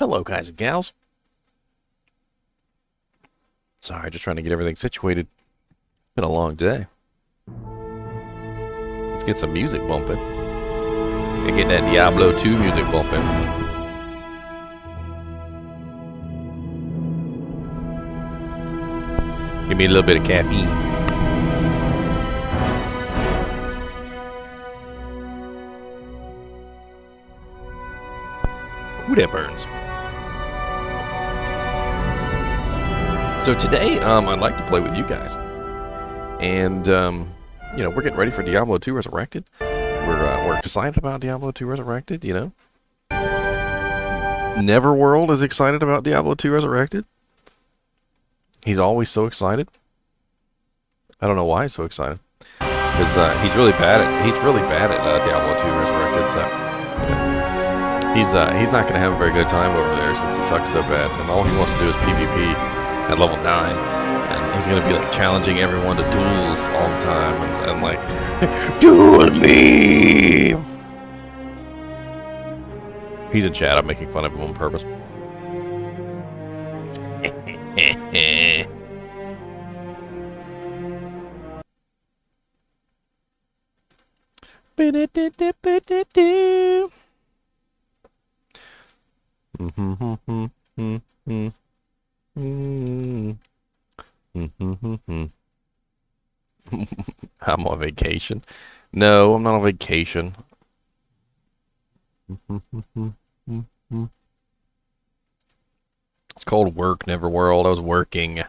Hello, guys and gals. Sorry, just trying to get everything situated. Been a long day. Let's get some music bumping. And get that Diablo II music bumping. Give me a little bit of caffeine. Ooh, that burns. So today, I'd like to play with you guys. And, you know, we're getting ready for Diablo II Resurrected. We're excited about Diablo II Resurrected, you know. Neverworld is excited about Diablo II Resurrected. He's always so excited. I don't know why he's so excited. Because he's really bad at Diablo II Resurrected, so, you know. He's not going to have a very good time over there since he sucks so bad. And all he wants to do is PvP at level 9. And he's going to be like challenging everyone to duels all the time. And like, duel me! He's in chat. I'm making fun of him on purpose. I'm on vacation. No, I'm not on vacation. It's called work, Neverworld. I was working.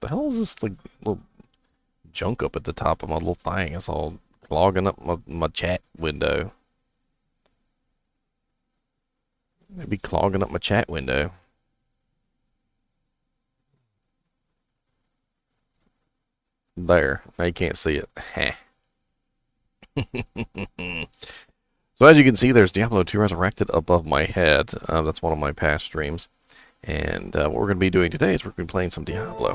The hell is this like little junk up at the top of my little thing? It's all clogging up my chat window. It'd be clogging up my chat window. There. Now you can't see it. So as you can see, there's Diablo II Resurrected above my head. That's one of my past streams. And what we're going to be doing today is we're going to be playing some Diablo.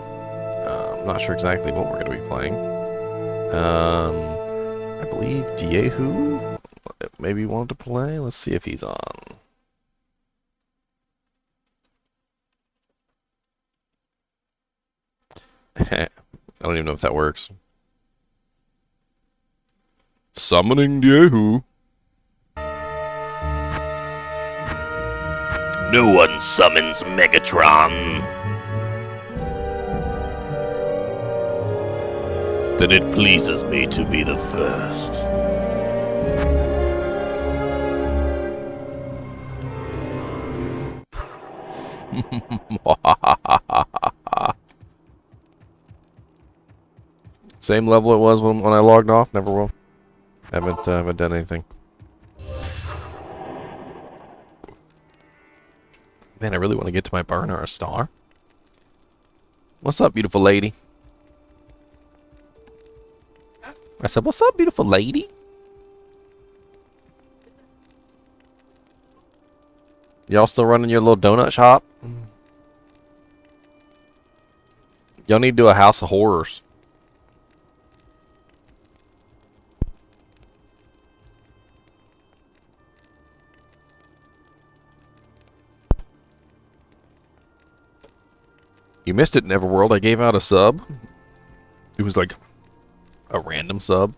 I'm not sure exactly what we're going to be playing. I believe Diejoo maybe wanted to play. Let's see if he's on. I don't even know if that works. Summoning Diejoo. No one summons Megatron. Then it pleases me to be the first. Same level it was when I logged off. Never will. Haven't done anything. Man, I really want to get to my burner or star. What's up, beautiful lady? I said, what's up, beautiful lady? Y'all still running your little donut shop? Y'all need to do a house of horrors. You missed it, Neverworld. I gave out a sub. It was like a random sub,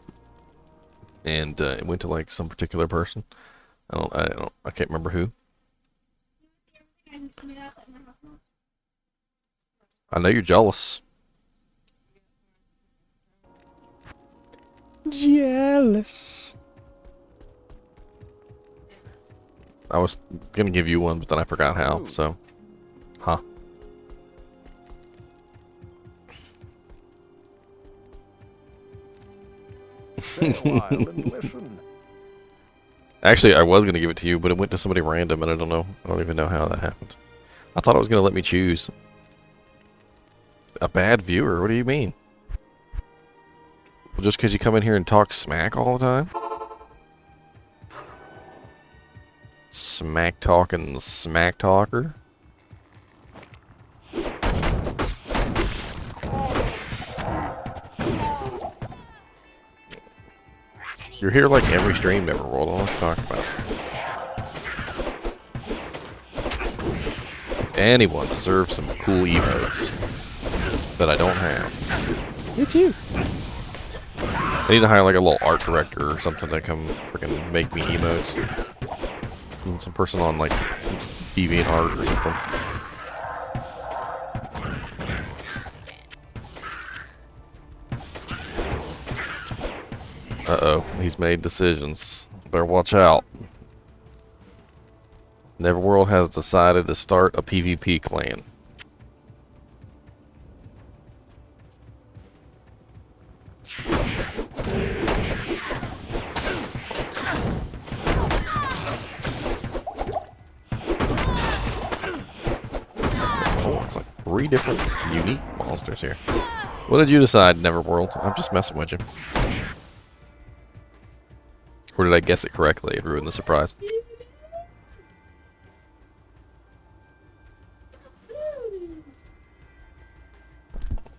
and it went to like some particular person. I can't remember who. I know you're jealous. Jealous. I was gonna give you one, but then I forgot how. So, huh? Actually, I was going to give it to you, but it went to somebody random, and I don't know. I don't even know how that happened. I thought it was going to let me choose. A bad viewer? What do you mean? Well, just because you come in here and talk smack all the time? Smack talking smack talker? You're here like every stream, Neverworld. I don't know what you're talking about. If anyone deserves some cool emotes that I don't have, it's you. I need to hire like a little art director or something to come freaking make me emotes. Some person on like DeviantArt or something. Uh-oh, he's made decisions. Better watch out. Neverworld has decided to start a PvP clan. Oh, it's like 3 different unique monsters here. What did you decide, Neverworld? I'm just messing with you. Or did I guess it correctly and ruin the surprise?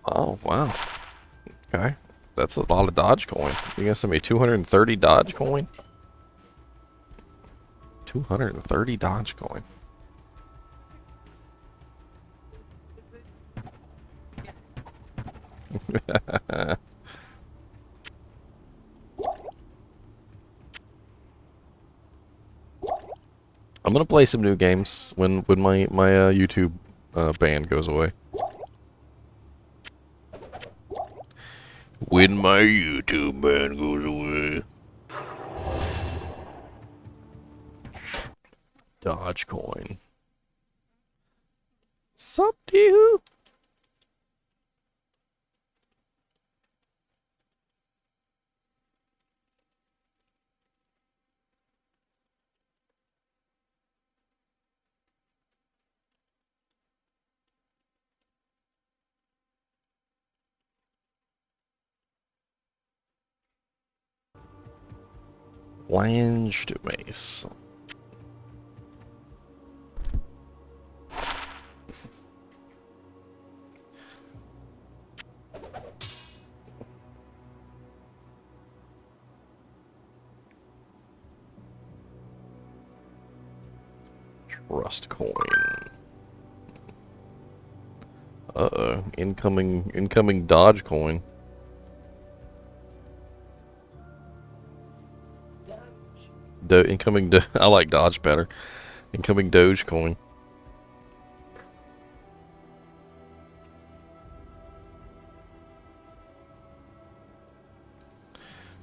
Oh, wow. Okay. That's a lot of Dodge coin. You gonna send me 230 Dodge coin? 230 Dodge coin. I'm gonna play some new games when my YouTube ban goes away. When my YouTube ban goes away. Dogecoin. Sup, Diejoo? Langed mace. Trust coin. Uh-oh. Incoming Dodge coin. I like Dodge better. Incoming Doge coin.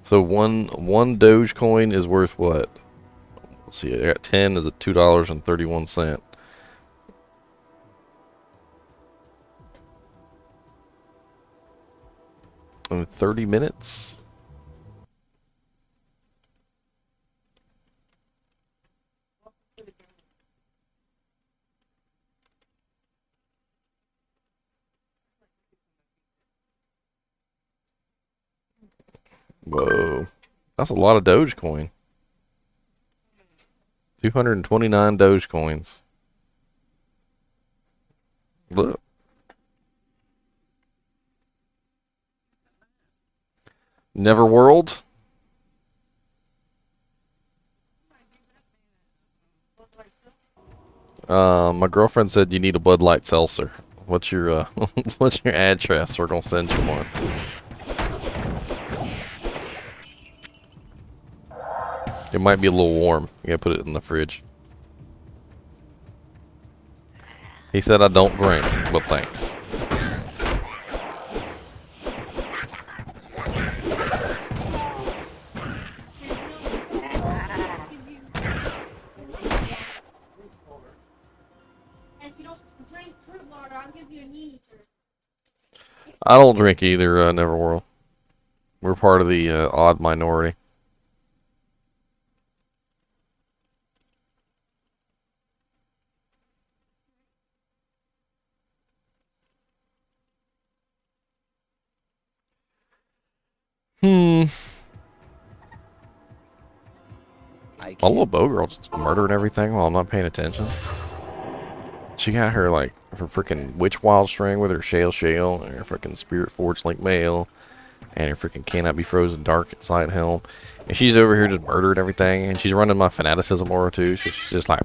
So one Doge coin is worth what? Let's see, I got 10 is at $2.31. In 30 minutes? Whoa. That's a lot of Dogecoin. 229 Dogecoins. Look. Neverworld. My girlfriend said you need a Bud Light seltzer. What's your what's your address? We're gonna send you one. It might be a little warm. You gotta put it in the fridge. He said I don't drink, but thanks. I don't drink either, Neverworld. We're part of the odd minority. My little bow girl just murdering everything while I'm not paying attention. She got her, like, her freaking Witch Wild String with her Shale and her freaking Spirit Forge Link Mail. And her freaking cannot be frozen dark side helm. And she's over here just murdering everything. And she's running my fanaticism aura too. So she's just like.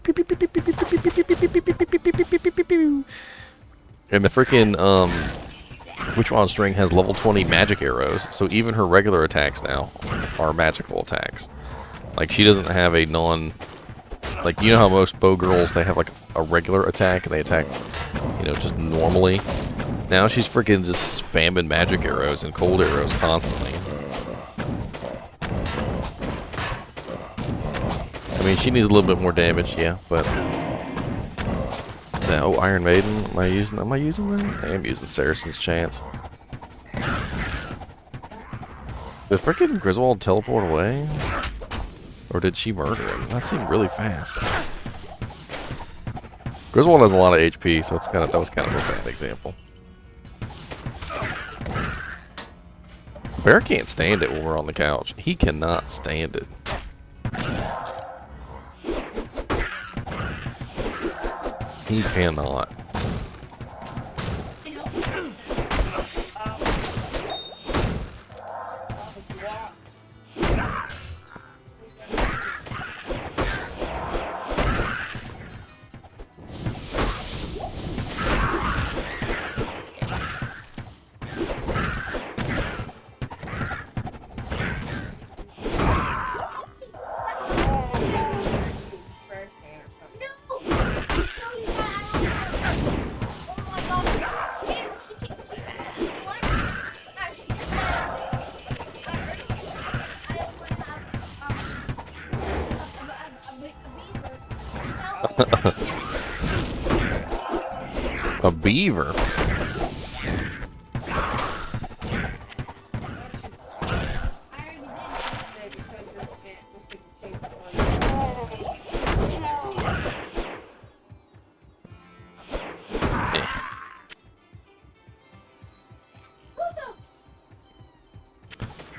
And the freaking Witchwild String has level 20 magic arrows. So even her regular attacks now are magical attacks. Like she doesn't have a non. Like you know how most bow girls they have like a regular attack and they attack, you know, just normally. Now she's freaking just spamming magic arrows and cold arrows constantly. I mean, she needs a little bit more damage, yeah, but... Oh, Iron Maiden, am I using that? I am using Saracen's Chance. Did freaking Griswold teleport away? Or did she murder him? That seemed really fast. Griswold has a lot of HP, so that was kind of a bad example. Bear can't stand it when we're on the couch. He cannot stand it. He cannot. A beaver?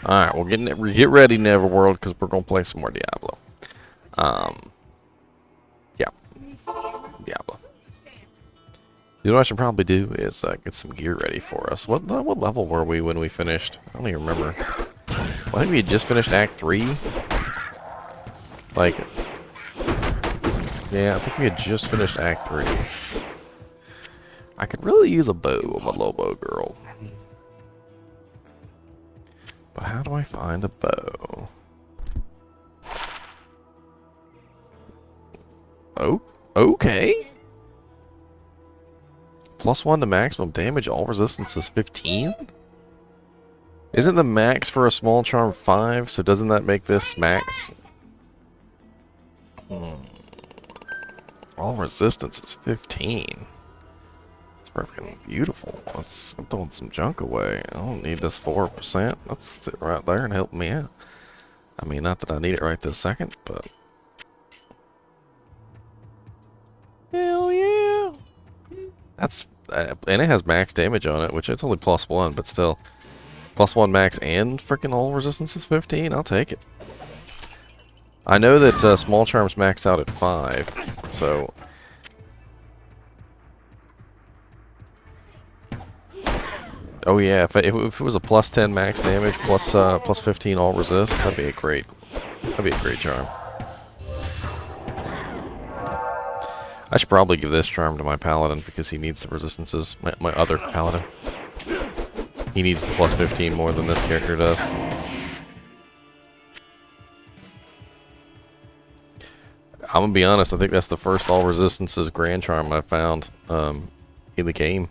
Alright, we'll get ready, Neverworld, because we're going to play some more Diablo. Yeah. Diablo. You know what I should probably do is get some gear ready for us. What level were we when we finished? I don't even remember. Well, I think we had just finished Act 3. Like, yeah, I think we had just finished Act 3. I could really use a bow of a Lobo girl. But how do I find a bow? Oh, okay. +1 to maximum damage, all resistance is 15? Isn't the max for a small charm 5, so doesn't that make this max? All resistance is 15. It's freaking beautiful. I'm throwing some junk away. I don't need this 4%. Let's sit right there and help me out. I mean, not that I need it right this second, but... Hell yeah! That's... and it has max damage on it, which it's only +1, but still. +1 max and freaking all resistance is 15? I'll take it. I know that small charms max out at 5, so... Oh yeah, if it was a +10 max damage plus +15 all resist, that'd be a great charm. I should probably give this charm to my paladin because he needs the resistances. My other paladin. He needs the +15 more than this character does. I'm gonna be honest, I think that's the first all resistances grand charm I found in the game.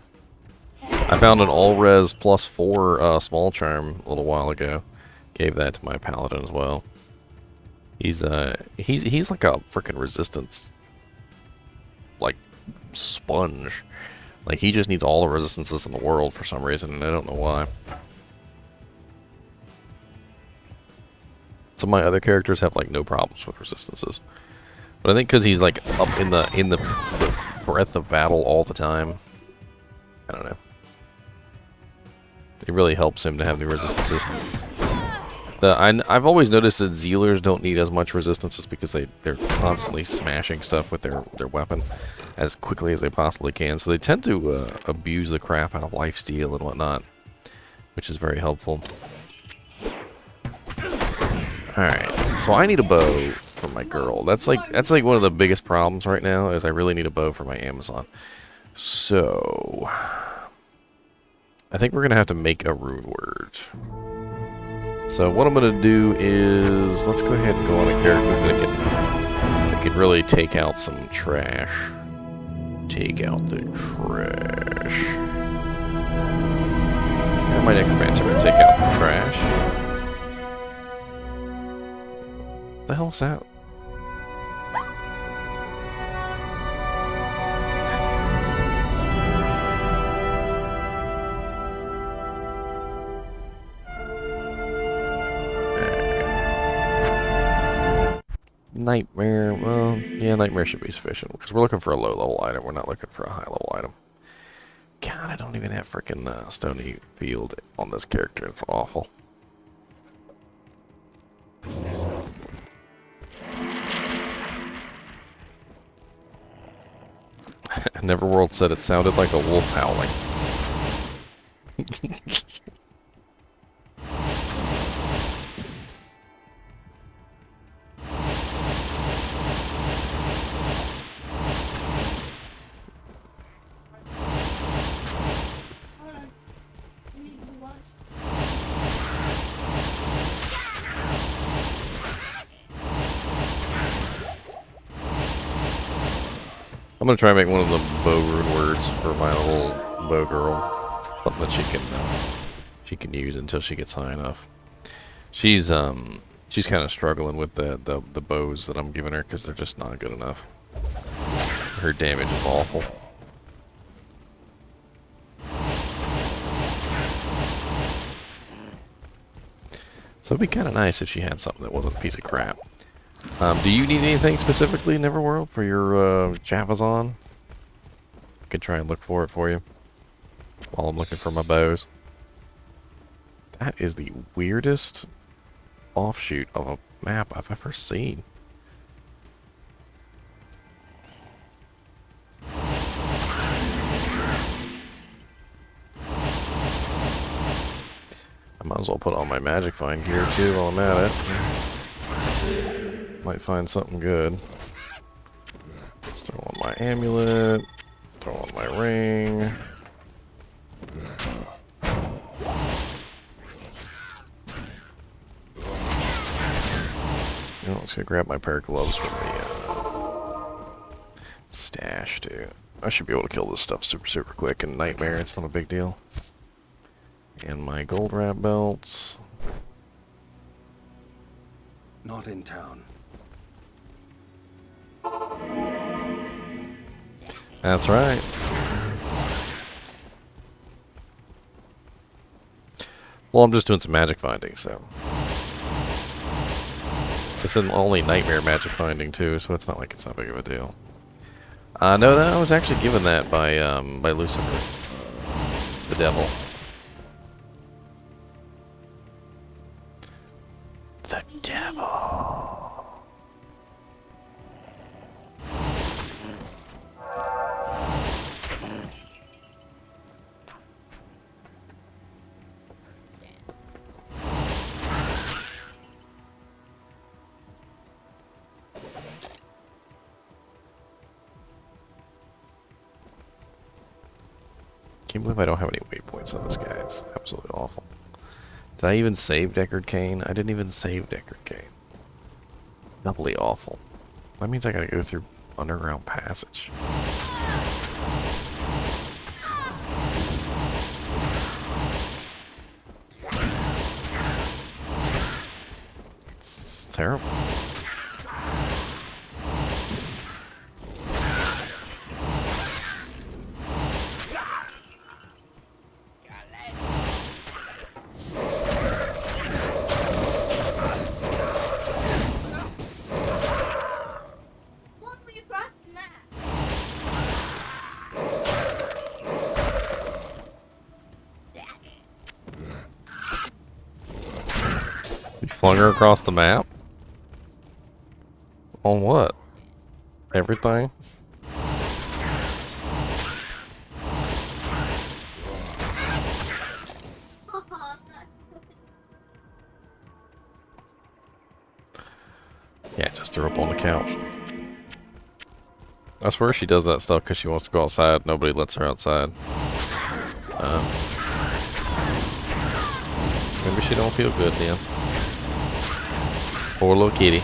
I found an all-res +4 small charm a little while ago. Gave that to my paladin as well. He's like a freaking resistance, like, sponge. Like, he just needs all the resistances in the world for some reason, and I don't know why. Some of my other characters have, like, no problems with resistances. But I think because he's, like, up in the breadth of battle all the time. I don't know. It really helps him to have the resistances. I've always noticed that Zealers don't need as much resistances because they're constantly smashing stuff with their weapon as quickly as they possibly can. So they tend to abuse the crap out of lifesteal and whatnot, which is very helpful. Alright, so I need a bow for my girl. That's like one of the biggest problems right now, is I really need a bow for my Amazon. So I think we're gonna have to make a rune word. So what I'm gonna do is, let's go ahead and go on a character that can really take out some trash. Take out the trash. And my necromancer gonna take out the trash. What the hell is that? Nightmare, well, yeah, Nightmare should be sufficient, because we're looking for a low-level item, we're not looking for a high-level item. God, I don't even have freaking Stony Field on this character, it's awful. Neverworld said it sounded like a wolf howling. I'm gonna try and make one of the bow rune words for my little bow girl, something that she can use until she gets high enough. She's kind of struggling with the bows that I'm giving her because they're just not good enough. Her damage is awful. So it'd be kind of nice if she had something that wasn't a piece of crap. Do you need anything specifically, Neverworld, for your Javazon? I could try and look for it for you while I'm looking for my bows. That is the weirdest offshoot of a map I've ever seen. I might as well put on my magic find gear too while I'm at it. Might find something good. Let's throw on my amulet. Throw on my ring. You know, let's go grab my pair of gloves from the stash too. I should be able to kill this stuff super quick in Nightmare. It's not a big deal. And my gold wrap belts. Not in town. That's right. Well, I'm just doing some magic finding, so. It's an only Nightmare magic finding too, so it's not like it's that big of a deal. No, I was actually given that by Lucifer, the devil. The devil. Can't believe I don't have any waypoints on this guy. It's absolutely awful. Did I even save Deckard Cain? I didn't even save Deckard Cain. Doubly awful. That means I gotta go through underground passage. It's terrible. Flung her across the map? On what? Everything? just threw up on the couch. I swear she does that stuff because she wants to go outside. Nobody lets her outside. Maybe she don't feel good then. Poor little kitty.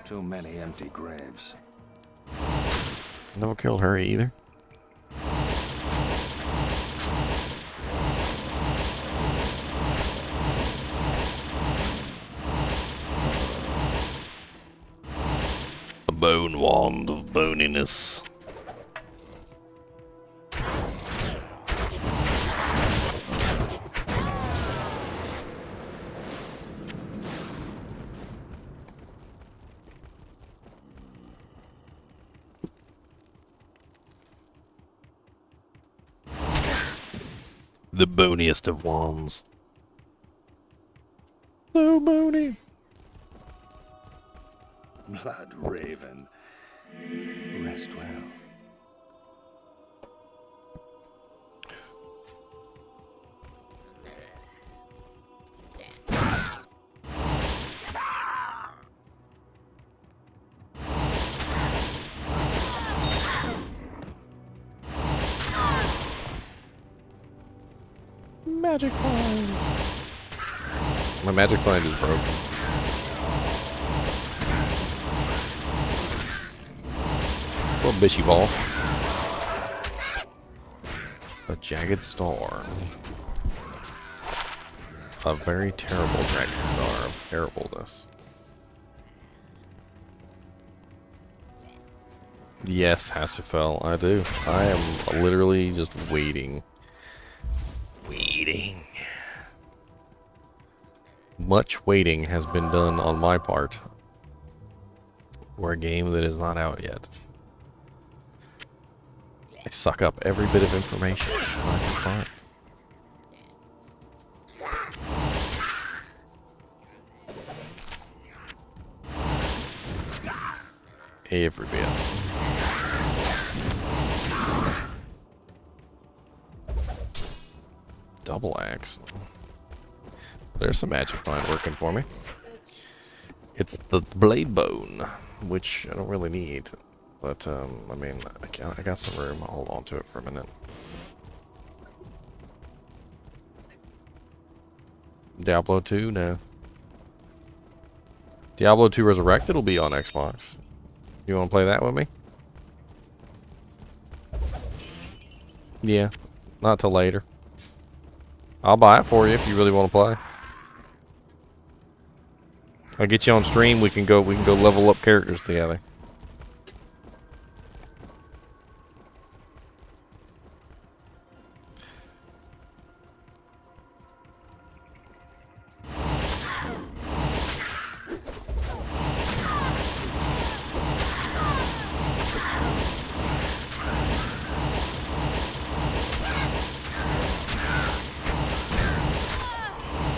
Too many empty graves. Never killed her either. A bone wand of boniness. The boniest of wands. So bony. Blood Raven. Rest well. Magic find. My magic find is broken. It's a little bitchy boss. A jagged star. A very terrible jagged star of terribleness. Yes, Hasselfell, I do. I am literally just waiting. Much waiting has been done on my part for a game that is not out yet. I suck up every bit of information I can find. Every bit. Double axe. There's some magic find working for me. It's the blade bone, which I don't really need, but I mean, I got some room. I'll hold on to it for a minute. Diablo 2, no. Diablo 2 Resurrected will be on Xbox. You want to play that with me? Yeah, not till later. I'll buy it for you if you really want to play. I'll get you on stream. We can go level up characters together.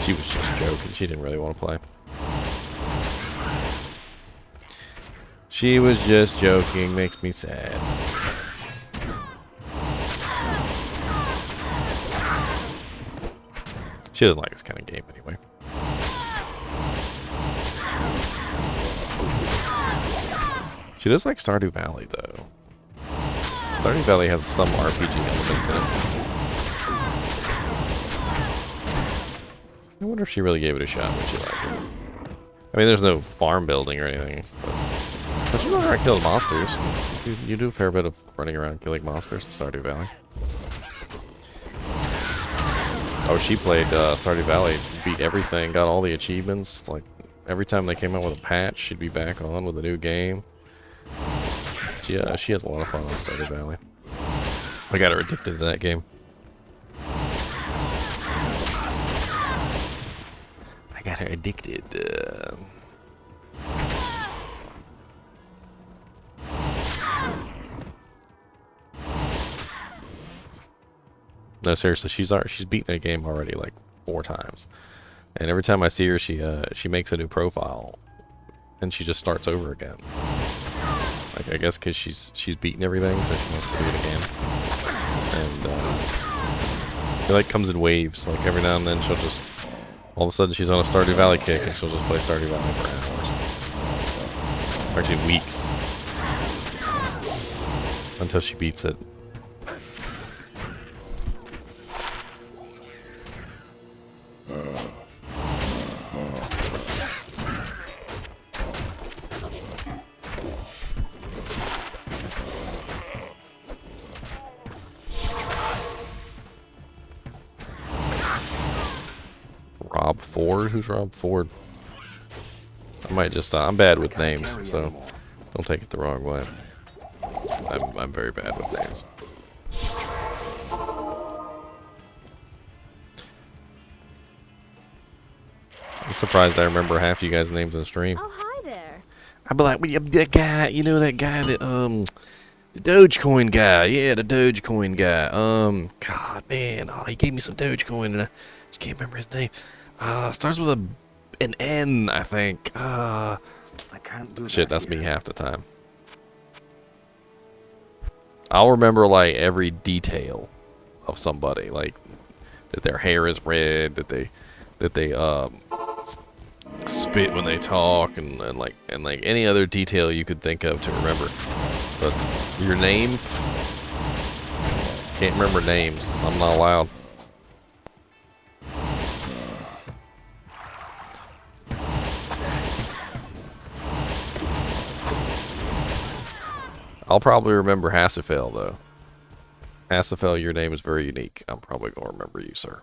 She was just joking. She didn't really want to play. She was just joking. Makes me sad. She doesn't like this kind of game anyway. She does like Stardew Valley, though. Stardew Valley has some RPG elements in it. I wonder if she really gave it a shot. Would she like it? I mean, there's no farm building or anything. But you run around killing monsters. You do a fair bit of running around killing monsters in Stardew Valley. Oh, she played Stardew Valley, beat everything, got all the achievements. Like, every time they came out with a patch, she'd be back on with a new game. She has a lot of fun on Stardew Valley. I got her addicted to that game. I got her addicted. No, seriously, she's beaten the game already like 4 times, and every time I see her, she makes a new profile and she just starts over again. Like, I guess because she's beaten everything, so she wants to do it again. And it like comes in waves. Like every now and then she'll just, all of a sudden she's on a Stardew Valley kick, and she'll just play Stardew Valley for hours. Actually, weeks. Until she beats it. Rob Ford? Who's Rob Ford? I might just, I'm bad with names, so don't take it the wrong way. I'm very bad with names. I'm surprised I remember half you guys' names in stream. Oh, hi there. I'd be like, well, yeah, that guy, you know that guy that, the Dogecoin guy. Yeah, the Dogecoin guy. God, man. Oh, he gave me some Dogecoin, and I just can't remember his name. Starts with an N, I think. I can't do Shit, that that's me here. half the time. I'll remember, like, every detail of somebody. Like, that their hair is red, that they spit when they talk, and like any other detail you could think of to remember. But your name, can't remember names. I'm not allowed. I'll probably remember Hasafel, though. Hasafel, your name is very unique. I'm probably going to remember you, sir.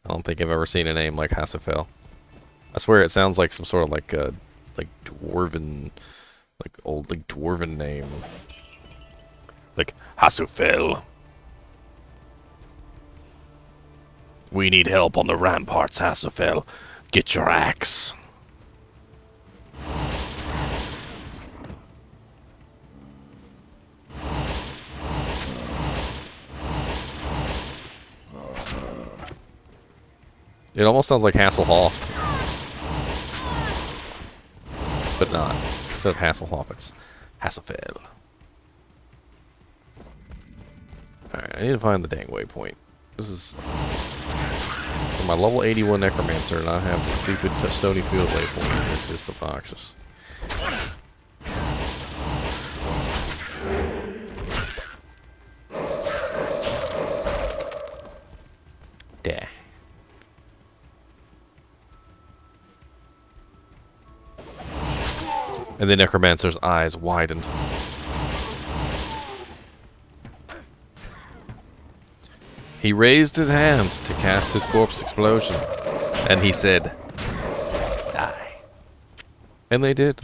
I don't think I've ever seen a name like Hasafel. I swear it sounds like some sort of like dwarven, like old like dwarven name. Like Hasafel. We need help on the ramparts, Hasafel. Get your axe. It almost sounds like Hasselhoff. But not. Instead of Hasselhoff, it's Hasselfeld. Alright, I need to find the dang waypoint. This is... For my level 81 Necromancer, and I have the stupid Stony Field waypoint. It's just obnoxious. Dah. And the Necromancer's eyes widened. He raised his hand to cast his corpse explosion, and he said, "Die." And they did.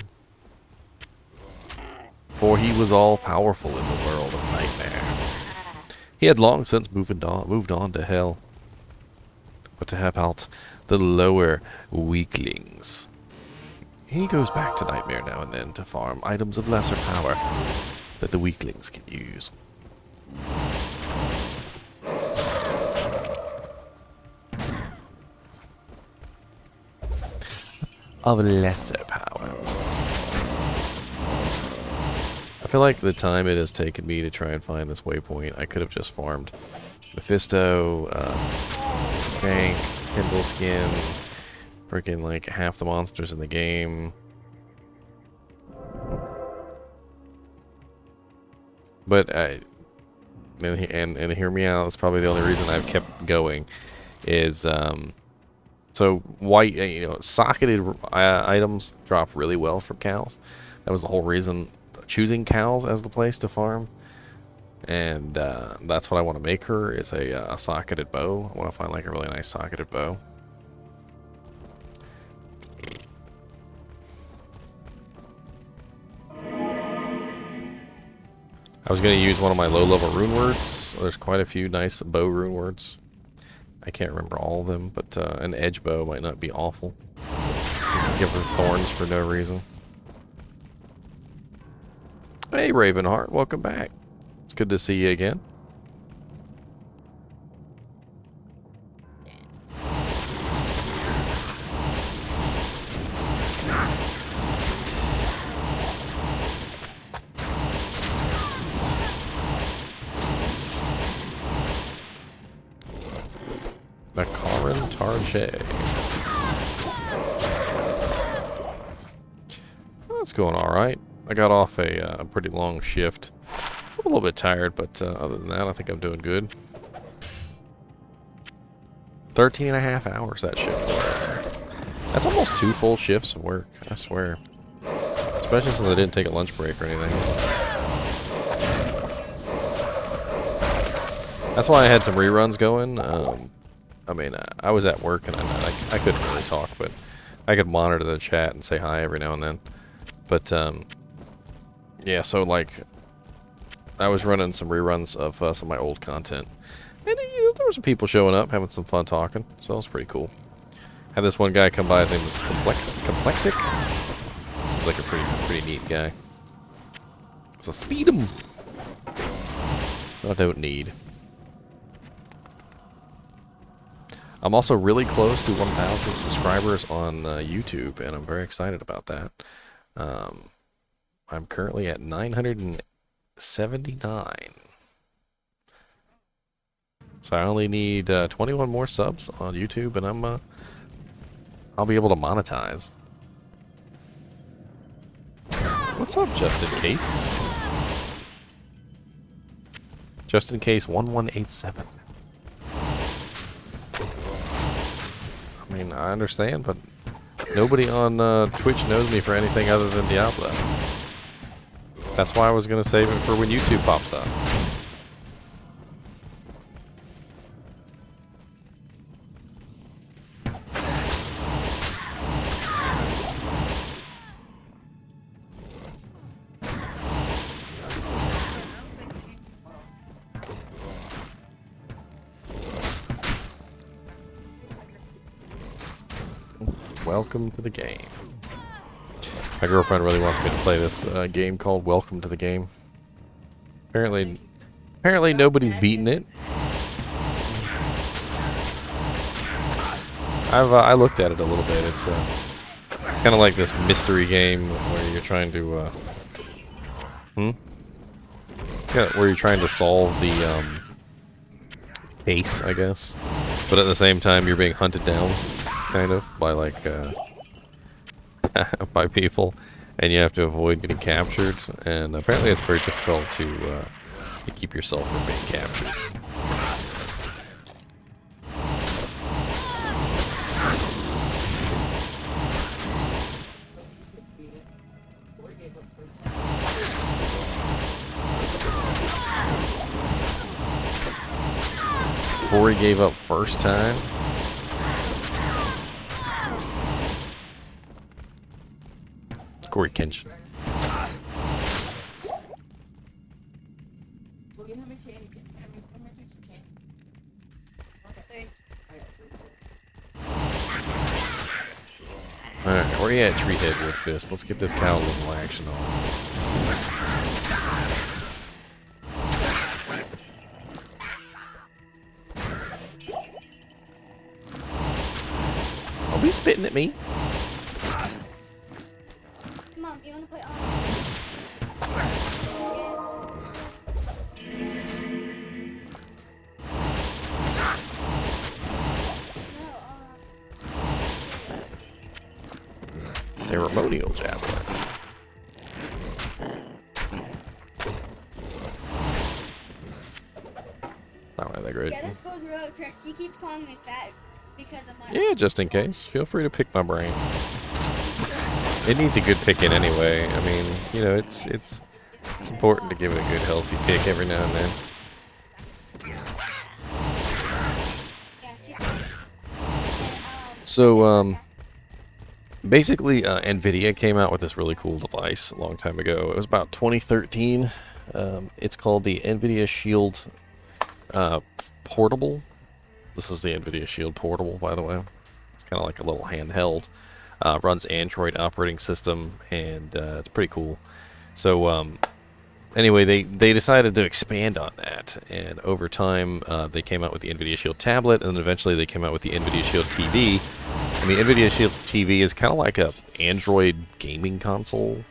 For he was all-powerful in the world of Nightmare. He had long since moved on to hell. But to help out the lower weaklings, he goes back to Nightmare now and then to farm items of lesser power that the weaklings can use. Of lesser power. I feel like the time it has taken me to try and find this waypoint, I could have just farmed Mephisto, Tank, Kindle Skin, freaking like half the monsters in the game. But and hear me out, it's probably the only reason I've kept going is so white, socketed items drop really well from cows. That was the whole reason choosing cows as the place to farm. And that's what I want to make her, is a socketed bow. I want to find like a really nice socketed bow. I was going to use one of my low-level rune words. There's quite a few nice bow rune words. I can't remember all of them, but an edge bow might not be awful. You can give her thorns for no reason. Hey, Ravenheart, welcome back. It's good to see you again. Macaron Tarche. Well, it's going alright. I got off a pretty long shift. So I'm a little bit tired, but other than that, I think I'm doing good. 13 and a half hours that shift was. That's almost 2 full shifts of work, I swear. Especially since I didn't take a lunch break or anything. That's why I had some reruns going. I mean, I was at work and I couldn't really talk, but I could monitor the chat and say hi every now and then. But, yeah, so, like, I was running some reruns of some of my old content. And, you know, there were some people showing up, having some fun talking, so it was pretty cool. Had this one guy come by, his name was Complexic. Seems like a pretty neat guy. So speed him. I don't need. I'm also really close to 1,000 subscribers on YouTube, and I'm very excited about that. I'm currently at 979. So I only need 21 more subs on YouTube, and I'll be able to monetize. What's up, Just in Case? Just in Case 1187. I mean, I understand, but nobody on Twitch knows me for anything other than Diablo. That's why I was going to save it for when YouTube pops up. Welcome to the game. My girlfriend really wants me to play this game called Welcome to the Game. Apparently nobody's beaten it. I looked at it a little bit. It's kind of like this mystery game where you're trying to yeah, where you're trying to solve the case, I guess, but at the same time you're being hunted down, kind of, by like by people, and you have to avoid getting captured. And apparently, it's very difficult to keep yourself from being captured. Corey gave up first time. Corey Kenshin. Alright, where you at, Treehead Woodfist? Let's get this cow a little action on. Don't be spitting at me. Mom, you wanna play Ceremonial javelin. Not really that great. Yeah, this goes really quick. She keeps calling me fat because of my. Yeah, just in case. Feel free to pick my brain. It needs a good pick in anyway. I mean, you know, it's important to give it a good healthy pick every now and then. So, basically, NVIDIA came out with this really cool device a long time ago. It was about 2013. It's called the NVIDIA Shield Portable. This is the NVIDIA Shield Portable, by the way. It's kind of like a little handheld. Runs Android operating system, and it's pretty cool. So, anyway, they decided to expand on that, and over time, they came out with the NVIDIA Shield tablet, and then eventually they came out with the NVIDIA Shield TV. And the NVIDIA Shield TV is kind of like a Android gaming console,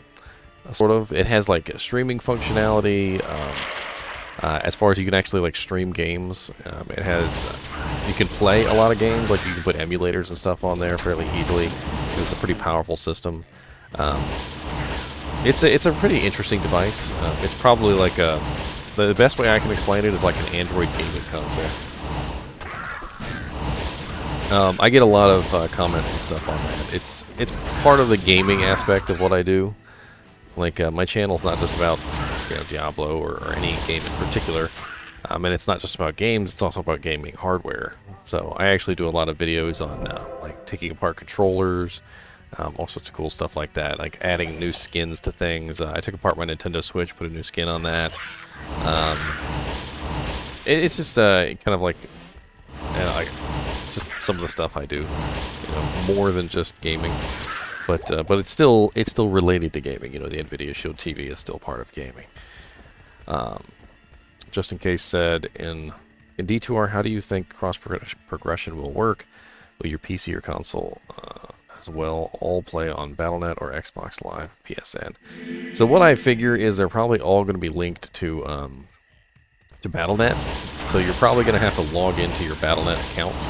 sort of. It has like streaming functionality. As far as you can actually like stream games, it has you can play a lot of games. Like you can put emulators and stuff on there fairly easily because it's a pretty powerful system. It's a pretty interesting device. It's probably like the best way I can explain it is like an Android gaming console. I get a lot of comments and stuff on that. It's part of the gaming aspect of what I do. Like my channel's not just about Diablo or any game in particular, and it's not just about games. It's also about gaming hardware. So I actually do a lot of videos on like taking apart controllers, all sorts of cool stuff like that, like adding new skins to things. I took apart my Nintendo Switch, put a new skin on that. It's just kind of like just some of the stuff I do, more than just gaming. But it's still related to gaming. The NVIDIA Shield TV is still part of gaming. Just in case said, in D2R, how do you think cross progression will work? Will your PC or console as well all play on Battle.net or Xbox Live PSN? So what I figure is they're probably all going to be linked to Battle.net. So you're probably going to have to log into your Battle.net account.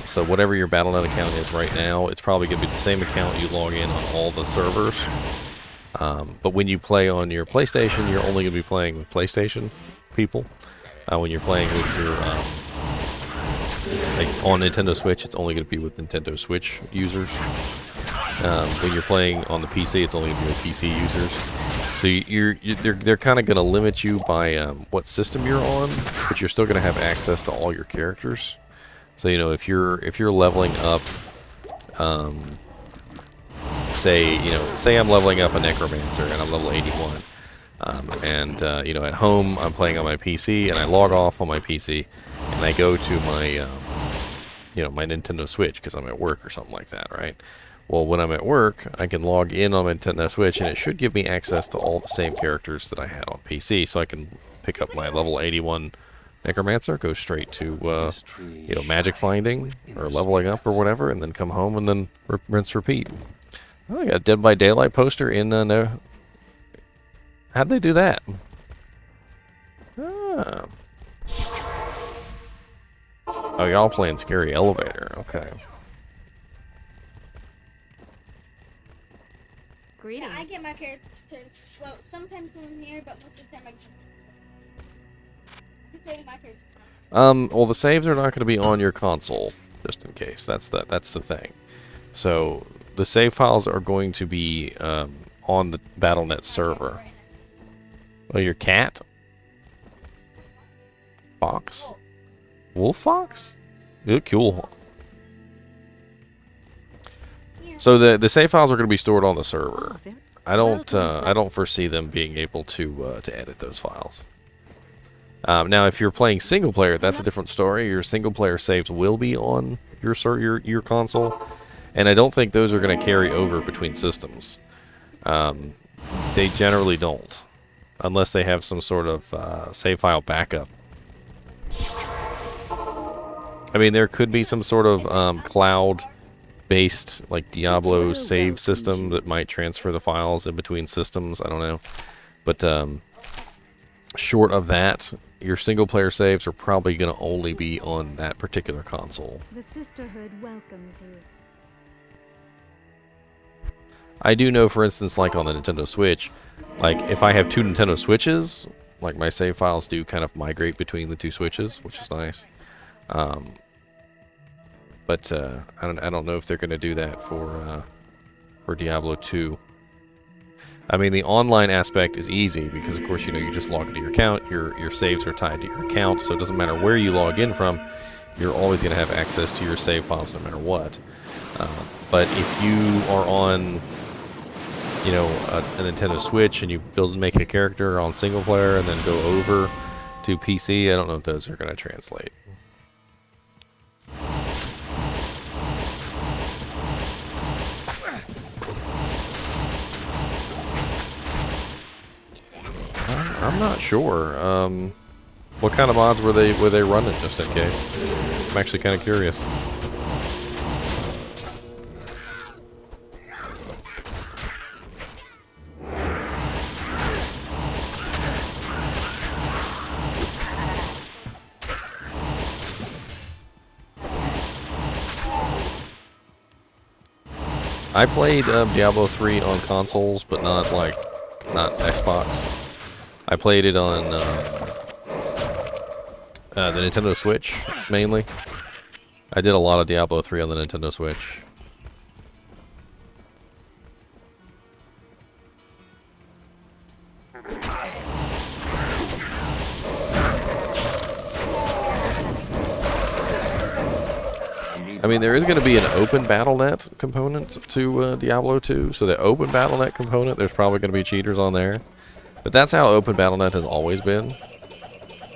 So whatever your Battle.net account is right now, it's probably going to be the same account you log in on all the servers. But when you play on your PlayStation, you're only going to be playing with PlayStation people. When you're playing with your like on Nintendo Switch, it's only going to be with Nintendo Switch users. When you're playing on the PC, it's only going to be with PC users. So they're kind of going to limit you by what system you're on, but you're still going to have access to all your characters. So if you're leveling up, say I'm leveling up a Necromancer and I'm level 81, at home I'm playing on my PC and I log off on my PC and I go to my my Nintendo Switch because I'm at work or something like that, right? Well, when I'm at work, I can log in on my Nintendo Switch and it should give me access to all the same characters that I had on PC, so I can pick up my level 81 Necromancer, go straight to magic finding or leveling up or whatever, and then come home and then rinse repeat. Oh, I got a Dead by Daylight poster in there. How'd they do that? Ah. Oh, y'all playing Scary Elevator. Okay. Yeah, I get my characters. Well, sometimes from here, but most of the time I get my characters. Well, the saves are not going to be on your console, just in case. That's the thing. So the save files are going to be on the Battle.net server. Oh, your cat? Fox? Wolf Fox? Yeah, cool. So the save files are going to be stored on the server. I don't foresee them being able to edit those files. Now, if you're playing single player, that's a different story. Your single player saves will be on your console, and I don't think those are going to carry over between systems. They generally don't, unless they have some sort of save file backup. I mean, there could be some sort of cloud-based, like Diablo save system that might transfer the files in between systems. I don't know, but short of that, your single-player saves are probably going to only be on that particular console. The sisterhood welcomes you. I do know, for instance, like on the Nintendo Switch, like if I have two Nintendo Switches, like my save files do kind of migrate between the two Switches, which is nice. But I don't know if they're going to do that for Diablo 2. I mean, the online aspect is easy because, of course, you just log into your account. Your saves are tied to your account, so it doesn't matter where you log in from. You're always going to have access to your save files no matter what. But if you are on, a Nintendo Switch and you make a character on single player and then go over to PC, I don't know if those are going to translate. I'm not sure. What kind of mods were they running, just in case? I'm actually kind of curious. I played Diablo 3 on consoles, but not Xbox. I played it on the Nintendo Switch mainly. I did a lot of Diablo 3 on the Nintendo Switch. I mean, there is going to be an open BattleNet component to Diablo 2, so the open BattleNet component, there's probably going to be cheaters on there. But that's how open BattleNet has always been.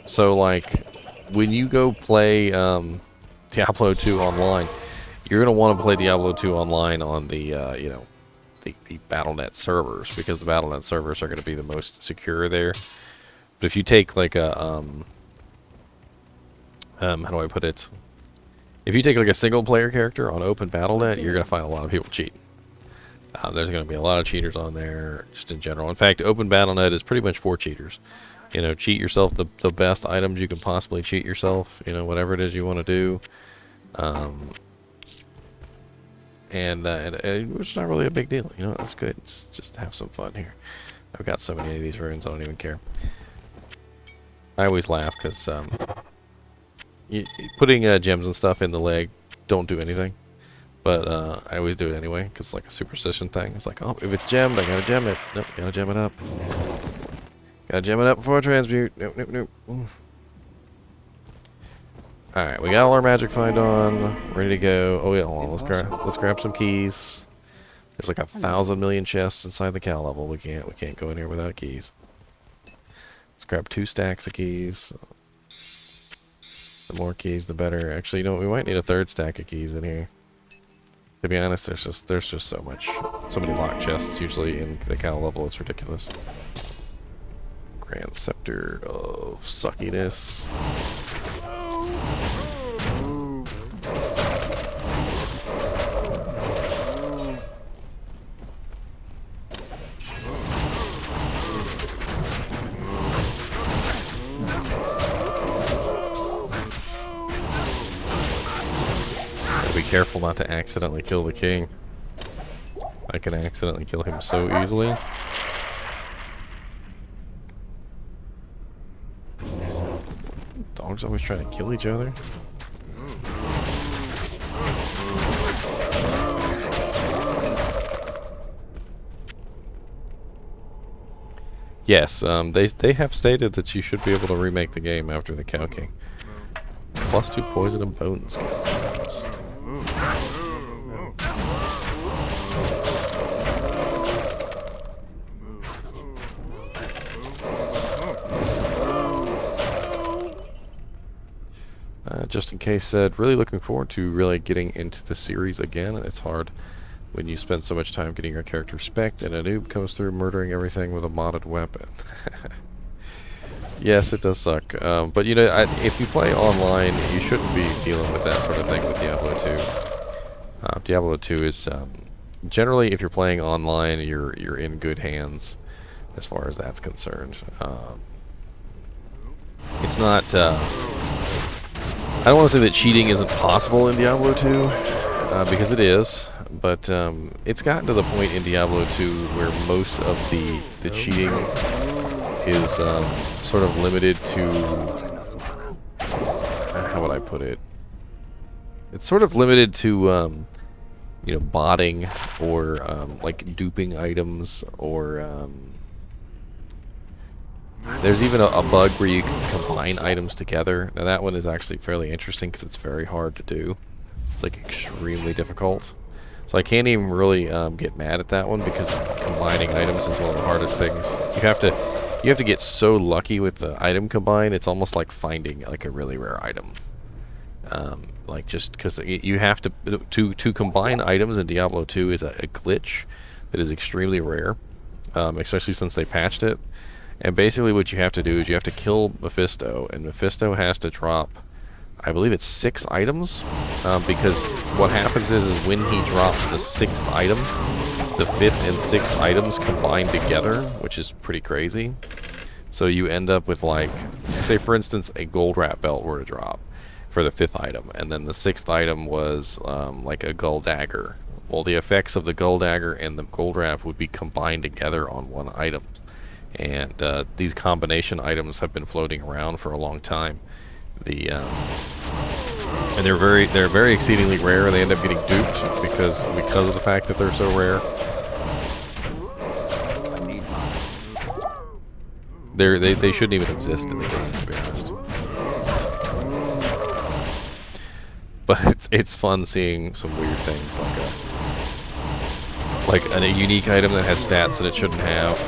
So, like, when you go play Diablo 2 online, you're going to want to play Diablo 2 online on the, you know, the BattleNet servers, because the BattleNet servers are going to be the most secure there. But if you take, like, a, how do I put it? If you take like a single player character on open BattleNet, you're going to find a lot of people cheating. There's going to be a lot of cheaters on there, just in general. In fact, open BattleNet is pretty much for cheaters. You know, cheat yourself the best items you can possibly cheat yourself. You know, whatever it is you want to do. And it's not really a big deal. You know, that's good. Just have some fun here. I've got so many of these runes, I don't even care. I always laugh because putting gems and stuff in the leg don't do anything, but I always do it anyway because it's like a superstition thing. It's like, oh, if it's gemmed, I gotta gem it. Nope, gotta gem it up. Gotta gem it up before I transmute. Nope, nope, nope. All right, we got all our magic find on, ready to go. Oh yeah, hold on. Let's grab some keys. There's like 1,000 million chests inside the cow level. We can't go in here without keys. Let's grab 2 stacks of keys. The more keys, the better. Actually, you know what? We might need a 3rd stack of keys in here. To be honest, there's just so many locked chests usually in the cow level. It's ridiculous. Grand Scepter of Suckiness. Be careful not to accidentally kill the king. I can accidentally kill him so easily. Dogs always trying to kill each other. Yes, they have stated that you should be able to remake the game after the Cow King. +2 poison and bone skills. Just in case said, really looking forward to really getting into the series again. It's hard when you spend so much time getting your character spec'd and a noob comes through murdering everything with a modded weapon. Yes, it does suck. But you know, if you play online, you shouldn't be dealing with that sort of thing with Diablo 2. Diablo 2 is generally, if you're playing online, you're in good hands as far as that's concerned. It's not. I don't want to say that cheating isn't possible in Diablo 2, because it is, but it's gotten to the point in Diablo 2 where most of the cheating is sort of limited to, how would I put it? It's sort of limited to, you know, botting or like duping items, or there's even a bug where you can combine items together. Now that one is actually fairly interesting because it's very hard to do. It's like extremely difficult. So I can't even really get mad at that one, because combining items is one of the hardest things. You have to get so lucky with the item combine. It's almost like finding like a really rare item. Like just because you have to combine items in Diablo 2 is a glitch that is extremely rare, especially since they patched it. And basically what you have to do is you have to kill Mephisto, and Mephisto has to drop, I believe it's 6 items, because what happens is when he drops the 6th item, the 5th and 6th items combine together, which is pretty crazy. So you end up with, like, say for instance a gold rat belt were to drop for the 5th item, and then the 6th item was like a gold dagger, Well, the effects of the gold dagger and the gold wrap would be combined together on one item. And these combination items have been floating around for a long time. And they're very exceedingly rare. They end up getting duped because of the fact that they're so rare. They shouldn't even exist in the game, to be honest. But it's fun seeing some weird things like a unique item that has stats that it shouldn't have.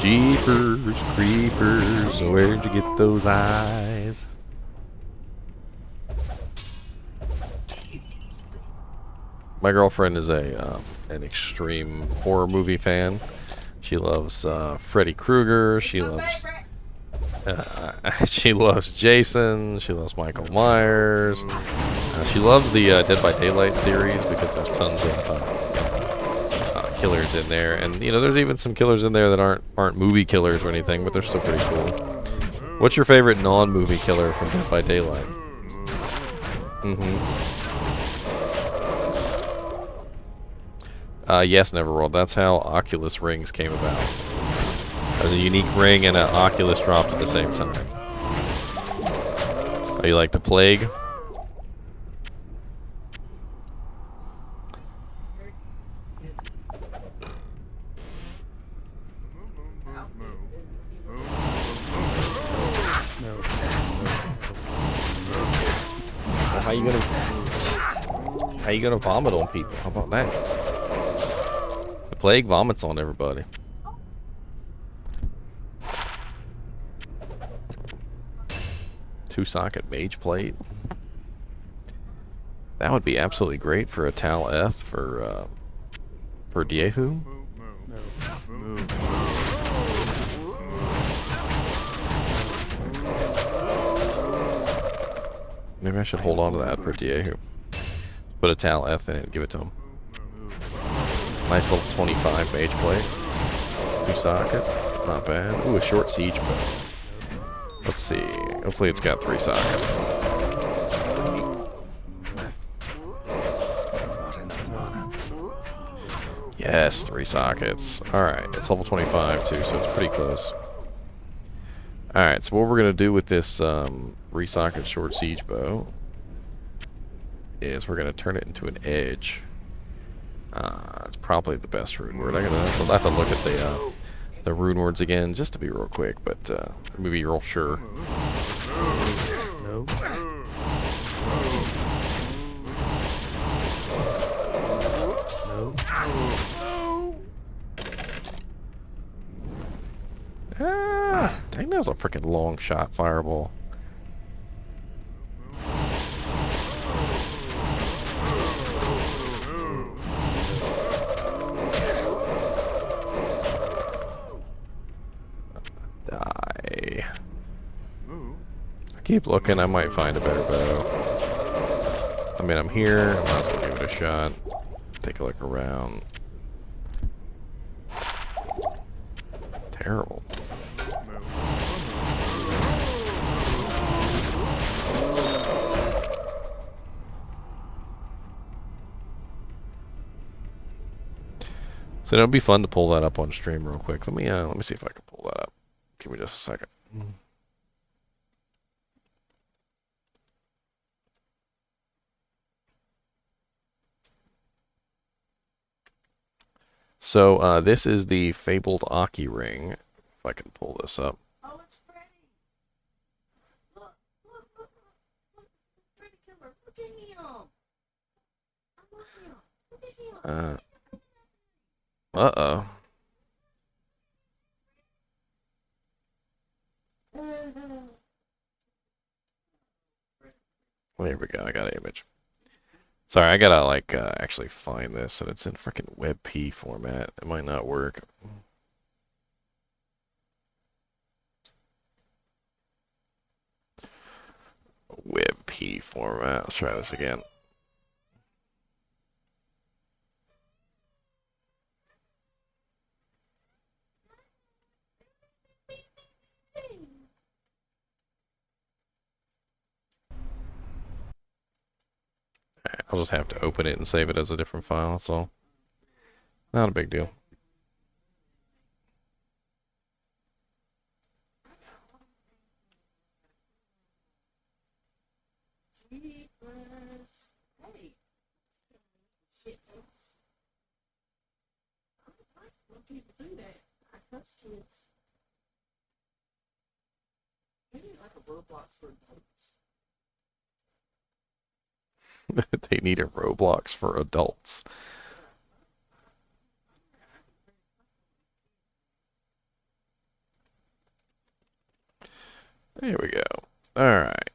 Jeepers creepers, where'd you get those eyes? My girlfriend is an extreme horror movie fan. She loves Freddy Krueger. She loves she loves Jason. She loves Michael Myers. She loves the Dead by Daylight series because there's tons of killers in there, and you know there's even some killers in there that aren't movie killers or anything, but they're still pretty cool. What's your favorite non-movie killer from Dead by Daylight? Yes, Neverworld. That's how Oculus rings came about. There's a unique ring and an Oculus dropped at the same time. Oh, you like the Plague? Well, how you gonna vomit on people? How about that? The Plague vomits on everybody. Two-socket mage plate. That would be absolutely great for a Tal Eth for Diejoo. Maybe I should hold on to that for Diejoo. Put a Tal Eth in it and give it to him. Nice little 25 mage plate. Two-socket. Not bad. Ooh, a short siege bow. Let's see. Hopefully it's got 3 sockets. Yes, 3 sockets. Alright, it's level 25 too, so it's pretty close. Alright, so what we're going to do with this 3-socket short siege bow is we're going to turn it into an edge. It's probably the best rune word. I'm going to have to look at the rune words again just to be real quick, but maybe real sure. No. No. Ah, dang, that was a freaking long shot fireball. Die. I keep looking, I might find a better bow. I mean, I'm here, I might as well give it a shot. Take a look around. Terrible. So it'll be fun to pull that up on stream real quick. Let me see if I can pull that up. Give me just a second. So this is the fabled Aki ring. If I can pull this up. Oh, it's Freddy. Look, look, look, look. Freddy killer. Look at him. I'm looking at him. Look at him. Uh-oh. There we go. I got an image. Sorry, I gotta like actually find this, and it's in freaking WebP format. It might not work. WebP format. Let's try this again. just have to open it and save it as a different file, that's all. Not a big deal. Hey. Shit, when people do that, I cuss kids. Maybe like a Roblox for adults. They need a Roblox for adults. There we go. Alright.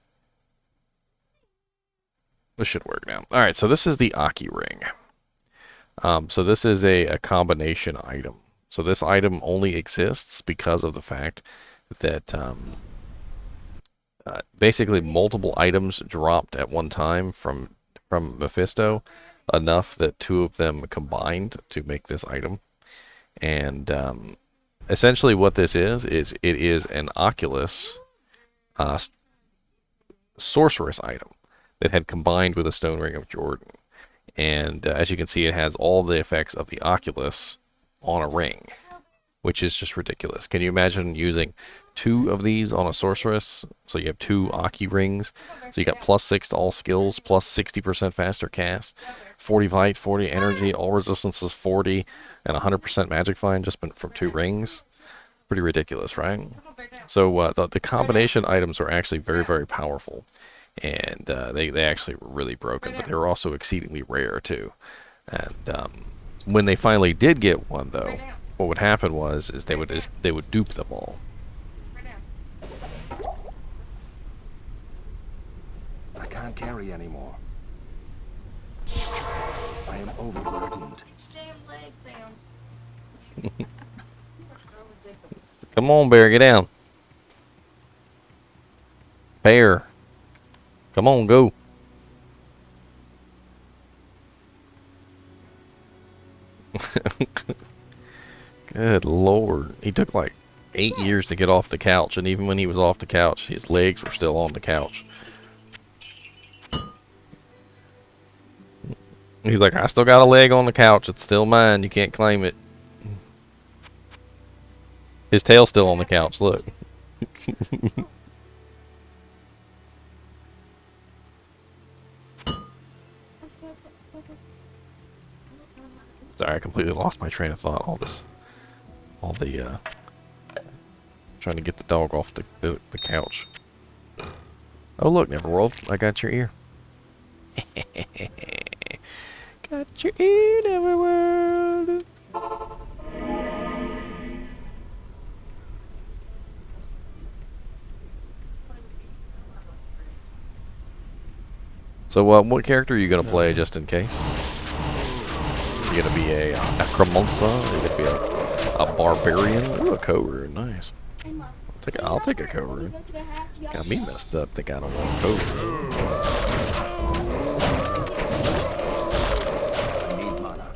This should work now. Alright, so this is the Aki ring. So this is a combination item. So this item only exists because of the fact that basically multiple items dropped at one time from Mephisto, enough that two of them combined to make this item. And essentially what this is it is an Oculus sorceress item that had combined with a Stone Ring of Jordan. And as you can see, it has all the effects of the Oculus on a ring, which is just ridiculous. Can you imagine using two of these on a sorceress? So you have two Aki rings. So you got +6 to all skills, plus 60% faster cast, 40 fight, 40 energy, all resistances 40, and 100% magic find just from two rings. Pretty ridiculous, right? So the combination items are actually very, very powerful. And they actually were really broken, but they were also exceedingly rare too. And when they finally did get one, though, what would happen is they would dupe them all. I can't carry anymore. I am overburdened. Damn legs down. You are so ridiculous. Come on, Bear, get down. Bear. Come on, go. Good Lord. He took like 8 years to get off the couch, and even when he was off the couch, his legs were still on the couch. He's like, I still got a leg on the couch. It's still mine. You can't claim it. His tail's still on the couch. Look. Sorry, I completely lost my train of thought. All the trying to get the dog off the couch. Oh look, Neverworld, I got your ear. Got your ear, Neverworld. So, what character are you gonna play, just in case? Are you gonna be a Necromancer? Are you gonna be a barbarian? Ooh, a co-rune, nice. I'll take a co-rune. Got me messed up. Think I don't want a co-rune. I need mana.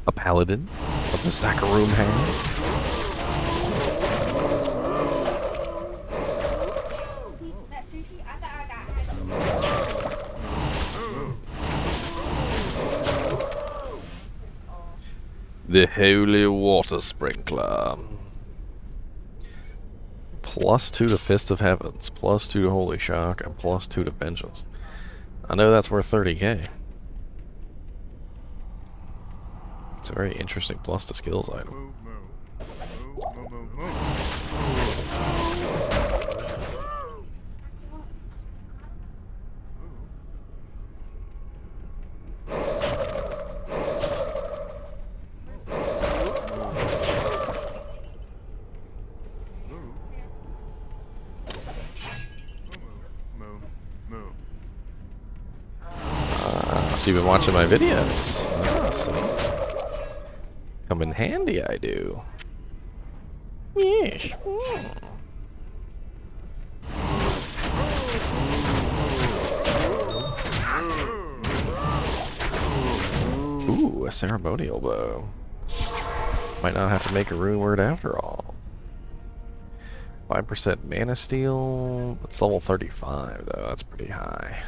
A paladin of the Saccharoom hand. The Holy Water Sprinkler. +2 to Fist of Heavens, +2 to Holy Shock, and +2 to Vengeance. I know that's worth 30k. It's a very interesting plus to skills item. So you've been watching my videos. Ah, see. Come in handy, I do. Yes. Ooh, a ceremonial bow. Might not have to make a rune word after all. 5% mana steal. It's level 35 though. That's pretty high.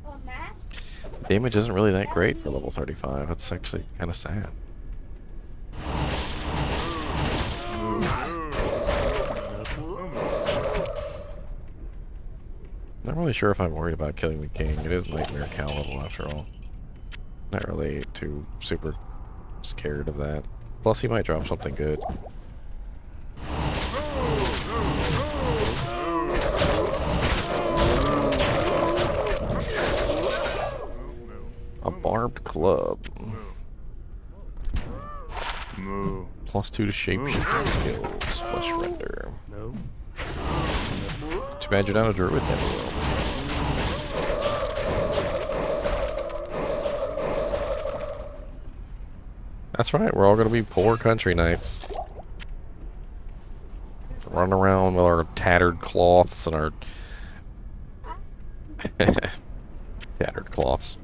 Oh, mask? Damage isn't really that great for level 35. That's actually kind of sad. Not really sure if I'm worried about killing the king. It is Nightmare Cow level after all. Not really too super scared of that. Plus he might drop something good. A barbed club. Moo. +2 to shapeshifting skills. Flesh render. No. Too bad you're not a druid, never will. That's right, we're all gonna be poor country knights. Running around with our tattered cloths and our tattered cloths.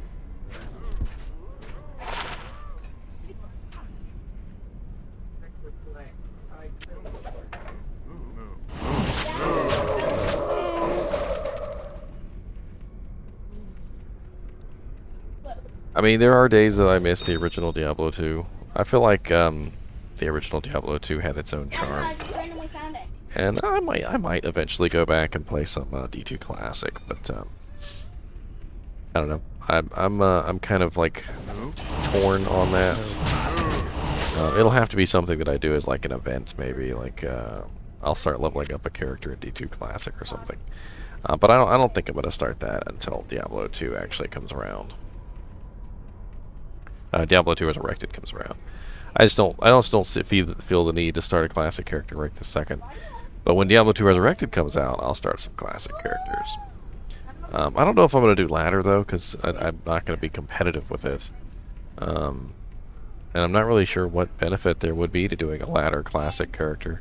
I mean, there are days that I miss the original Diablo 2. I feel like the original Diablo 2 had its own charm, I just randomly found it. and I might eventually go back and play some D2 Classic, but I don't know. I'm kind of like torn on that. It'll have to be something that I do as like an event, maybe like I'll start leveling up a character in D2 Classic or something. But I don't think I'm gonna start that until Diablo 2 actually comes around. Diablo II Resurrected comes around. I just don't feel the need to start a classic character right this second. But when Diablo II Resurrected comes out, I'll start some classic characters. I don't know if I'm going to do ladder though, because I'm not going to be competitive with it. And I'm not really sure what benefit there would be to doing a ladder classic character.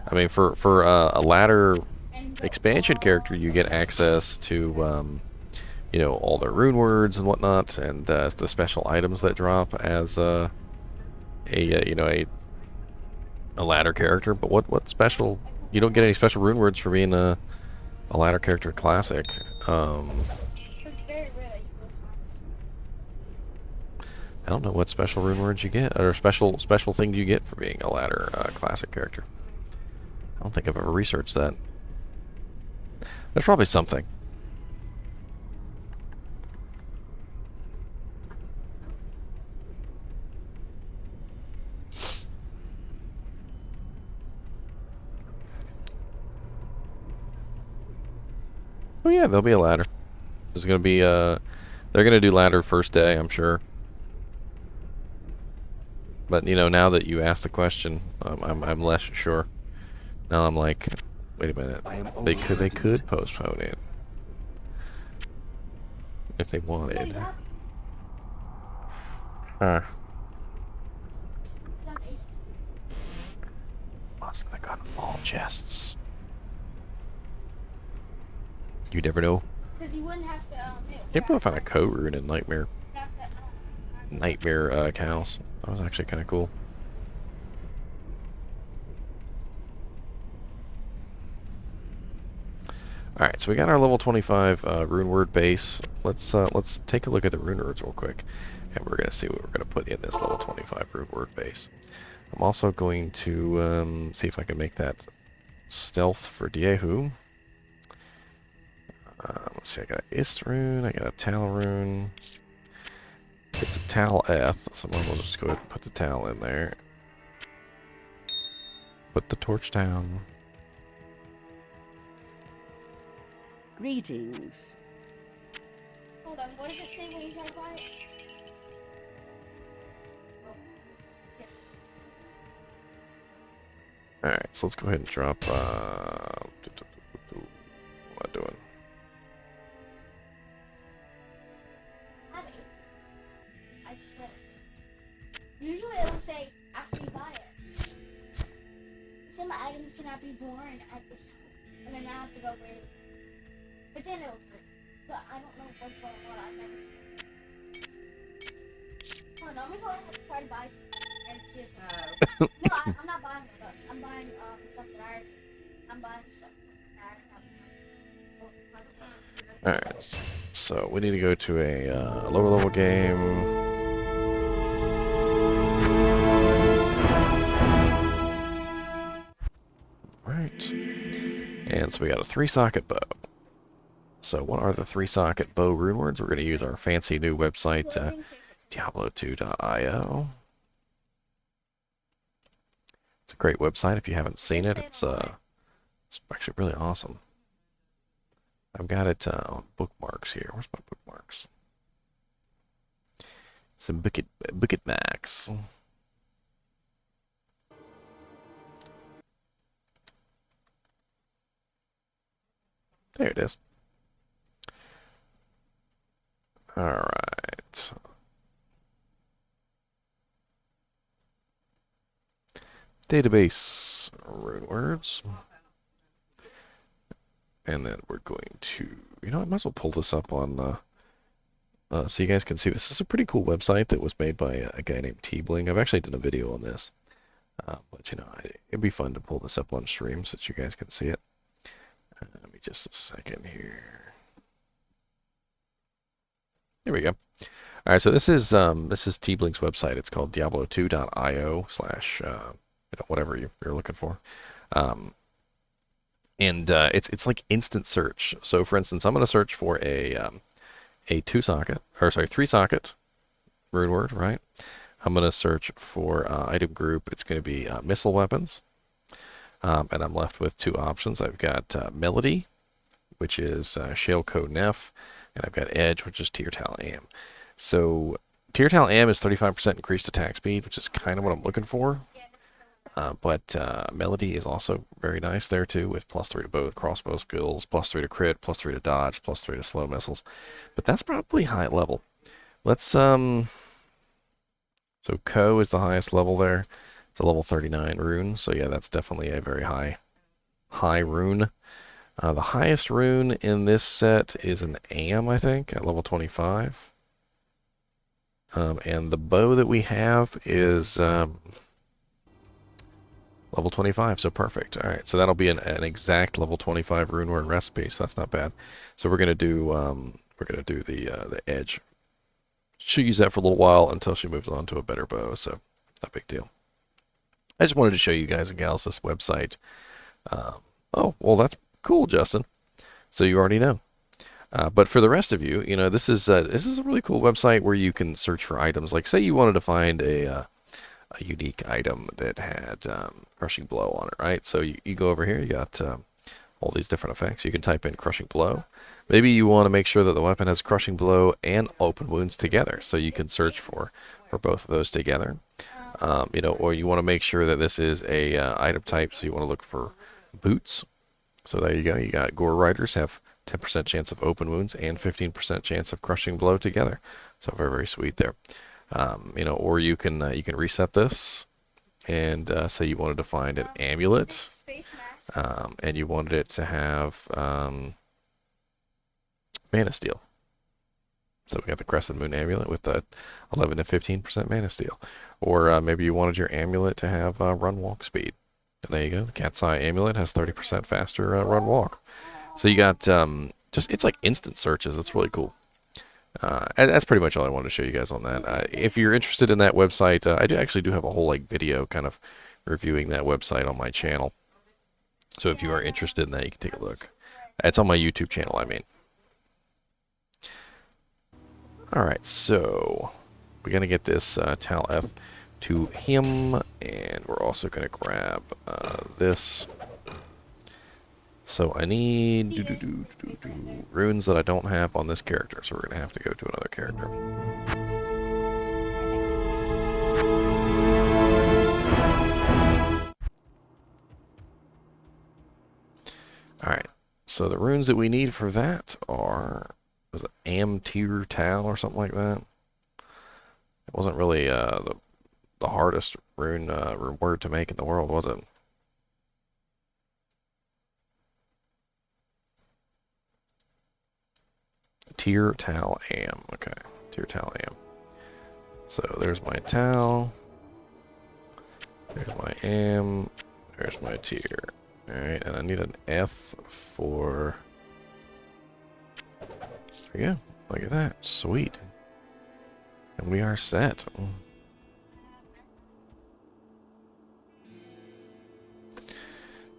I mean, for a ladder expansion character, you get access to you know, all their rune words and whatnot, and the special items that drop as you know, a ladder character. But what special? You don't get any special rune words for being a ladder character classic. It's very rare that you will find. I don't know what special rune words you get, or special things you get for being a ladder classic character. I don't think I've ever researched that. There's probably something. Oh yeah, there'll be a ladder. There's gonna be they're gonna do ladder first day, I'm sure. But you know, now that you asked the question, I'm less sure. Now I'm like, wait a minute, they could postpone it if they wanted. Huh? Must have got all chests. You never know. Because you wouldn't have to. Can't believe I found a code rune in Nightmare Have to, cows. That was actually kind of cool. All right, so we got our level 25 rune word base. Let's take a look at the rune words real quick, and we're gonna see what we're gonna put in this level 25 rune word base. I'm also going to see if I can make that stealth for Diejoo. Let's see, I got an Ist rune, I got a Tal rune. It's a Tal Eth, so we'll just go ahead and put the Tal in there. Put the torch down. Greetings. hold on, what does it say when you try to buy it? Oh, yes. Alright, so let's go ahead and drop, what am I doing? I have it. I just read it. Usually it'll say after you buy it. Some items cannot be born at this time, and then I have to go wait. But then it'll break. But I don't know what's going on. I've never seen it. Hold on, I'm gonna go try to buy some. I see it. No, I'm not buying the books. I'm buying stuff that I'm buying stuff that I have. Alright, so we need to go to a lower level game. Right. And so we got a 3-socket bow. So what are the 3-socket bow rune words? We're going to use our fancy new website, Diablo2.io. It's a great website if you haven't seen it. It's actually really awesome. I've got it on bookmarks here. Where's my bookmarks? Some bookmarks. There it is. All right. Database rune words. And then we're going to, you know, I might as well pull this up on, so you guys can see this. This is a pretty cool website that was made by a guy named T-Bling. I've actually done a video on this. But, you know, it'd be fun to pull this up on stream so that you guys can see it. Let me just a second here. There we go. All right, so this is T-Blink's website. It's called Diablo2.io / you know, whatever you're looking for. And it's like instant search. So for instance, I'm going to search for a 3-socket rune word, right? I'm going to search for item group. It's going to be missile weapons. And I'm left with 2 options. I've got Melody, which is Shale Code Nef, and I've got Edge, which is Tiertal Am. So Tiertal Am is 35% increased attack speed, which is kind of what I'm looking for. But Melody is also very nice there too, with +3 to bow crossbow skills, +3 to crit, +3 to dodge, +3 to slow missiles. But that's probably high level. Let's so Ko is the highest level there. It's a level 39 rune, so yeah, that's definitely a very high rune. The highest rune in this set is an Am, I think, at level 25. And the bow that we have is level 25, so perfect. All right, so that'll be an exact level 25 rune word recipe, so that's not bad. So we're gonna do the Edge. She'll use that for a little while until she moves on to a better bow, so not a big deal. I just wanted to show you guys and gals this website. Oh, well, that's cool, Justin. So you already know. But for the rest of you, you know, this is a really cool website where you can search for items. Like, say you wanted to find a unique item that had crushing blow on it, right? So you go over here, you got all these different effects. You can type in crushing blow. Maybe you want to make sure that the weapon has crushing blow and open wounds together, so you can search for both of those together. You know, or you want to make sure that this is a item type, so you want to look for boots. So there you go. You got Gore Riders have 10% chance of open wounds and 15% chance of crushing blow together. So very, very sweet there. You know, or you can reset this and say you wanted to find an amulet, and you wanted it to have mana steel. So we got the Crescent Moon amulet with the 11 to 15% mana steel. Or maybe you wanted your amulet to have run walk speed. And there you go. The Cat's Eye amulet has 30% faster run walk. So you got it's like instant searches. It's really cool. And that's pretty much all I wanted to show you guys on that. If you're interested in that website, I actually do have a whole like video kind of reviewing that website on my channel. So if you are interested in that, you can take a look. It's on my YouTube channel, I mean. Alright, so we're going to get this Taleth to him, and we're also going to grab this. So I need runes that I don't have on this character, so we're going to have to go to another character. Alright, so the runes that we need for that are, was it Amtir Tal or something like that? It wasn't really the hardest rune word to make in the world, was it? Tiertal Am. Okay. Tiertal Am. So there's my Tal. There's my M. There's my tier. Alright, and I need an F for... There we go. Look at that. Sweet. And we are set.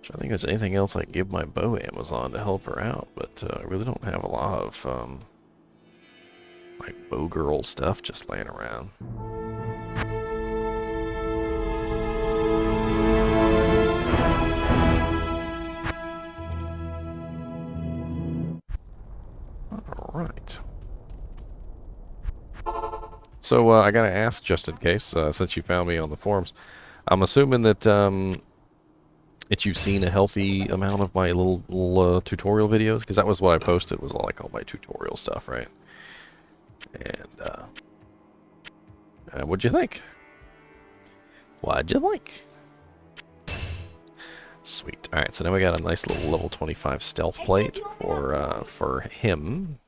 I think there's anything else I can give my bow Amazon to help her out, but I really don't have a lot of like bow girl stuff just laying around. All right. So I gotta ask, just in case, since you found me on the forums, I'm assuming that that you've seen a healthy amount of my little tutorial videos, because that was what I posted, was like all my tutorial stuff, right? And what'd you think? What'd you like? Sweet. All right, so now we got a nice little level 25 stealth plate for him.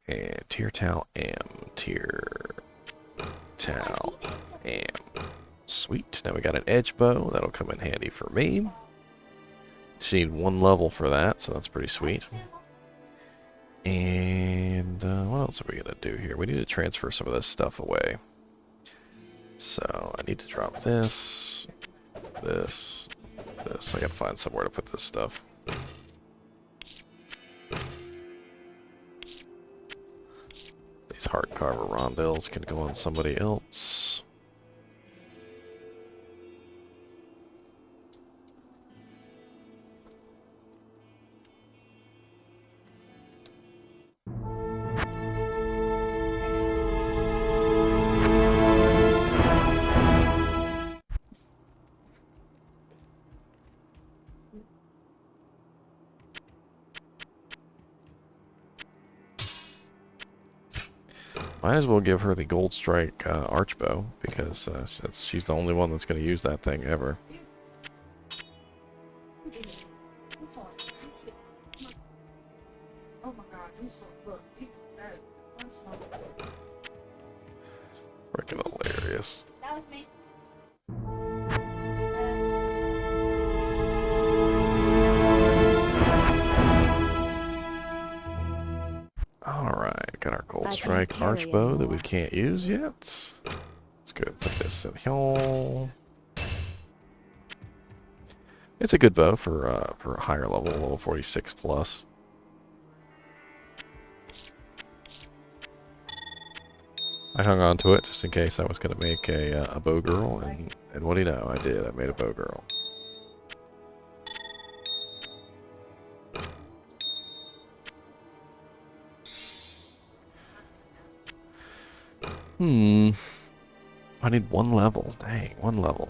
And tier towel M, tier towel M. Sweet. Now we got an edge bow. That'll come in handy for me. Just need 1 level for that, so that's pretty sweet. And what else are we going to do here? We need to transfer some of this stuff away. So I need to drop this, this. I got to find somewhere to put this stuff. These heart carver rondelles can go on somebody else. Might as well give her the Gold Strike Archbow, because she's the only one that's going to use that thing ever. Freaking hilarious. That was me. Alright, got our Gold Strike Archbow that we can't use yet. Let's go put this in here. It's a good bow for a higher level 46 plus. I hung on to it just in case I was going to make a bow girl, and what do you know, I did. I made a bow girl. I need 1 level. Dang, 1 level.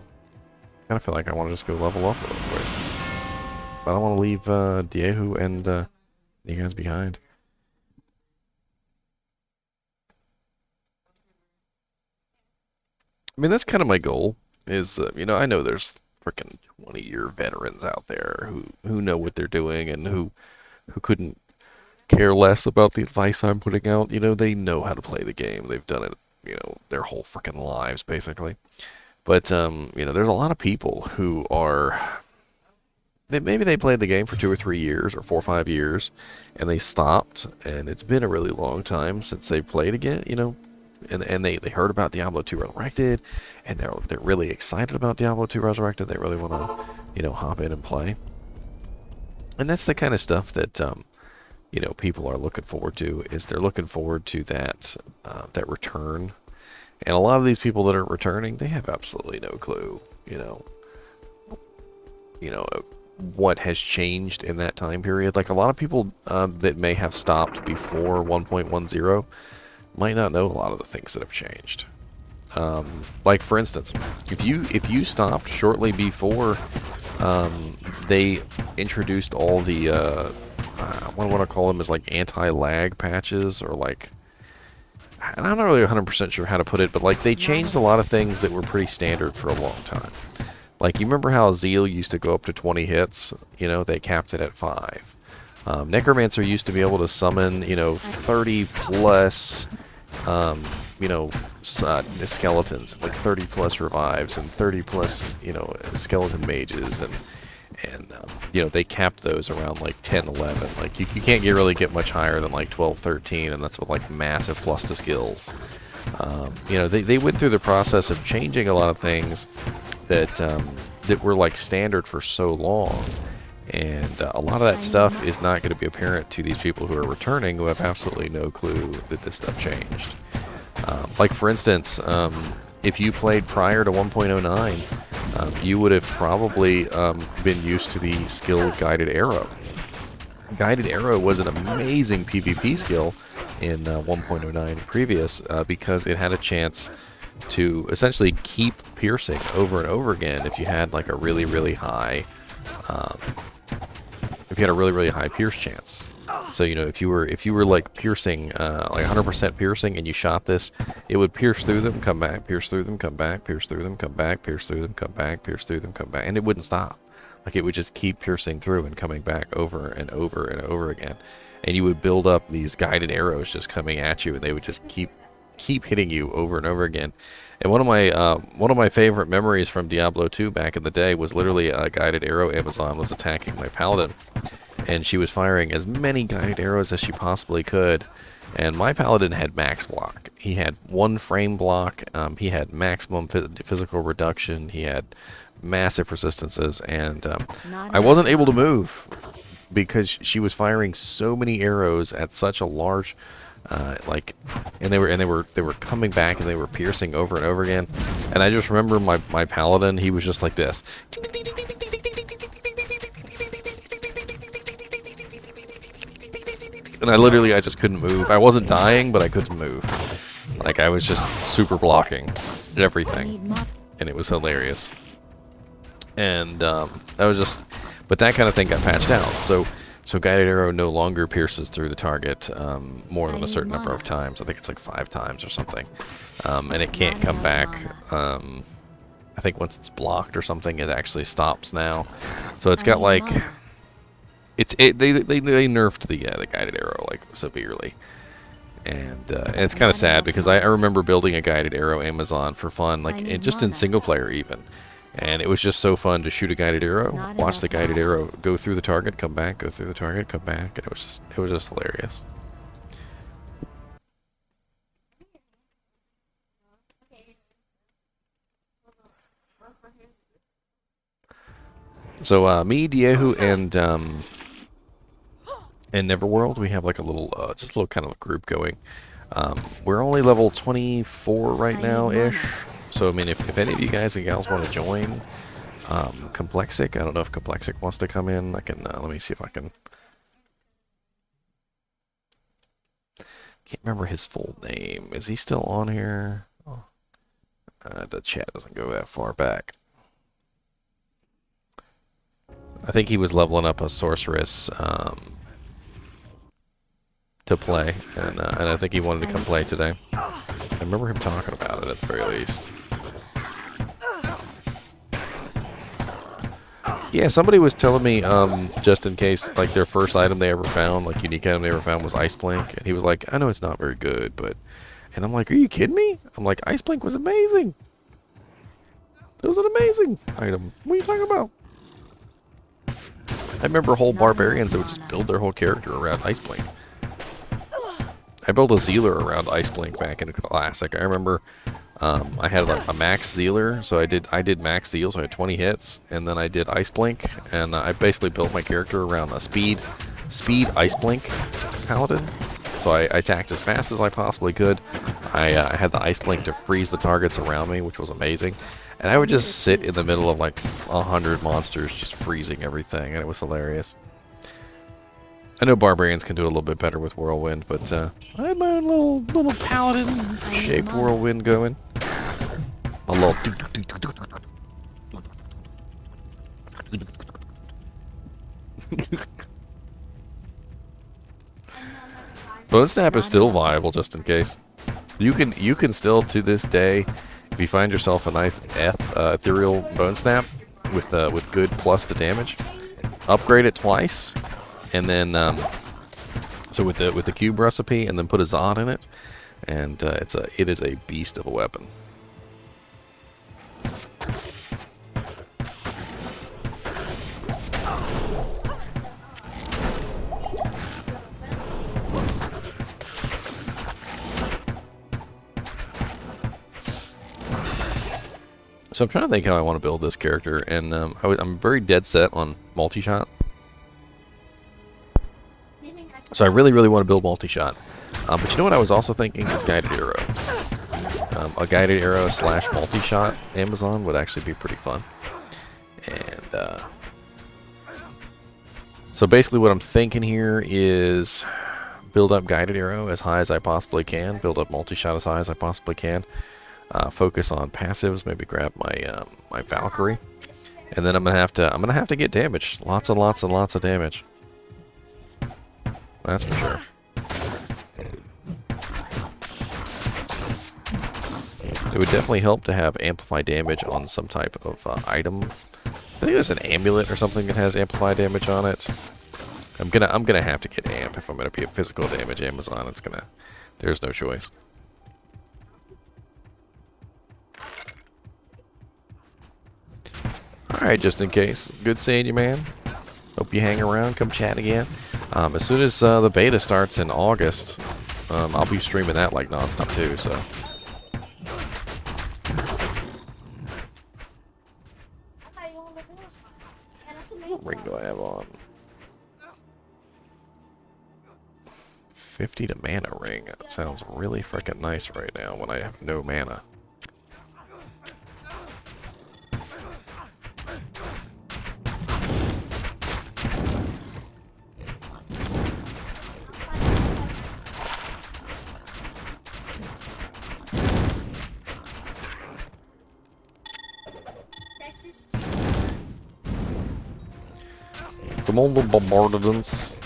Kind of feel like I want to just go level up real quick. But I don't want to leave Diejoo and you guys behind. I mean, that's kind of my goal. Is you know, I know there's freaking 20-year veterans out there who know what they're doing and who couldn't care less about the advice I'm putting out. You know, they know how to play the game. They've done it, you know, their whole freaking lives, basically. But, you know, there's a lot of people who are... maybe they played the game for 2 or 3 years, or 4 or 5 years, and they stopped, and it's been a really long time since they played again, you know, and they heard about Diablo II Resurrected, and they're really excited about Diablo II Resurrected. They really want to, you know, hop in and play. And that's the kind of stuff that... you know, people are looking forward to, is they're looking forward to that that return. And a lot of these people that are returning, they have absolutely no clue, you know, what has changed in that time period. Like a lot of people that may have stopped before 1.10 might not know a lot of the things that have changed. Like for instance, if you stopped shortly before they introduced all the what I call them is like anti-lag patches, or like, and I'm not really 100% sure how to put it, but like they changed a lot of things that were pretty standard for a long time. Like, you remember how Zeal used to go up to 20 hits? You know, they capped it at 5. Necromancer used to be able to summon, you know, 30 plus you know, skeletons, like 30 plus revives and 30 plus, you know, skeleton mages, and you know, they capped those around like 10, 11. Like you can't really get much higher than like 12, 13, and that's with like massive plus to skills. You know, they went through the process of changing a lot of things that that were like standard for so long, and a lot of that stuff is not going to be apparent to these people who are returning, who have absolutely no clue that this stuff changed. Like for instance, if you played prior to 1.09, you would have probably been used to the skill Guided Arrow. Guided Arrow was an amazing PvP skill in 1.09 previous, because it had a chance to essentially keep piercing over and over again if you had like a really high pierce chance. So, you know, if you were like piercing, like 100% piercing, and you shot this, it would pierce through them, come back, pierce through them, come back, pierce through them, come back, pierce through them, come back, pierce through them, come back, and it wouldn't stop. Like, it would just keep piercing through and coming back over and over and over again. And you would build up these guided arrows just coming at you, and they would just keep hitting you over and over again. And one of my favorite memories from Diablo 2 back in the day was literally a guided arrow Amazon was attacking my paladin, and she was firing as many guided arrows as she possibly could. And my paladin had max block. He had 1 frame block. He had maximum physical reduction. He had massive resistances, and I wasn't able to move because she was firing so many arrows at such a large, and they were coming back, and they were piercing over and over again. And I just remember my paladin, he was just like this. And I just couldn't move. I wasn't dying, but I couldn't move. Like, I was just super blocking everything, and it was hilarious. And that was just, but that kind of thing got patched out. So guided arrow no longer pierces through the target more than a certain number of times. I think it's like 5 times or something, and it can't come back. I think once it's blocked or something, it actually stops now. So it's got like, they nerfed the guided arrow like severely. And it's kind of sad because I remember building a guided arrow Amazon for fun, like just in single player even. And it was just so fun to shoot a guided arrow, watch the guided arrow go through the target, come back, go through the target, come back, and it was just hilarious. So me, Diejoo, and Neverworld, we have like a little, just a little kind of a group going. We're only level 24 right now ish. So I mean, if any of you guys and gals want to join, Complexic, I don't know if Complexic wants to come in. I can let me see if I can. Can't remember his full name. Is he still on here? Oh. The chat doesn't go that far back. I think he was leveling up a sorceress to play, and I think he wanted to come play today. I remember him talking about it at the very least. Yeah, somebody was telling me, just in case, like their first item they ever found, like unique item they ever found was Ice Blink, and he was like, I know it's not very good, but, and I'm like, are you kidding me? I'm like, Ice Blink was amazing. It was an amazing item. What are you talking about? I remember whole barbarians that would just build their whole character around Ice Blink. I built a Zealer around Ice Blink back in Classic. I remember I had a max Zealer, so I did max Zeal, so I had 20 hits, and then I did Ice Blink, and I basically built my character around a speed Ice Blink paladin. So I attacked as fast as I possibly could. I had the Ice Blink to freeze the targets around me, which was amazing. And I would just sit in the middle of like 100 monsters, just freezing everything, and it was hilarious. I know barbarians can do a little bit better with whirlwind, but I had my own little paladin-shaped whirlwind going. A little. Bone Snap is still viable, just in case. You can still, to this day, if you find yourself a nice ethereal Bone Snap with good plus to damage, upgrade it twice. And then, so with the cube recipe, and then put a Zod in it, and it is a beast of a weapon. So I'm trying to think how I want to build this character, and I'm very dead set on multi-shot. So I really, really want to build multi-shot. But you know what I was also thinking is guided arrow. A guided arrow / multi-shot Amazon would actually be pretty fun. And so basically what I'm thinking here is build up guided arrow as high as I possibly can, build up multi-shot as high as I possibly can. Focus on passives. Maybe grab my my Valkyrie, and then I'm gonna have to get damage. Lots and lots and lots of damage. That's for sure. It would definitely help to have amplify damage on some type of item. I think there's an amulet or something that has amplify damage on it. I'm gonna have to get amp if I'm gonna be a physical damage Amazon. There's no choice. Alright, just in case. Good seeing you, man. Hope you hang around. Come chat again. As soon as the beta starts in August, I'll be streaming that like nonstop too, so. What ring do I have on? 50 to mana ring. That sounds really freaking nice right now when I have no mana. Come on, the bombardants.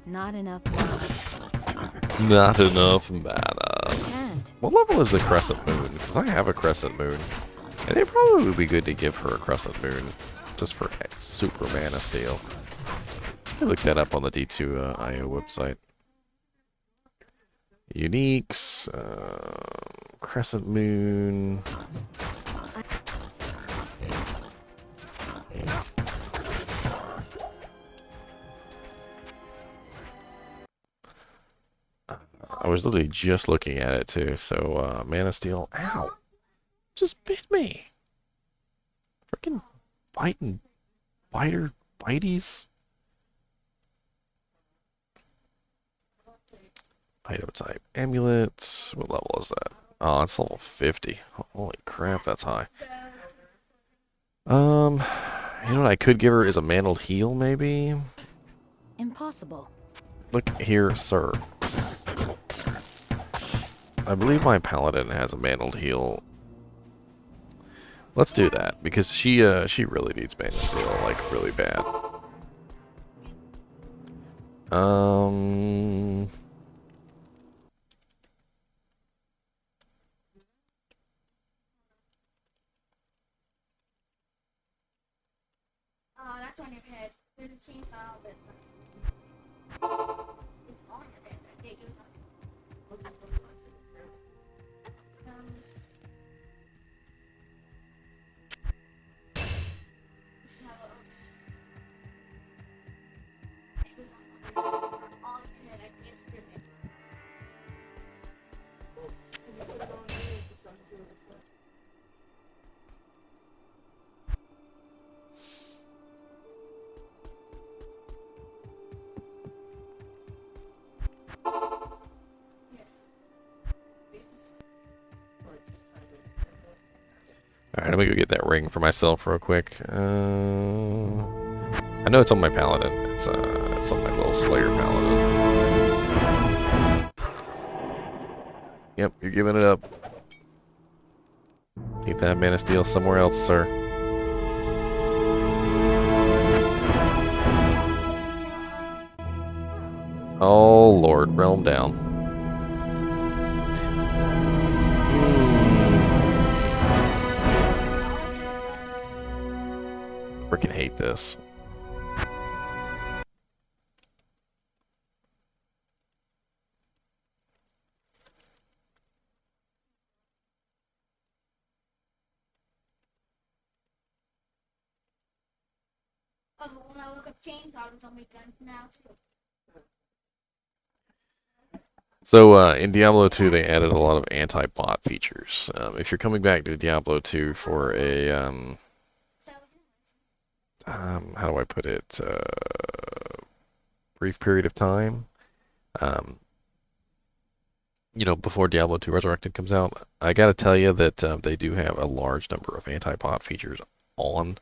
Not enough mana. Not enough mana. Can't. What level is the Crescent Moon? Because I have a Crescent Moon. And it probably would be good to give her a Crescent Moon. Just for super mana steal. I looked that up on the D2IO website. Uniques. Crescent Moon. I was literally just looking at it too. So, mana steal. Ow! Just bit me. Freaking biting biteys. Item type amulets. What level is that? Oh, it's level 50. Holy crap, that's high. You know what I could give her is a mantled heal, maybe. Impossible. Look here, sir. I believe my paladin has a mantled heal. Let's do that because she really needs mana steal, like really bad. Oh, that's on your head. There's a chainsaw that it's on your head. I can't give it up. This is how it looks. On your head, I can't scream it. Can you put it on you or something? Alright, let me go get that ring for myself real quick. I know it's on my paladin. It's on my little Slayer paladin. Yep, you're giving it up. Get that mana steal somewhere else, sir. Oh, Lord. Realm down. Freaking hate this. Oh, when I look up chainsaws, I'll make guns now too. So in Diablo 2, they added a lot of anti-bot features. If you're coming back to Diablo 2 for a So, how do I put it? Brief period of time. Um, before Diablo 2 Resurrected comes out, I gotta tell you that they do have a large number of anti-bot features on.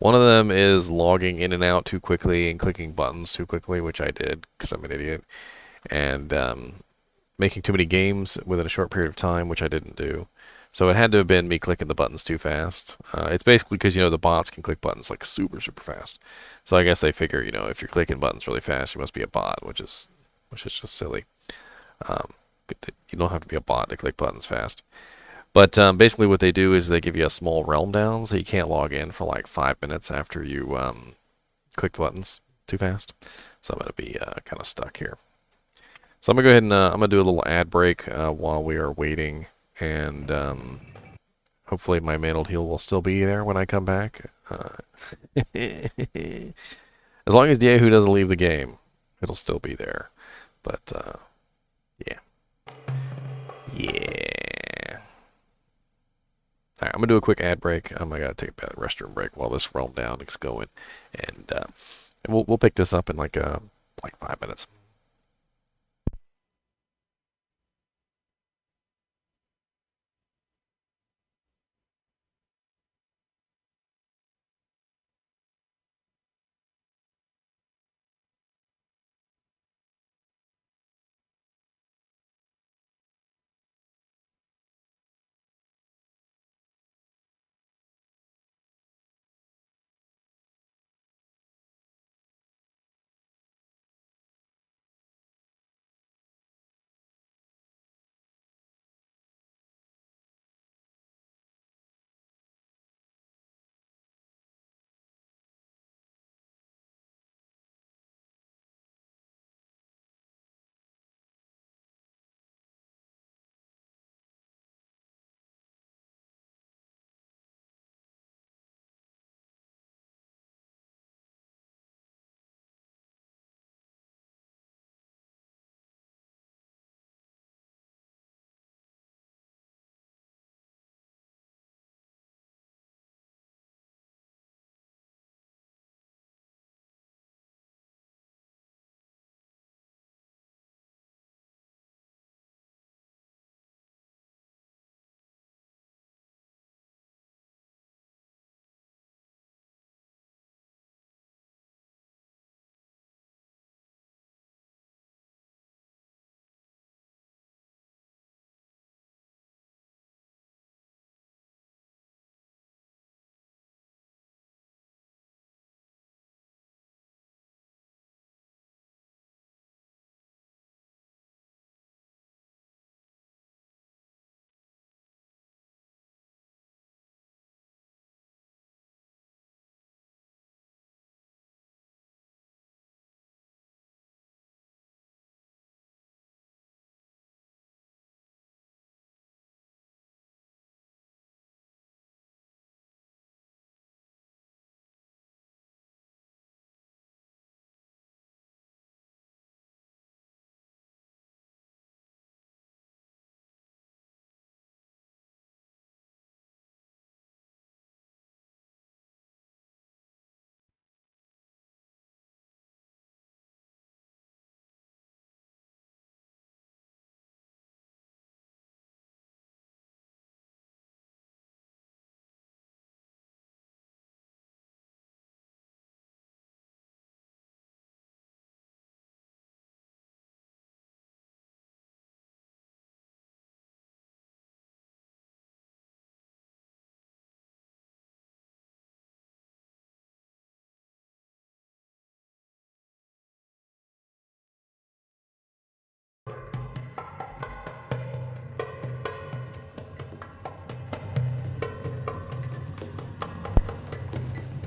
One of them is logging in and out too quickly and clicking buttons too quickly, which I did because I'm an idiot, and making too many games within a short period of time, which I didn't do. So it had to have been me clicking the buttons too fast. It's basically because the bots can click buttons like super super fast. So I guess they figure if you're clicking buttons really fast, you must be a bot, which is just silly. Um, you don't have to be a bot to click buttons fast. But basically, what they do is they give you a small realm down, so you can't log in for like 5 minutes after you click the buttons too fast. So I'm gonna be kind of stuck here. So I'm gonna go ahead and I'm gonna do a little ad break while we are waiting, and hopefully my mantled heal will still be there when I come back. As long as Diejoo doesn't leave the game, it'll still be there. But yeah, yeah. All right, I'm gonna do a quick ad break. I gotta take a restroom break while this realm down is going, and we'll pick this up in like 5 minutes.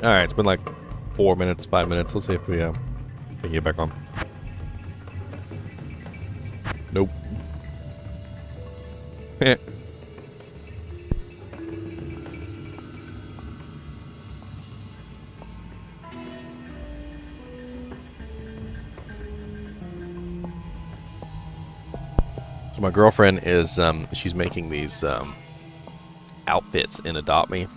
All right, it's been like 4 minutes, 5 minutes. Let's see if we can get back on. Nope. Eh. So my girlfriend is she's making these outfits in Adopt Me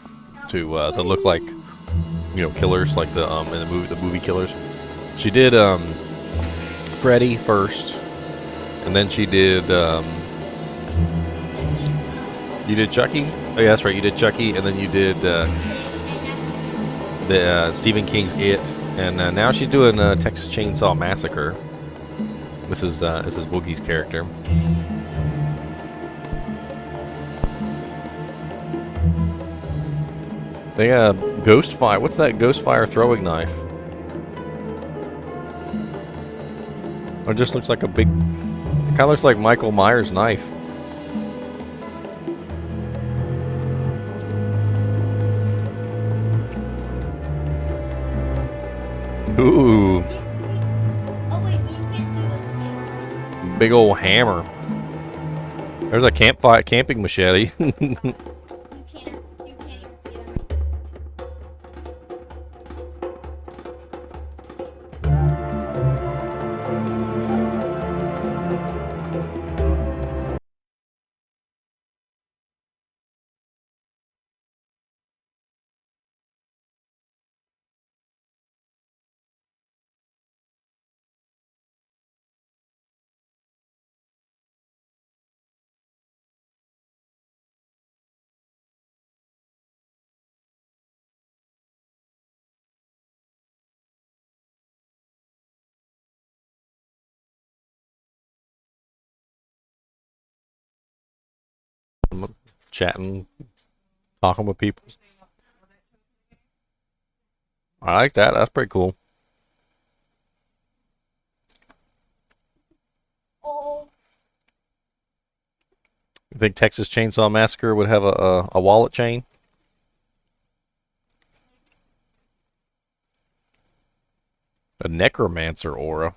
to look like, you know, killers, like the in the movie killers. She did Freddy first, and then she did you did Chucky. Oh yeah, that's right. You did Chucky, and then you did the Stephen King's It, and now she's doing Texas Chainsaw Massacre. This is Woogie's character. They ghost fire. What's that ghost fire throwing knife? It just looks like a big. It kind of looks like Michael Myers' knife. Ooh, Oh wait, but you can't see those things. big old hammer. There's a camping machete. You can't even see them. Chatting, talking with people. I like that. That's pretty cool. Oh, You think Texas Chainsaw Massacre would have a wallet chain? A necromancer aura.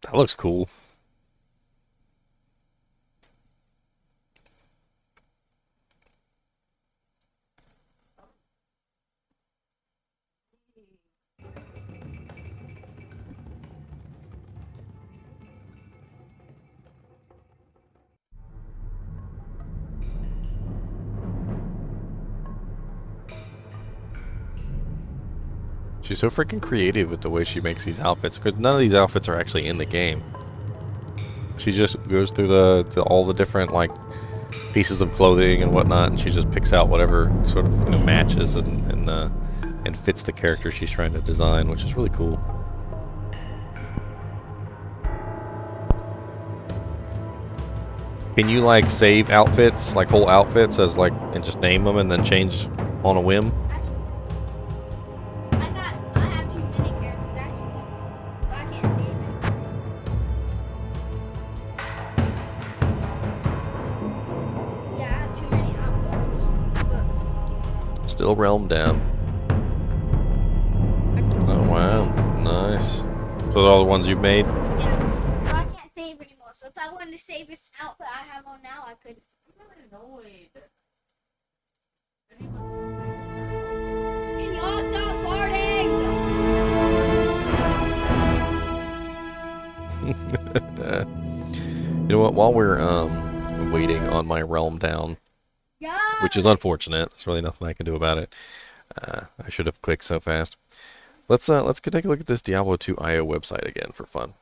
That looks cool. She's so freaking creative with the way she makes these outfits, because none of these outfits are actually in the game. She just goes through all the different like pieces of clothing and whatnot, and she just picks out whatever sort of, you know, matches and fits the character she's trying to design, which is really cool. Can you like save outfits, like whole outfits, as like, and just name them and then change on a whim? I have too many characters actually, so I can't see them. Yeah, I have too many outfits. Look, Still realm down. I can Oh wow, nice. So all the ones you've made. Yeah, so I can't save anymore. So if I wanted to save this outfit I have on now, I could. Can y'all stop farting? You know what? While we're waiting on my realm down, Yeah. which is unfortunate, there's really nothing I can do about it. I should have clicked so fast. Let's go take a look at this Diablo 2 IO website again for fun.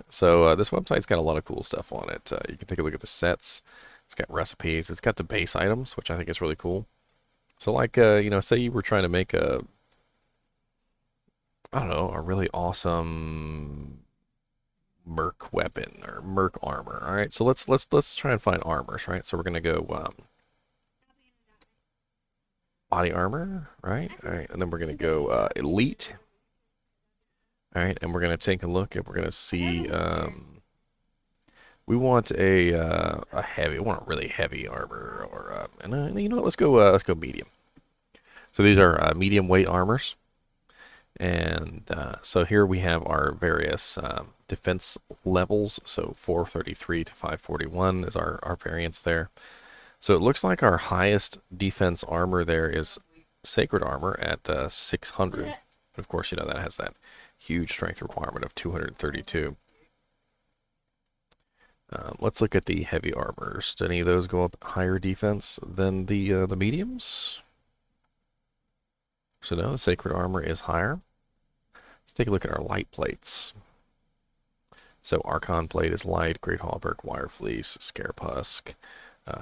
So this website's got a lot of cool stuff on it. You can take a look at the sets. It's got recipes. It's got the base items, which I think is really cool. So like, you know, say you were trying to make a, I don't know, a really awesome merc weapon or merc armor. All right, so let's try and find armors, right? So we're gonna go body armor, right? All right, and then we're gonna go elite. All right, and we're gonna take a look and we're gonna see We want a heavy, we want a really heavy armor, or and you know what? Let's go medium. So these are medium weight armors, and so here we have our various defense levels. So 433 to 541 is our variance there. So it looks like our highest defense armor there is sacred armor at 600. But of course, you know that has that huge strength requirement of 232. Let's look at the heavy armors. Do any of those go up higher defense than the mediums? So no, the sacred armor is higher. Let's take a look at our light plates. So Archon plate is light, Great Hallberg, Wire Fleece, Scarepusk,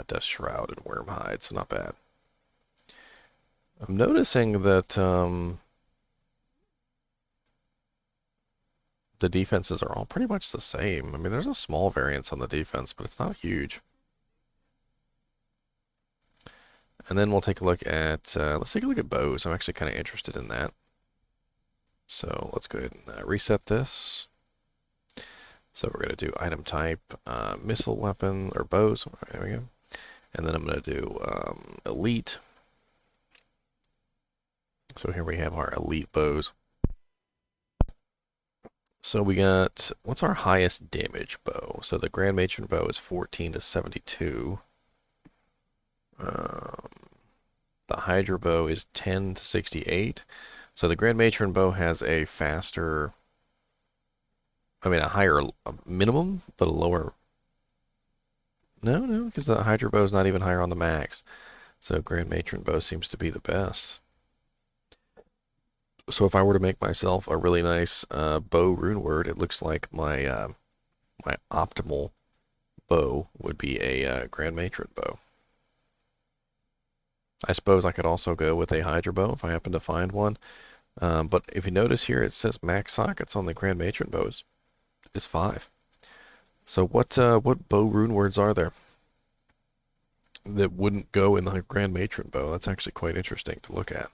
Dust Shroud, and Wormhide, so not bad. I'm noticing that the defenses are all pretty much the same. I mean, there's a small variance on the defense, but it's not huge. And then we'll take a look at, let's take a look at bows. I'm actually kind of interested in that. So let's go ahead and reset this. So we're going to do item type, missile weapon, or bows. There we go. And then I'm going to do elite. So here we have our elite bows. So we got, what's our highest damage bow? So the Grand Matron bow is 14 to 72. The Hydra bow is 10 to 68. So the Grand Matron bow has a faster, I mean a higher minimum, but a lower. No, because the Hydra bow is not even higher on the max. So Grand Matron bow seems to be the best. So if I were to make myself a really nice bow rune word, it looks like my my optimal bow would be a Grand Matron bow. I suppose I could also go with a Hydra bow if I happen to find one. But if you notice here, it says max sockets on the Grand Matron bows is 5. So what bow rune words are there that wouldn't go in the Grand Matron bow? That's actually quite interesting to look at.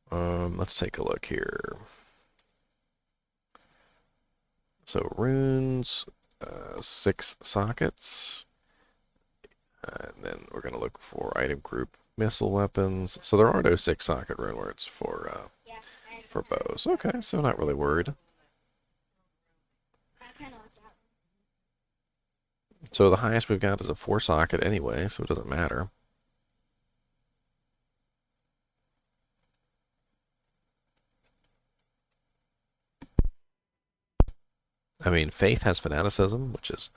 Let's take a look here. So runes, 6 sockets. And then we're going to look for item group missile weapons. So there are no 6 socket rune words for bows. Okay, so not really worried. So the highest we've got is a 4 socket anyway, so it doesn't matter. I mean, Faith has fanaticism, which is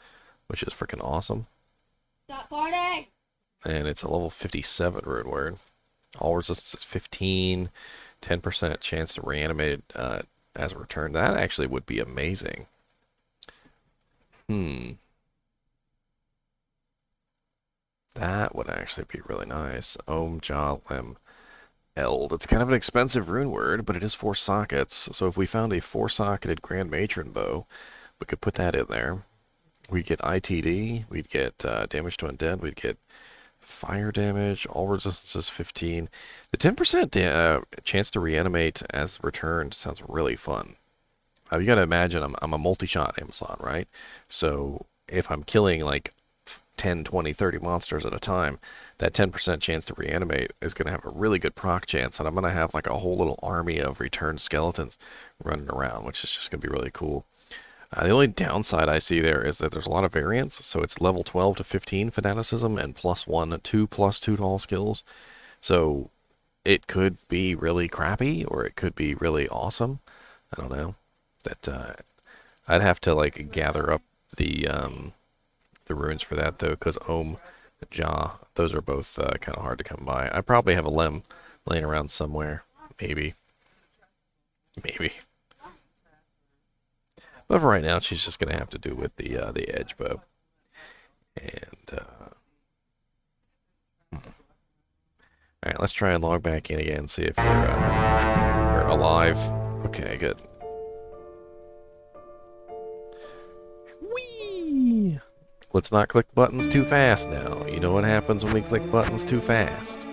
freaking awesome. Stop farting! And it's a level 57 rune word. All resistance is 15, 10% chance to reanimate it as a return. That actually would be amazing. That would actually be really nice. Om Ja Lem Eld. It's kind of an expensive rune word, but it is 4 sockets. So if we found a 4-socketed Grand Matron bow, we could put that in there. We'd get ITD, we'd get damage to undead, we'd get fire damage, all resistance is 15. The 10% chance to reanimate as returned sounds really fun. You gotta imagine I'm a multi-shot Amazon, right? So if I'm killing like 10, 20, 30 monsters at a time, that 10% chance to reanimate is going to have a really good proc chance, and I'm going to have like a whole little army of returned skeletons running around, which is just going to be really cool. The only downside I see there is that there's a lot of variance, so it's level 12 to 15 fanaticism and +1, 2 +2 to all skills. So it could be really crappy, or it could be really awesome. I don't know. That I'd have to like gather up the runes for that though, because Om, Ja, those are both kind of hard to come by. I probably have a Lem laying around somewhere, maybe. But for right now, she's just gonna have to do with the edge bow. And all right, let's try and log back in again and see if we're alive. Okay, good. Whee! Let's not click buttons too fast now. You know what happens when we click buttons too fast.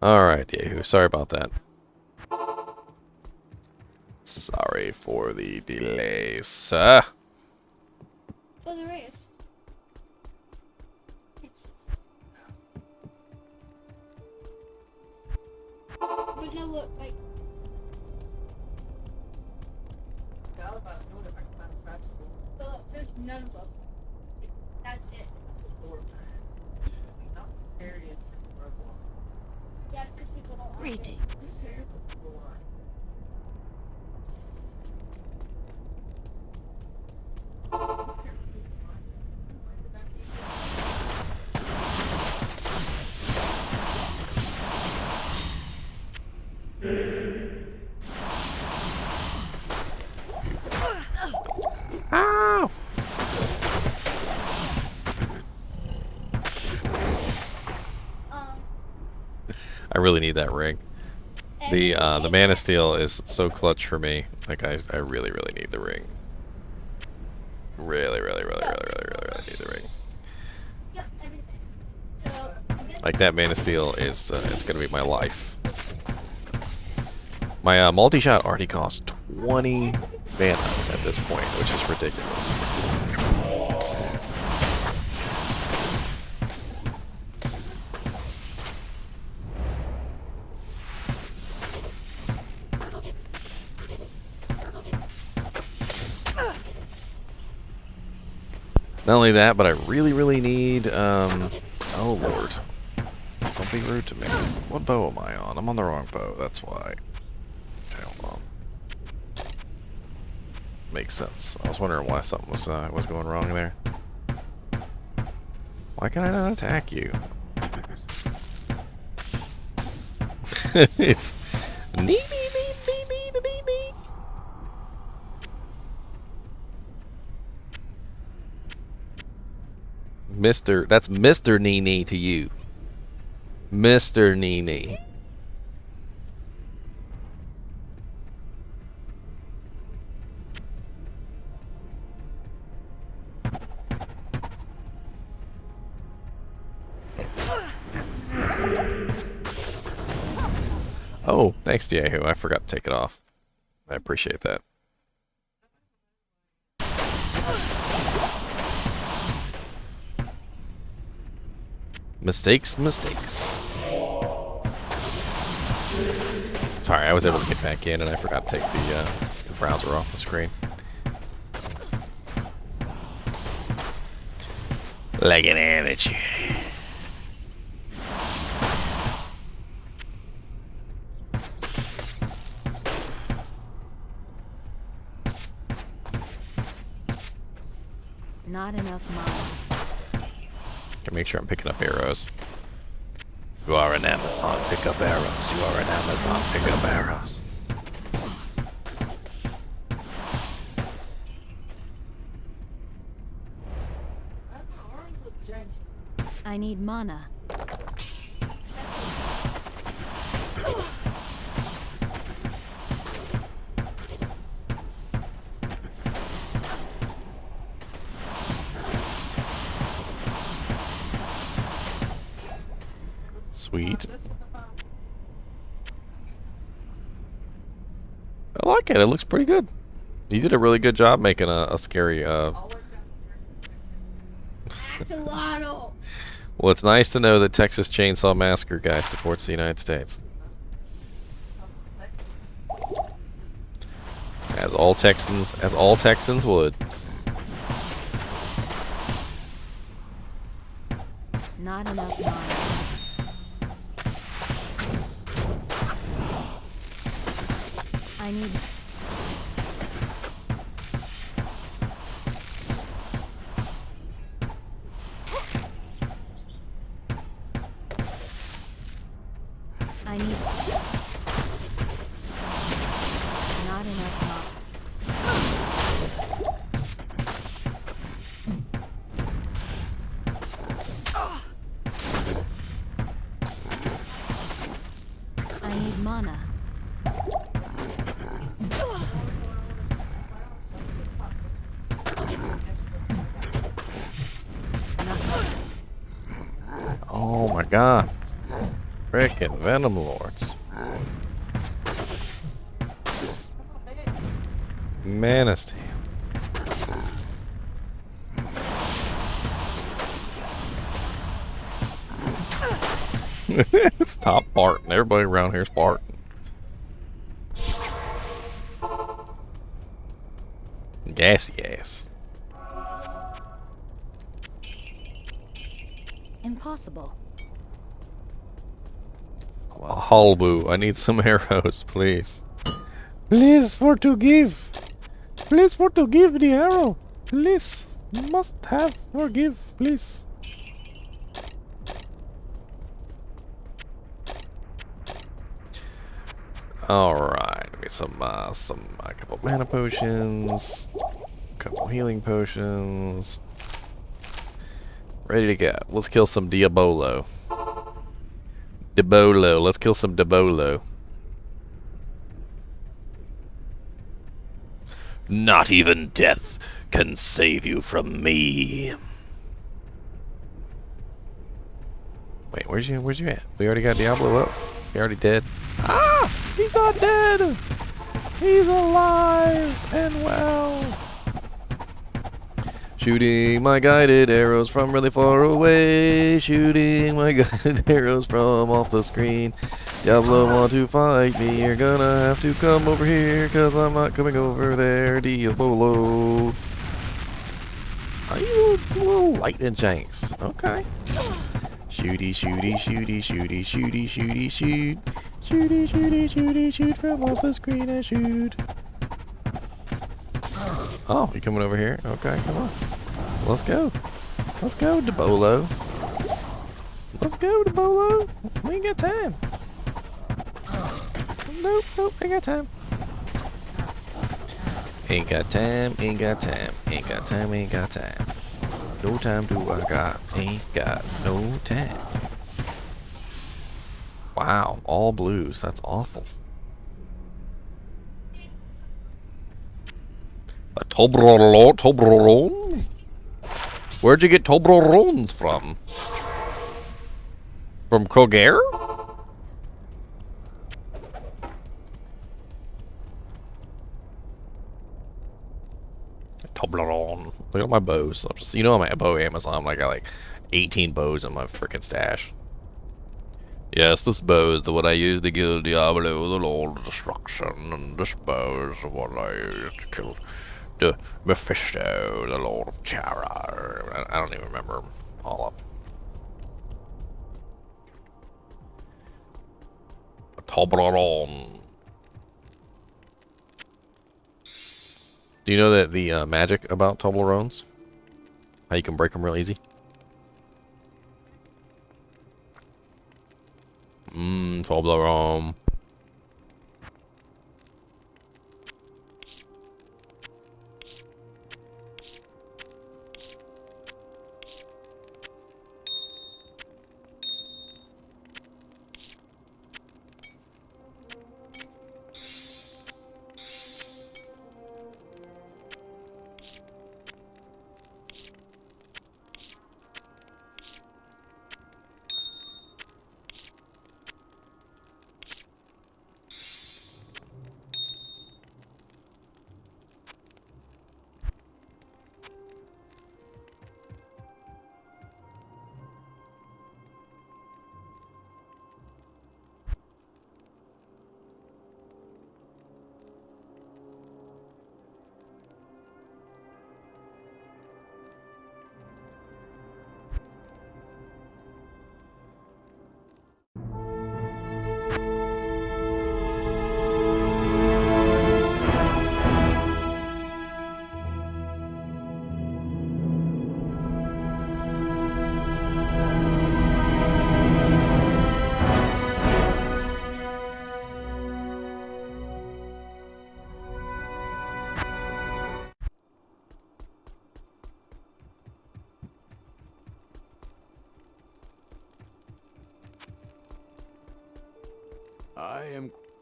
Alright, Diejoo. Sorry about that. Sorry for the delays. Oh, there is. It's... But no, look, like... There's none of them. That's it. Yeah, because people don't like it. Greetings. Ow! I really need that ring. The Man of Steel is so clutch for me. Like I really need the ring. Really need the ring. Yep, everything. So, Like that Man of Steel is it's gonna be my life. My multi-shot already costs 20 mana at this point, which is ridiculous. Not only that, but I really need, oh lord. Don't be rude to me. What bow am I on? I'm on the wrong bow, that's why. Okay, hold on. Makes sense. I was wondering why something was going wrong there. Why can I not attack you? It's... Nee. That's Mr. NiNi to you. Mr. NiNi. Oh, thanks, Diejoo. I forgot to take it off. I appreciate that. Mistakes. Sorry, I was able to get back in and I forgot to take the browser off the screen. Like an amateur. Not enough mana. Can make sure I'm picking up arrows. You are an Amazon, pick up arrows. You are an Amazon, pick up arrows. I need mana. Sweet. I like it. It looks pretty good. You did a really good job making a scary. Axolotl. Well, it's nice to know that Texas Chainsaw Massacre guy supports the United States. As all Texans would. Not enough mana. I need... I need... Not enough mana. I need mana. Oh my god. Frickin' Venom Lords. Man of Steel. Stop farting. Everybody around here's farting. Gassy ass. Impossible. Halbu, I need some arrows, please. Please for to give. Please for to give the arrow. Please. Must have forgive, please. Alright, give me a couple mana potions, a couple healing potions. Ready to go. Let's kill some Diabolo. Let's kill some Diabolo. Not even death can save you from me. Wait, where's you at? We already got Diablo up. He already dead. Ah! He's not dead! He's alive and well. Shooting my guided arrows from really far away. Shooting my guided arrows from off the screen. Diablo want to fight me. You're gonna have to come over here, cause I'm not coming over there. Diabolo. Are you a little lightning janks? Okay. Shooty, shooty, shooty, shooty, shooty, shooty, shoot. Shooty, shooty, shooty, shoot from off the screen and shoot. Oh, you coming over here? Okay, come on. Let's go. Let's go, Diabolo. Let's go, Diabolo. We ain't got time. Nope, nope, ain't got time. Ain't got time, ain't got time, ain't got time, ain't got time. No time do I got, ain't got no time. Wow, all blues, that's awful. A Toblerone? Where'd you get Toblerones from? From Kroger? Toblerone. Look at my bows. You know I'm at bow Amazon. I got like 18 bows in my freaking stash. Yes, this bow is what I use to kill Diablo, the Lord of Destruction, and this bow is what I use to kill the Mephisto, the Lord of Terror. I don't even remember all of them. Toblerone. Do you know that the magic about Toblerones? How you can break them real easy? Toblerone.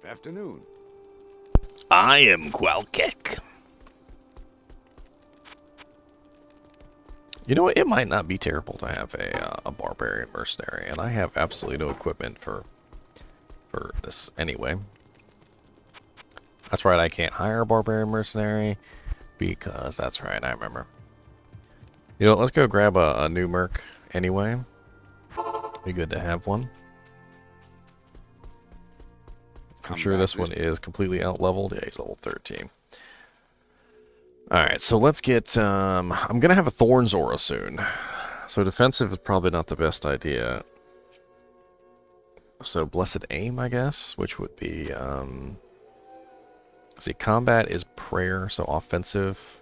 Afternoon. I am Qualkek. You know what? It might not be terrible to have a barbarian mercenary, and I have absolutely no equipment for for this anyway. That's right, I can't hire a barbarian mercenary because that's right, I remember. You know, let's go grab a new merc anyway. Be good to have one. I'm sure this one is completely out-leveled. Yeah, he's level 13. Alright, so let's get... I'm going to have a Thorns Aura soon. So defensive is probably not the best idea. So Blessed Aim, I guess, which would be... see, combat is prayer, so offensive...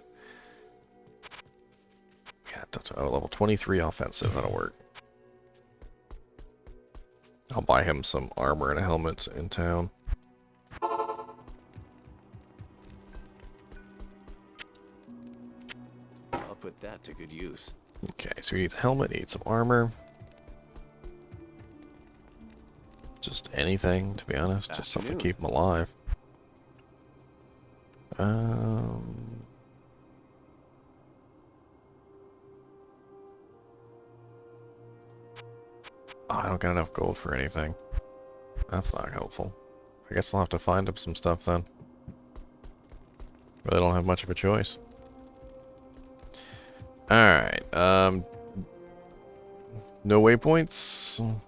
Yeah, level 23 offensive, that'll work. I'll buy him some armor and a helmet in town. I'll put that to good use. Okay, so he needs a helmet, he needs some armor. Just anything, to be honest. Just something to keep him alive. Oh, I don't got enough gold for anything. That's not helpful. I guess I'll have to find him some stuff then. Really don't have much of a choice. Alright, no waypoints.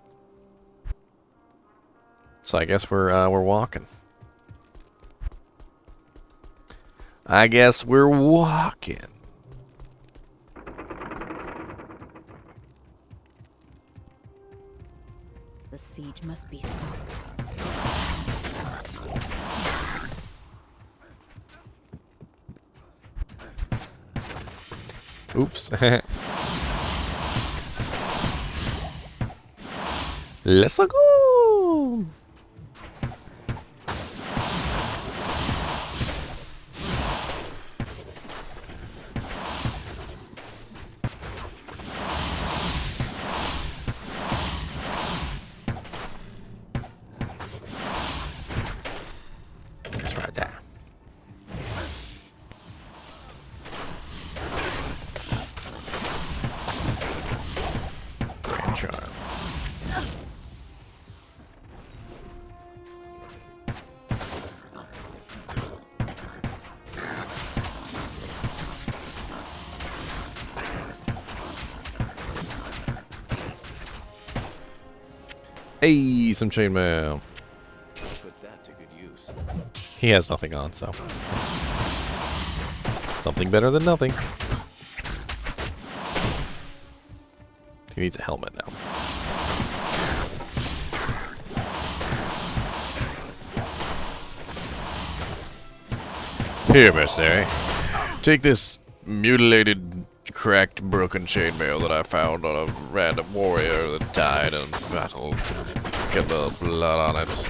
So I guess we're walking. I guess we're walking. The siege must be stopped. Oops. Let's go. That's right there. Grand charm. Hey, some chainmail. Put that to good use. He has nothing on, so something better than nothing. He needs a helmet now. Here, mercenary. Take this mutilated, cracked, broken chainmail that I found on a random warrior that died in battle. Get the blood on it.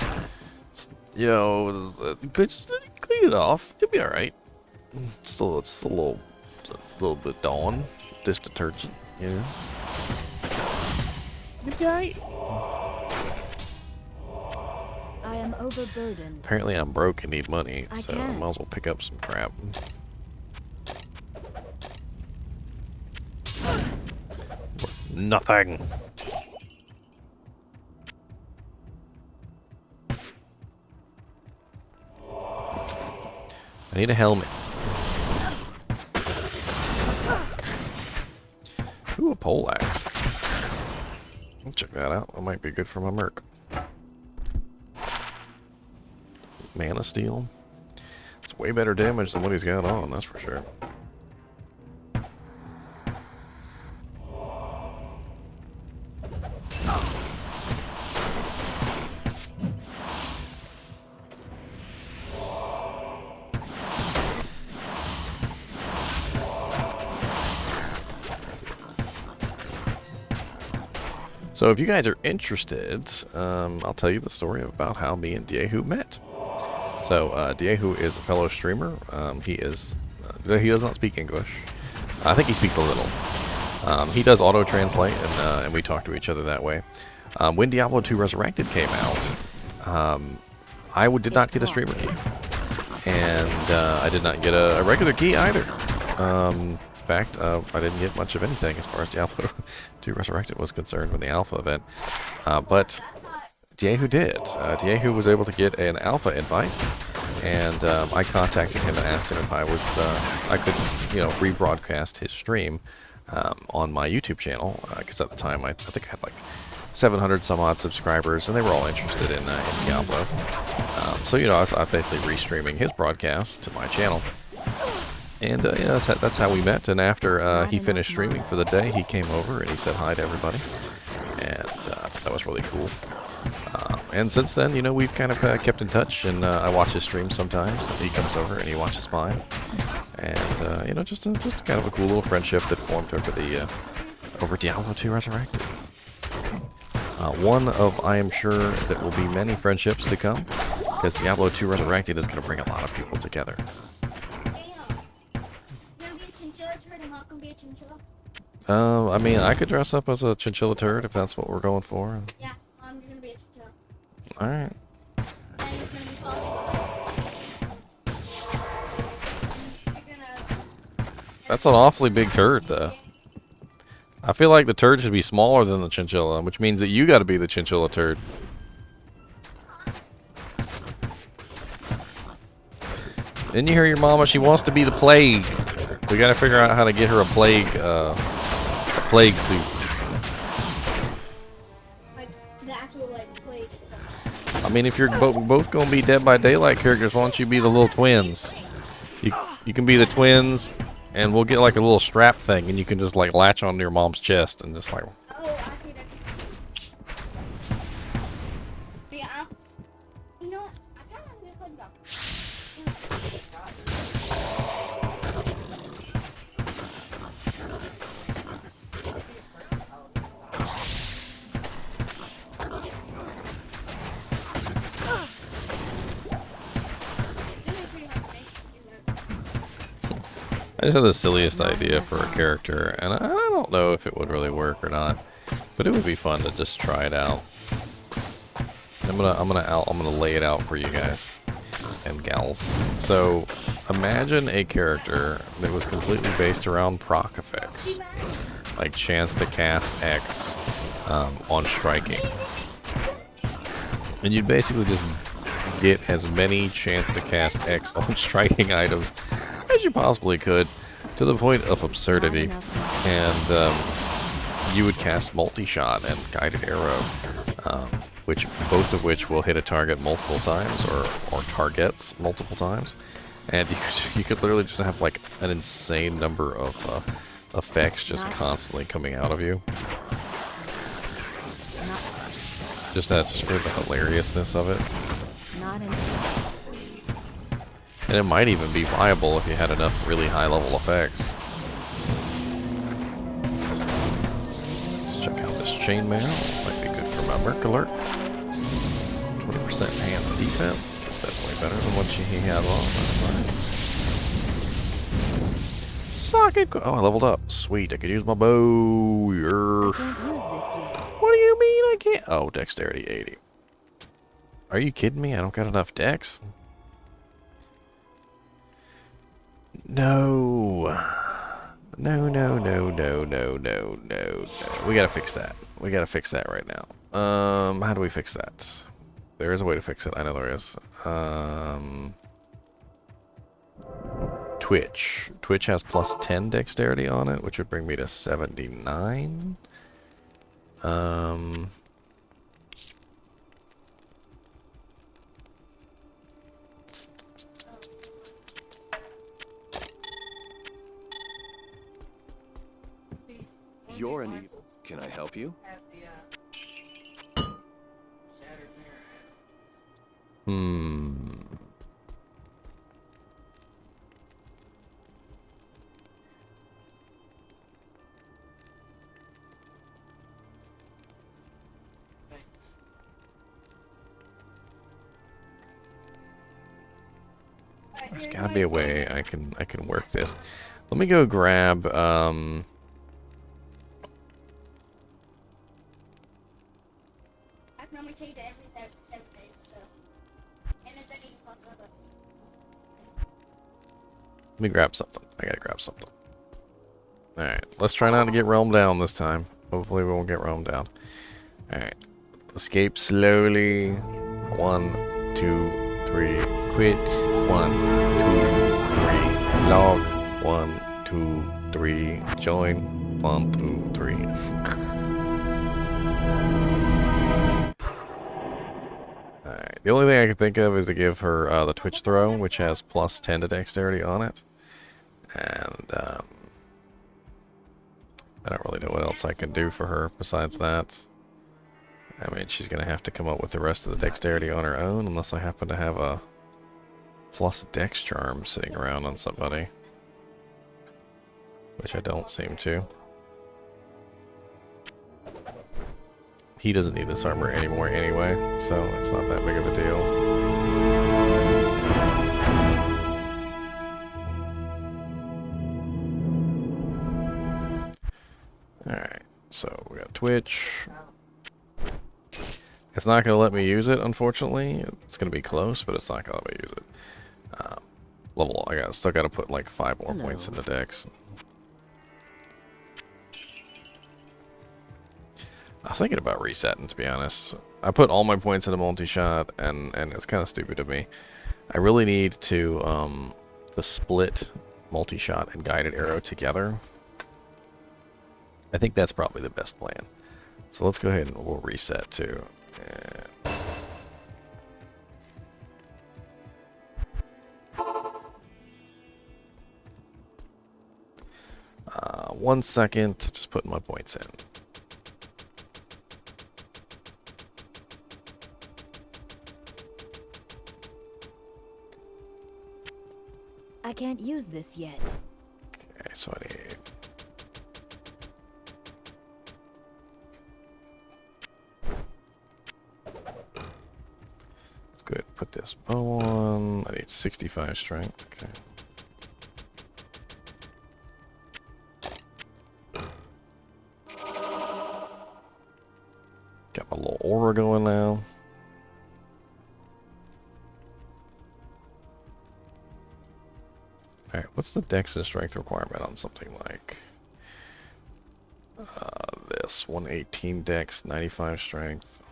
You know, just clean it off. You'll be alright. It's a little bit on. This detergent, you know. You'll be alright. I am overburdened. Apparently I'm broke and need money, I so I can't. might as well pick up some crap. Worth nothing. I need a helmet. Ooh, a poleaxe. I'll check that out. That might be good for my merc. Mana steel. It's way better damage than what he's got on, that's for sure. So if you guys are interested, I'll tell you the story about how me and Diejoo met. So Diejoo is a fellow streamer. He does not speak English. I think he speaks a little. He does auto-translate, and we talk to each other that way. When Diablo II Resurrected came out, I did not get a streamer key. And I did not get a regular key either. In fact, I didn't get much of anything as far as Diablo II Resurrected was concerned with the alpha event. But Diejoo did. Diejoo was able to get an alpha invite, and I contacted him and asked him if I could, rebroadcast his stream on my YouTube channel, because at the time I think I had like 700 some odd subscribers, and they were all interested in Diablo. So I was basically restreaming his broadcast to my channel, and that's how we met. And after he finished streaming for the day, he came over and he said hi to everybody, and I thought that was really cool. And since then, we've kind of kept in touch, and I watch his streams sometimes. He comes over and he watches mine, and just kind of a cool little friendship that formed over Diablo II Resurrected. One of, I am sure, that will be many friendships to come, because Diablo II Resurrected is going to bring a lot of people together. Hey, you gonna be a chinchilla turd and not gonna be a chinchilla? I mean, I could dress up as a chinchilla turd if that's what we're going for. Yeah, you're gonna be a chinchilla. Alright. And it's gonna be followed. You're gonna... That's an awfully big turd, though. I feel like the turd should be smaller than the chinchilla, which means that you gotta be the chinchilla turd. Didn't you hear your mama? She wants to be the plague. We gotta figure out how to get her a plague suit. Like, the actual, like, plague stuff. I mean, if you're both gonna be Dead by Daylight characters, why don't you be the little twins? You can be the twins, and we'll get like a little strap thing, and you can just like latch onto your mom's chest and just like. Oh, I see that. Yeah, you know what? I kind of want to play back. I just had the silliest idea for a character, and I don't know if it would really work or not, but it would be fun to just try it out. I'm gonna lay it out for you guys and gals. So imagine a character that was completely based around proc effects, like chance to cast X on striking, and you'd basically just get as many chance to cast X on striking items as you possibly could, to the point of absurdity, and you would cast multi-shot and guided arrow, both of which will hit a target multiple times, or targets multiple times, and you could literally just have like an insane number of effects just constantly coming out of you, just for the hilariousness of it. And it might even be viable if you had enough really high-level effects. Let's check out this chainmail. Might be good for my Merc Alert. 20% enhanced defense. It's definitely better than what he had on. That's nice. Socket. Oh, I leveled up. Sweet. I could use my bow. What do you mean I can't? Oh, dexterity 80. Are you kidding me? I don't got enough dex? No. No. We gotta fix that. We gotta fix that right now. How do we fix that? There is a way to fix it. I know there is. Twitch. Twitch has plus 10 dexterity on it, which would bring me to 79. You're an evil. Can I help you? There's gotta be a way I can work this. Let me go grab normally take it every 7 days, so. And it's any fucked up. Let me grab something. I gotta grab something. Alright, let's try not to get realm down this time. Hopefully we won't get realm down. Alright. Escape slowly. 1, 2, 3. Quit. 1, 2, 3. Log. 1, 2, 3. Join. 1, 2, 3. Alright. The only thing I can think of is to give her the Twitch throw, which has plus 10 to dexterity on it. And I don't really know what else I can do for her besides that. I mean, she's going to have to come up with the rest of the dexterity on her own, unless I happen to have a plus dex charm sitting around on somebody. Which I don't seem to. He doesn't need this armor anymore anyway, so it's not that big of a deal. Alright, so we got Twitch. It's not going to let me use it, unfortunately. It's going to be close, but it's not going to let me use it. Still got to put like 5 more points into Dex. I was thinking about resetting, to be honest. I put all my points into multi-shot, and it's kind of stupid of me. I really need to split multi-shot and guided arrow together. I think that's probably the best plan. So let's go ahead and we'll reset too. 1 second, just putting my points in. I can't use this yet. Okay, so I need... Let's go ahead and put this bow on. I need 65 strength. Okay. Got my little aura going now. Alright, what's the dex and strength requirement on something like this? 118 dex, 95 strength.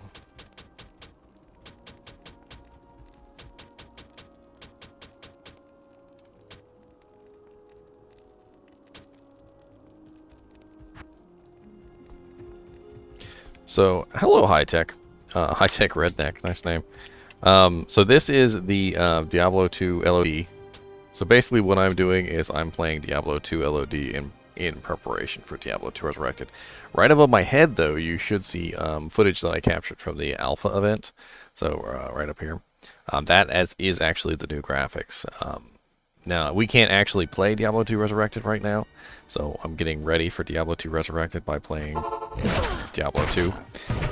So, hello, High Tech. High Tech Redneck, nice name. So this is the Diablo II LOD. So basically what I'm doing is I'm playing Diablo II LOD in preparation for Diablo II Resurrected. Right above my head, though, you should see footage that I captured from the alpha event. So right up here. That is actually the new graphics. Now, we can't actually play Diablo II Resurrected right now, so I'm getting ready for Diablo II Resurrected by playing Diablo 2.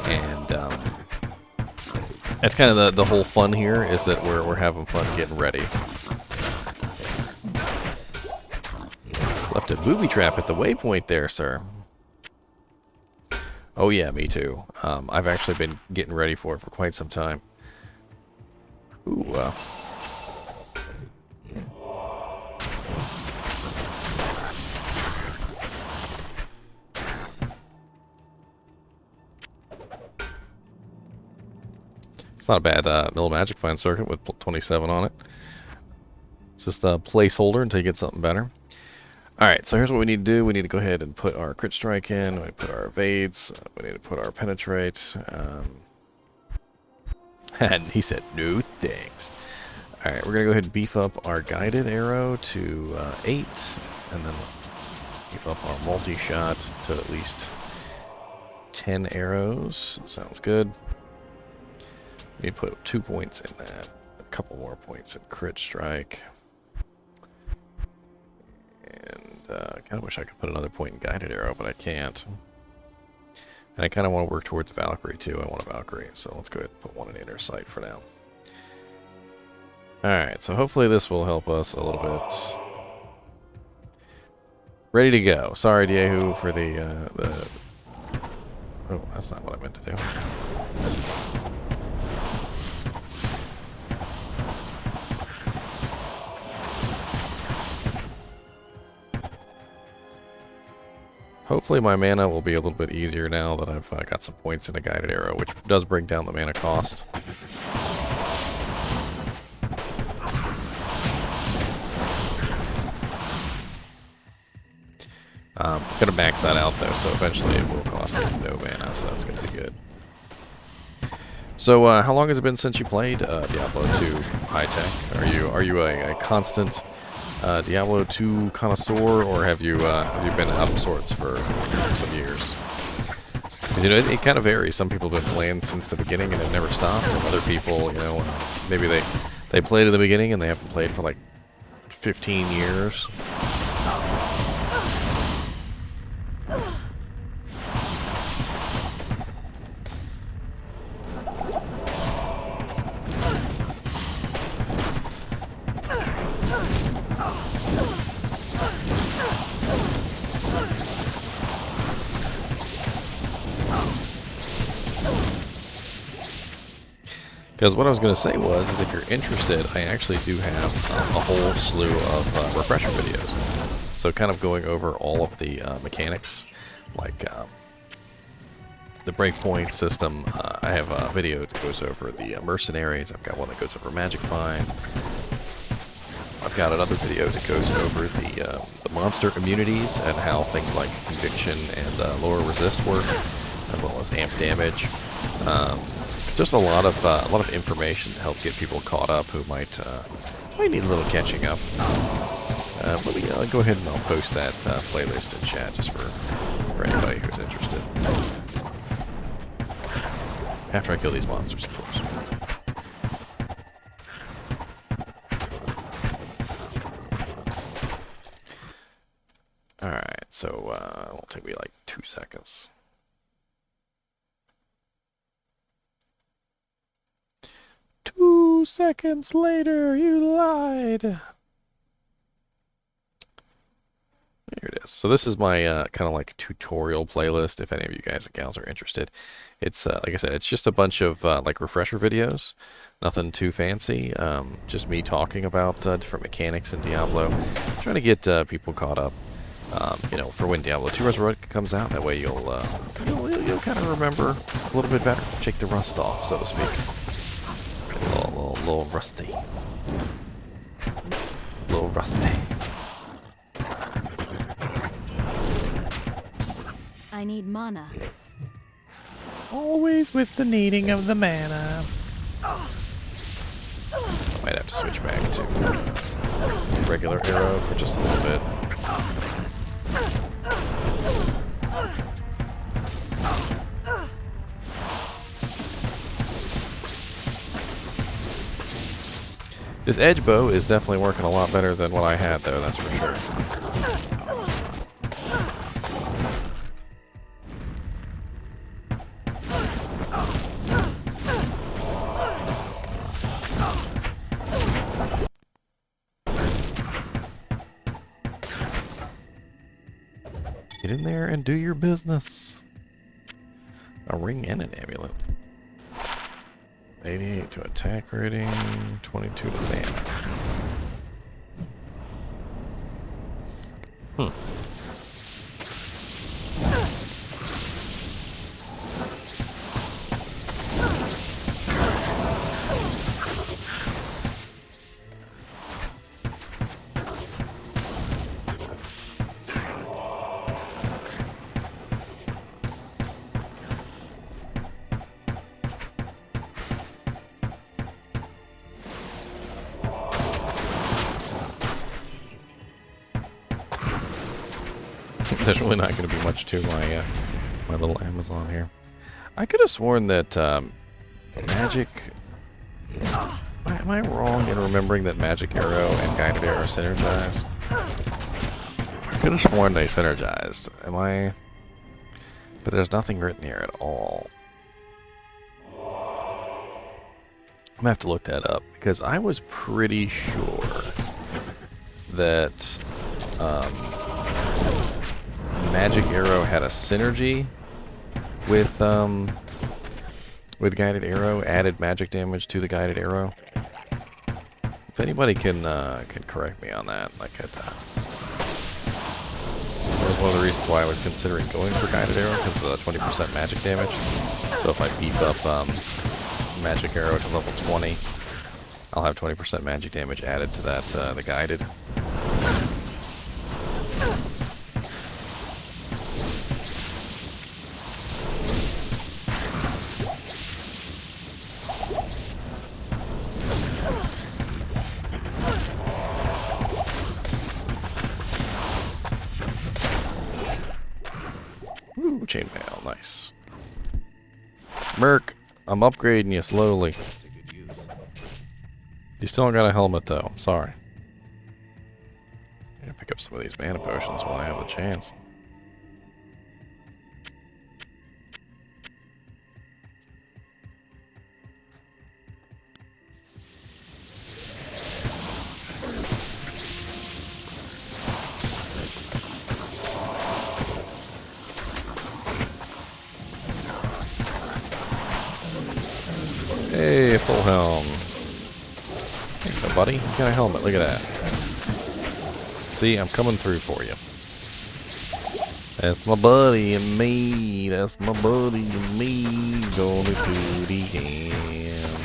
And that's kind of the whole fun here, is that we're having fun getting ready. Left a booby trap at the waypoint there, sir. Oh yeah, me too. I've actually been getting ready for it for quite some time. Ooh, it's not a bad Mill Magic Find circuit with 27 on it. It's just a placeholder until you get something better. Alright, so here's what we need to do. We need to go ahead and put our crit strike in. We put our evades. We need to put our penetrate. And he said, no thanks. Alright, we're going to go ahead and beef up our guided arrow to 8. And then beef up our multi-shot to at least 10 arrows. Sounds good. We need to put 2 points in that. A couple more points in crit strike. And I kind of wish I could put another point in guided arrow, but I can't. And I kind of want to work towards Valkyrie too. I want a Valkyrie, so let's go ahead and put one in inner sight for now. Alright, so hopefully this will help us a little bit. Ready to go. Sorry, Diejoo, for the... Oh, that's not what I meant to do. Hopefully my mana will be a little bit easier now that I've got some points in a guided arrow, which does bring down the mana cost. I'm going to max that out though, so eventually it will cost no mana, so that's going to be good. So how long has it been since you played Diablo 2 High Tech? Are you a constant Diablo 2 connoisseur, or have you been out of sorts for some years? Because you know it kind of varies. Some people have been playing since the beginning and have never stopped, and other people, you know, maybe they played at the beginning and they haven't played for like 15 years. Because what I was going to say is if you're interested, I actually do have a whole slew of refresher videos. So kind of going over all of the mechanics, like the breakpoint system. I have a video that goes over the mercenaries. I've got one that goes over magic find. I've got another video that goes over the monster immunities and how things like conviction and lower resist work, as well as amp damage. Just a lot of information to help get people caught up who might need a little catching up. Let me go ahead and I'll post that playlist in chat just for anybody who's interested. After I kill these monsters, of course. Alright, so it'll take me like 2 seconds. Two seconds later, you lied. Here it is. So this is my kind of like tutorial playlist, if any of you guys and gals are interested. It's, like I said, it's just a bunch of like refresher videos. Nothing too fancy. Just me talking about different mechanics in Diablo. Trying to get people caught up, you know, for when Diablo II Resurrected comes out. That way you'll kind of remember a little bit better. Shake the rust off, so to speak. A little rusty. A little rusty. I need mana. Always with the needing of the mana. I might have to switch back to regular arrow for just a little bit. This edge bow is definitely working a lot better than what I had, though, that's for sure. Get in there and do your business. A ring and an amulet. 88 to attack rating, 22 to mana. There's really not going to be much to my my little Amazon here. I could have sworn that magic. Am I wrong in remembering that magic arrow and guided arrow synergize? I could have sworn they synergized. Am I? But there's nothing written here at all. I'm gonna have to look that up because I was pretty sure that magic arrow had a synergy with guided arrow, added magic damage to the guided arrow. If anybody can correct me on that, like I was one of the reasons why I was considering going for guided arrow, because of the 20% magic damage. So if I beef up magic arrow to level 20, I'll have 20% magic damage added to that, the guided. Ooh, chainmail, nice. Merc, I'm upgrading you slowly. You still don't got a helmet though, I'm sorry. I'm gonna pick up some of these mana potions while I have the chance. Hey, full helm. There you go, buddy. You got a helmet. Look at that. See, I'm coming through for you. That's my buddy and me. That's my buddy and me. Gonna do the end.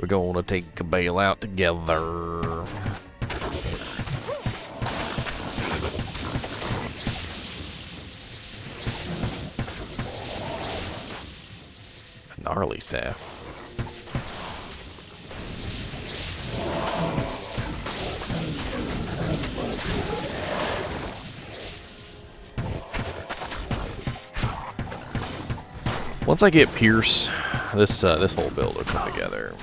We're gonna take a bail out together. Gnarly staff. Once I get Pierce, this whole build will come together.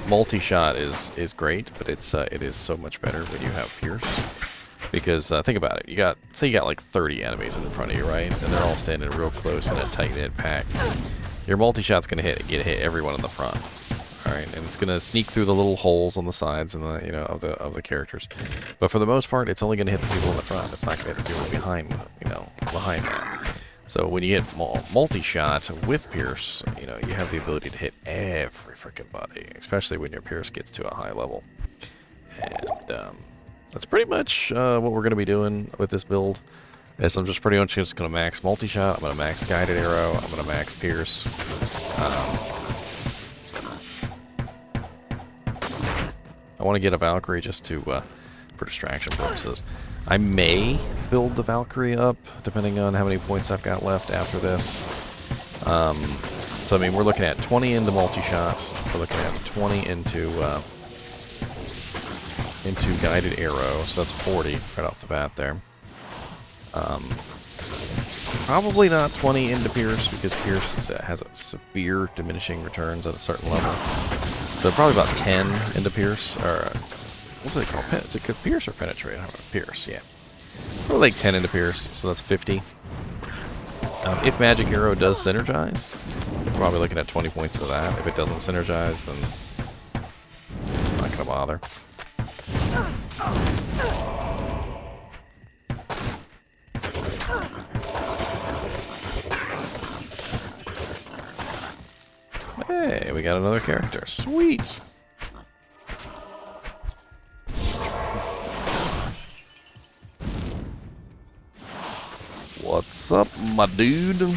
Multi-shot is great, but it is so much better when you have Pierce. Because think about it, say you got like 30 enemies in front of you, right? And they're all standing real close in a tight-knit pack. Your multi-shot's gonna hit everyone in the front. Alright, and it's gonna sneak through the little holes on the sides and the of the characters. But for the most part, it's only gonna hit the people in the front. It's not gonna hit the people behind behind that. So when you hit multi-shot with Pierce, you have the ability to hit every freaking body, especially when your Pierce gets to a high level. And that's pretty much what we're going to be doing with this build. Is I'm just pretty much just going to max multi-shot, I'm going to max guided arrow, I'm going to max Pierce. I want to get a Valkyrie just to for distraction purposes. I may build the Valkyrie up, depending on how many points I've got left after this. So, I mean, we're looking at 20 into multi-shot. We're looking at 20 into guided arrow, so that's 40 right off the bat there. Probably not 20 into Pierce, because Pierce has a severe diminishing returns at a certain level. So probably about 10 into Pierce, or what's it called? Is it Pierce or Penetrate? Pierce, yeah. Probably like 10 into Pierce, so that's 50. If Magic Arrow does synergize, we're probably looking at 20 points of that. If it doesn't synergize, then I'm not going to bother. Hey, we got another character. Sweet! What's up, my dude? Alright,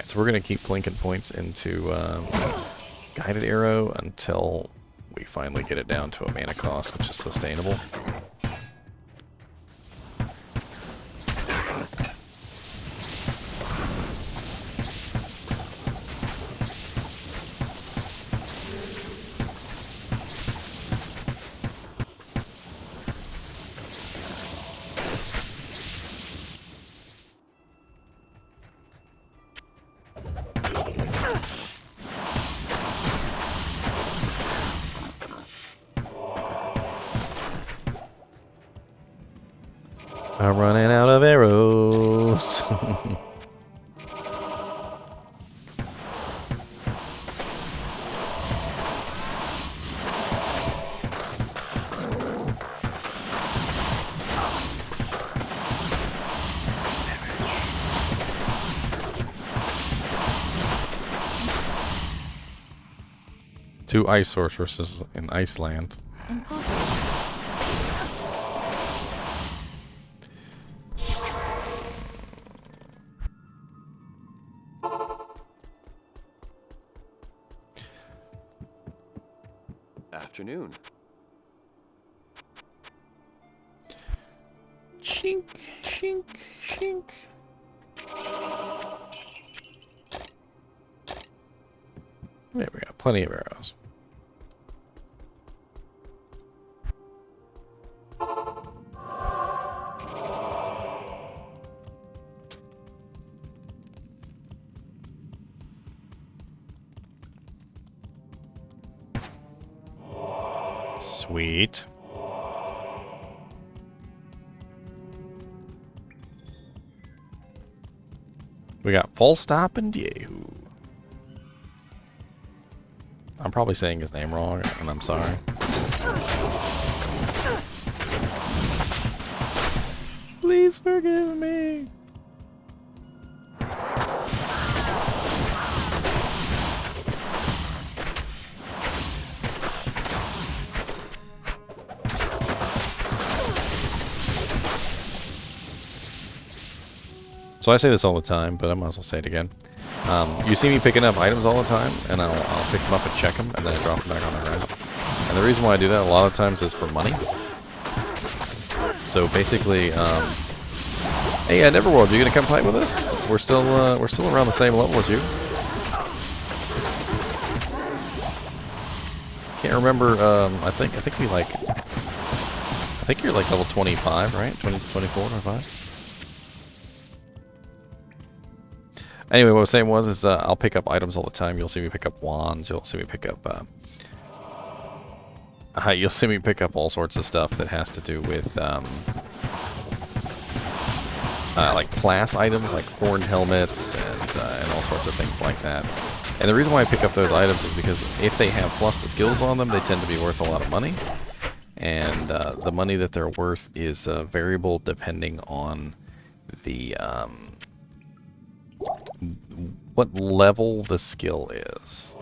so we're going to keep plinking points into guided arrow until we finally get it down to a mana cost, which is sustainable. I'm running out of arrows. 2 ice sorceresses in Iceland. Impossible. Afternoon. Shink, shink, shink. There we go. Plenty of arrows. Sweet. We got full stop and Diejoo. I'm probably saying his name wrong, and I'm sorry. Please forgive me. So I say this all the time, but I might as well say it again. You see me picking up items all the time, and I'll pick them up and check them, and then I drop them back on the ground. And the reason why I do that a lot of times is for money. So basically, hey, Neverworld, you gonna come play with us? We're still around the same level as you. Can't remember. I think we like. I think you're like level 25, right? 24, 25. Anyway, what I was saying is I'll pick up items all the time. You'll see me pick up wands. You'll see me pick up you'll see me pick up all sorts of stuff that has to do with like class items, like horned helmets and all sorts of things like that. And the reason why I pick up those items is because if they have plus to skills on them, they tend to be worth a lot of money. And the money that they're worth is variable depending on the what level the skill is.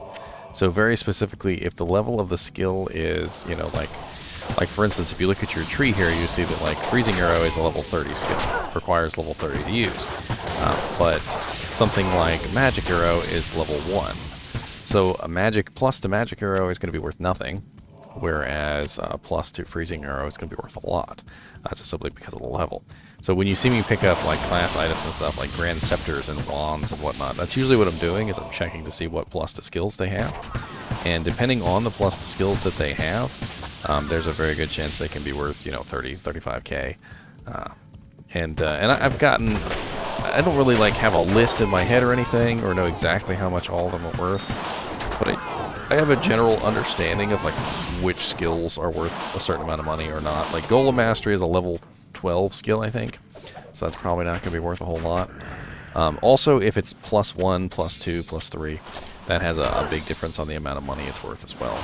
So very specifically, if the level of the skill is, you know, like for instance, if you look at your tree here, you see that like Freezing Arrow is a level 30 skill, requires level 30 to use. But something like Magic Arrow is level 1. So a magic plus to Magic Arrow is going to be worth nothing, whereas plus to Freezing Arrow is going to be worth a lot, just simply because of the level. So when you see me pick up like class items and stuff like Grand Scepters and wands and whatnot, that's usually what I'm doing, is I'm checking to see what plus to skills they have. And depending on the plus to skills that they have, there's a very good chance they can be worth, you know, 30, 35k. And I've gotten, I don't really like have a list in my head or anything, or know exactly how much all of them are worth, but I have a general understanding of like which skills are worth a certain amount of money or not. Like Golem Mastery is a level 12 skill, I think, so that's probably not going to be worth a whole lot. Also, if it's plus 1, plus 2, plus 3, that has a big difference on the amount of money it's worth as well.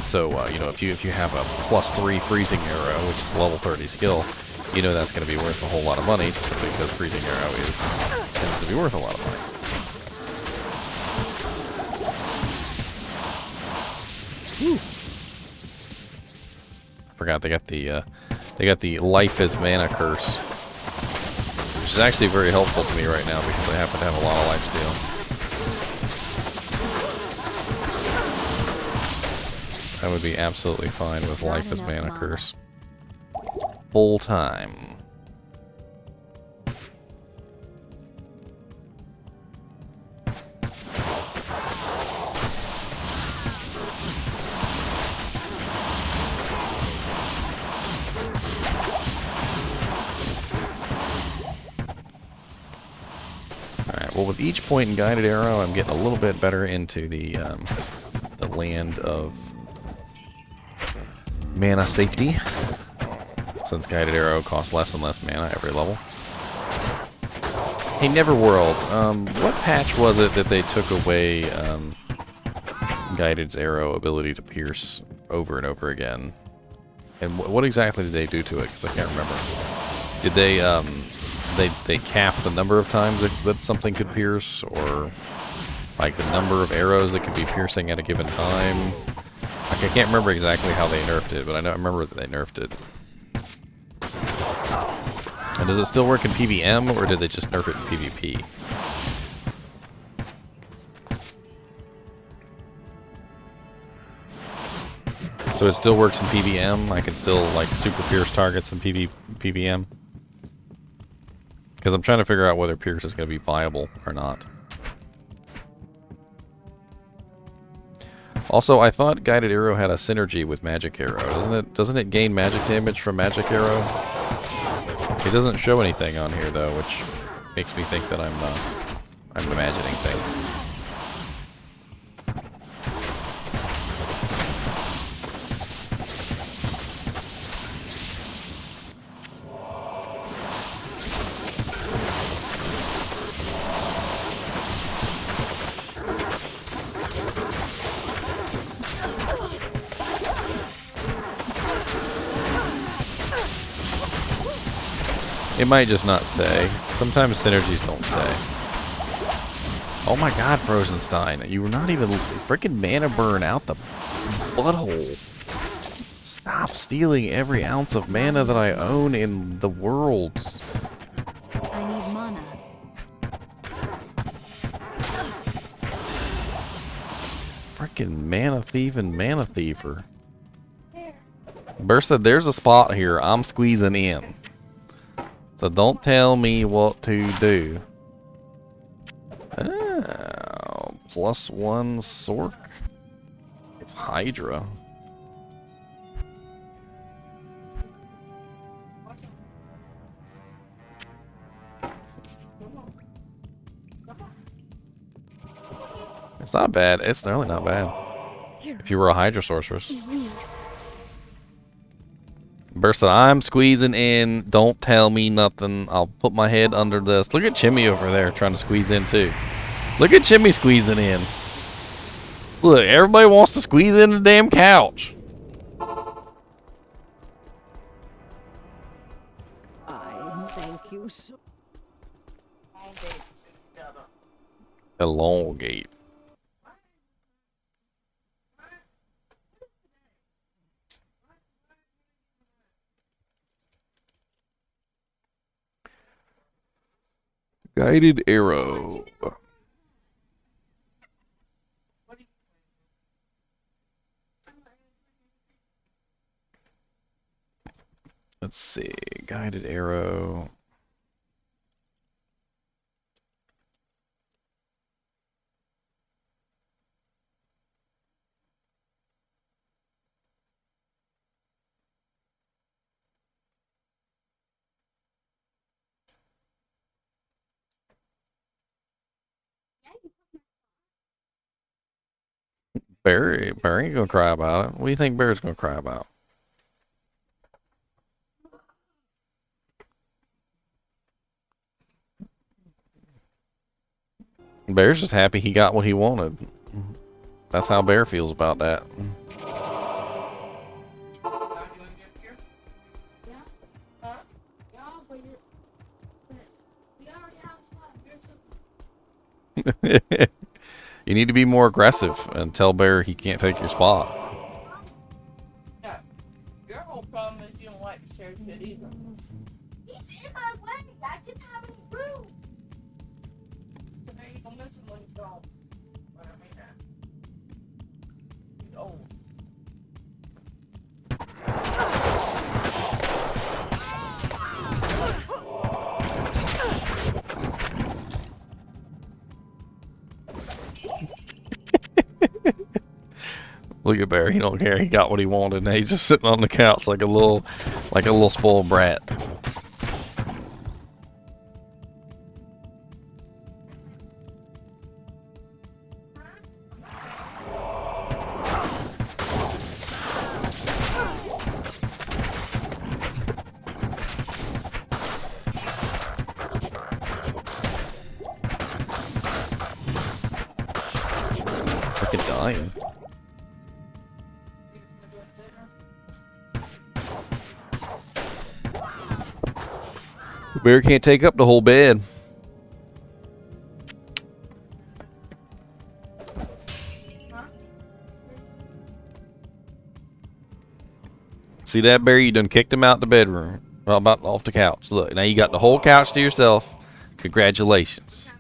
So, you know, if you have a plus 3 Freezing Arrow, which is a level 30 skill, you know that's going to be worth a whole lot of money, just simply because Freezing Arrow tends to be worth a lot of money. Whew. I forgot they got the life as mana curse, which is actually very helpful to me right now because I happen to have a lot of lifesteal. I would be absolutely fine with life as mana curse full time. Well, with each point in Guided Arrow, I'm getting a little bit better into the land of mana safety, since Guided Arrow costs less and less mana every level. Hey, Neverworld, what patch was it that they took away Guided Arrow ability to pierce over and over again? And what exactly did they do to it? Because I can't remember. Did they cap the number of times that something could pierce, or Like the number of arrows that can be piercing at a given time. Like I can't remember exactly how they nerfed it, but I remember that they nerfed it. And does it still work in PvM, or did they just nerf it in PvP? So it still works in PvM? I can still, like, super pierce targets in PvM? Because I'm trying to figure out whether pierce is going to be viable or not. Also, I thought Guided Arrow had a synergy with Magic Arrow. Doesn't it gain magic damage from Magic Arrow? It doesn't show anything on here, though, which makes me think that I'm imagining things. It might just not say. Sometimes synergies don't say. Oh my god, Frozenstein. You were not even freaking mana burn out the butthole. Stop stealing every ounce of mana that I own in the worlds. I need mana. Freaking mana thief and mana thiefer. Bursa, there's a spot here. I'm squeezing in. So don't tell me what to do. Oh, +1 Sork. It's Hydra. It's not bad. It's really not bad. If you were a Hydra sorceress. Bursta, I'm squeezing in. Don't tell me nothing. I'll put my head under this. Look at Chimmy over there trying to squeeze in too. Look at Chimmy squeezing in. Look, everybody wants to squeeze in the damn couch. I thank you so. Elongate. Guided arrow. Let's see. Guided arrow. Bear ain't gonna cry about it. What do you think Bear's gonna cry about? Bear's just happy he got what he wanted. That's how Bear feels about that. You need to be more aggressive and tell Bear he can't take your spot. Yeah. Your whole problem is you don't like to share shit either. He's in my way. I didn't have any room. So now you gonna miss him when he's gone. What I mean that. He's old. Look at Bear, he don't care. He got what he wanted. Now he's just sitting on the couch like a little spoiled brat. Fucking dying. Bear can't take up the whole bed. See that, Barry? You done kicked him out the bedroom. Well, about off the couch. Look, now you got the whole couch to yourself. Congratulations.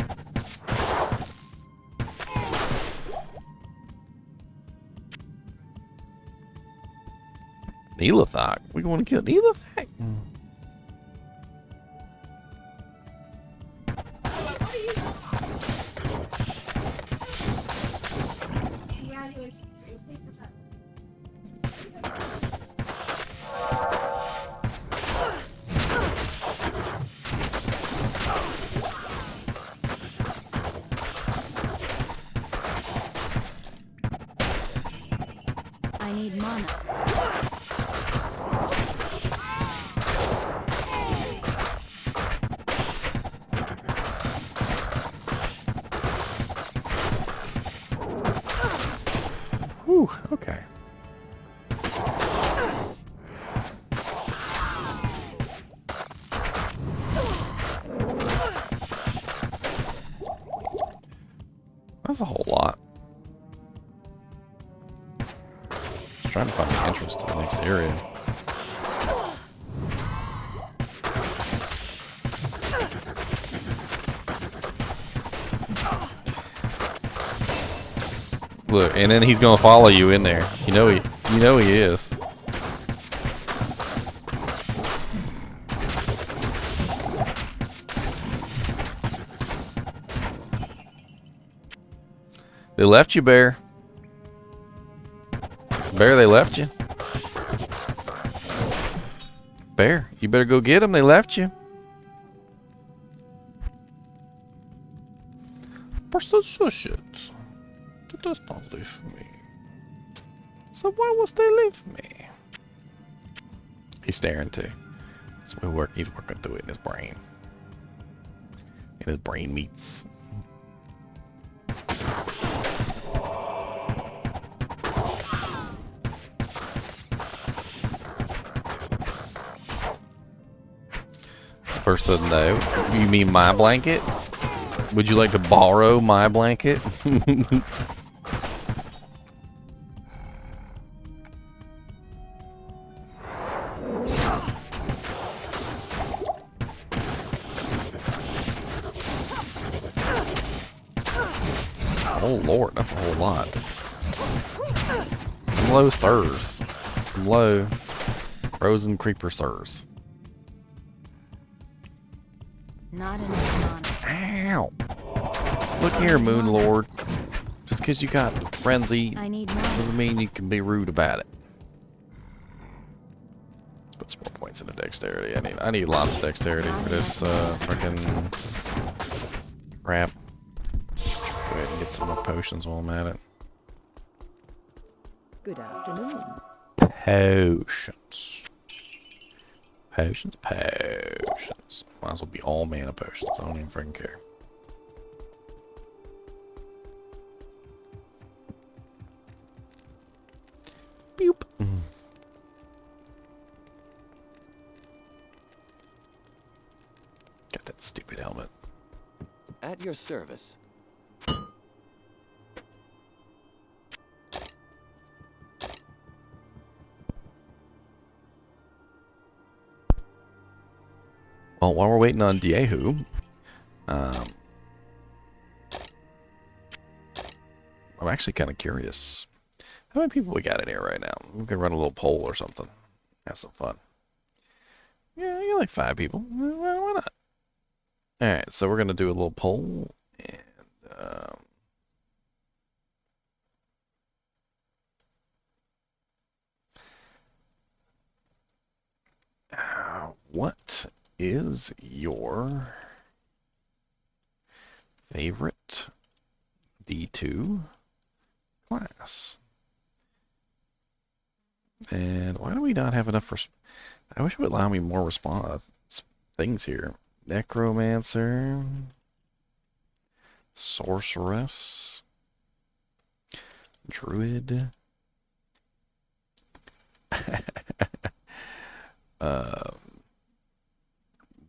Neelathak? We going to kill Neelathak? Congratulations. You're 3%. I need mana. Whew, okay. That's a whole lot. Just trying to find the entrance to the next area. Look, and then he's gonna follow you in there. You know he is. They left you, Bear. Bear, they left you. Bear, you better go get them. They left you. Persociate. They does not leave me. So why was they leave me? He's staring too. So he's working through it in his brain. In his brain meats. Person, no. You mean my blanket? Would you like to borrow my blanket? Oh Lord, that's a whole lot. Low sirs. Low. Frozen creeper sirs. Not enough mana. Ow! Look here, Moon Lord. Just because you got frenzy I need mana. doesn't mean you can be rude about it. Let's put some more points into dexterity. I need lots of dexterity for this freaking crap. Go ahead and get some more potions while I'm at it. Good afternoon. Potions. Potions? Potions. Might as well be all mana potions. I don't even freaking care. Boop. Got that stupid helmet. At your service. Well, while we're waiting on Diejoo, I'm actually kind of curious. How many people we got in here right now? We can run a little poll or something. Have some fun. Yeah, you got like 5 people. Well, why not? Alright, so we're going to do a little poll. And, what is your favorite D2 class? And why do we not have enough? I wish it would allow me more response things here. Necromancer, Sorceress, Druid,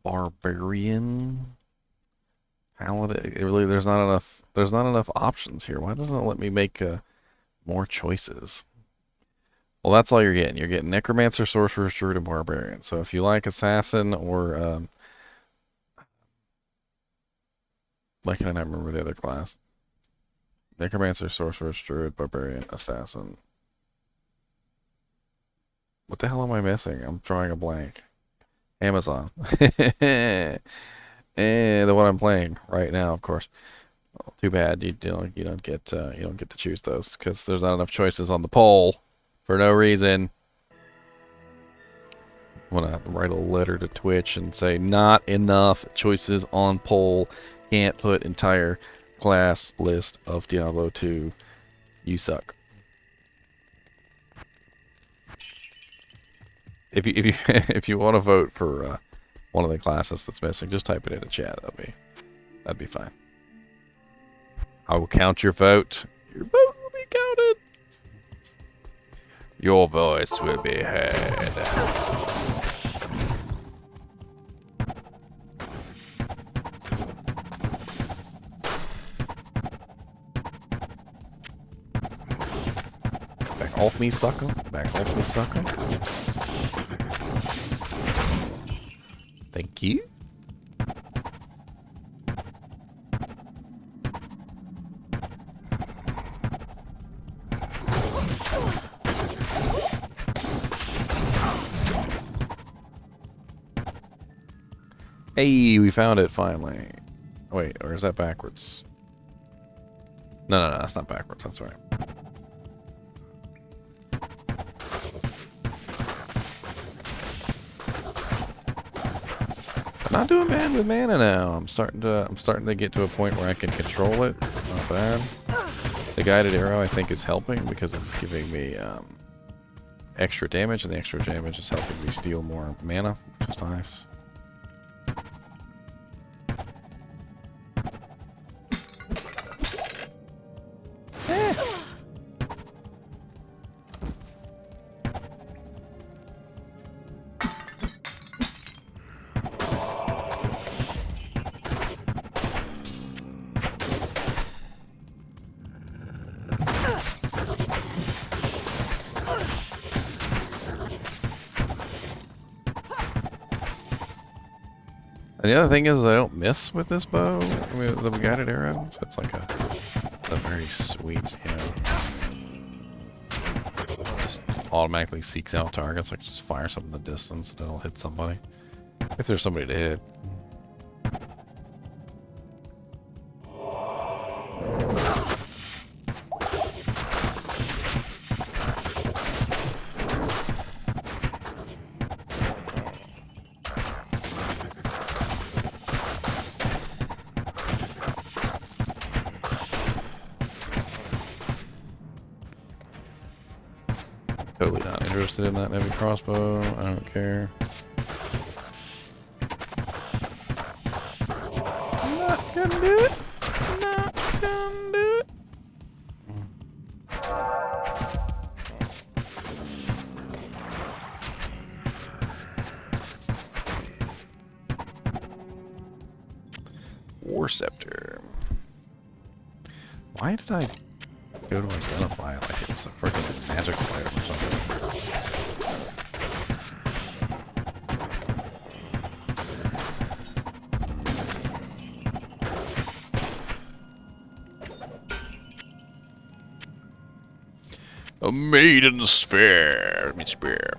Barbarian, Paladin. Really, there's not enough options here. Why doesn't it let me make more choices? Well, that's all you're getting. You're getting Necromancer, Sorcerer, Druid, and Barbarian. So if you like Assassin or... why can I not remember the other class? Necromancer, Sorcerer, Druid, Barbarian, Assassin. What the hell am I missing? I'm drawing a blank. Amazon. And the one I'm playing right now, of course. Well, too bad you don't get to choose those because there's not enough choices on the poll for no reason. I'm gonna write a letter to Twitch and say not enough choices on poll. Can't put entire class list of Diablo 2. You suck. If you if you want to vote for one of the classes that's missing, just type it in the chat. That'd be fine. I will count your vote. Your vote will be counted. Your voice will be heard. Back off me, sucker. Back off me, sucker. Thank you. Hey, we found it finally. Wait, or is that backwards? No, that's not backwards. That's right. Not doing bad with mana now. I'm starting to get to a point where I can control it. Not bad. The guided arrow I think is helping because it's giving me extra damage, and the extra damage is helping me steal more mana, which is nice. And the other thing is I don't miss with this bow, I mean, the guided arrow, so it's like a very sweet, you know, just automatically seeks out targets, like just fire something in the distance and it'll hit somebody, if there's somebody to hit. Totally not interested in that heavy crossbow. I don't care. I'm not gonna do it. I'm not gonna do it. War Scepter. Why did I go to identify like it was a freaking magic item or something? A maiden sphere. Let me spear.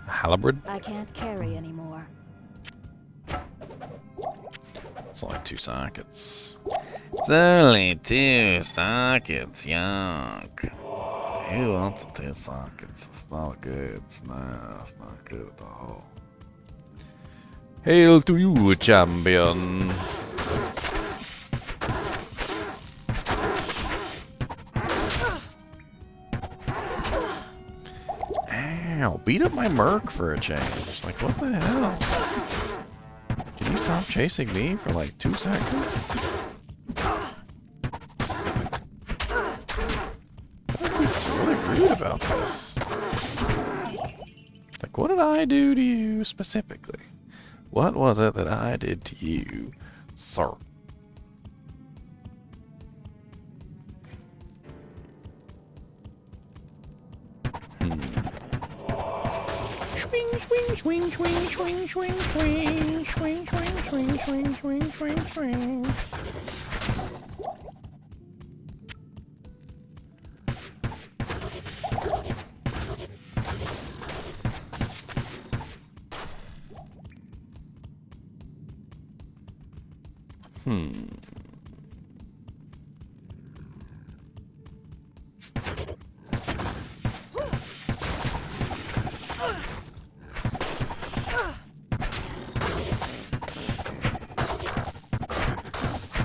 Halberd? I can't carry anymore. It's only 2 sockets. It's only 2 sockets, yuck. Who wants 2 sockets? It's not good. It's not good at all. Hail to you, champion. Ow, beat up my merc for a change. Like, what the hell? Can you stop chasing me for like 2 seconds? really rude about this. Like, what did I do to you specifically? What was it that I did to you, sir? Swing, swing, swing, swing, swing, swing, swing, swing, swing, swing, swing, swing, swing, swing.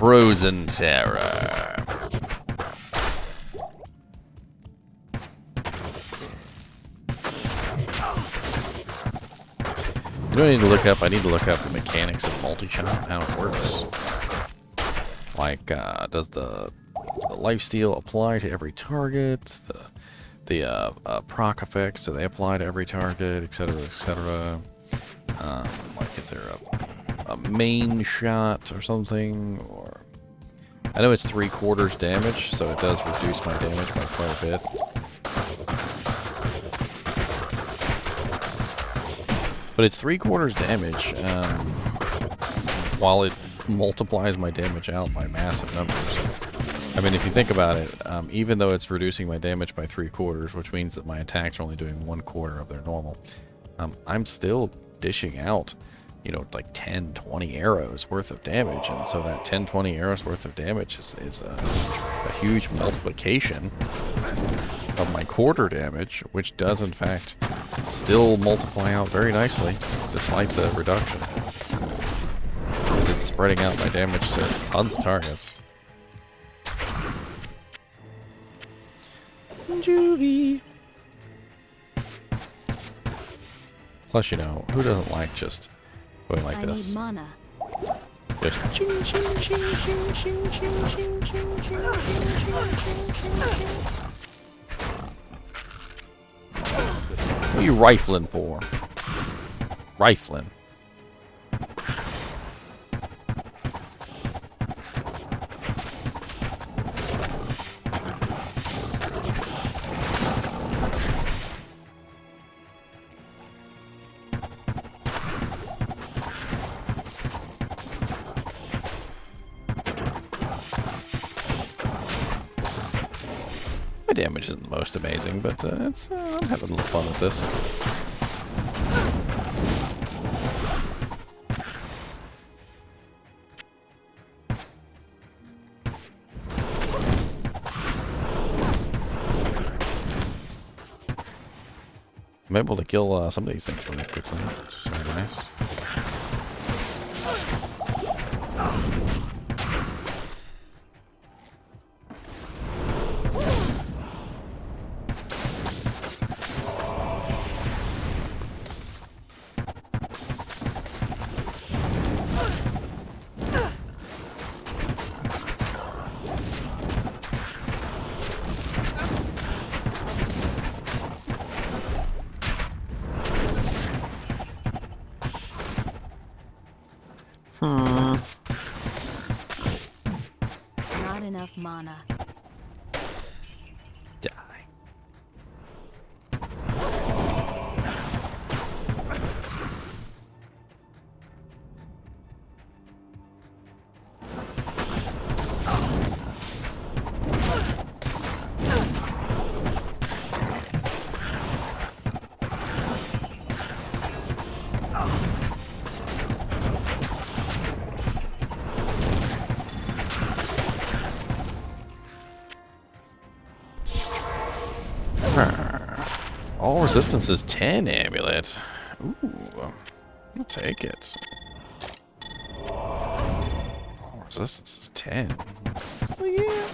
Frozen Terror. You don't need to look up. I need to look up the mechanics of multi-shot, how it works. Like, does the lifesteal apply to every target? The proc effects, do they apply to every target, etc., etc.? Like, is there a main shot or something? Or I know it's 3/4 damage, so it does reduce my damage by quite a bit. But it's 3/4 damage, while it multiplies my damage out by massive numbers. I mean, if you think about it, even though it's reducing my damage by 3/4, which means that my attacks are only doing 1/4 of their normal, I'm still dishing out, you know, like 10, 20 arrows worth of damage. And so that 10, 20 arrows worth of damage is a huge multiplication of my quarter damage, which does, in fact, still multiply out very nicely, despite the reduction. Because it's spreading out my damage to tons of targets. Juvie. Plus, you know, who doesn't like just going like this? Need mana. Just ching, ching, ching, ching, ching, ching, ching, ching, ching, ching, what are you rifling for? Rifling. My damage isn't the most amazing, but it's I'm having a little fun with this. I'm able to kill some of these things really quickly, which is very nice. Not enough mana. Die. All resistance is 10 amulet. Ooh, I'll take it. All resistance is 10. Oh yeah.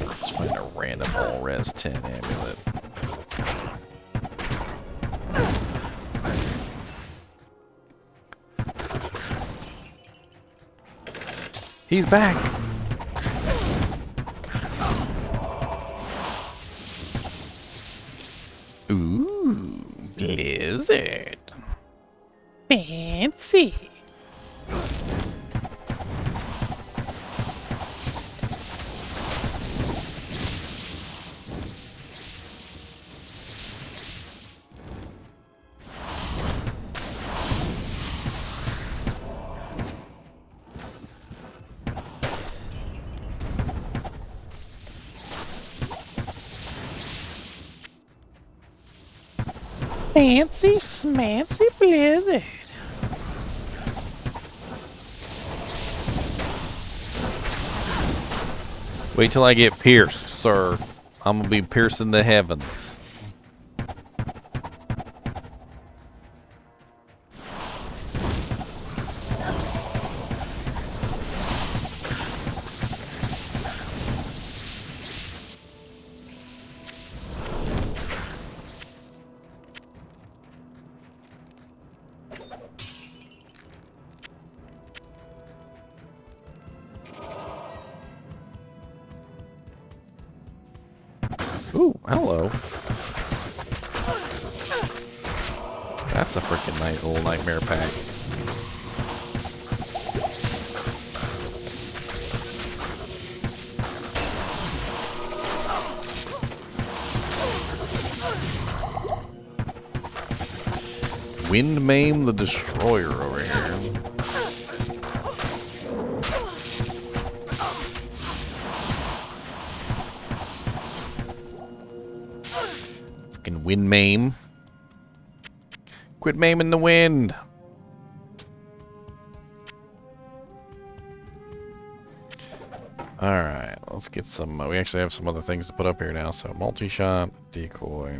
Let's find a random all res 10 amulet. He's back. Ooh, Blizzard. Fancy. Fancy smancy Blizzard. Wait till I get pierced, sir. I'm gonna be piercing the heavens. Ooh, hello. That's a freaking nice little nightmare pack. Wind Maim the Destroyer over here. Fucking Wind Maim. Quit maiming the wind. Alright, let's get some. We actually have some other things to put up here now. So, multi-shot, decoy.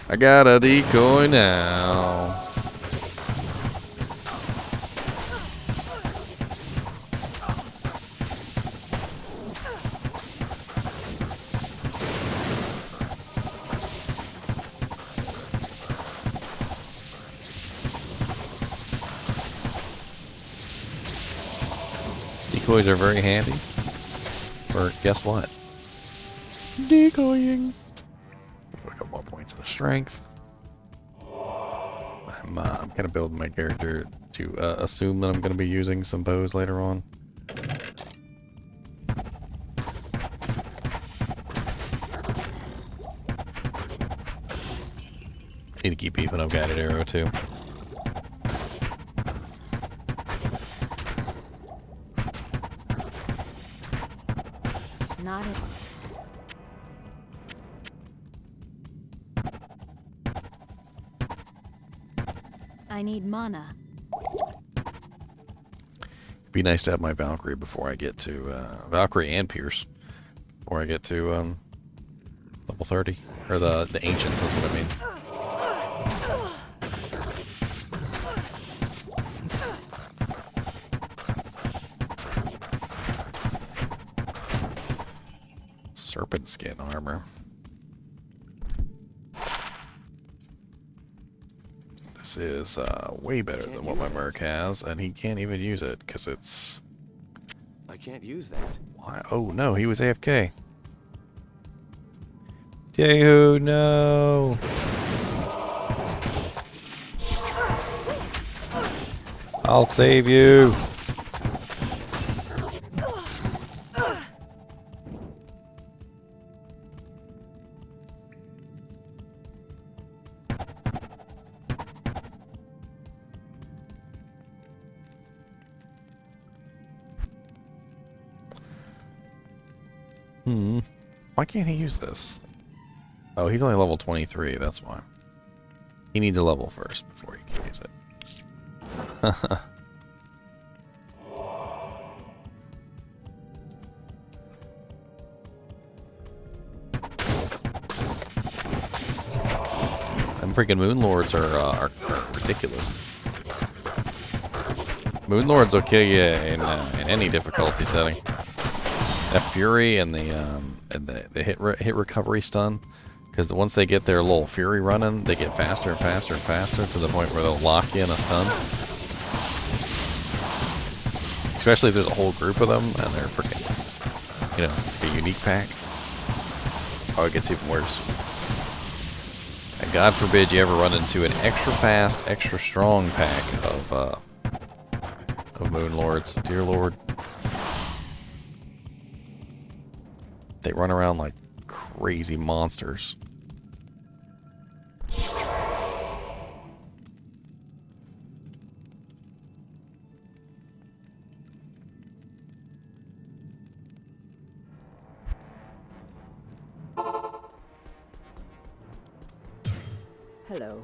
I got a decoy now. Decoys are very handy. Or guess what? Decoying. Put a couple more points in strength. I'm kind of building my character to assume that I'm going to be using some bows later on. Need to keep beefing up guided arrow too. Not it. I need mana. Be nice to have my Valkyrie before I get to Valkyrie and Pierce before I get to level 30, or the ancients is what I mean. Serpent skin armor. This is way better than what my Merc has, and he can't even use it because it's. I can't use that. Why? Oh no, he was AFK. Diejoo, no. I'll save you. Why can't he use this? Oh, he's only level 23, that's why. He needs a level first before he can use it. Them freaking Moon Lords are ridiculous. Moon Lords will kill you in any difficulty setting. That Fury and the hit recovery stun Because once they get their little fury running, they get faster and faster and faster to the point where they'll lock you in a stun. Especially if there's a whole group of them and they're freaking, you know, a unique pack. Oh, it gets even worse. And God forbid you ever run into an extra fast, extra strong pack of Moon Lords. Dear Lord. They run around like crazy monsters. Hello.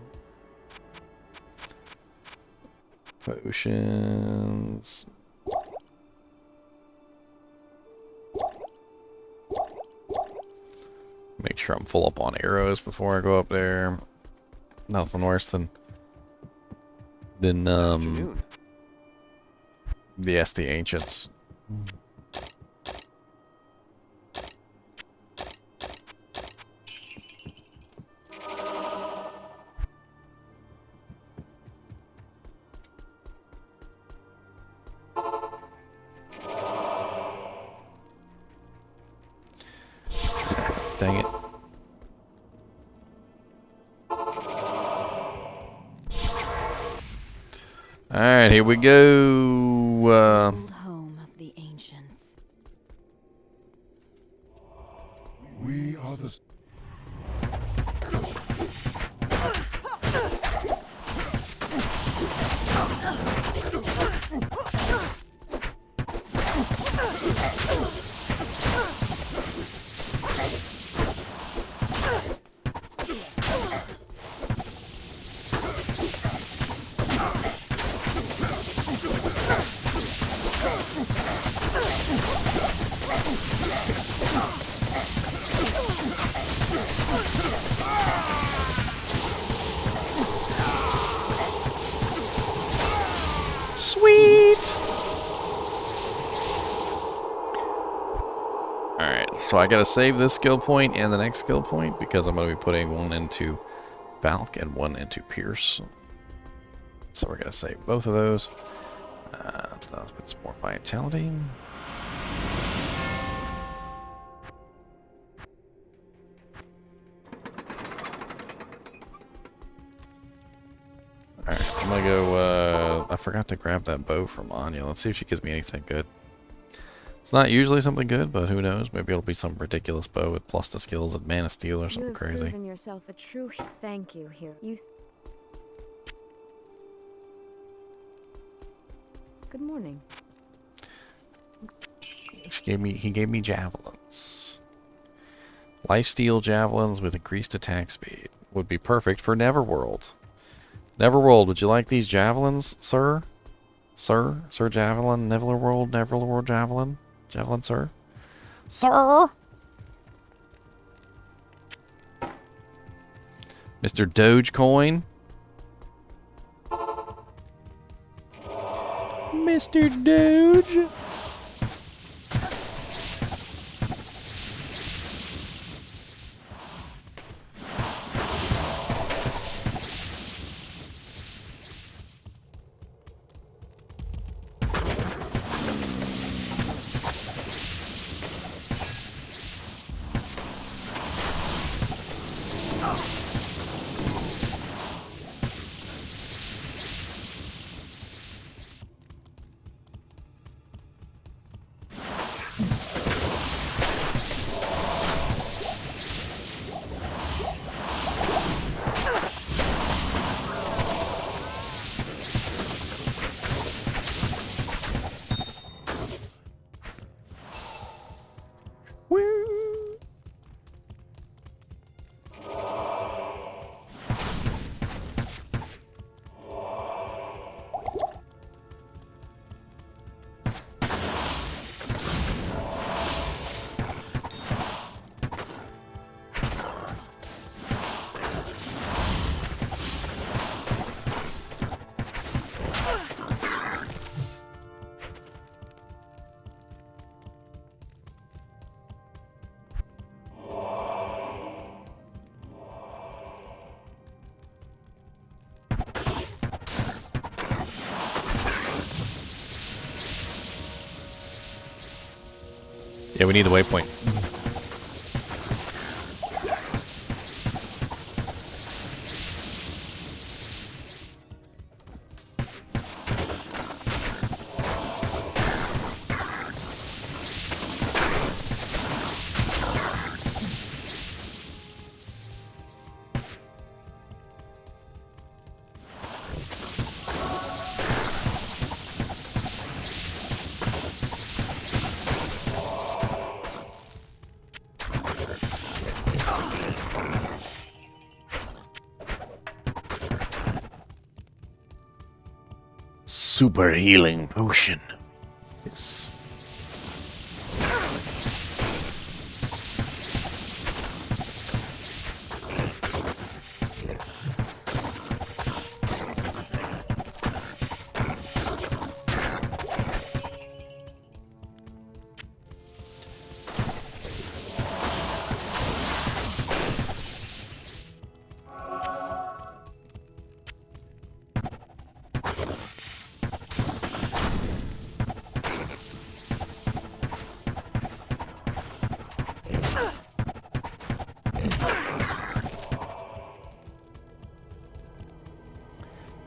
Potions. Make sure I'm full up on arrows before I go up there. Nothing worse than Afternoon. the ancients. Dang it. Alright, here we go. Old home of the ancients. We are the... Sweet! Alright, so I gotta save this skill point and the next skill point because I'm gonna be putting one into Valk and one into Pierce. So we're gonna save both of those. Let's put some more vitality. Alright, I'm gonna go, I forgot to grab that bow from Anya. Let's see if she gives me anything good. It's not usually something good, but who knows? Maybe it'll be some ridiculous bow with plus the skills of Man of Steel or something You have crazy. proven yourself a true. Thank you. Here, you. Good morning. He gave me javelins. Lifesteal javelins with increased attack speed would be perfect for Neverworld. Neverworld, would you like these javelins, sir? Sir Javelin, Neverworld Javelin? Javelin, sir? Sir! Mr. Dogecoin? Mr. Doge? Yeah, we need the waypoint. Super healing potion. Yes.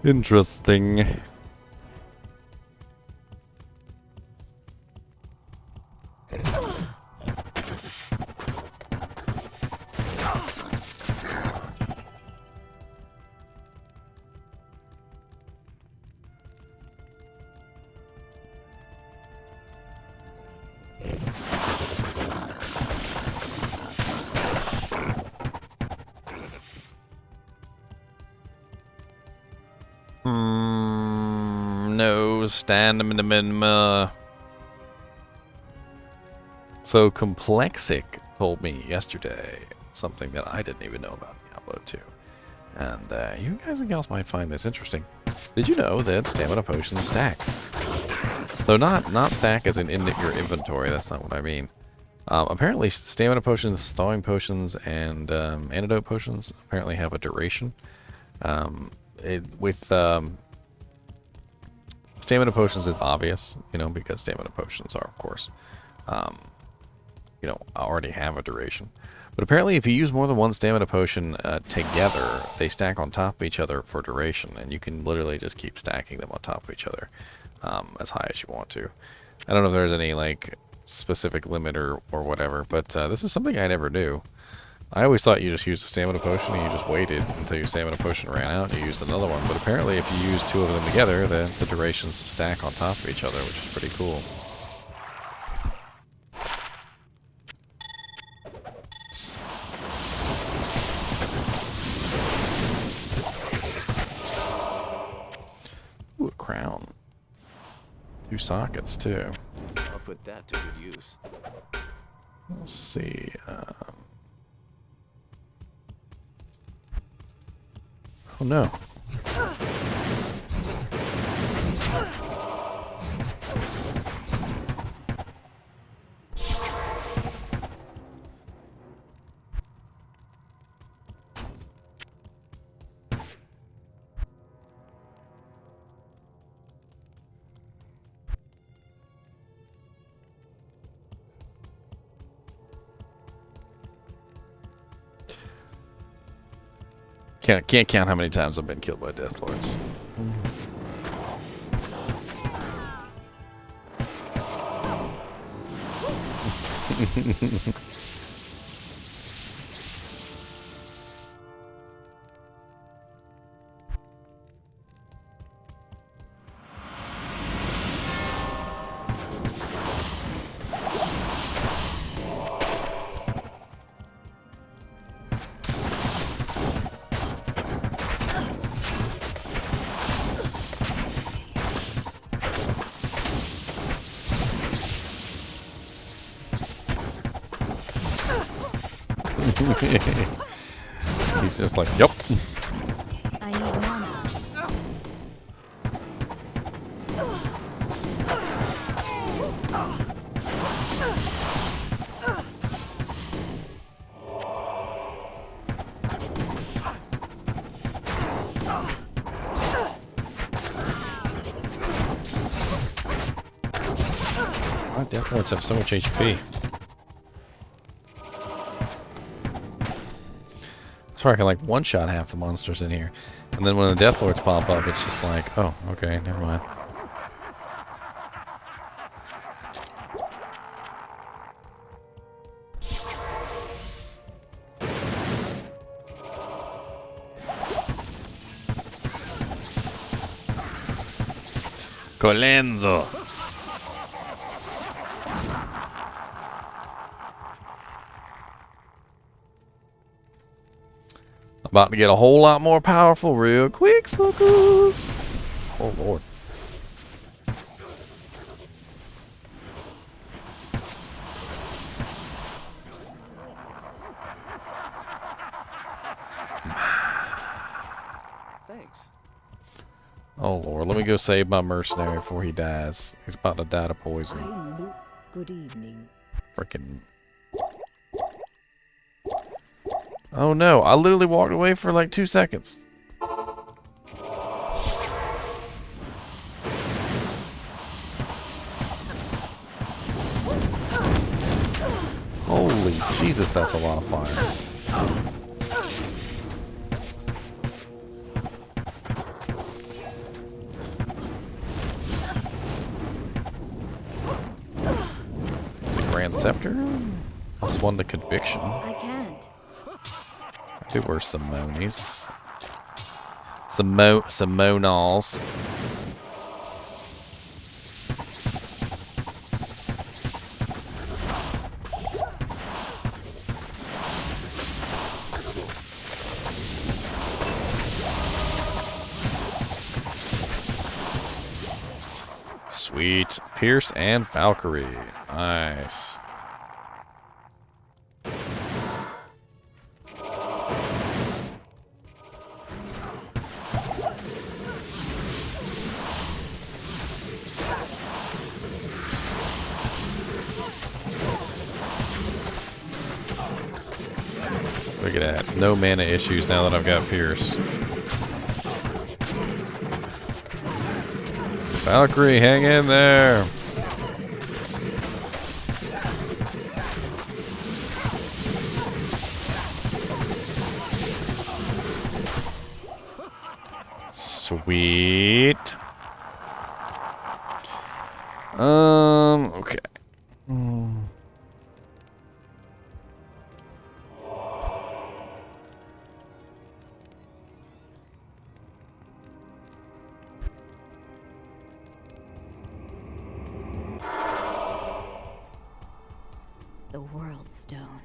Interesting. No, stamina. So Complexic told me yesterday something that I didn't even know about Diablo 2. And you guys and gals might find this interesting. Did you know that stamina potions stack? So not stack as in your inventory, that's not what I mean. Apparently stamina potions, thawing potions, and antidote potions apparently have a duration. With stamina potions, it's obvious, you know, because stamina potions are, of course, you know, already have a duration. But apparently if you use more than one stamina potion together, they stack on top of each other for duration, and you can literally just keep stacking them on top of each other as high as you want to. I don't know if there's any, like, specific limit or whatever, but this is something I never knew. I always thought you just used a stamina potion and you just waited until your stamina potion ran out and you used another one. But apparently if you use two of them together, the durations stack on top of each other, which is pretty cool. Ooh, a crown. 2 sockets, too. I'll put that to good use. Let's see. Oh no. Can't count how many times I've been killed by Death Lords. He's just like, yup. I need mana. Why do Death Lords have so much HP? So I can like one-shot half the monsters in here. And then when the Death Lords pop up, it's just like, oh, okay, never mind. Colenzo. About to get a whole lot more powerful real quick, suckers. Oh, Lord. Thanks. Oh, Lord. Let me go save my mercenary before he dies. He's about to die to poison. I'm Luke. Good evening. Freaking. Oh, no. I literally walked away for like 2 seconds. Holy Jesus, that's a lot of fire. It's a Grand Scepter. +1 to Conviction. I can't. I do wear some monies. Some monals. Sweet. Pierce and Valkyrie. Nice. Look at that. No mana issues now that I've got Pierce. Valkyrie, hang in there. Sweet. Okay. The World Stone.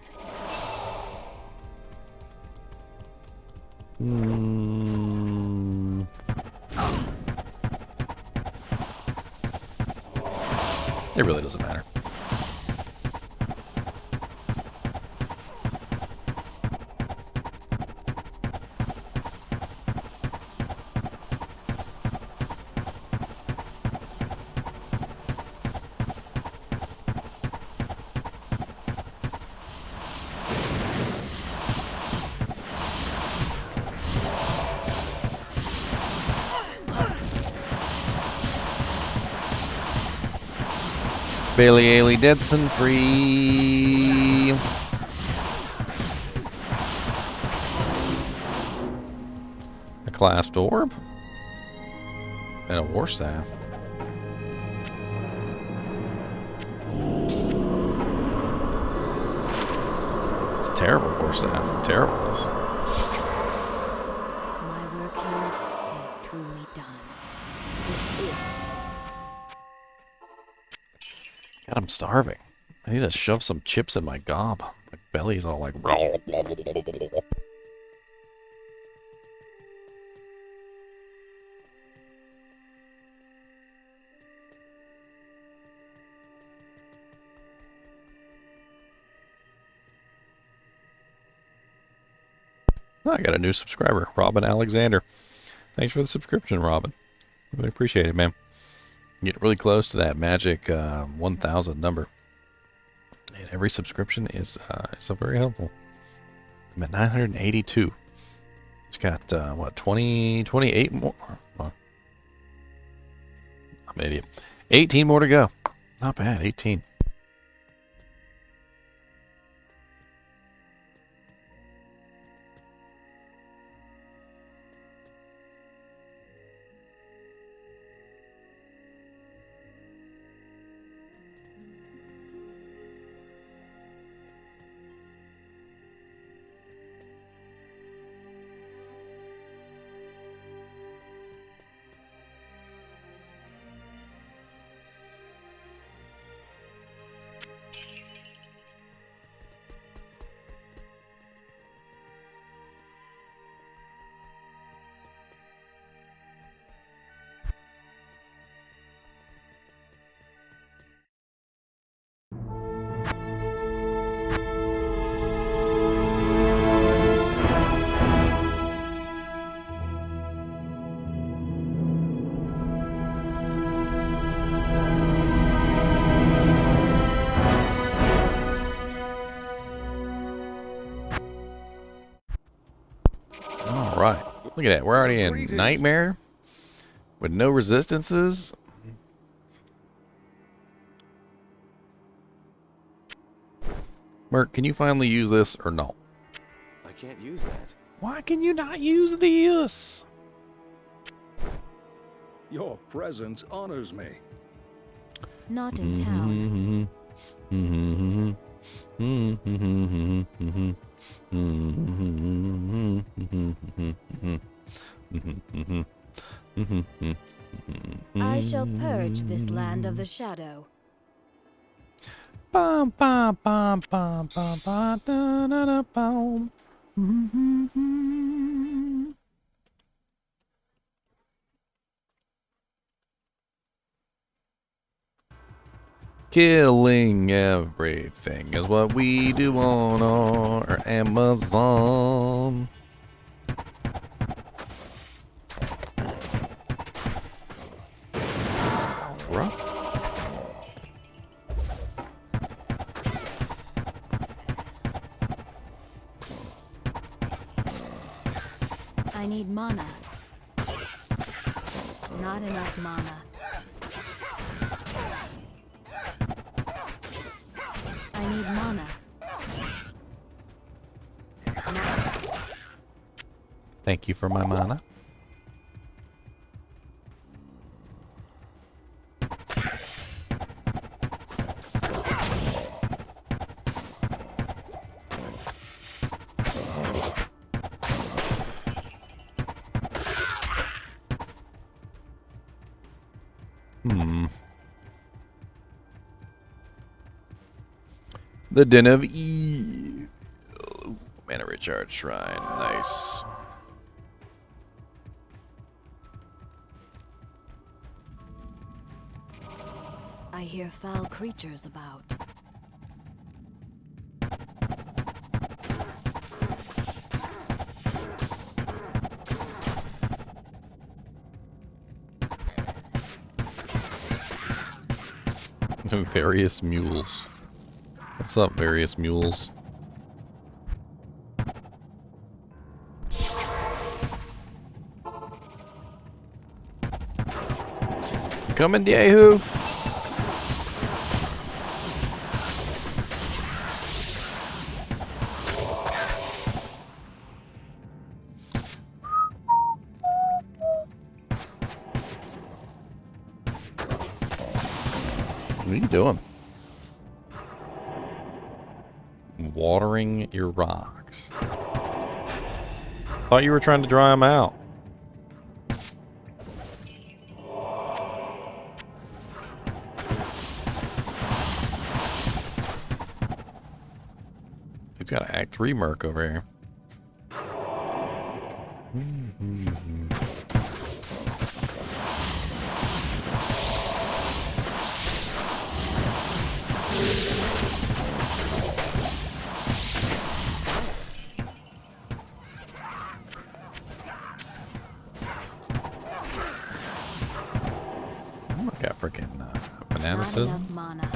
It really doesn't matter. Bailey Ailey Deadson free. A clasped orb. And a war staff. It's a terrible war staff. Terribleness. My work here is truly done. God, I'm starving. I need to shove some chips in my gob. My belly's all like. Blah, blah, blah, blah, blah, blah. Oh, I got a new subscriber, Robin Alexander. Thanks for the subscription, Robin. Really appreciate it, man. Get really close to that magic 1,000 number. And every subscription is so very helpful. I'm at 982. It's got, what, 28 more? Well, I'm an idiot. 18 more to go. Not bad, 18. Look at that. We're already in Nightmare with no resistances. Merc, can you finally use this or no? I can't use that. Why can you not use this? Your presence honors me. Not in town. I shall purge this land of the shadow. Bum, bum, bum, bum, bum, bum, da, da, da, bum. Killing everything is what we do on our Amazon. Bruh. I need mana. Not enough mana. I need mana. Thank you for my mana. The Den of Evil. Mana recharge shrine. Nice. I hear foul creatures about. Various mules. What's up, various mules? Coming, Diejoo. What are you doing? Watering your rocks. Thought you were trying to dry them out. He's got an Act 3 Merc over here. Got freaking banana Not sizzle. enough mana.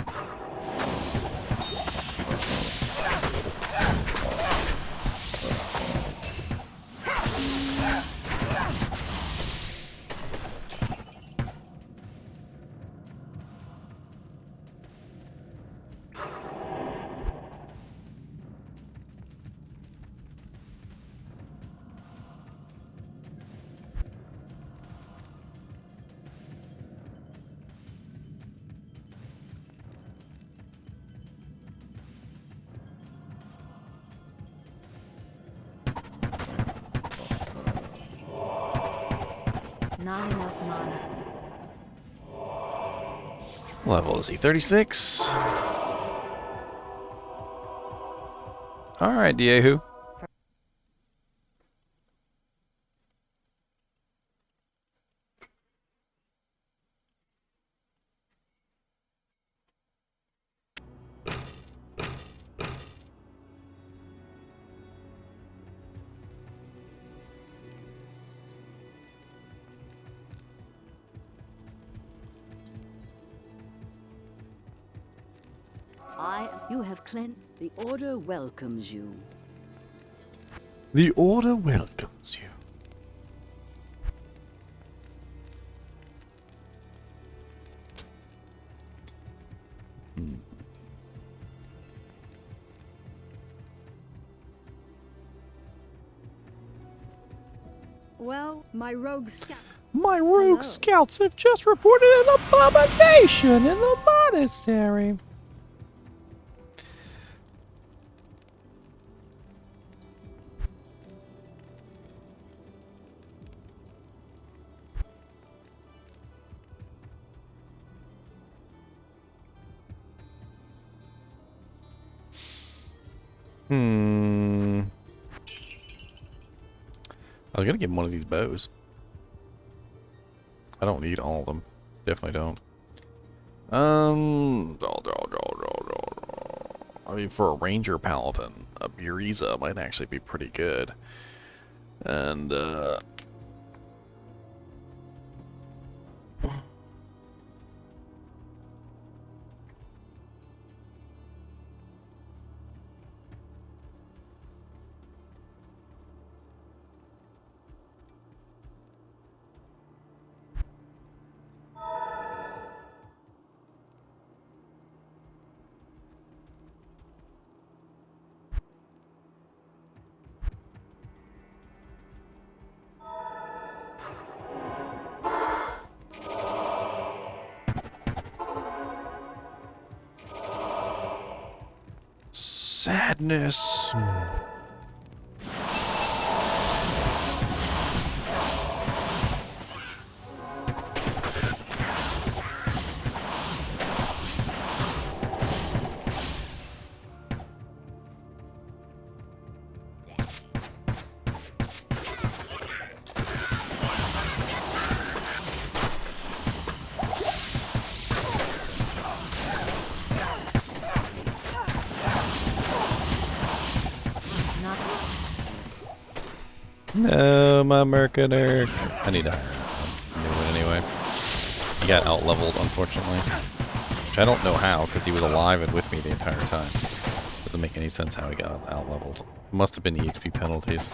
Not enough mana. Level is he? 36. Alright, Diejoo. You have cleansed. The Order welcomes you. The Order welcomes you. Well, my rogue scout. My rogue Hello. scouts have just reported an abomination in the monastery. I was gonna give him one of these bows. I don't need all of them. Definitely don't. I mean, for a ranger paladin, a Buriza might actually be pretty good. And, sadness. No, my Mercader. I need to hire a new one anyway. He got out-leveled, unfortunately. Which I don't know how, because he was alive and with me the entire time. Doesn't make any sense how he got out-leveled. It must have been EXP penalties.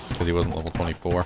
Because he wasn't level 24.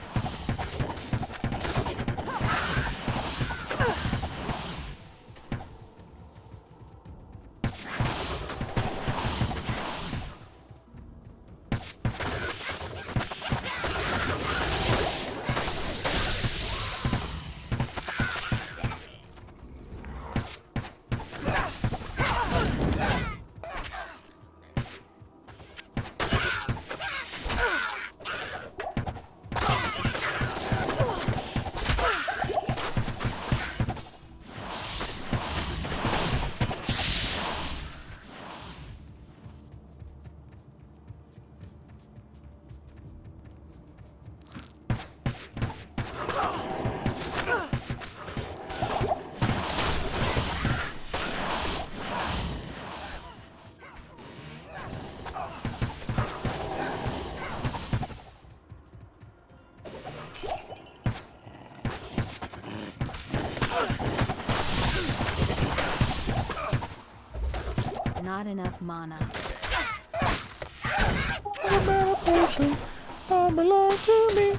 Not enough mana. Belong to me.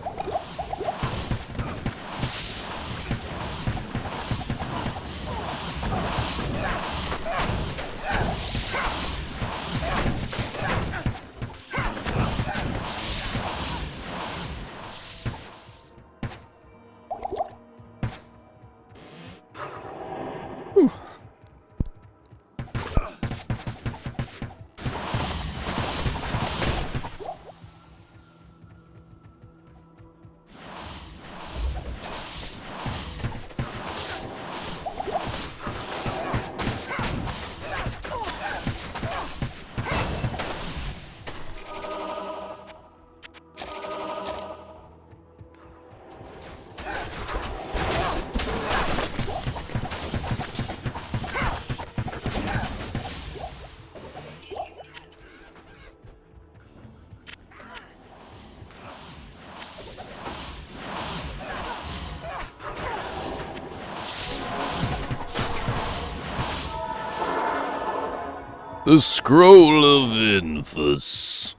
The Scroll of Infus.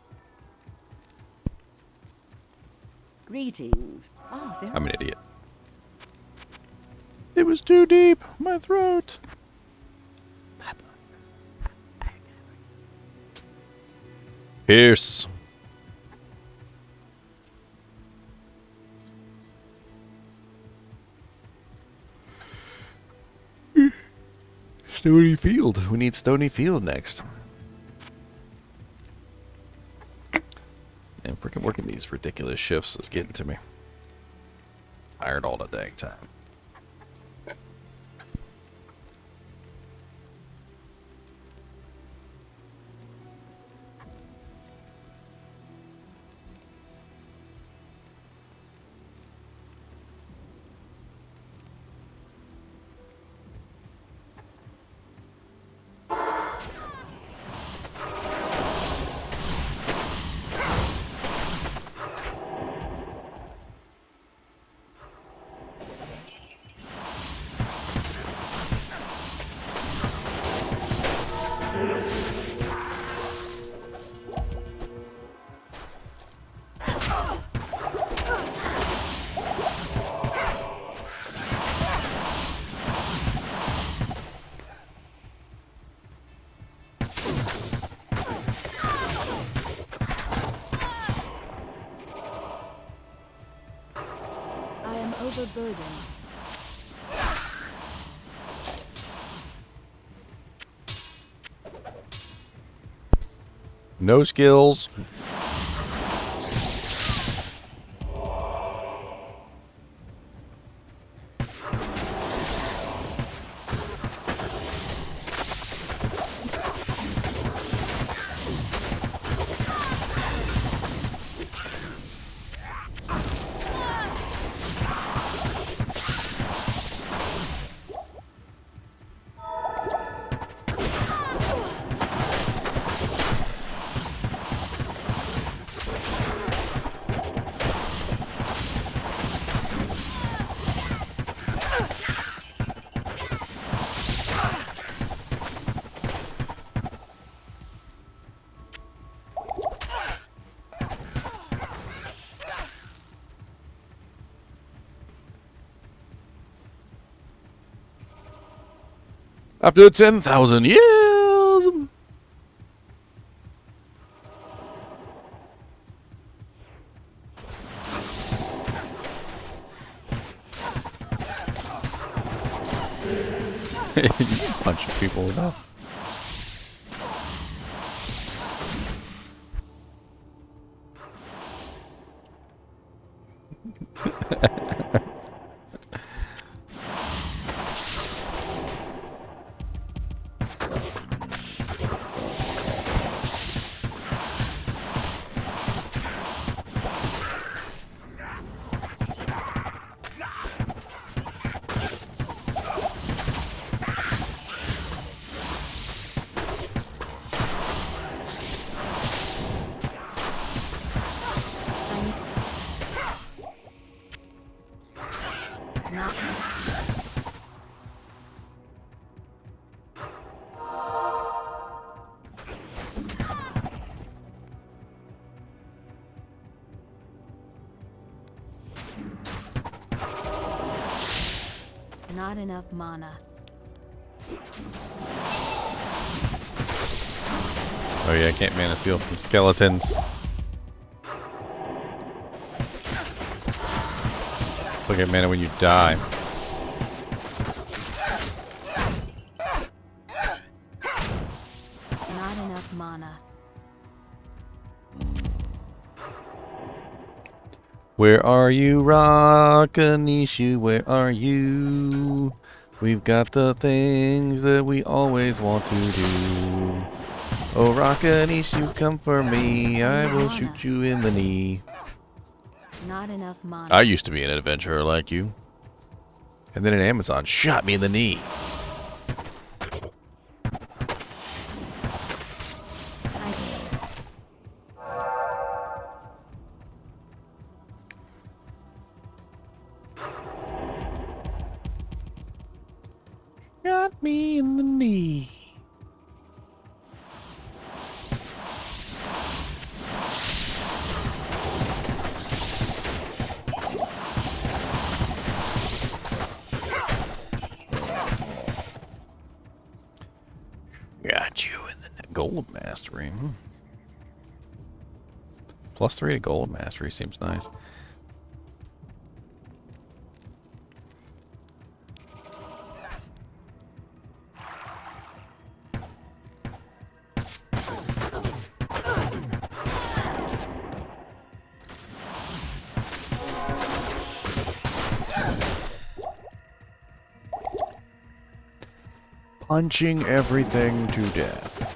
Greetings. Oh, very I'm an idiot. It was too deep. My throat. Pierce. Stony Field. We need Stony Field next. And freaking working these ridiculous shifts is getting to me. Tired all the dang time. I am overburdened. No skills. After 10,000 years. You punching people enough. Not enough mana. Oh yeah, I can't mana steal from skeletons. Still get mana when you die. Not enough mana. Where are you, Rakanishu? Where are you? We've got the things that we always want to do. Oh, Rakanishu, come for me. I will shoot you in the knee. Not enough mana. I used to be an adventurer like you. And then an Amazon shot me in the knee. Shot me in the knee. Got you in the gold mastery. +3 to gold mastery seems nice. punching everything to death.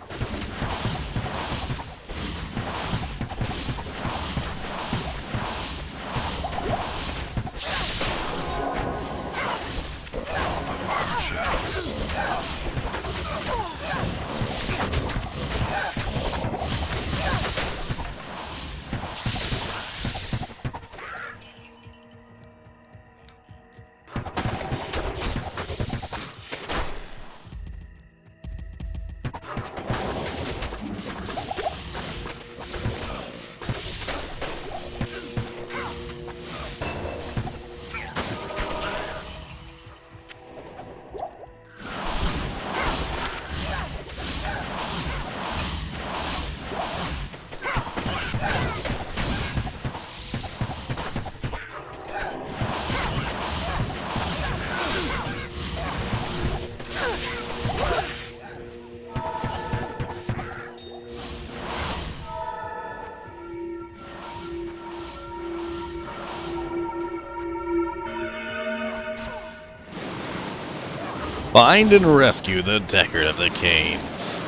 Find and rescue the Deckard of the Canes.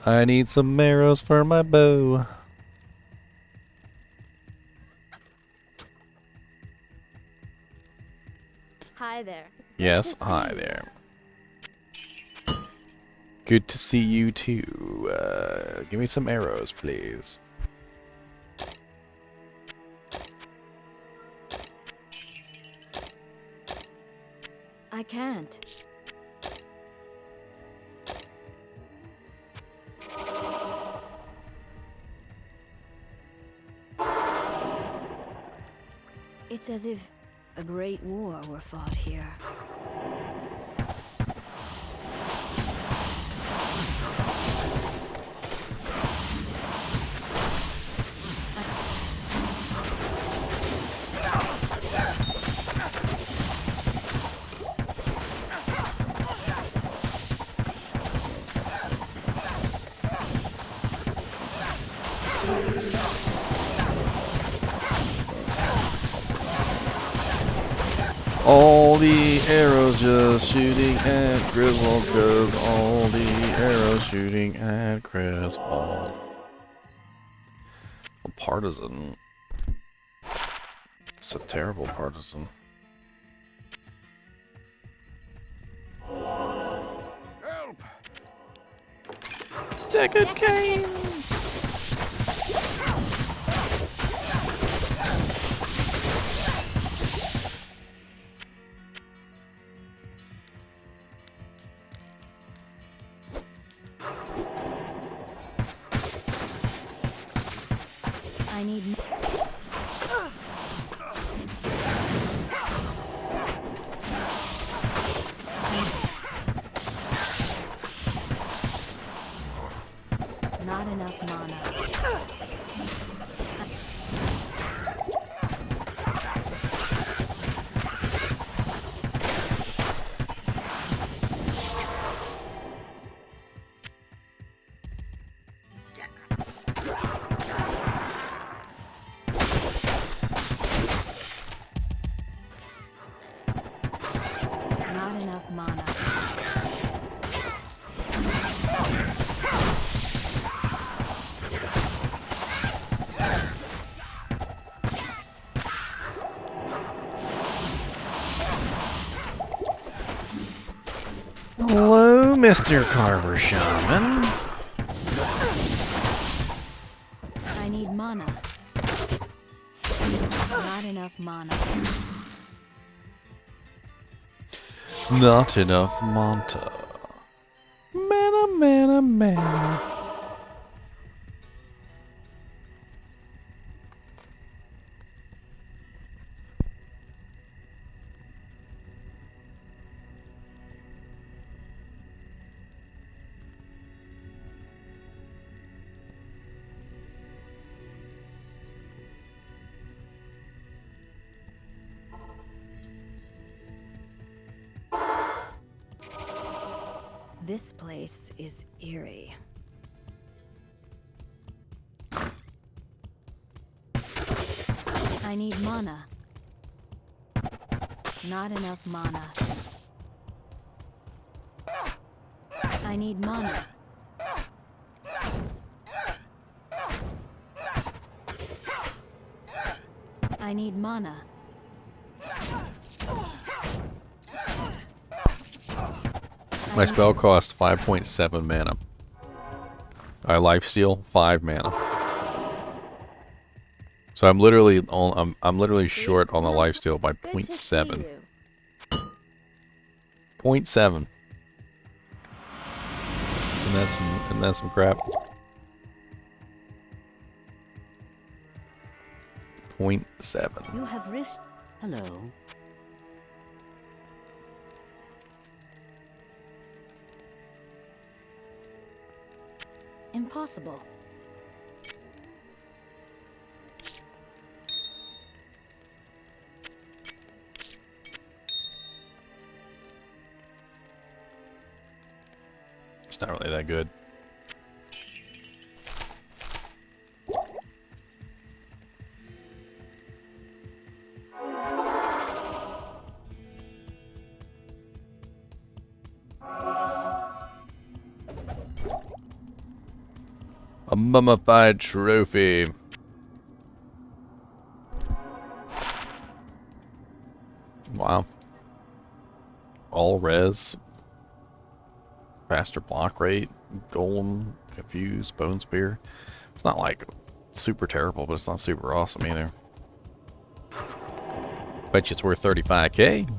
I need some arrows for my bow. Hi there. Yes, Good to hi see you. there. Good to see you too. Give me some arrows, please. I can't. It's as if a great war were fought here. All the arrows just shooting at Griswold, 'cause all the arrows shooting at Griswold. A partisan. It's a terrible partisan. Help! Deckard Cain! I need. Not enough mana. Not enough mana. Hello, Mr. Carver Shaman. I need mana. Not enough mana. Not enough Monta. Mana, mana, mana. This place is eerie. I need mana. Not enough mana. I need mana. I need mana. My spell costs 5.7 mana. I lifesteal 5 mana. So I'm literally I'm literally short on the lifesteal by Good to see 0.7. you. 0.7. And that's some crap. 0.7. You have risked. Hello. Impossible. It's not really that good. A mummified trophy. Wow. All res. Faster block rate. Golem. Confused. Bone spear. It's not like super terrible, but it's not super awesome either. Bet you it's worth 35k.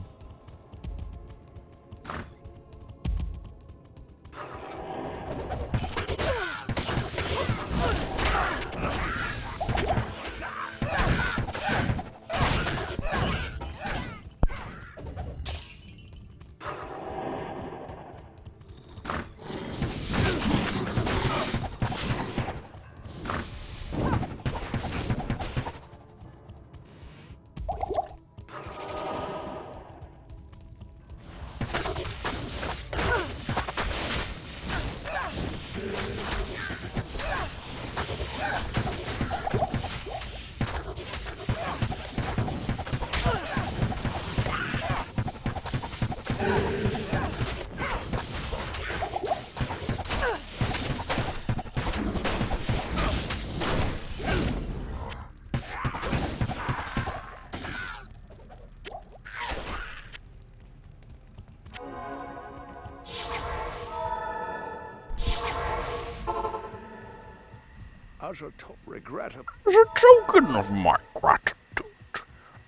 As a regrettable. As a token of my gratitude,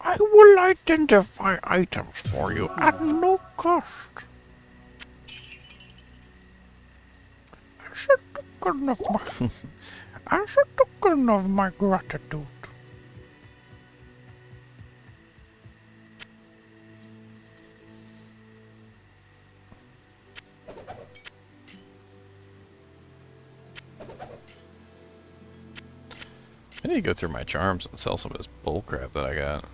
I will identify items for you at no cost. As a token of my, as a token of my gratitude. I need to go through my charms and sell some of this bullcrap that I got.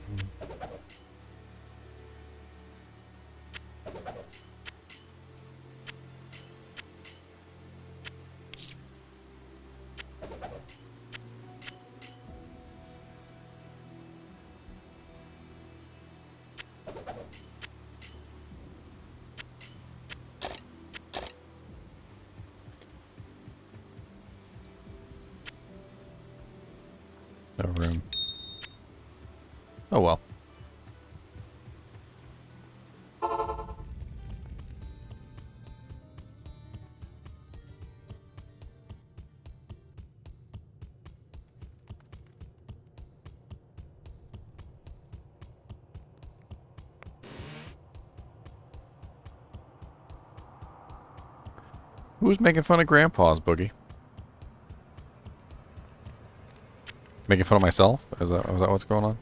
No room. Oh well. Who's making fun of Grandpa's Boogie? Making fun of myself? Is that what's going on?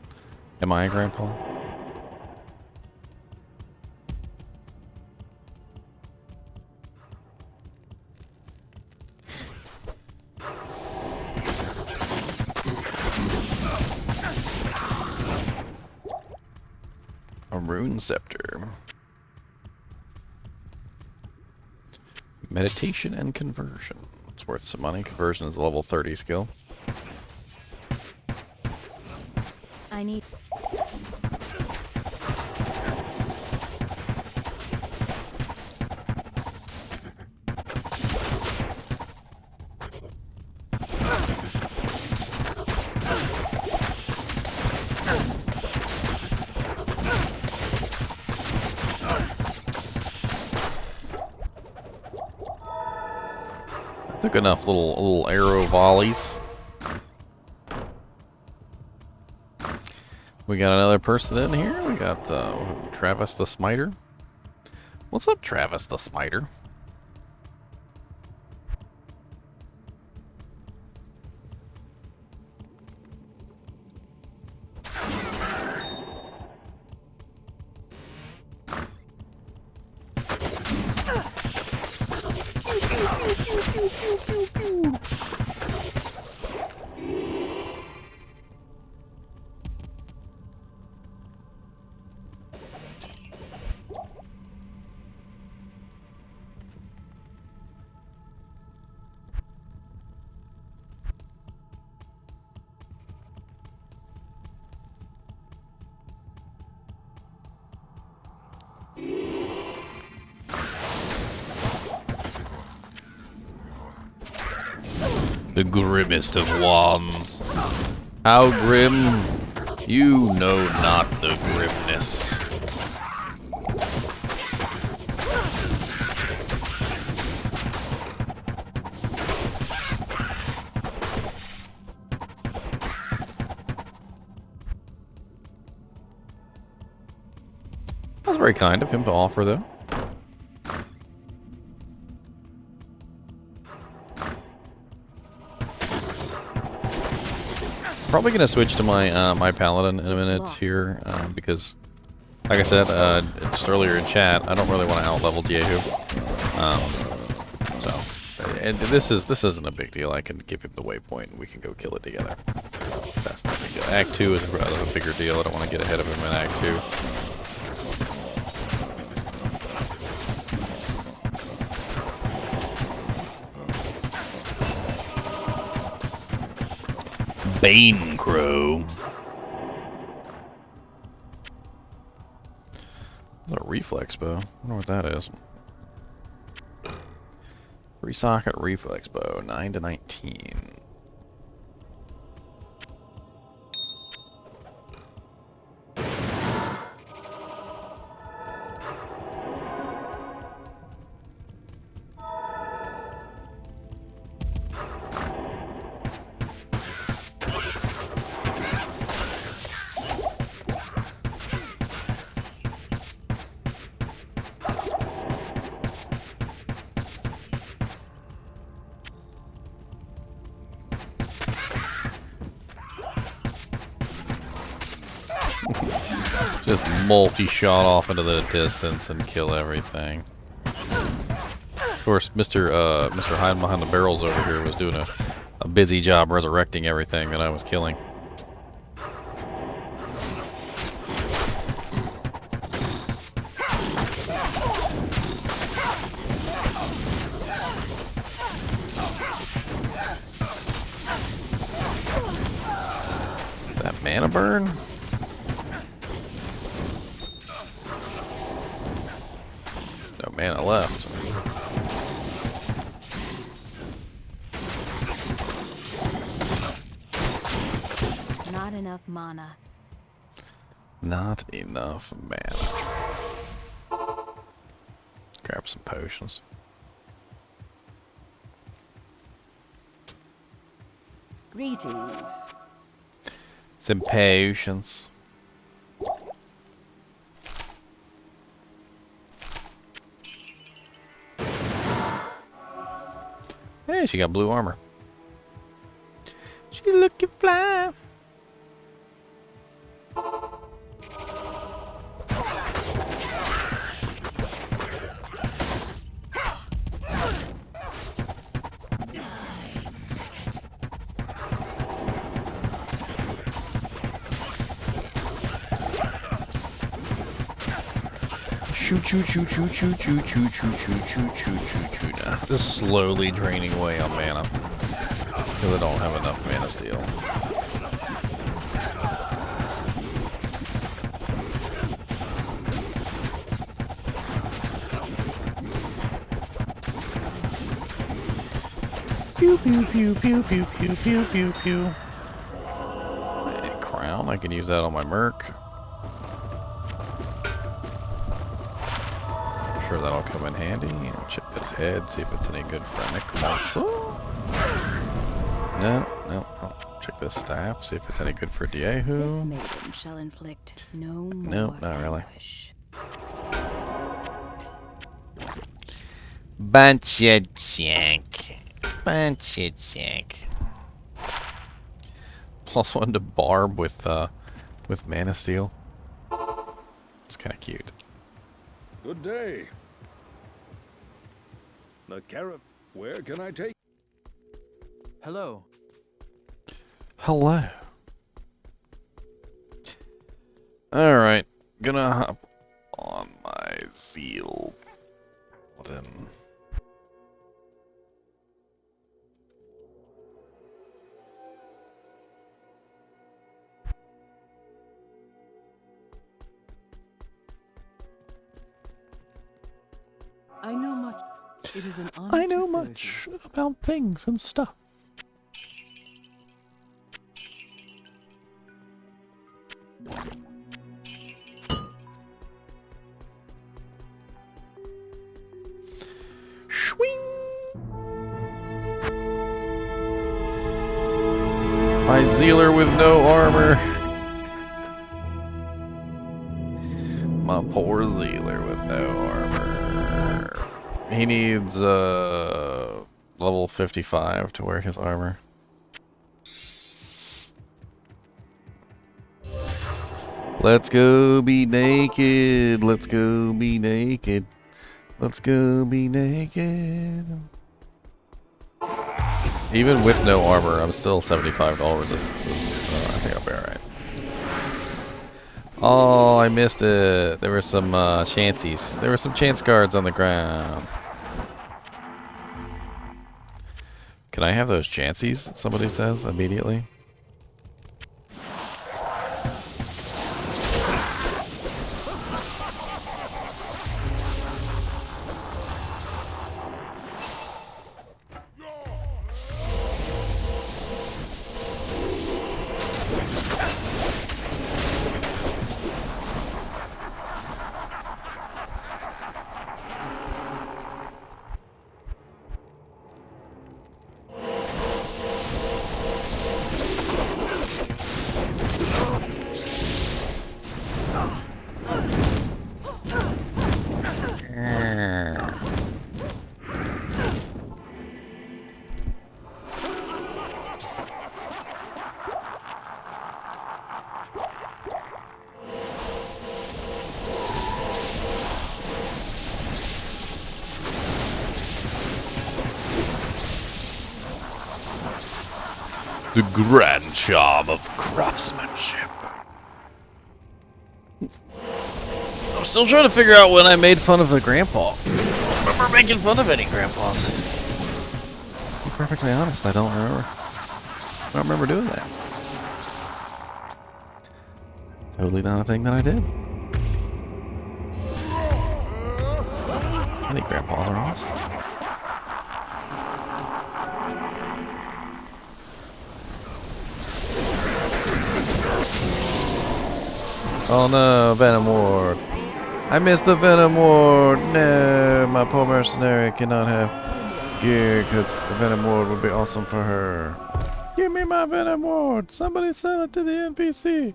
Am I a grandpa? A rune scepter. Meditation and conversion. It's worth some money. Conversion is a level 30 skill. I need. Took enough little arrow volleys. We got another person in here. We got Travis the Smiter. What's up, Travis the Smiter? The grimmest of wands. How grim? You know not the grimness. That's very kind of him to offer, though. Probably gonna switch to my my paladin in a minute here because, like I said just earlier in chat, I don't really want to outlevel Diejoo. And this isn't a big deal. I can give him the waypoint and we can go kill it together. That's not a big deal. Act 2 is a bigger deal. I don't want to get ahead of him in Act 2. Bane Crow. That's a reflex bow. I wonder what that is. 3-socket reflex bow, 9 to 19. Just multi-shot off into the distance and kill everything. Of course, Mr. Hiding Behind the Barrels over here was doing a busy job resurrecting everything that I was killing. Is that mana burn? Mana left. Not enough mana. Not enough mana. Grab some potions. Greetings. Some potions. Hey, she got blue armor. She looking fly. Shoot, shoot, shoot, shoot, shoot, shoot, shoot, shoot, shoot, shoot, shoot, shoot, shoot. Just slowly draining away on mana. Because I don't have enough mana steel. Pew, pew, pew, pew, pew, pew, pew, pew, pew. And crown, I can use that on my merc. sure that'll come in handy. And check this head, see if it's any good for a necromancer. No, no, no. Check this staff, see if it's any good for This Diejoo. maiden shall inflict no more Nope, not really. anguish. Bunch of junk. Bunch of junk. Plus one to Barb with Mana Steel. It's kind of cute. Good day. The carrot. Where can I take? Hello. Hello. Alright. Gonna hop on my Zeal button. I know much. It is an honor I to know serve much about things and stuff. Swing. My Zealer with no armor. My poor Zealer with no armor. He needs level 55 to wear his armor. Let's go be naked. Let's go be naked. Let's go be naked. Even with no armor, I'm still 75 to all resistances, so I think I'll be alright. Oh, I missed it. There were some chances. There were some chance cards on the ground. Can I have those chances? Somebody says immediately. The grand charm of craftsmanship. I'm still trying to figure out when I made fun of the grandpa. I don't remember making fun of any grandpas. To be perfectly honest, I don't remember. I don't remember doing that. Totally not a thing that I did. I think grandpas are awesome. Oh no, Venom Ward. I missed the Venom Ward. No, my poor mercenary cannot have gear because the Venom Ward would be awesome for her. Give me my Venom Ward. Somebody sell it to the NPC.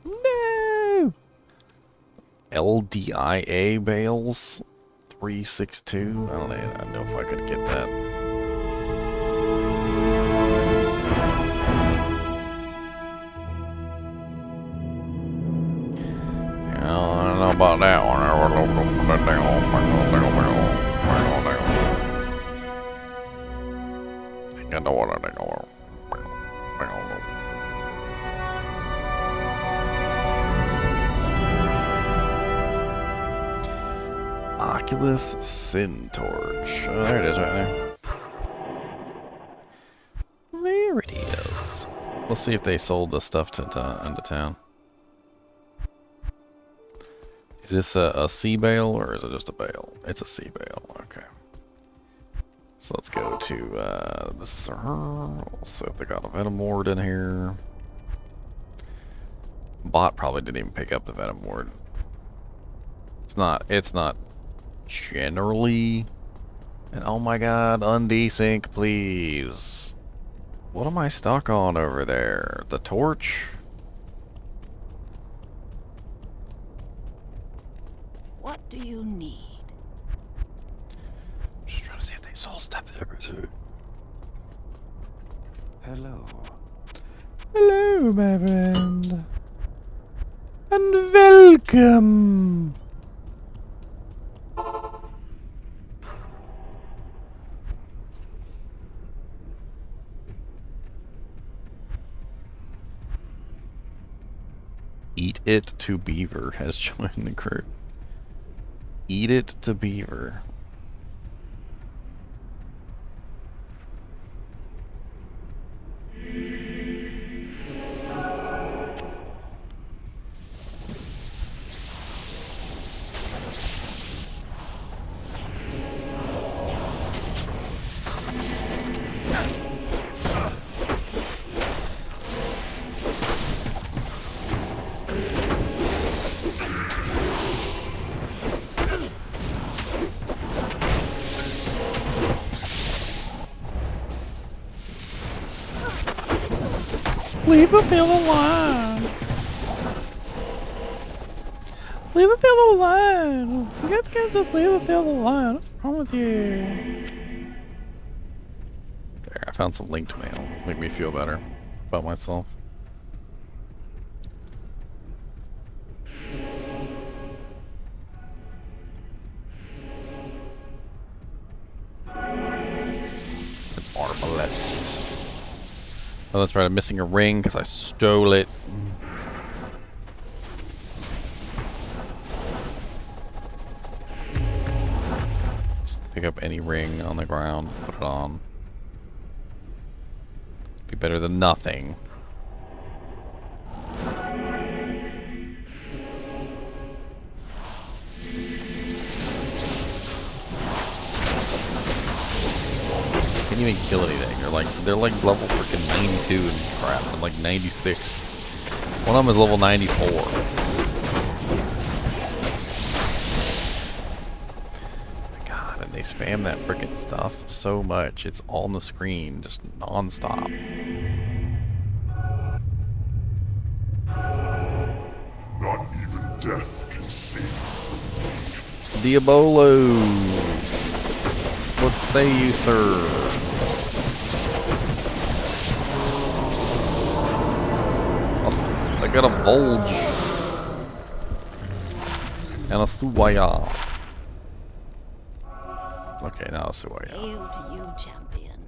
No. LDIA bales 362. I don't even know if I could get that. I don't know about that one. Oculus Sin Torch. Oh, there it is right there. There it is. Let's see if they sold the stuff into town. Is this a sea bale or is it just a bale? It's a sea bale. Okay. So let's go to the We'll see if they got a Venom Ward in here. Bot probably didn't even pick up the Venom Ward. It's not generally. And oh my god, undesync, please. What am I stuck on over there? The torch? What do you need? Just trying to see if they sold stuff to ever. Hello. Hello, my friend. And welcome. Eat It to Beaver has joined the crew. Eat It to Beaver. Leave a feel alive. Leave a feel alive. You guys can't just leave a feel alive. What's wrong with you? There, I found some linked mail. Make me feel better about myself. Arbalest. Oh, that's right, I'm missing a ring because I stole it. Just pick up any ring on the ground, put it on. Be better than nothing. Can't even kill anything. They're like level freaking 92 and crap. I'm like 96. One of them is level 94. My god, and they spam that freaking stuff so much. It's on the screen, just non-stop. Not even death can save. Diablo. What say you, sir? I got a bulge. And a suwaya. Okay, now a suwaya. Hail to you, champion.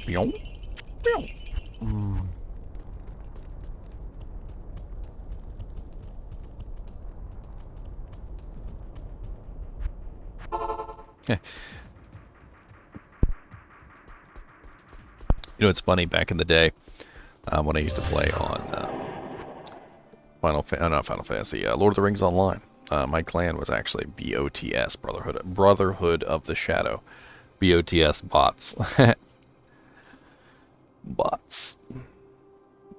Meow. Meow. You know, it's funny, back in the day, when I used to play on not Final Fantasy, Lord of the Rings Online, my clan was actually BOTS, Brotherhood of the Shadow. BOTS bots. Bots.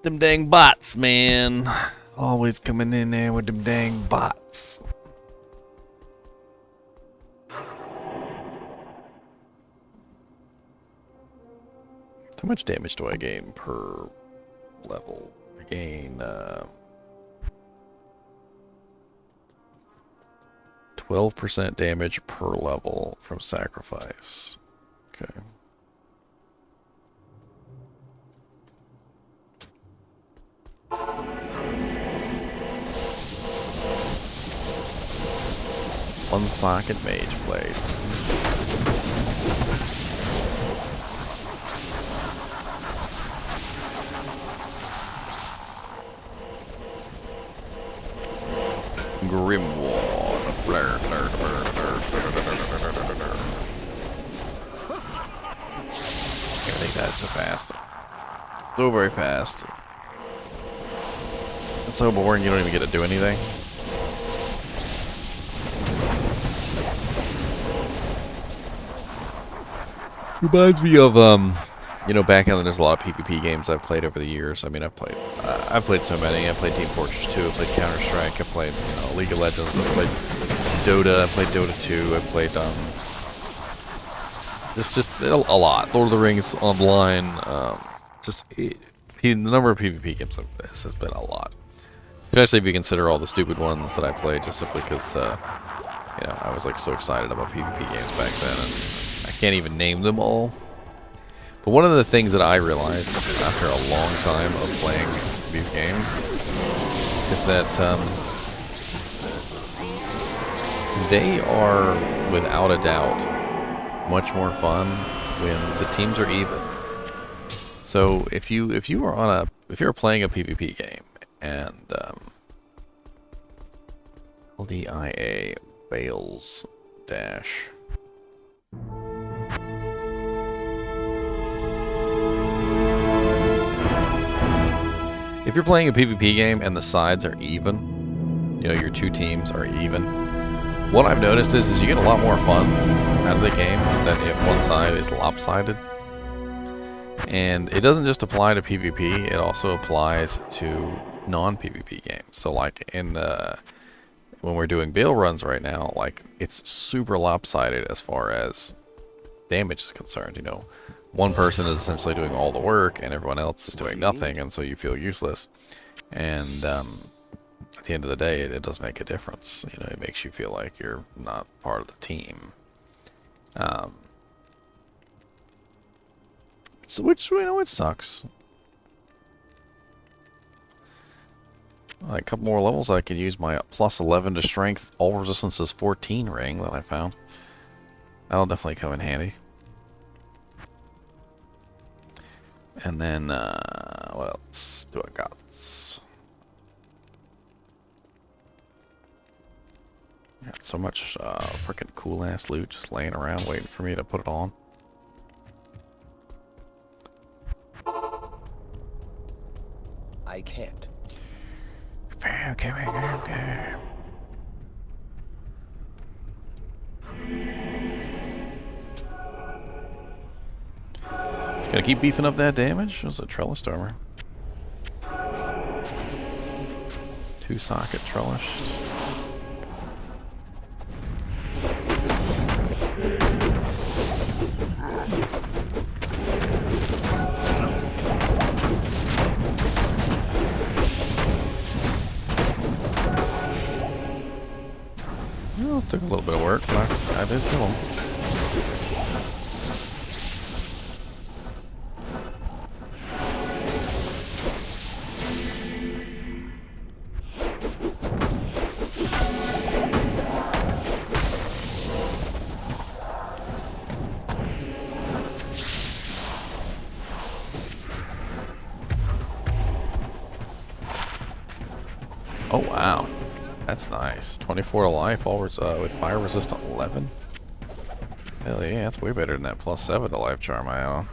Them dang bots, man. Always coming in there with them dang bots. How much damage do I gain per level? I gain 12% damage per level from sacrifice. Okay. One socket mage blade. Grimward. Blur, blur, blur, blur, blur, blur, blur, blur. Everything dies so fast. So very fast. It's so boring you don't even get to do anything. Reminds me of You know, back in there's a lot of PvP games I've played over the years. I mean, I've played so many. I played Team Fortress 2. I played Counter Strike. I played League of Legends. I played Dota. I played Dota 2. I played just a lot. Lord of the Rings Online. The number of PvP games has been a lot. Especially if you consider all the stupid ones that I played, just simply because you know, I was like so excited about PvP games back then, and I can't even name them all. But one of the things that I realized after a long time of playing these games is that they are, without a doubt, much more fun when the teams are even. So if you're playing a PvP game and LDIA Bales dash. If you're playing a PvP game and the sides are even, you know, your two teams are even, what I've noticed is you get a lot more fun out of the game than if one side is lopsided. And it doesn't just apply to PvP, it also applies to non-PvP games. So like when we're doing Bale runs right now, like it's super lopsided as far as damage is concerned, you know. One person is essentially doing all the work and everyone else is doing nothing, and so you feel useless. And at the end of the day, it does make a difference. You know, it makes you feel like you're not part of the team. So, which, you know, it sucks. Like a couple more levels, I could use my plus 11 to strength, all resistances 14 ring that I found. That'll definitely come in handy. And then, what else do I got? Got so much freaking cool ass loot just laying around waiting for me to put it on. I can't. Okay. Just gotta keep beefing up that damage. It was a trellis armor. 2 socket trellised. Well, it took a little bit of work, but I did kill him. Oh wow, that's nice. 24 to life, all with fire resistant 11. Hell yeah, that's way better than that plus 7 to life charm I own.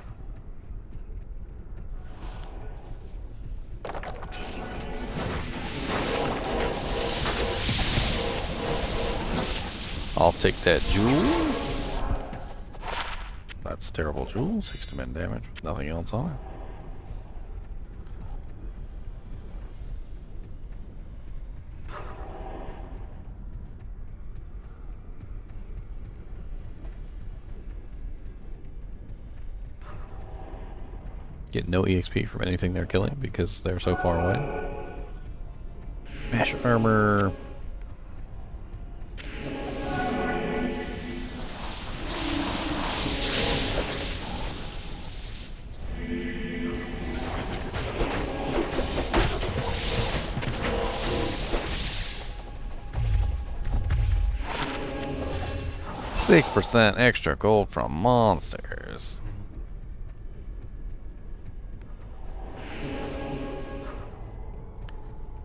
I'll take that jewel. That's a terrible jewel. 60 min damage with nothing else on it. Get no EXP from anything they're killing because they're so far away. Mesh armor. %, extra gold from monsters.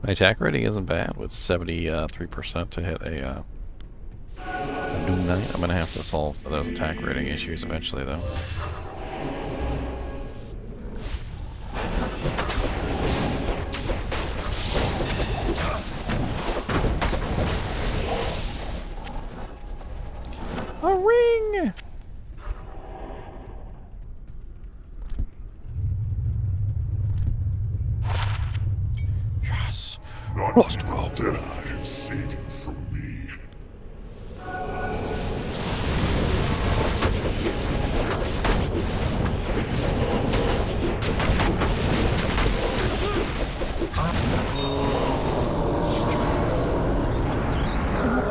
My attack rating isn't bad with 73% to hit a Doom Knight. I'm gonna have to solve those attack rating issues eventually, though. A ring! Yes. Not Lost even Rob. death can save you from me.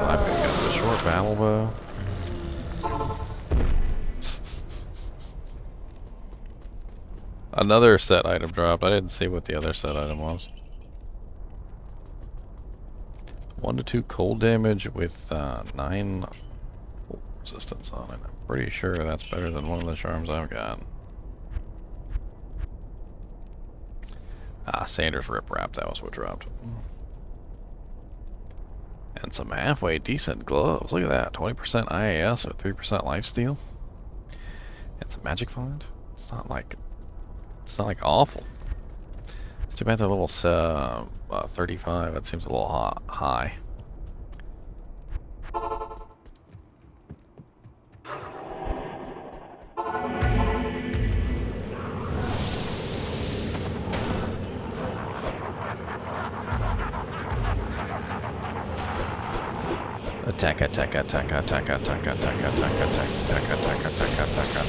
I pick up the short battle bow. Another set item dropped. I didn't see what the other set item was. 1 to 2 cold damage with 9 cold resistance on it. I'm pretty sure that's better than one of the charms I've got. Ah, Sanders Rip Wrap. That was what dropped. And some halfway decent gloves. Look at that. 20% IAS or 3% lifesteal. And some magic find. It's not like awful. It's too bad they're level 35. That seems a little high. Attack, attack, attack, attack, attack, attack, attack, attack, attack, attack, attack, attack,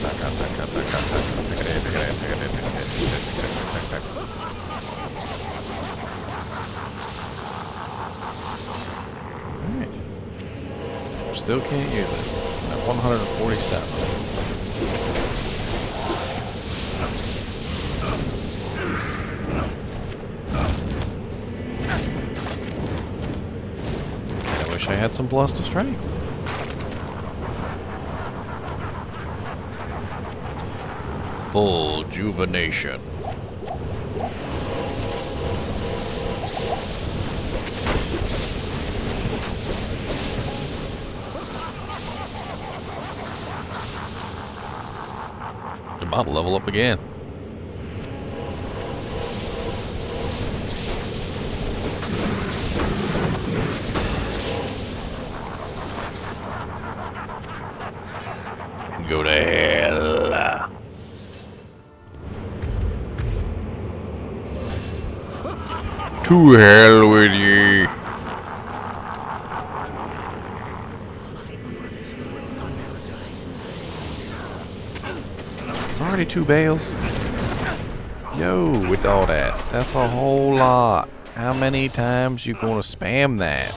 Still can't use it. At 147. I wish I had some plus to strength. Full juvenation. About to level up again. Go to hell. To hell with ye. It's already 2 bales. Yo, with all that. That's a whole lot. How many times you gonna spam that?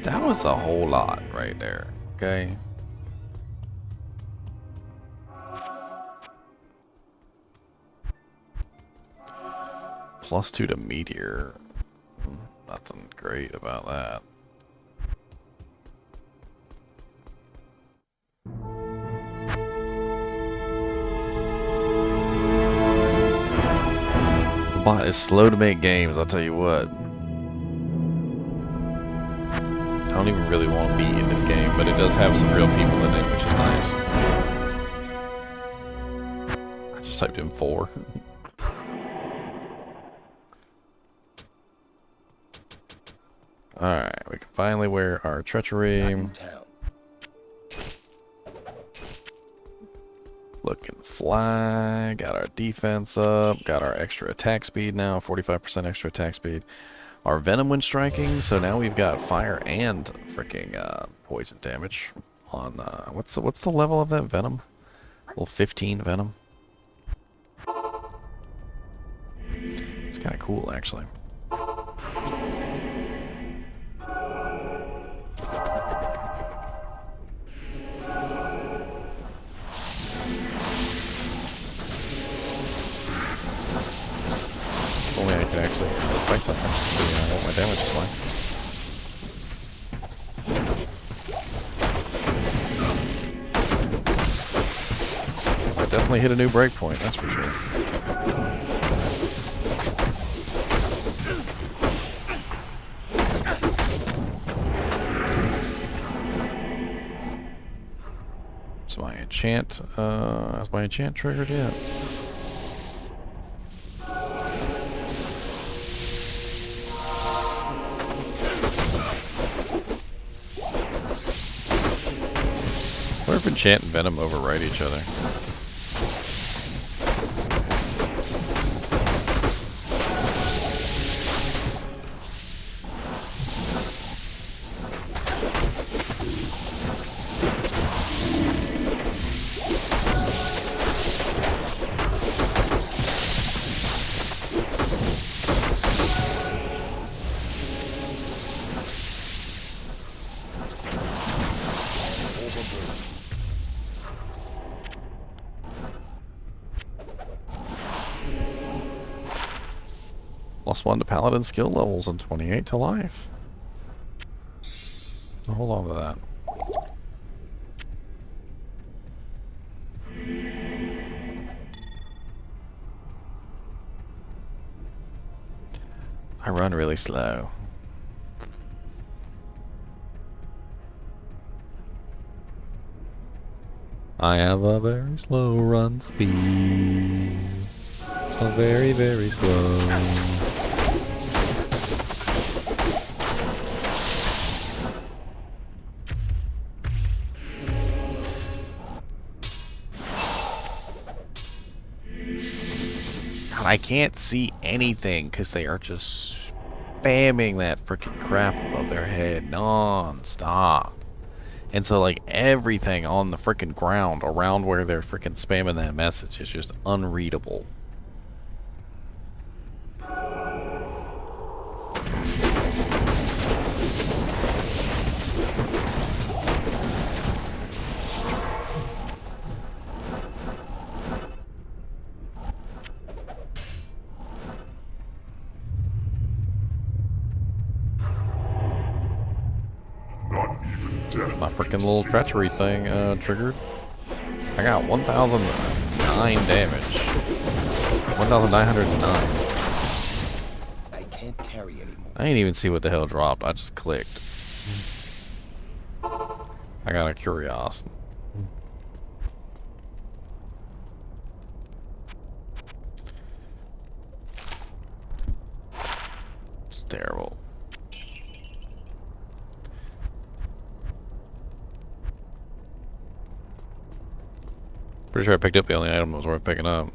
That was a whole lot right there. Okay. +2 to meteor. Nothing great about that. The bot is slow to make games, I'll tell you what. I don't even really want to be in this game, but it does have some real people in it, which is nice. I just typed in 4. Alright, we can finally wear our treachery. Looking fly. Got our defense up. Got our extra attack speed now. 45% extra attack speed. Our venom when striking. So now we've got fire and freaking poison damage on what's the level of that venom? Level 15 venom. It's kind of cool actually. Only I could actually fight something, so you know what my damage is like. I definitely hit a new breakpoint, that's for sure. So my enchant, has my enchant triggered yet? What if enchant and venom override each other? +1 to paladin skill levels and 28 to life. So hold on to that. I run really slow. I have a very slow run speed. A very, very slow. God, I can't see anything because they are just spamming that freaking crap above their head non-stop. And so, like, everything on the freaking ground around where they're freaking spamming that message is just unreadable. Not even death. My freaking little treachery thing triggered. I got 1,009 damage. 1,909. I can't carry anymore. I didn't even see what the hell dropped. I just clicked. I got a curiosity. It's terrible. Pretty sure I picked up the only item that was worth picking up.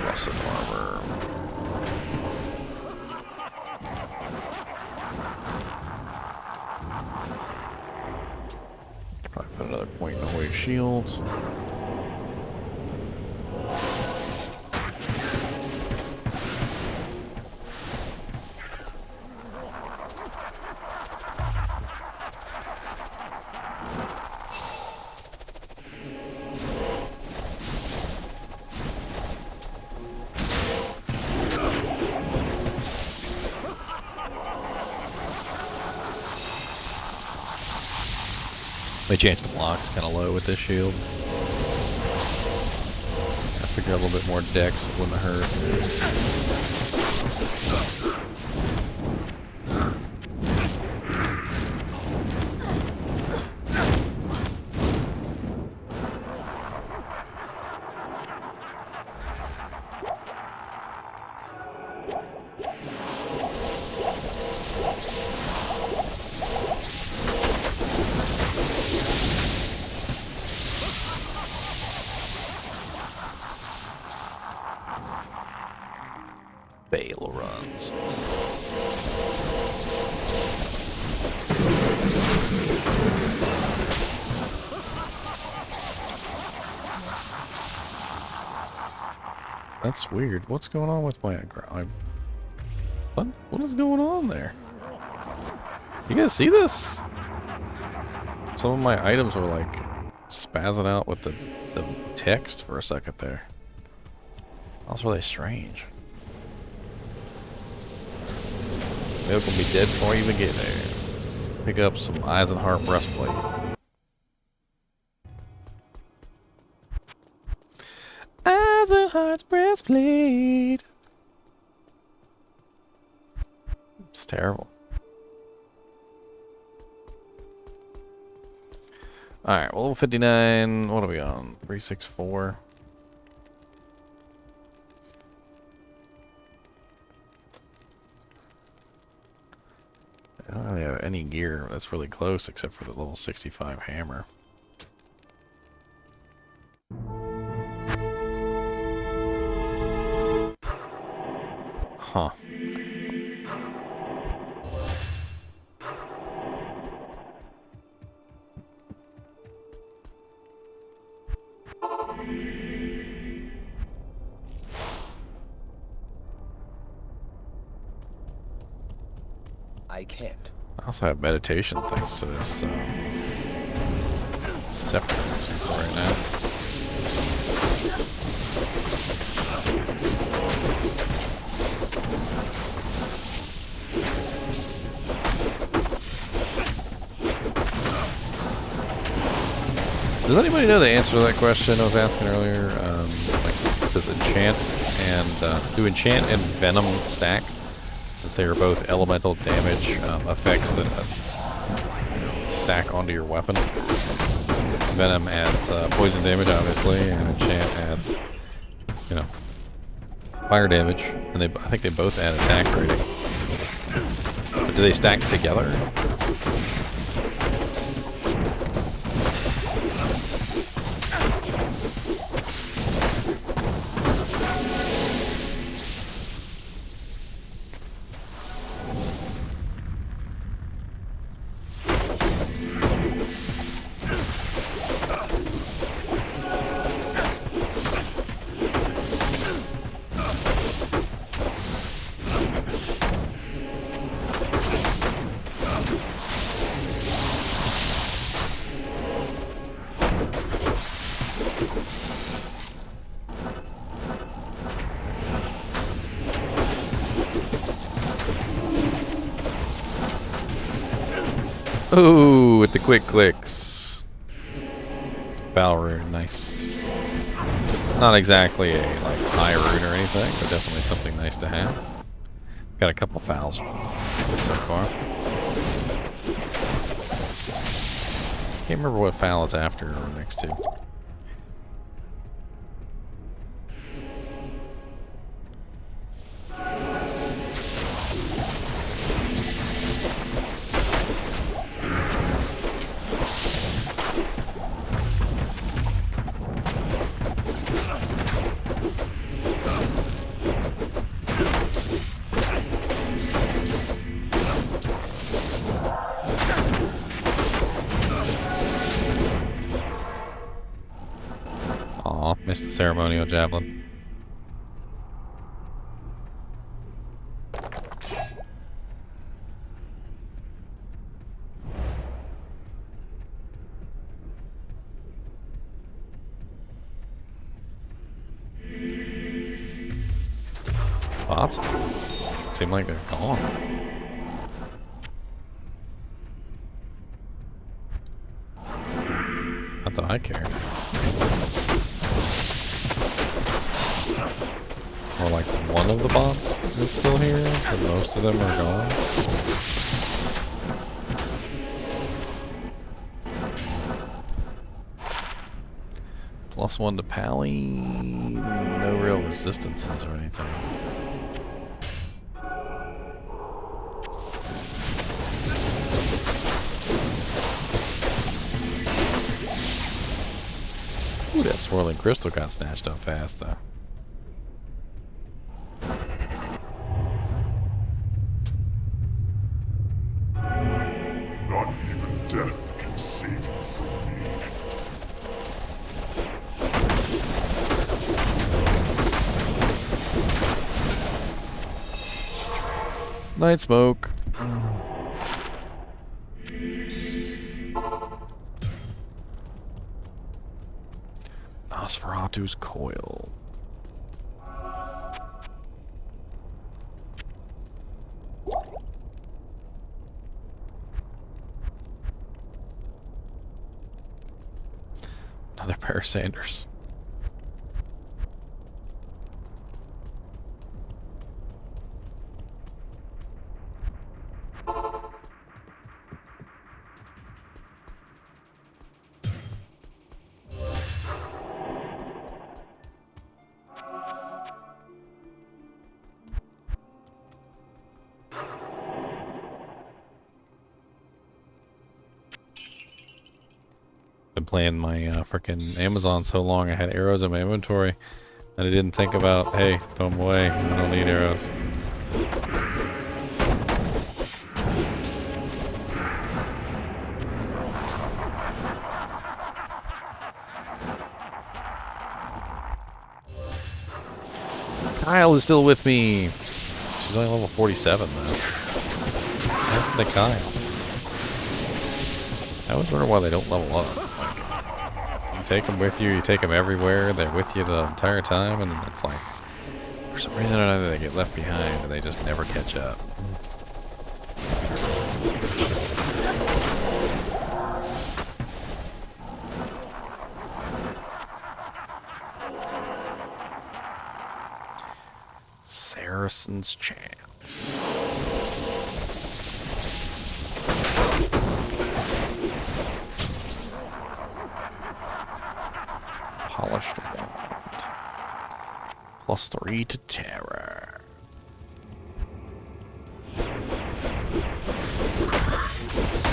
Awesome armor. Probably put another point in the way shields. My chance to block's kind of low with this shield. I figure a little bit more dex wouldn't hurt. Bale runs. That's weird. What's going on with my what is going on there? You guys see this? Some of my items were like spazzing out with the text for a second there. That's really strange. Milk will be dead before you even get there. Pick up some Eyes and Heart breastplate. Eyes and Heart's breastplate. It's terrible. Alright, well, level 59. What are we on? 364. I don't really have any gear that's really close except for the level 65 hammer. Huh. I can't. I also have meditation thanks to this scepter right now. Does anybody know the answer to that question I was asking earlier? Like, does enchant and do enchant and venom stack? Since they are both elemental damage effects that stack onto your weapon. Venom adds poison damage, obviously, and enchant adds, fire damage. And I think they both add attack rating. But do they stack together? Ooh, with the quick clicks. Bow rune, nice. Not exactly a high rune or anything, but definitely something nice to have. Got a couple fouls so far. Can't remember what foul is after or next to. Aw, missed the ceremonial javelin. Lots. Seem like they're gone. Not that I care. Or like one of the bots is still here, but most of them are gone. +1 to pally. No real resistances or anything. Ooh, that swirling crystal got snatched up fast though. Not even death can save you from me. Night smoke. Nosferatu's coil. Another pair of Sanders. Been playing my frickin' Amazon so long I had arrows in my inventory that I didn't think about, hey, throw them away, I don't need arrows. Kyle is still with me. She's only level 47 though. After they Kyle. I always wonder why they don't level up. Like, you take them with you take them everywhere, they're with you the entire time, and then it's like, for some reason or another, they get left behind and they just never catch up. Saracen's Chance. Polished wand. +3 to terror.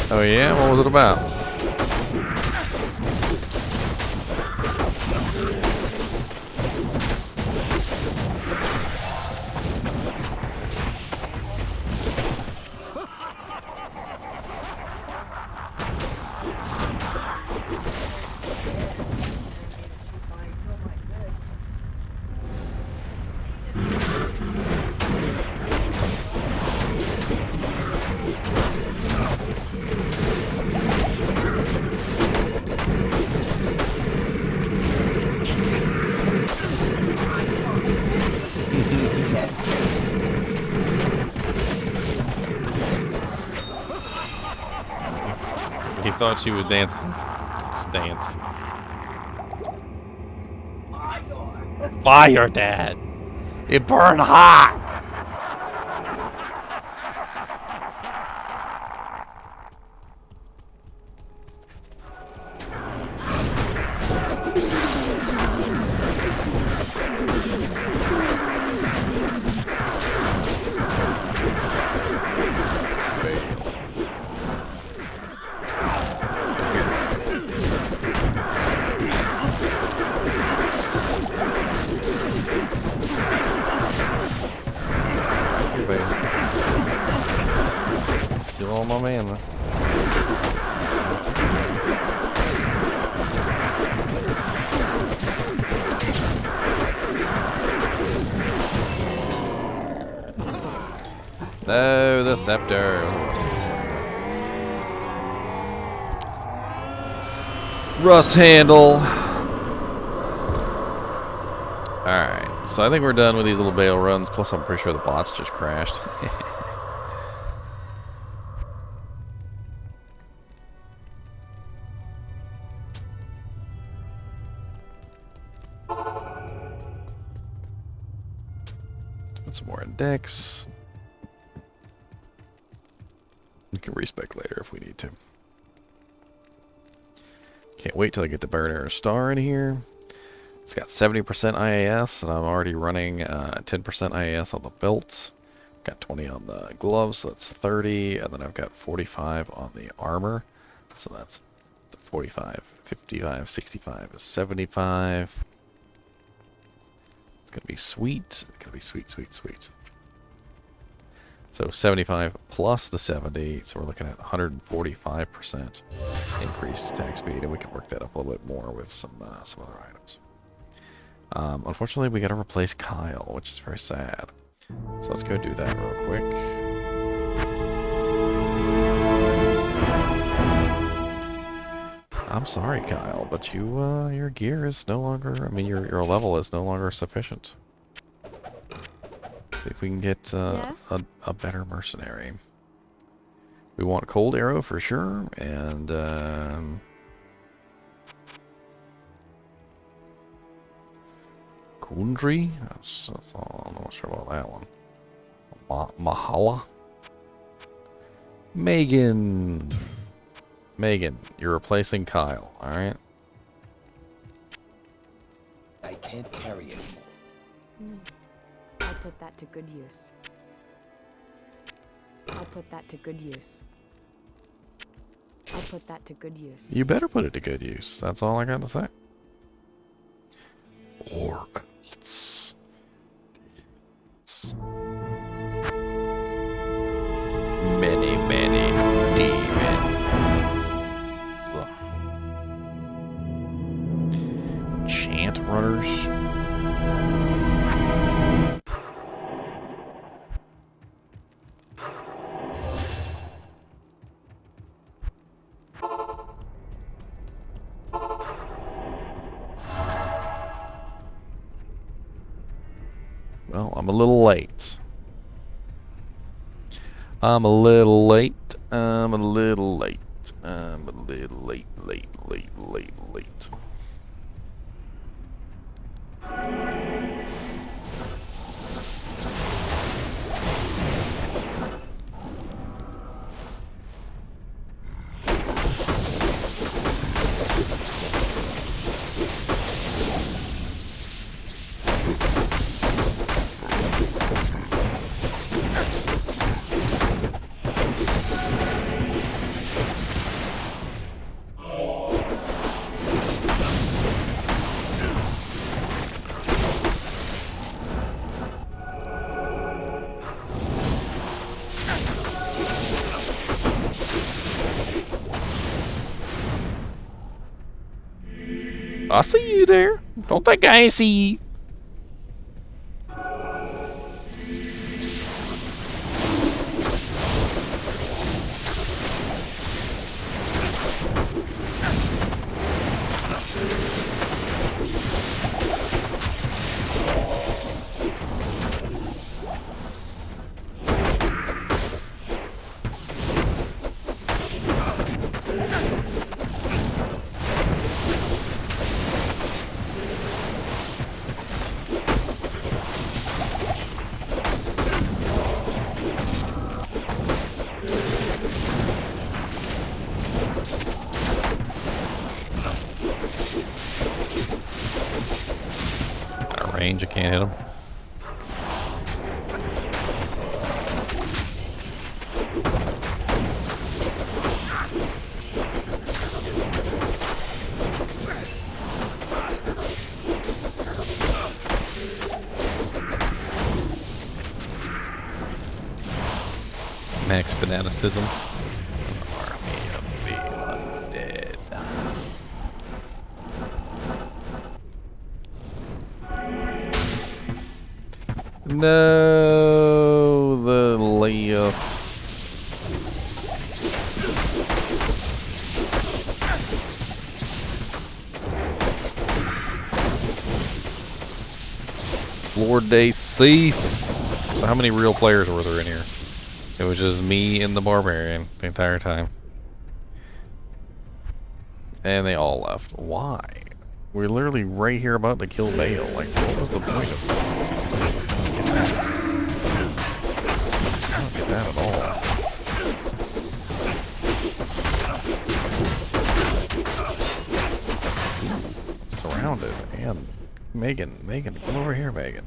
Oh yeah? What was it about? He thought she was dancing. Just dancing. Fire, Dad! It burned hot! Still on my man, though. No, the scepter. Rust handle. Alright, so I think we're done with these little bail runs. Plus, I'm pretty sure the bots just crashed. Put some more index. We can respec later if we need to. Can't wait till I get the burner star in here. It's got 70% IAS, and I'm already running 10% IAS on the belts. Got 20 on the gloves, so that's 30, and then I've got 45 on the armor. So that's 45, 55, 65 is 75. It's gonna be sweet. It's gonna be sweet, sweet, sweet. So 75 plus the 70, so we're looking at 145% increased attack speed, and we can work that up a little bit more with some other items. Unfortunately, we got to replace Kyle, which is very sad. So let's go do that real quick. I'm sorry, Kyle, but your gear is no longer. I mean, your level is no longer sufficient. See if we can get Yes? a better mercenary. We want Cold Arrow for sure, and Kundry. That's all, I'm not sure about that one. Mahala. Megan. Megan, you're replacing Kyle. All right. I can't carry anymore. I'll put that to good use. I'll put that to good use. I'll put that to good use. You better put it to good use. That's all I got to say. Or else. Many, many demons. Chant runners. Well, I'm a little late. I'm a little late. I'm a little late. I'm a little late, late. I see you there. Don't think I ain't see you. Out of range, I can't hit him. Max fanaticism. Army of the undead. No, the left. Lord Day cease. So how many real players were there in here? It was just me and the barbarian the entire time. And they all left. Why? We're literally right here about to kill Bale. Like, what was the point of that? I don't get that at all. Surrounded. And Megan, come over here, Megan.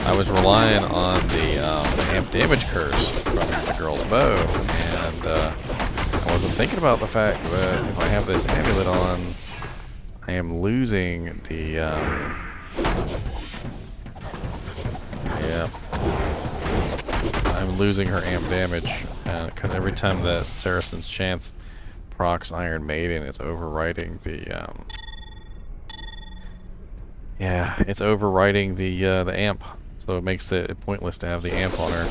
I was relying on the amp damage curse from the girl's bow, and I wasn't thinking about the fact that if I have this amulet on, I am losing the I'm losing her amp damage, because every time that Saracen's Chance procs Iron Maiden, it's overriding the it's overriding the amp, so it makes it pointless to have the amp on her.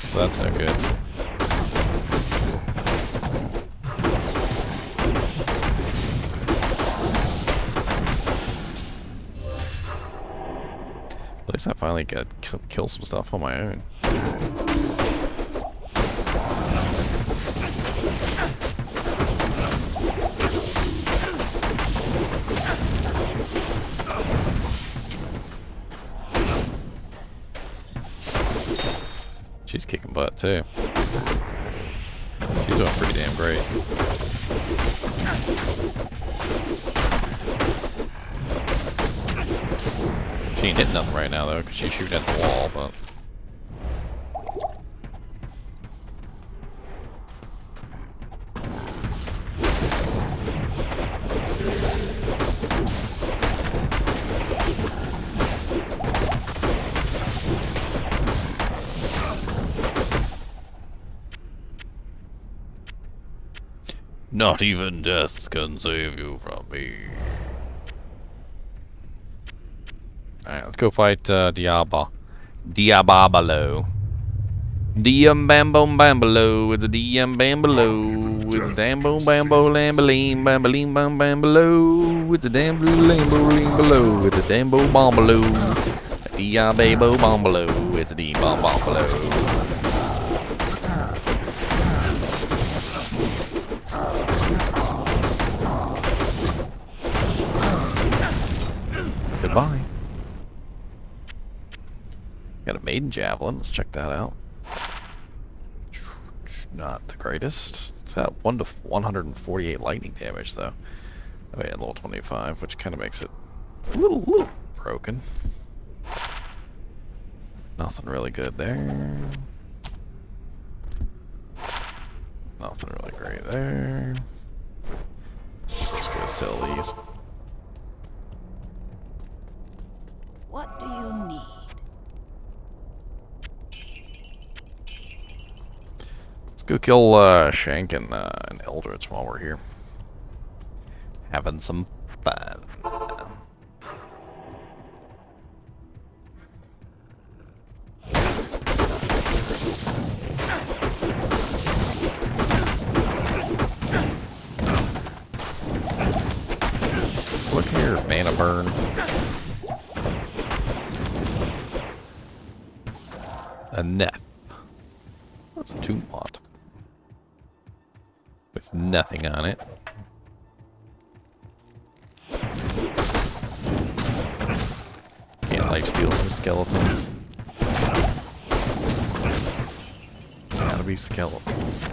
So that's no good. At least I finally got kill some stuff on my own. She's kicking butt too. She's doing pretty damn great. She ain't hitting nothing right now though, because she's shooting at the wall, but... Not even death can save you from me. Alright, let's go fight Diablo. Bambo Bambalo. It's a Bambalo. It's a Dambo Bambo Lambaline. Bambaline Bambalo. It's a Dambo Lambaline below. It's a Dambo Bombalo. Diababo Bombalo. It's a D-Bomb Bombalo. Goodbye. Got a maiden javelin. Let's check that out. Not the greatest. It's at 1 to 148 lightning damage though. Oh yeah, level 25, which kind of makes it a little broken. Nothing really good there. Nothing really great there. So let's go sell these. What do you need? Let's go kill Shank and Eldritch while we're here. Having some fun. Look here, mana burn. A Neth. That's a tomb lot. With nothing on it. Can't lifesteal from skeletons. It's gotta be skeletons.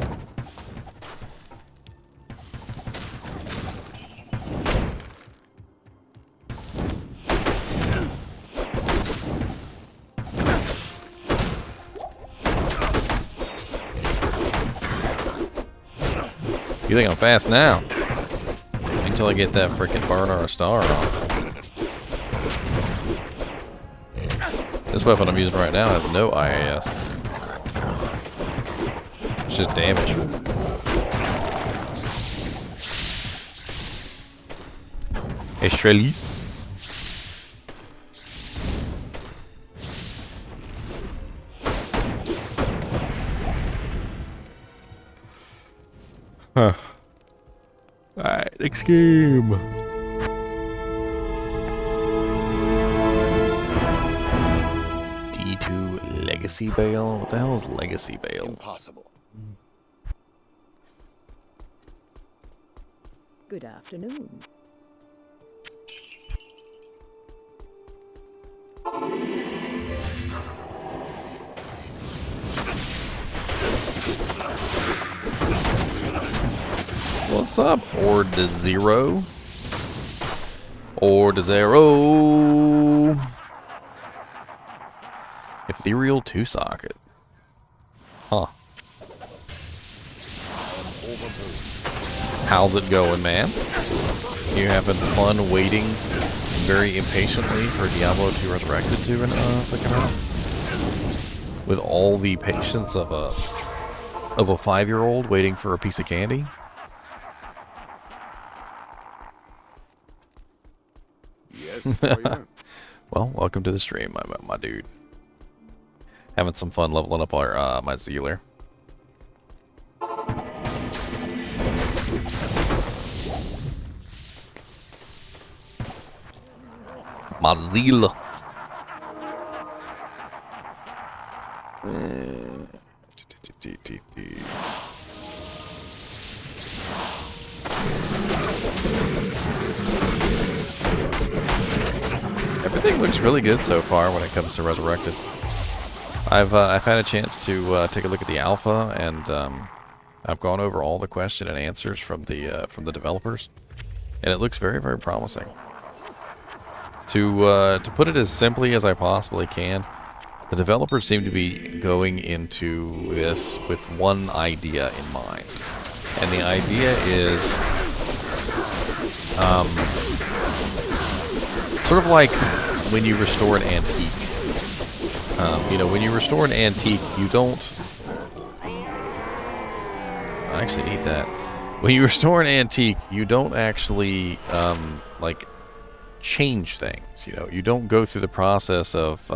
You think I'm fast now? Until I get that freaking burn or a star on. This weapon I'm using right now has no IAS. It's just damage. Estreliste. Huh. Alright, next game. D2 Legacy Bale? What the hell is Legacy Bale? Impossible. Good afternoon. What's up, Ord to Zero? Ord to Zero. Ethereal 2-socket. Huh. How's it going, man? You having fun waiting very impatiently for Diablo II Resurrected to come out? With all the patience of a 5-year-old waiting for a piece of candy? Well, welcome to the stream, my dude. Having some fun leveling up our my Zealer. My Zealer. Everything looks really good so far when it comes to Resurrected. I've had a chance to take a look at the alpha, and I've gone over all the question and answers from the developers, and it looks very, very promising. To put it as simply as I possibly can, the developers seem to be going into this with one idea in mind, and the idea is sort of like when you restore an antique. You know, when you restore an antique, you don't... I actually need that. when you restore an antique, you don't actually like change things. You know, you don't go through the process of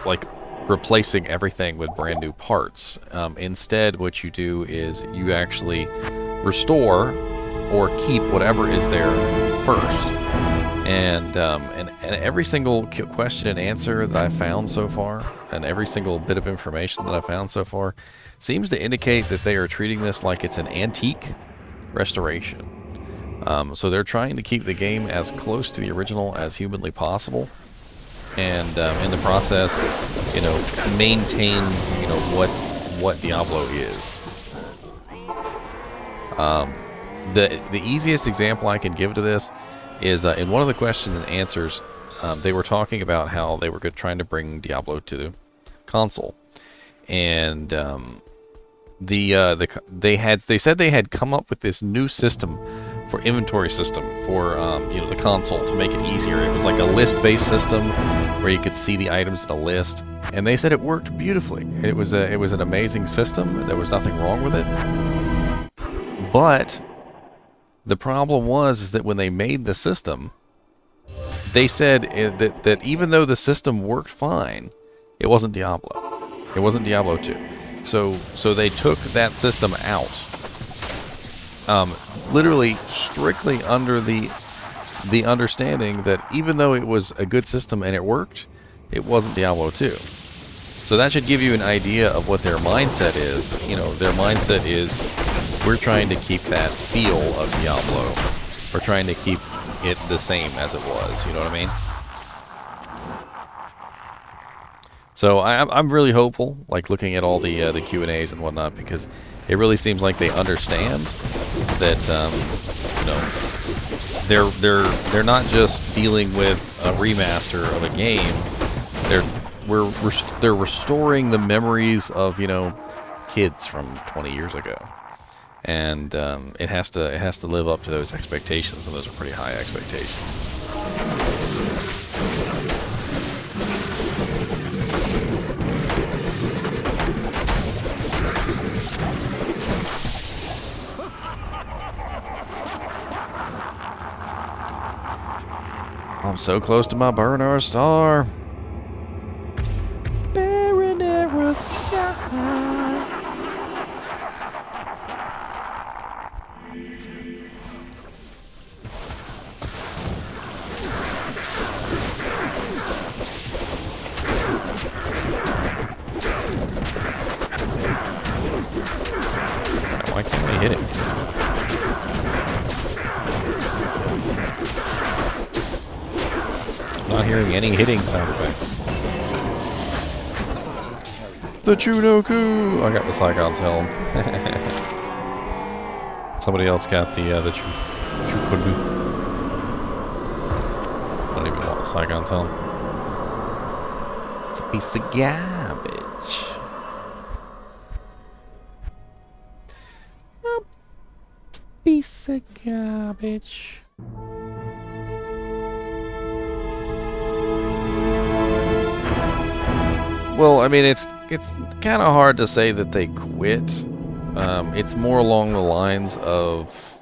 like replacing everything with brand new parts. Instead, what you do is you actually restore or keep whatever is there first. And every single question and answer that I've found so far, and every single bit of information that I've found so far, seems to indicate that they are treating this like it's an antique restoration. So they're trying to keep the game as close to the original as humanly possible, and in the process, you know, maintain, you know, what Diablo is. The easiest example I can give to this is in one of the questions and answers, they were talking about how they were trying to bring Diablo to the console, and they said they had come up with this new system for inventory system for you know, the console to make it easier. It was like a list-based system where you could see the items in a list, and they said it worked beautifully. It was an amazing system. There was nothing wrong with it, but the problem was that when they made the system, they said that even though the system worked fine, it wasn't Diablo. It wasn't Diablo 2. So they took that system out, literally strictly under the understanding that even though it was a good system and it worked, it wasn't Diablo 2. So that should give you an idea of what their mindset is. You know, their mindset is, we're trying to keep that feel of Diablo. We're trying to keep it the same as it was. You know what I mean? So I'm really hopeful, like looking at all the Q&As and whatnot, because it really seems like they understand that you know, they're not just dealing with a remaster of a game. They're restoring the memories of, you know, kids from 20 years ago, and it has to live up to those expectations, and those are pretty high expectations. I'm so close to my burner star. Burner star. Why can't they hit it? Not hearing any hitting sound effects. The Chunoku! I got the Saigon's helm. Somebody else got the Chukodu. I don't even want the Saigon's helm. It's a piece of garbage. A piece of garbage. Well, I mean, it's kind of hard to say that they quit. It's more along the lines of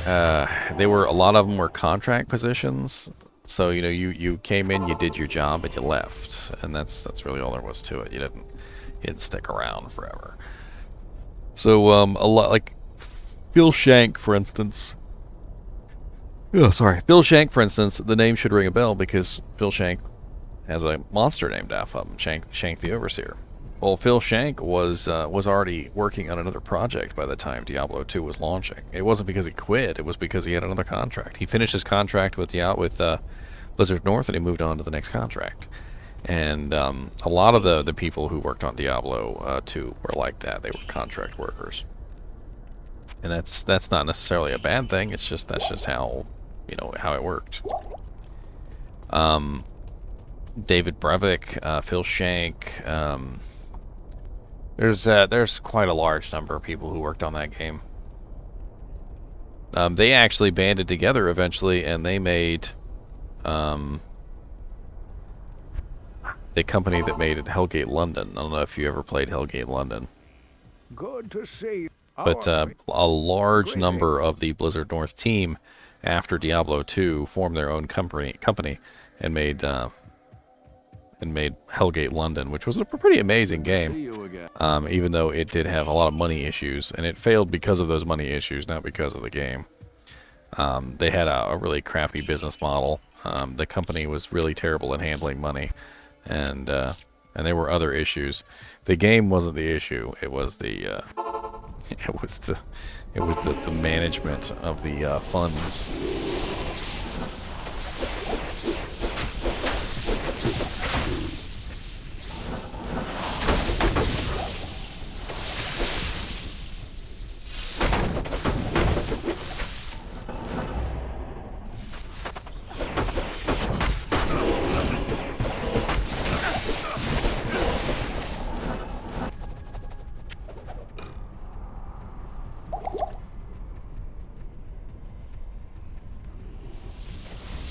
a lot of them were contract positions. So, you know, you came in, you did your job, and you left, and that's really all there was to it. You didn't stick around forever. So a lot, like Phil Shank, for instance. Oh, sorry, Phil Shank, for instance. The name should ring a bell because Phil Shank has a monster named after him, Shank the Overseer. Well, Phil Shank was already working on another project by the time Diablo II was launching. It wasn't because he quit; it was because he had another contract. He finished his contract with Blizzard North, and he moved on to the next contract. And a lot of the people who worked on Diablo II were like that. They were contract workers, and that's not necessarily a bad thing. It's just that's just how, you know, how it worked. David Brevik, Phil Shank. There's quite a large number of people who worked on that game. They actually banded together eventually, and they made the company that made it, Hellgate London. I don't know if you ever played Hellgate London. Good to see you. But a large number of the Blizzard North team, after Diablo II, formed their own company and made Hellgate London, which was a pretty amazing game. Even though it did have a lot of money issues, and it failed because of those money issues, not because of the game. They had a really crappy business model. The company was really terrible at handling money, and there were other issues. The game wasn't the issue. It was the the management of the funds.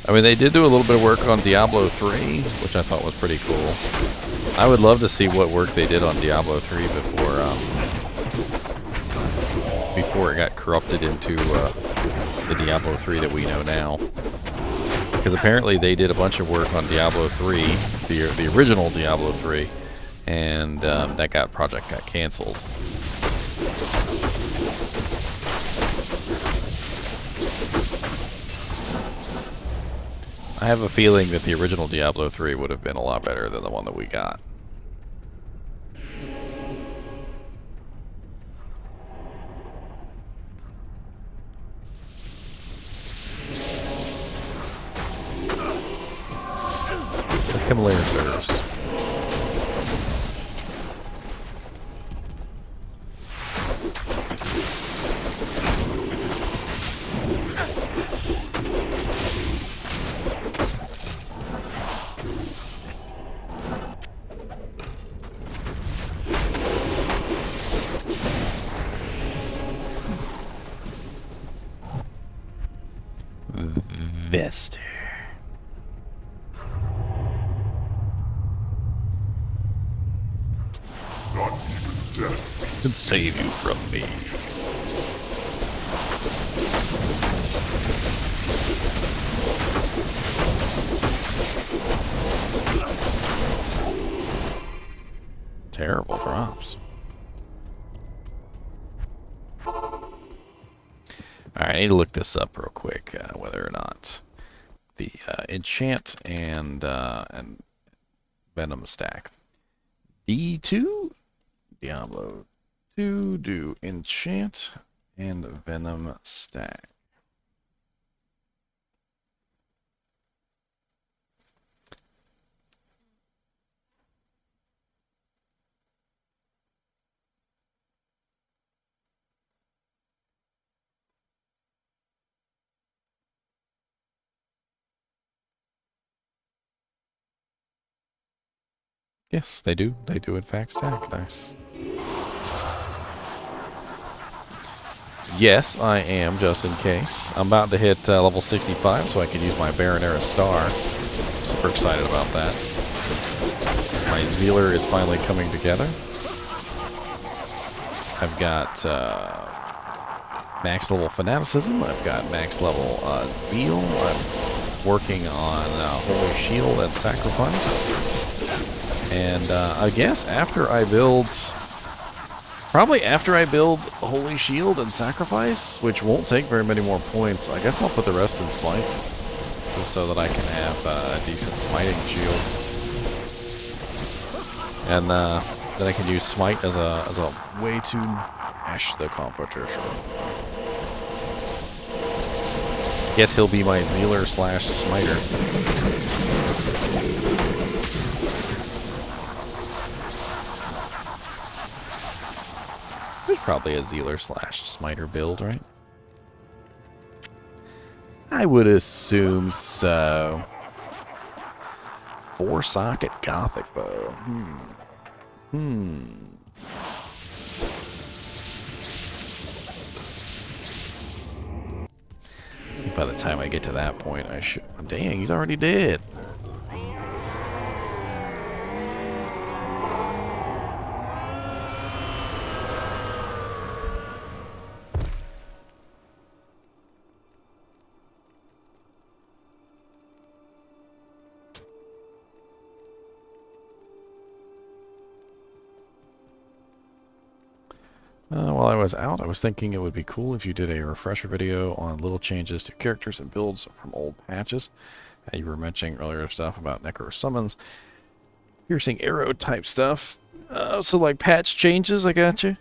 I mean, they did do a little bit of work on Diablo 3, which I thought was pretty cool. I would love to see what work they did on Diablo 3 before it got corrupted into the Diablo 3 that we know now. Because apparently they did a bunch of work on Diablo 3, the original Diablo 3, and that project got canceled. I have a feeling that the original Diablo 3 would have been a lot better than the one that we got. The Himalaya serves. Vester. Not even death Can save you from me. Terrible drops. Alright, I need to look this up real quick, whether or not the enchant and venom stack. D2, Diablo 2 do enchant and venom stack. Yes, they do. They do in fact stack. Nice. Yes, I am, just in case. I'm about to hit level 65 so I can use my Baronera Star. Super excited about that. My Zealer is finally coming together. I've got max level Fanaticism. I've got max level Zeal. I'm working on Holy Shield and Sacrifice. And I guess after I build... Probably after I build Holy Shield and Sacrifice, which won't take very many more points, I guess I'll put the rest in Smite, just so that I can have a decent smiting shield. And then I can use Smite as a way to mash the competition. Guess he'll be my Zealer / Smiter. There's probably a Zealer / Smiter build, right? I would assume so. 4-socket Gothic bow. By the time I get to that point, I should... Dang, he's already dead. While I was out, I was thinking it would be cool if you did a refresher video on little changes to characters and builds from old patches. You were mentioning earlier stuff about necro summons, piercing arrow type stuff. So like patch changes, I got you.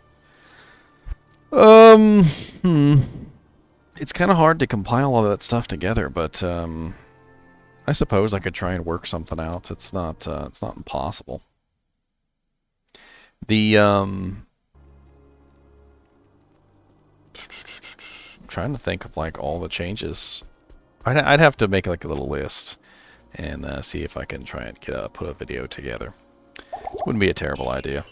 It's kind of hard to compile all that stuff together, but I suppose I could try and work something out. It's not impossible. I'm trying to think of like all the changes. I'd have to make like a little list and see if I can try and put a video together. Wouldn't be a terrible idea.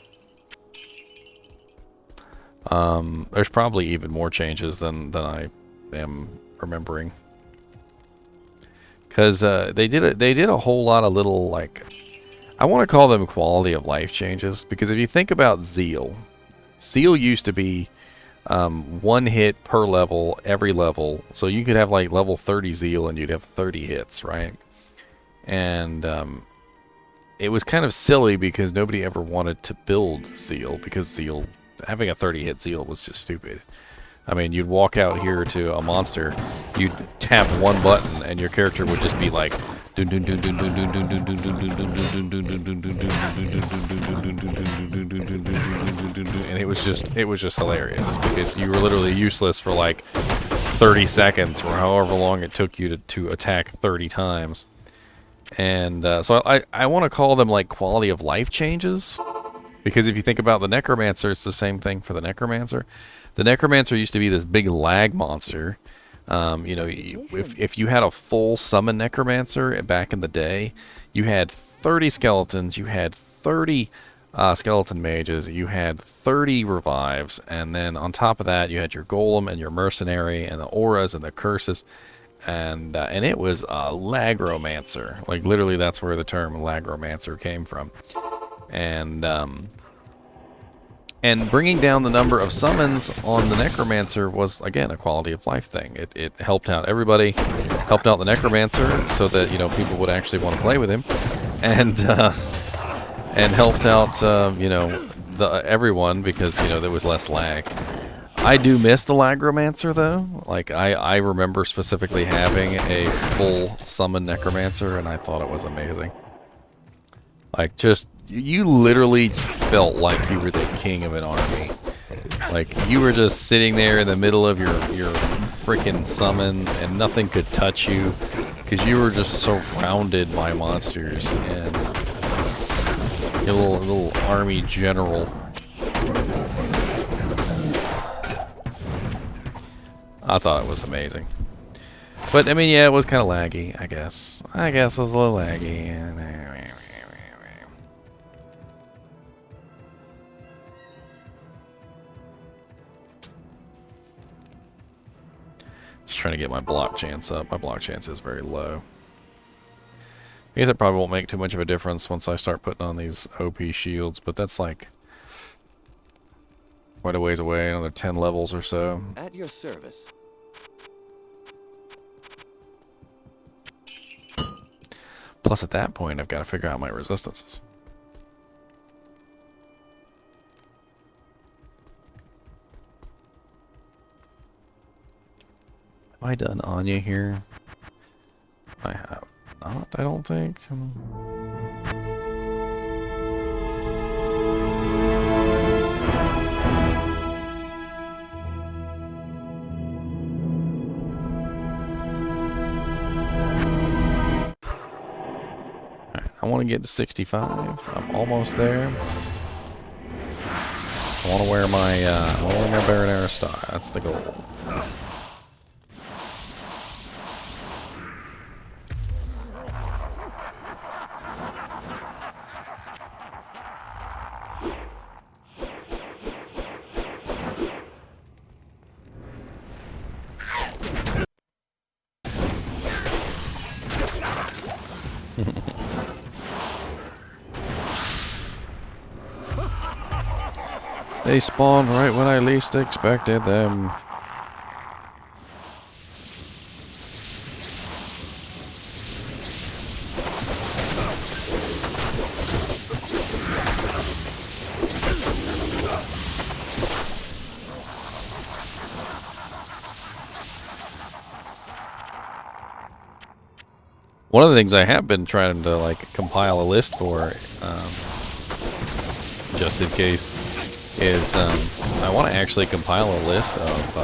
There's probably even more changes than I am remembering, because they did a whole lot of little, like, I want to call them quality of life changes, because if you think about Zeal used to be 1 hit per level every level, so you could have like level 30 Zeal and you'd have 30 hits, right? And it was kind of silly because nobody ever wanted to build Zeal, because having a 30 hit Zeal was just stupid. I mean, you'd walk out here to a monster, you'd tap one button, and your character would just be like, and it was just hilarious, because you were literally useless for like 30 seconds or however long it took you to attack 30 times. And so I want to call them like quality of life changes, because if you think about the Necromancer, it's the same thing for the Necromancer. The Necromancer used to be this big lag monster. You know, if you had a full summon Necromancer back in the day, you had 30 skeletons, you had 30 skeleton mages, you had 30 revives, and then on top of that, you had your golem and your mercenary and the auras and the curses, and it was a lagromancer. Like literally, that's where the term lagromancer came from. And bringing down the number of summons on the Necromancer was, again, a quality of life thing. It helped out everybody, helped out the Necromancer so that, you know, people would actually want to play with him, and helped out, you know, everyone, because, you know, there was less lag. I do miss the Lagromancer, though. Like, I remember specifically having a full summon Necromancer, and I thought it was amazing. Like, just, you literally felt like you were the king of an army. Like, you were just sitting there in the middle of your freaking summons, and nothing could touch you, because you were just surrounded by monsters, and your little army general. I thought it was amazing. But, I mean, yeah, it was kind of laggy, I guess. I guess it was a little laggy. Just trying to get my block chance up. My block chance is very low. I guess it probably won't make too much of a difference once I start putting on these OP shields, but that's like quite a ways away, another 10 levels or so. At your service. Plus at that point, I've got to figure out my resistances. Have I done Anya here? I have not, I don't think. I want to get to 65. I'm almost there. I want to wear my Baronera star. That's the goal. They spawned right when I least expected them. One of the things I have been trying to like compile a list for, just in case, is I want to actually compile a list of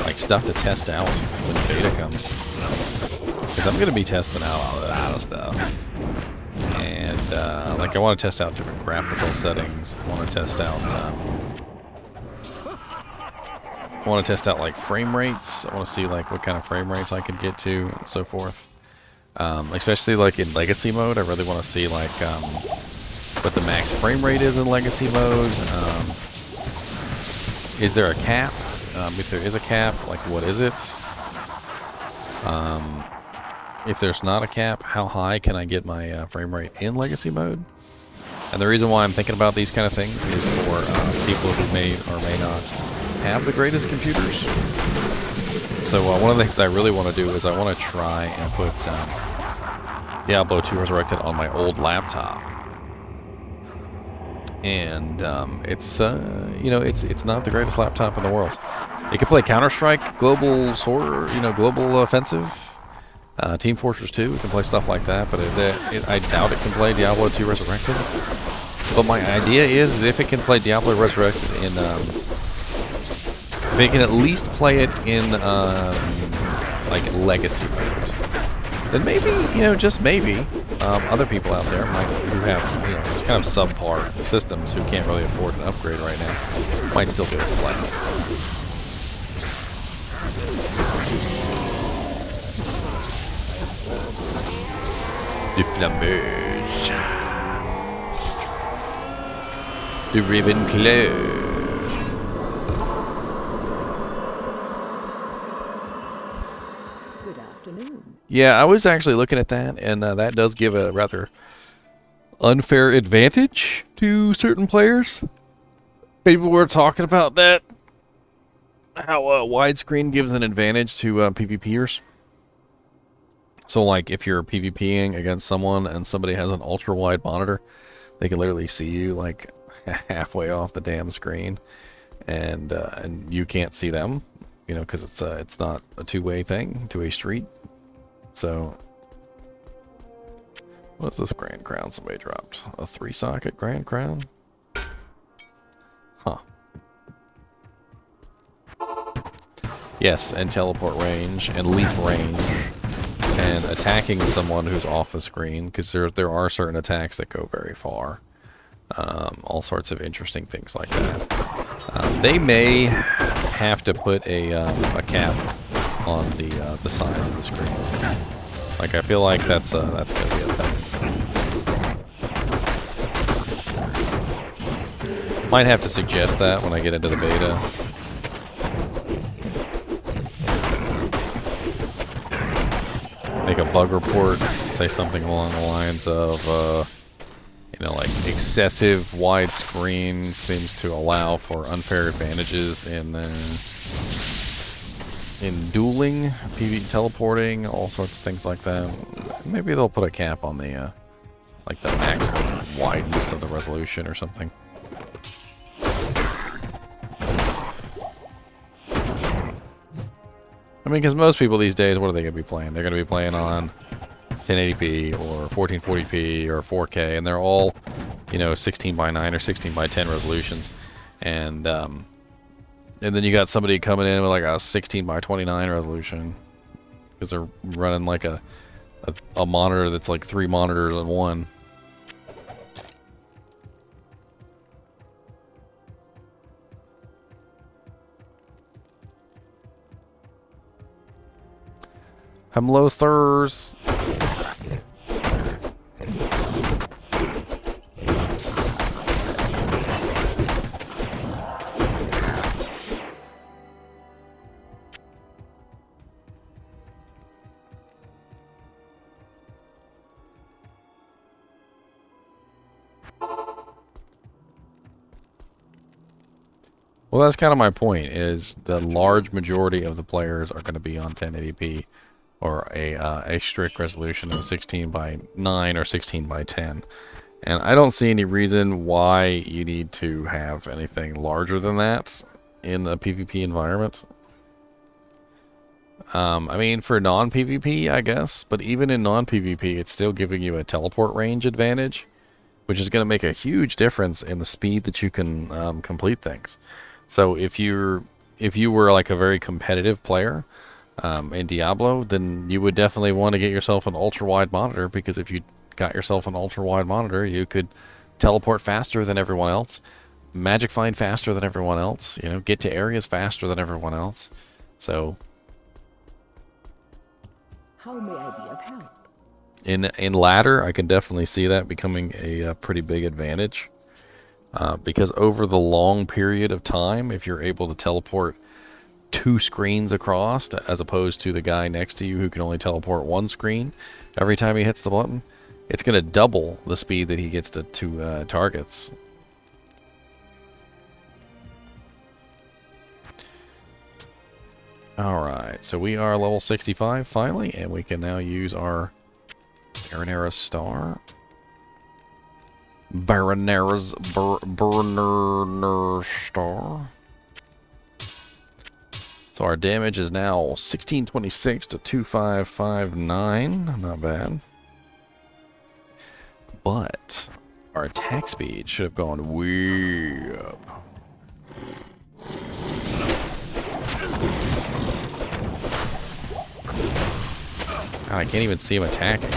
like stuff to test out when the beta comes, because I'm going to be testing out a lot of stuff, and like I want to test out different graphical settings. I want to test out like frame rates. I want to see like what kind of frame rates I can get to and so forth. Especially like in legacy mode, I really want to see like what the max frame rate is in legacy mode. Is there a cap? If there is a cap, like what is it? If there's not a cap, how high can I get my frame rate in legacy mode? And the reason why I'm thinking about these kind of things is for people who may or may not have the greatest computers. So one of the things that I really want to do is I want to try and put Diablo II Resurrected on my old laptop. And it's you know, it's not the greatest laptop in the world. It can play Counter-Strike, Global Sword, you know, Global Offensive, Team Fortress 2. It can play stuff like that, but I doubt it can play Diablo II Resurrected. But my idea is if it can play Diablo Resurrected in, if it can at least play it in like legacy mode, then maybe, you know, just maybe, other people out there who have, you know, just kind of subpar systems who can't really afford an upgrade right now might still be able to play. Du flambeuse. Du Ravenclaw. Good afternoon. Yeah, I was actually looking at that, and that does give a rather unfair advantage to certain players. People were talking about that. How widescreen gives an advantage to PvPers. So, like, if you're PvPing against someone and somebody has an ultra-wide monitor, they can literally see you, like, halfway off the damn screen, and you can't see them, you know, because it's not a two-way thing, two-way street. So, what's this Grand Crown somebody dropped? A 3-socket Grand Crown? Huh. Yes, and teleport range, and leap range, and attacking someone who's off the screen, because there are certain attacks that go very far. All sorts of interesting things like that. They may have to put a cap on the size of the screen. Like, I feel like that's gonna be a thing. Might have to suggest that when I get into the beta. Make a bug report, say something along the lines of, you know, like, excessive widescreen seems to allow for unfair advantages in dueling, PvP teleporting, all sorts of things like that. Maybe they'll put a cap on the, like, the maximum wideness of the resolution or something. I mean, because most people these days, what are they going to be playing? They're going to be playing on 1080p or 1440p or 4K, and they're all, you know, 16:9 or 16:10 resolutions. And then you got somebody coming in with like a 16:29 resolution because they're running like a monitor that's like 3 monitors in one. Hello, sirs. Well, that's kind of my point, is the large majority of the players are going to be on 1080p or a strict resolution of 16:9 or 16:10. And I don't see any reason why you need to have anything larger than that in a PvP environment. I mean, for non-PvP, I guess, but even in non-PvP, it's still giving you a teleport range advantage, which is going to make a huge difference in the speed that you can complete things. So if you were like a very competitive player in Diablo, then you would definitely want to get yourself an ultra-wide monitor, because if you got yourself an ultra-wide monitor, you could teleport faster than everyone else, magic find faster than everyone else, you know, get to areas faster than everyone else. So How may I be of help? in ladder, I can definitely see that becoming a pretty big advantage, because over the long period of time, if you're able to teleport 2 screens across as opposed to the guy next to you who can only teleport 1 screen every time he hits the button, it's going to double the speed that he gets to targets. Alright, so we are level 65 finally, and we can now use our Baronera's Star. Baronera's Star. So our damage is now 1626 to 2559. Not bad. But our attack speed should have gone way up. God, I can't even see him attacking.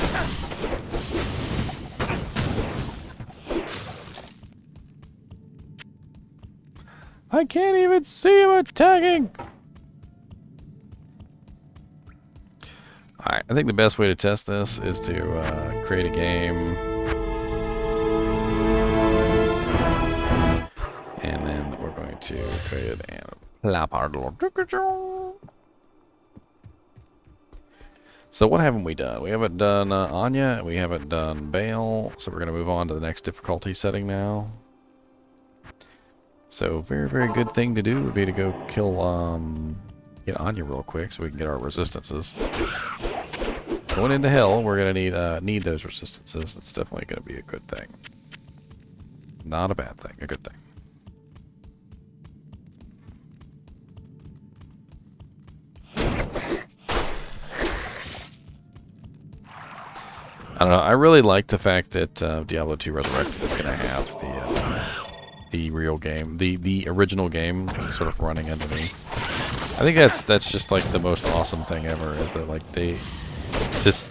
I can't even see him attacking! Alright, I think the best way to test this is to create a game. And then we're going to go ahead and plop our little... So what haven't we done? We haven't done Anya, we haven't done Bale, so we're going to move on to the next difficulty setting now. So very, very good thing to do would be to go kill, get Anya real quick so we can get our resistances. Going into hell, we're going to need those resistances. It's definitely going to be a good thing. Not a bad thing, a good thing. I don't know. I really like the fact that Diablo II Resurrected is going to have the real game, the original game, sort of running underneath. I think that's just like the most awesome thing ever. Is that like they just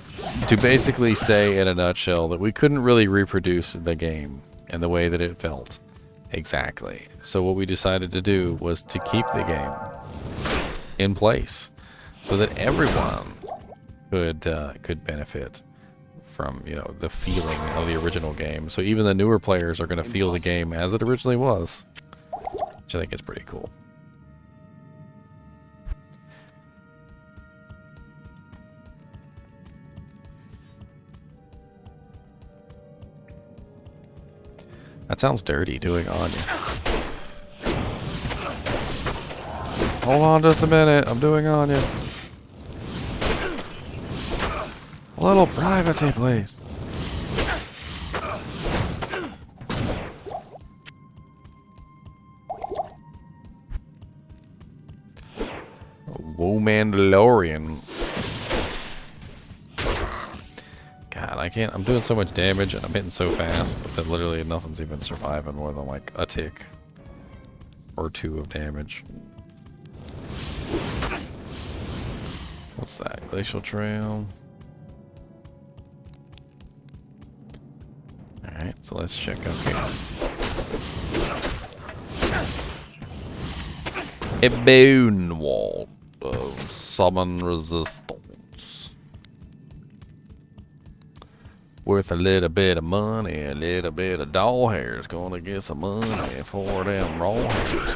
to basically say in a nutshell that we couldn't really reproduce the game and the way that it felt exactly. So what we decided to do was to keep the game in place so that everyone could benefit from, you know, the feeling of the original game. So even the newer players are going to feel the game as it originally was, which I think is pretty cool. That sounds dirty, doing Anya. Hold on just a minute, I'm doing Anya. A little privacy, please. Whoa, Mandalorian. God, I can't. I'm doing so much damage and I'm hitting so fast that literally nothing's even surviving more than like a tick or 2 of damage. What's that? Glacial Trail. Alright, so let's check up here. A bone wall of summon resistance. Worth a little bit of money, a little bit of doll hairs. Gonna get some money for them raw hairs.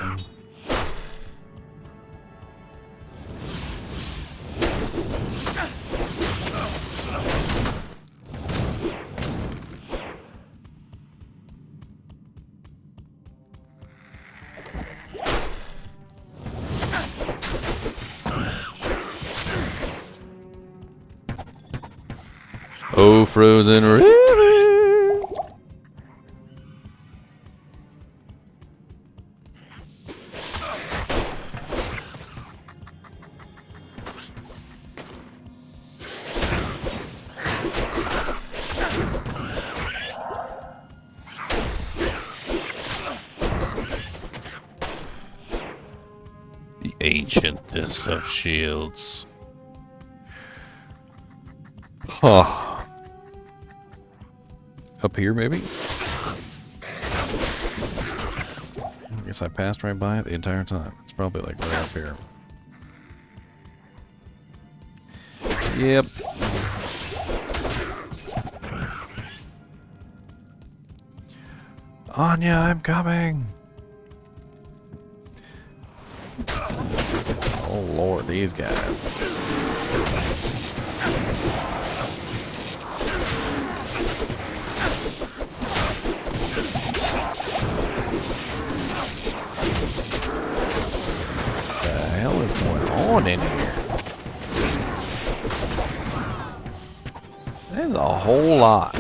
Oh, frozen river. Ancientest of shields. Huh. Up here, maybe? I guess I passed right by it the entire time. It's probably like right up here. Yep. Anya, I'm coming! Oh lord, these guys. What the hell is going on in here? There's a whole lot.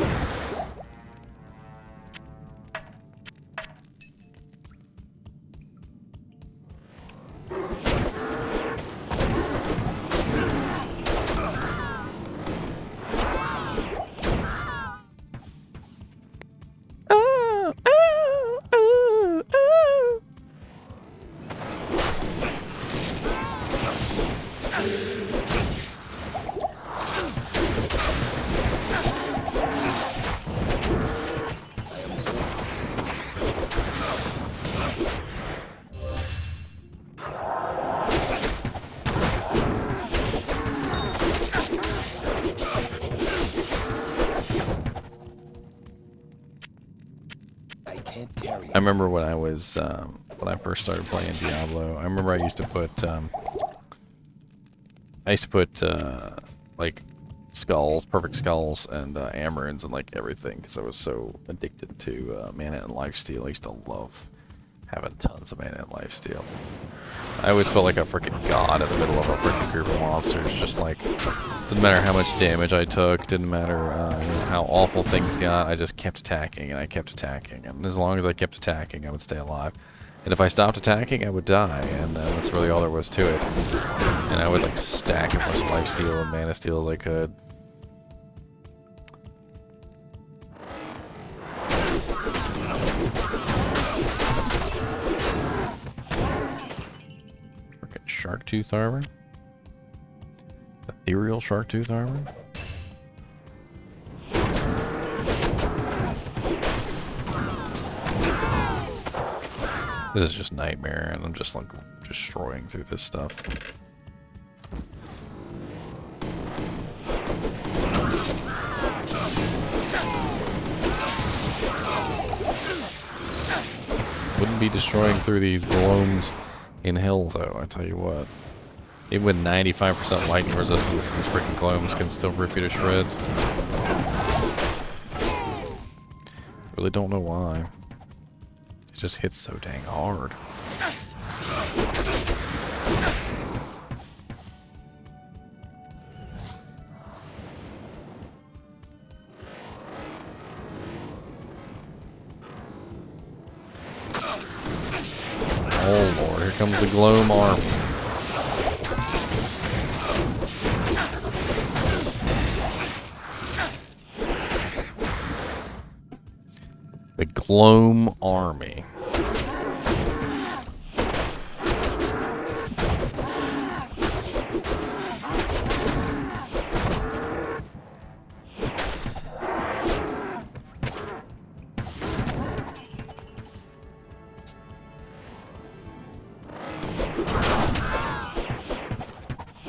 I remember when I was when I first started playing Diablo. I remember I used to put like skulls, perfect skulls, and amarins and like everything because I was so addicted to mana and lifesteal. I used to love having tons of mana and lifesteal. I always felt like a freaking god in the middle of a freaking group of monsters. Just like, didn't matter how much damage I took, didn't matter how awful things got, I just kept attacking and I kept attacking. And as long as I kept attacking, I would stay alive. And if I stopped attacking, I would die, and that's really all there was to it. And I would like stack as much lifesteal and mana steal as I could. Shark tooth armor? Ethereal shark tooth armor? This is just nightmare, and I'm just like destroying through this stuff. Wouldn't be destroying through these gloams in hell, though, I tell you what. Even with 95% lightning resistance, these freaking gloams can still rip you to shreds. Really don't know why. It just hits so dang hard. Oh lord, here comes the gloam arm. The gloam army.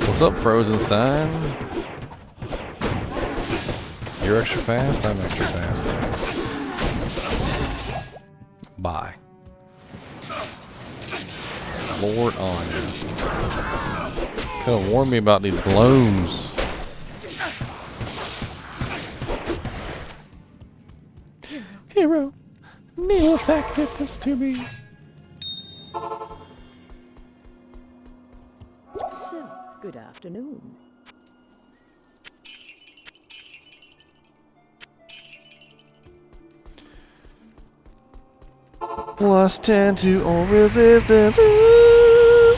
What's up, Frozenstein? You're extra fast, I'm extra fast. Bye. Lord on you. Could have warned me about these glooms. Hero, Neil affected this to me. So, good afternoon. Plus 10 to all resistance. Ooh.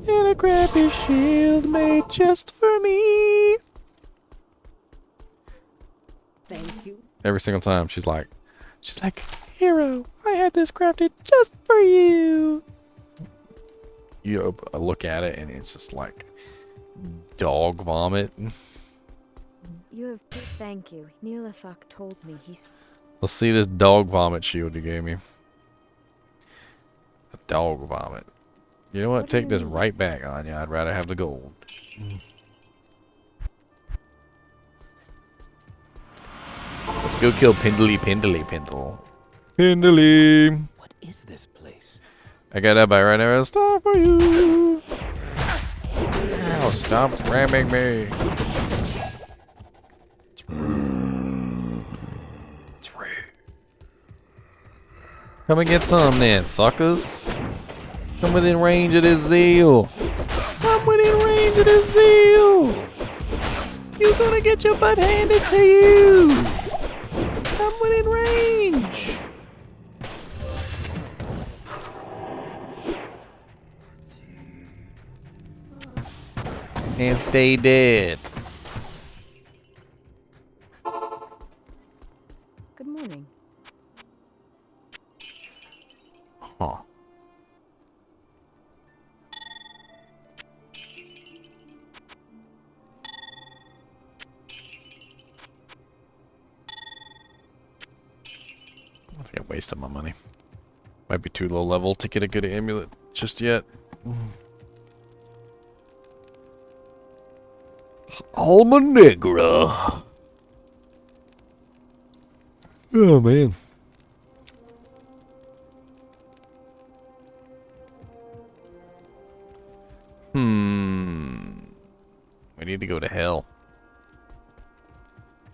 And a crappy shield made just for me. Thank you. Every single time she's like, hero, I had this crafted just for you. You look at it and it's just like dog vomit. You have. Thank you. Neelathak told me he's. Let's see this dog vomit shield you gave me. A dog vomit. You know what? Take this right back on you. I'd rather have the gold. Let's go kill Pindley Pindle. Pindley! What is this place? I got up by right now. Stop for you! Ow, stop ramming me! It's rude. Come and get some then, suckers. Come within range of this zeal. Come within range of this zeal. You're gonna get your butt handed to you. Come within range. And stay dead. Good morning. Huh. I think I wasted my money. Might be too low level to get a good amulet just yet. Alma Negra. Oh man. We need to go to hell.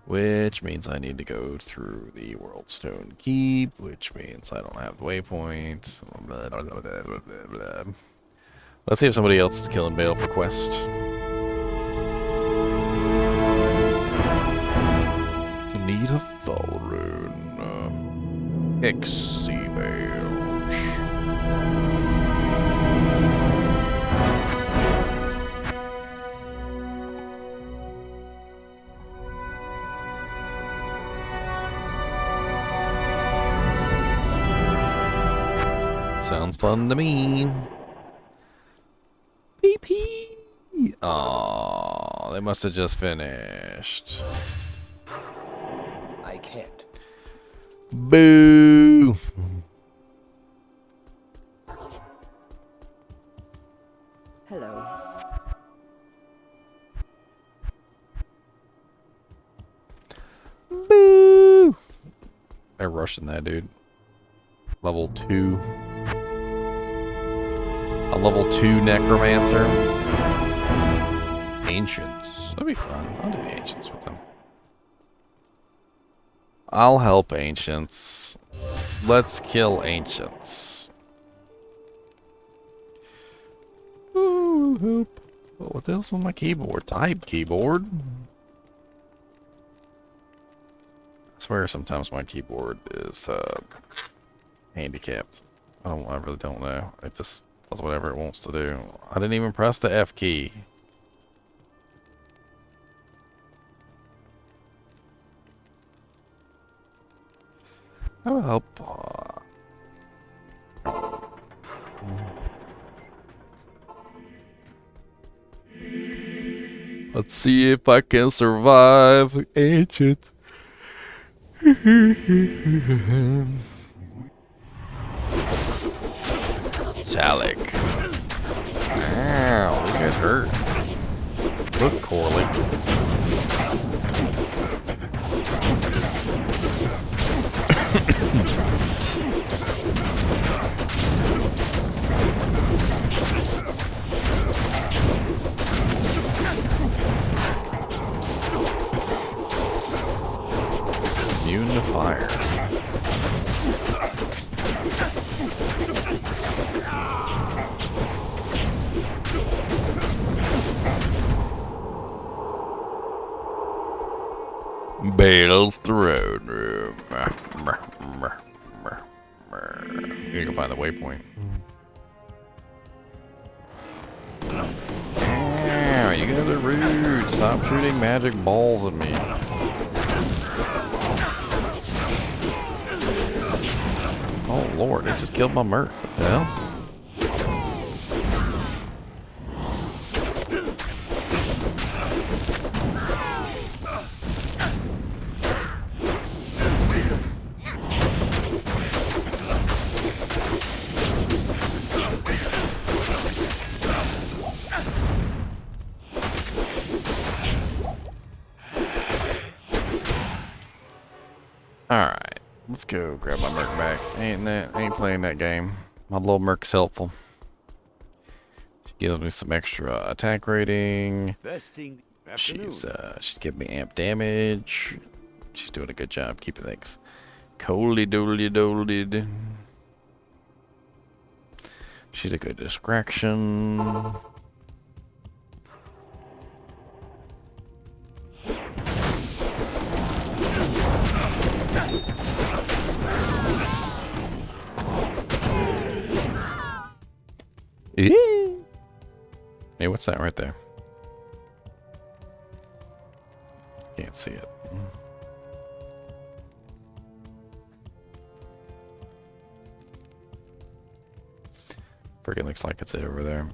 Which means I need to go through the Worldstone Keep, which means I don't have waypoints. Blah, blah, blah, blah, blah, blah. Let's see if somebody else is killing Bale for quest. Need a Thal rune. Exibales. Sounds fun to me. BP. Oh, they must have just finished. I can't. Boo. Hello. Boo. They're rushing that dude. Level 2. A level 2 necromancer. Ancients. That'd be fun. I'll do the ancients with them. I'll help ancients. Let's kill ancients. Ooh, help. What else on my keyboard? Type keyboard. I swear sometimes my keyboard is handicapped. I really don't know. It just does whatever it wants to do. I didn't even press the F key. I will help. Let's see if I can survive ancient. Talik. Ow, these guys hurt. Look, Corley. Immune to fire. Bale's throne room. You can find the waypoint. Ow, you guys are rude. Stop shooting magic balls at me. Oh lord, it just killed my merc. What the hell? Alright, let's go grab my merc back. Ain't playing that game. My little merc's helpful. She gives me some extra attack rating. She's giving me amp damage. She's doing a good job keeping things coldy doldly dolded. She's a good distraction. Hey, what's that right there? Can't see it. Freaking looks like it's it over there.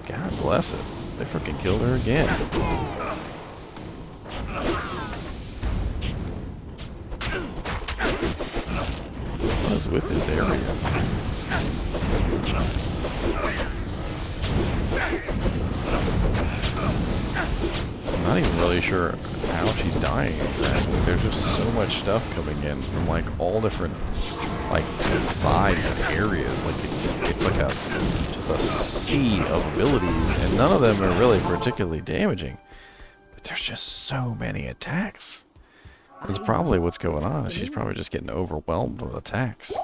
God bless it. They freaking killed her again. What is with this area? I'm not even really sure how she's dying exactly. There's just so much stuff coming in from like all different like sides and areas. Like it's like a sea of abilities, and none of them are really particularly damaging. But there's just so many attacks. That's probably what's going on. She's probably just getting overwhelmed with attacks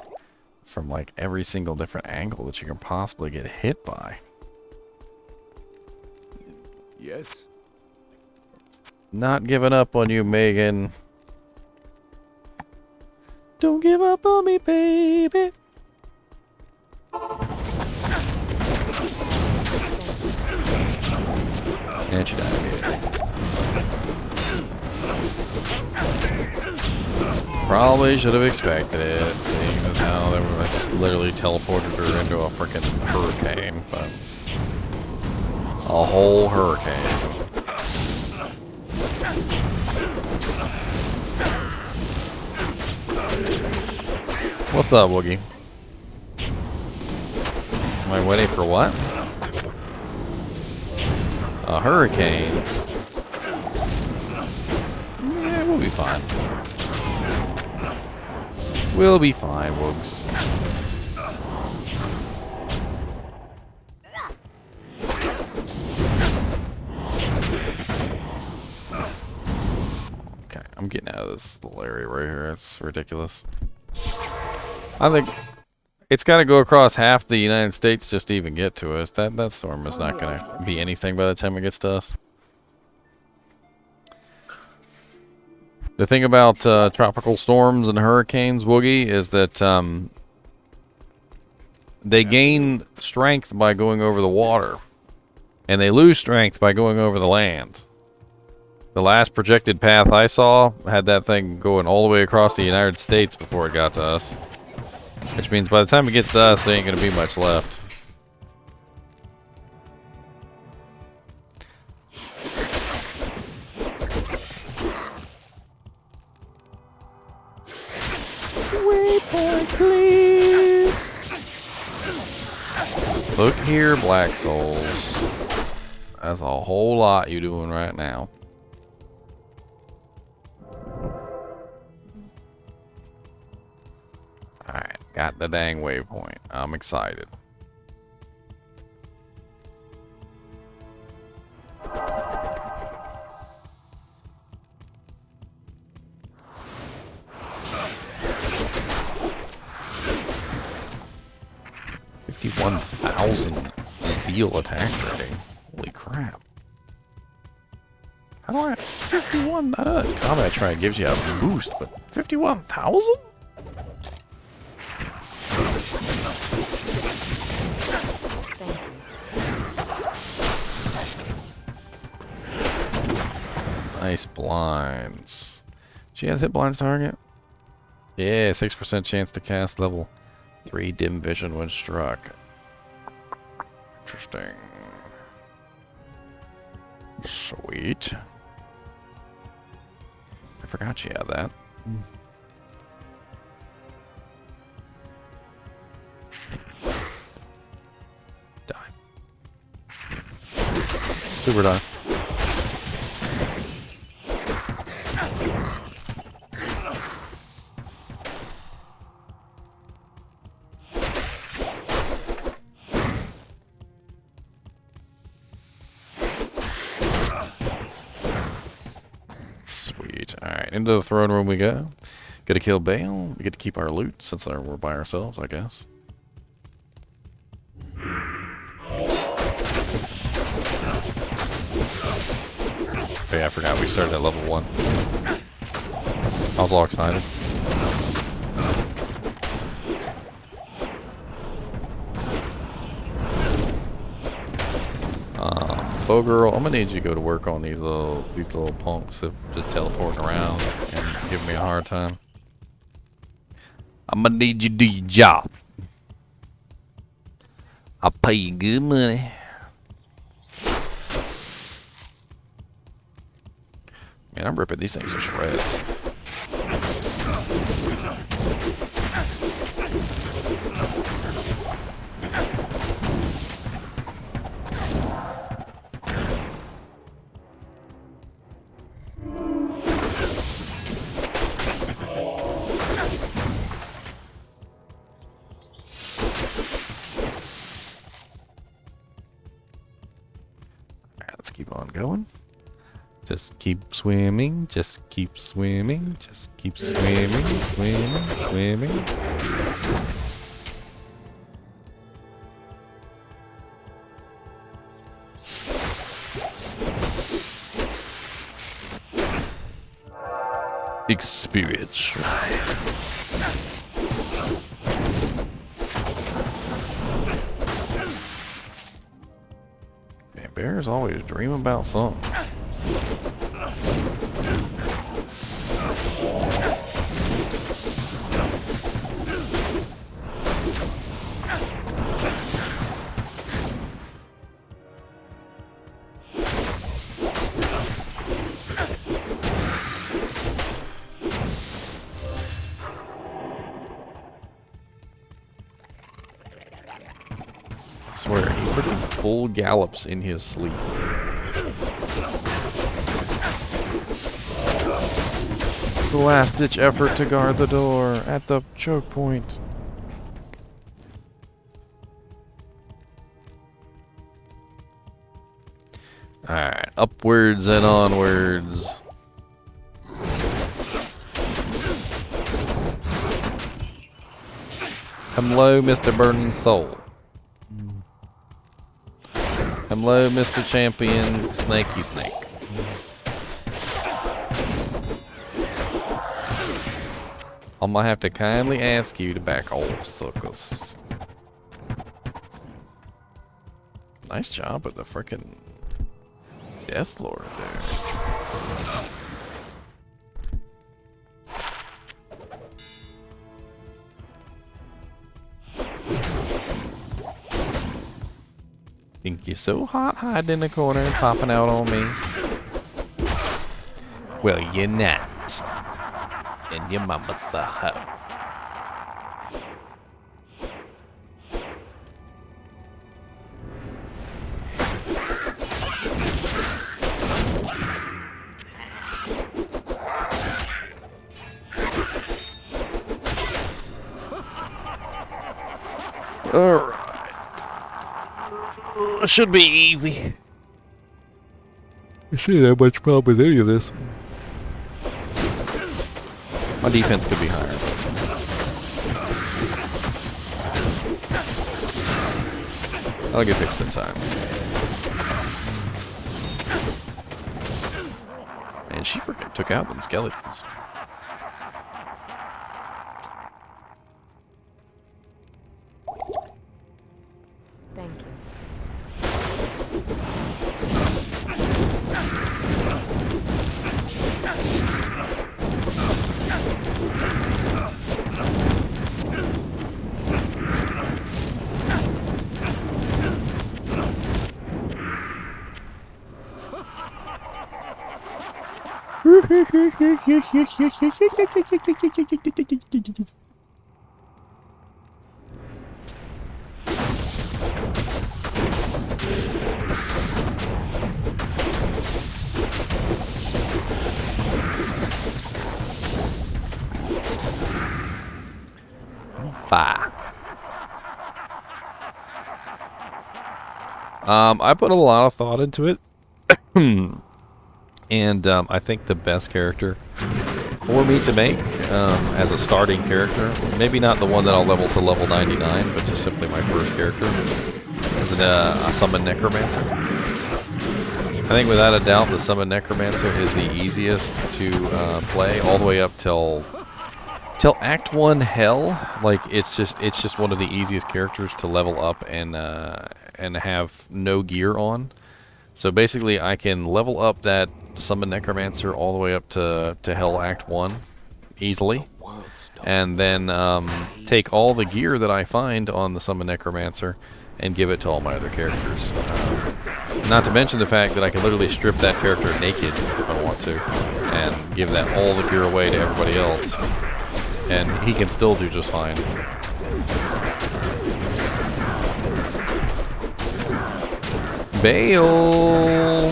from like every single different angle that you can possibly get hit by. Yes. Not giving up on you, Megan. Don't give up on me, baby. And she died immediately. Probably should have expected it, seeing as how they were just literally teleported her into a freaking hurricane, but a whole hurricane. What's up, Woogie? Am I waiting for what? A hurricane? Yeah, we'll be fine. We'll be fine, Woogs. Okay, I'm getting out of this little area right here. It's ridiculous. I think it's got to go across half the United States just to even get to us. That storm is not going to be anything by the time it gets to us. The thing about tropical storms and hurricanes, Woogie, is that they gain strength by going over the water, and they lose strength by going over the land. The last projected path I saw had that thing going all the way across the United States before it got to us. Which means by the time it gets to us, there ain't going to be much left. Waypoint, please. Look here, Black Souls. That's a whole lot you doing right now. Alright, got the dang waypoint. I'm excited. $51,000 Zeal attack rating. Holy crap. How do I 51? I know that combat try gives you a boost, but 51,000? Nice blinds. She has hit blinds target? Yeah, 6% chance to cast level 3 dim vision when struck. Interesting. Sweet. I forgot she had that. Die. Super die. Sweet. Alright, into the throne room we go. Get to kill Bale. We get to keep our loot since we're by ourselves, I guess. Oh yeah, I forgot we started at level 1. I was all excited. Bow girl, I'm gonna need you to go to work on these little punks that just teleporting around and giving me a hard time. I'm gonna need you to do your job. I'll pay you good money. Man, I'm ripping these things to shreds. Let's keep on going. Just keep swimming, just keep swimming, just keep swimming, swimming, swimming. Experience. Man, bears always dream about something. I swear, he freaking full gallops in his sleep. The last-ditch effort to guard the door at the choke point. Alright, upwards and onwards. Hello, Mr. Burning Soul. Hello, Mr. Champion Snaky Snake. I'm gonna have to kindly ask you to back off, suckers. Nice job with the frickin' Death Lord there. Think you're so hot hiding in the corner and popping out on me? Well, you're not. And your mama's a hoe. Alright. It should be easy. I shouldn't have much problem with any of this. My defense could be higher. I'll get fixed in time. Man, she freaking took out them skeletons. Thank you. Bah. I put a lot of thought into it. And I think the best character for me to make as a starting character, maybe not the one that I'll level to level 99, but just simply my first character, is a Summon Necromancer. I think without a doubt the Summon Necromancer is the easiest to play all the way up till Act 1 Hell. Like it's just one of the easiest characters to level up and have no gear on. So basically I can level up that Summon Necromancer all the way up to Hell Act 1 easily. And then take all the gear that I find on the Summon Necromancer and give it to all my other characters. Not to mention the fact that I can literally strip that character naked if I want to and give that all the gear away to everybody else. And he can still do just fine. Bail!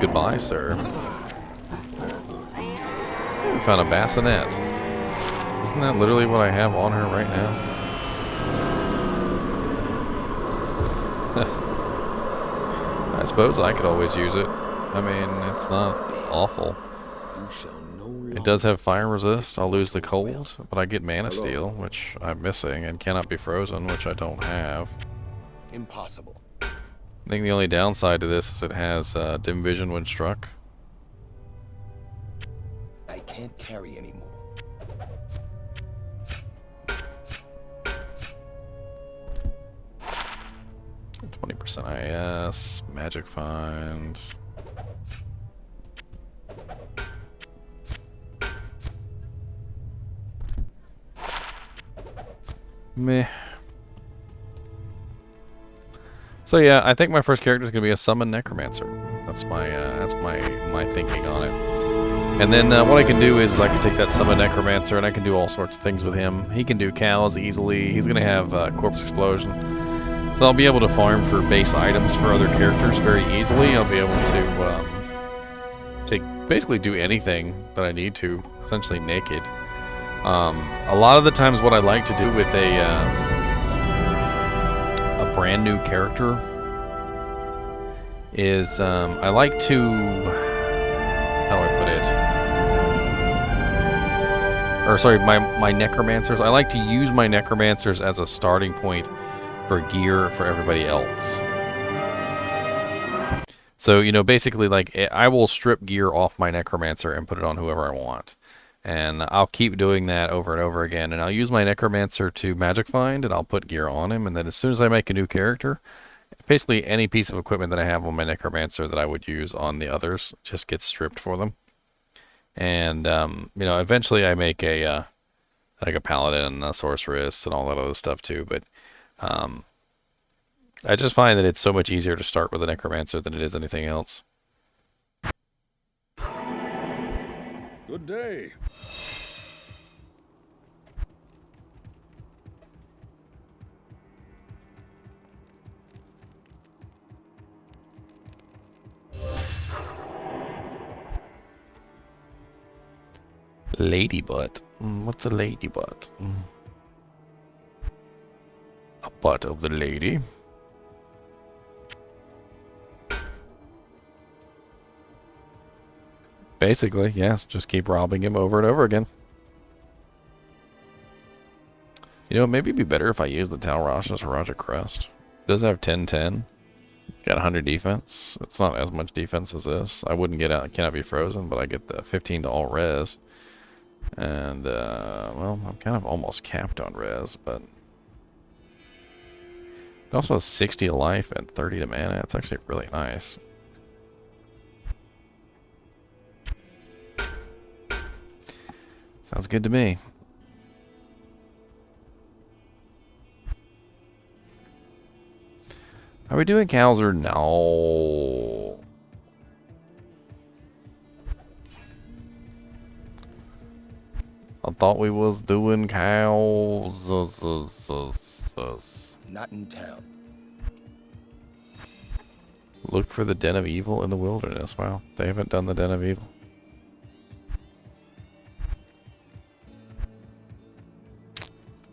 Goodbye, sir. We found a bassinet. Isn't that literally what I have on her right now? I suppose I could always use it. I mean, it's not awful. It does have fire resist. I'll lose the cold, but I get mana steal, which I'm missing, and cannot be frozen, which I don't have. Impossible. I think the only downside to this is it has dim vision when struck. I can't carry anymore. 20% IS, magic find. Meh. So yeah, I think my first character is gonna be a Summon Necromancer. That's my thinking on it. And then what I can do is I can take that Summon Necromancer and I can do all sorts of things with him. He can do cows easily. He's gonna have Corpse Explosion. So I'll be able to farm for base items for other characters very easily. I'll be able to basically do anything that I need to, essentially naked. A lot of the times what I like to do with a brand new character is I like to, how do I put it? Or sorry, my Necromancers. I like to use my Necromancers as a starting point for gear for everybody else. So, you know, basically, like, I will strip gear off my Necromancer and put it on whoever I want. And I'll keep doing that over and over again. And I'll use my Necromancer to magic find, and I'll put gear on him. And then as soon as I make a new character, basically any piece of equipment that I have on my Necromancer that I would use on the others just gets stripped for them. And, you know, eventually I make a Paladin and a Sorceress and all that other stuff too. But I just find that it's so much easier to start with a Necromancer than it is anything else. Good day. Lady butt. What's a lady butt? A butt of the lady. Basically, yes. Just keep robbing him over and over again. You know, maybe it'd be better if I used the Tal Rasha's Raja Crest. It does have 10-10. It's got 100 defense. It's not as much defense as this. I wouldn't get out. It cannot be frozen, but I get the 15 to all res. And, well, I'm kind of almost capped on res, but... It also has 60 to life and 30 to mana. It's actually really nice. Sounds good to me. Are we doing cows or no? thought we was doing cows. Not in town. Look for the Den of Evil in the wilderness. Wow, they haven't done the Den of Evil.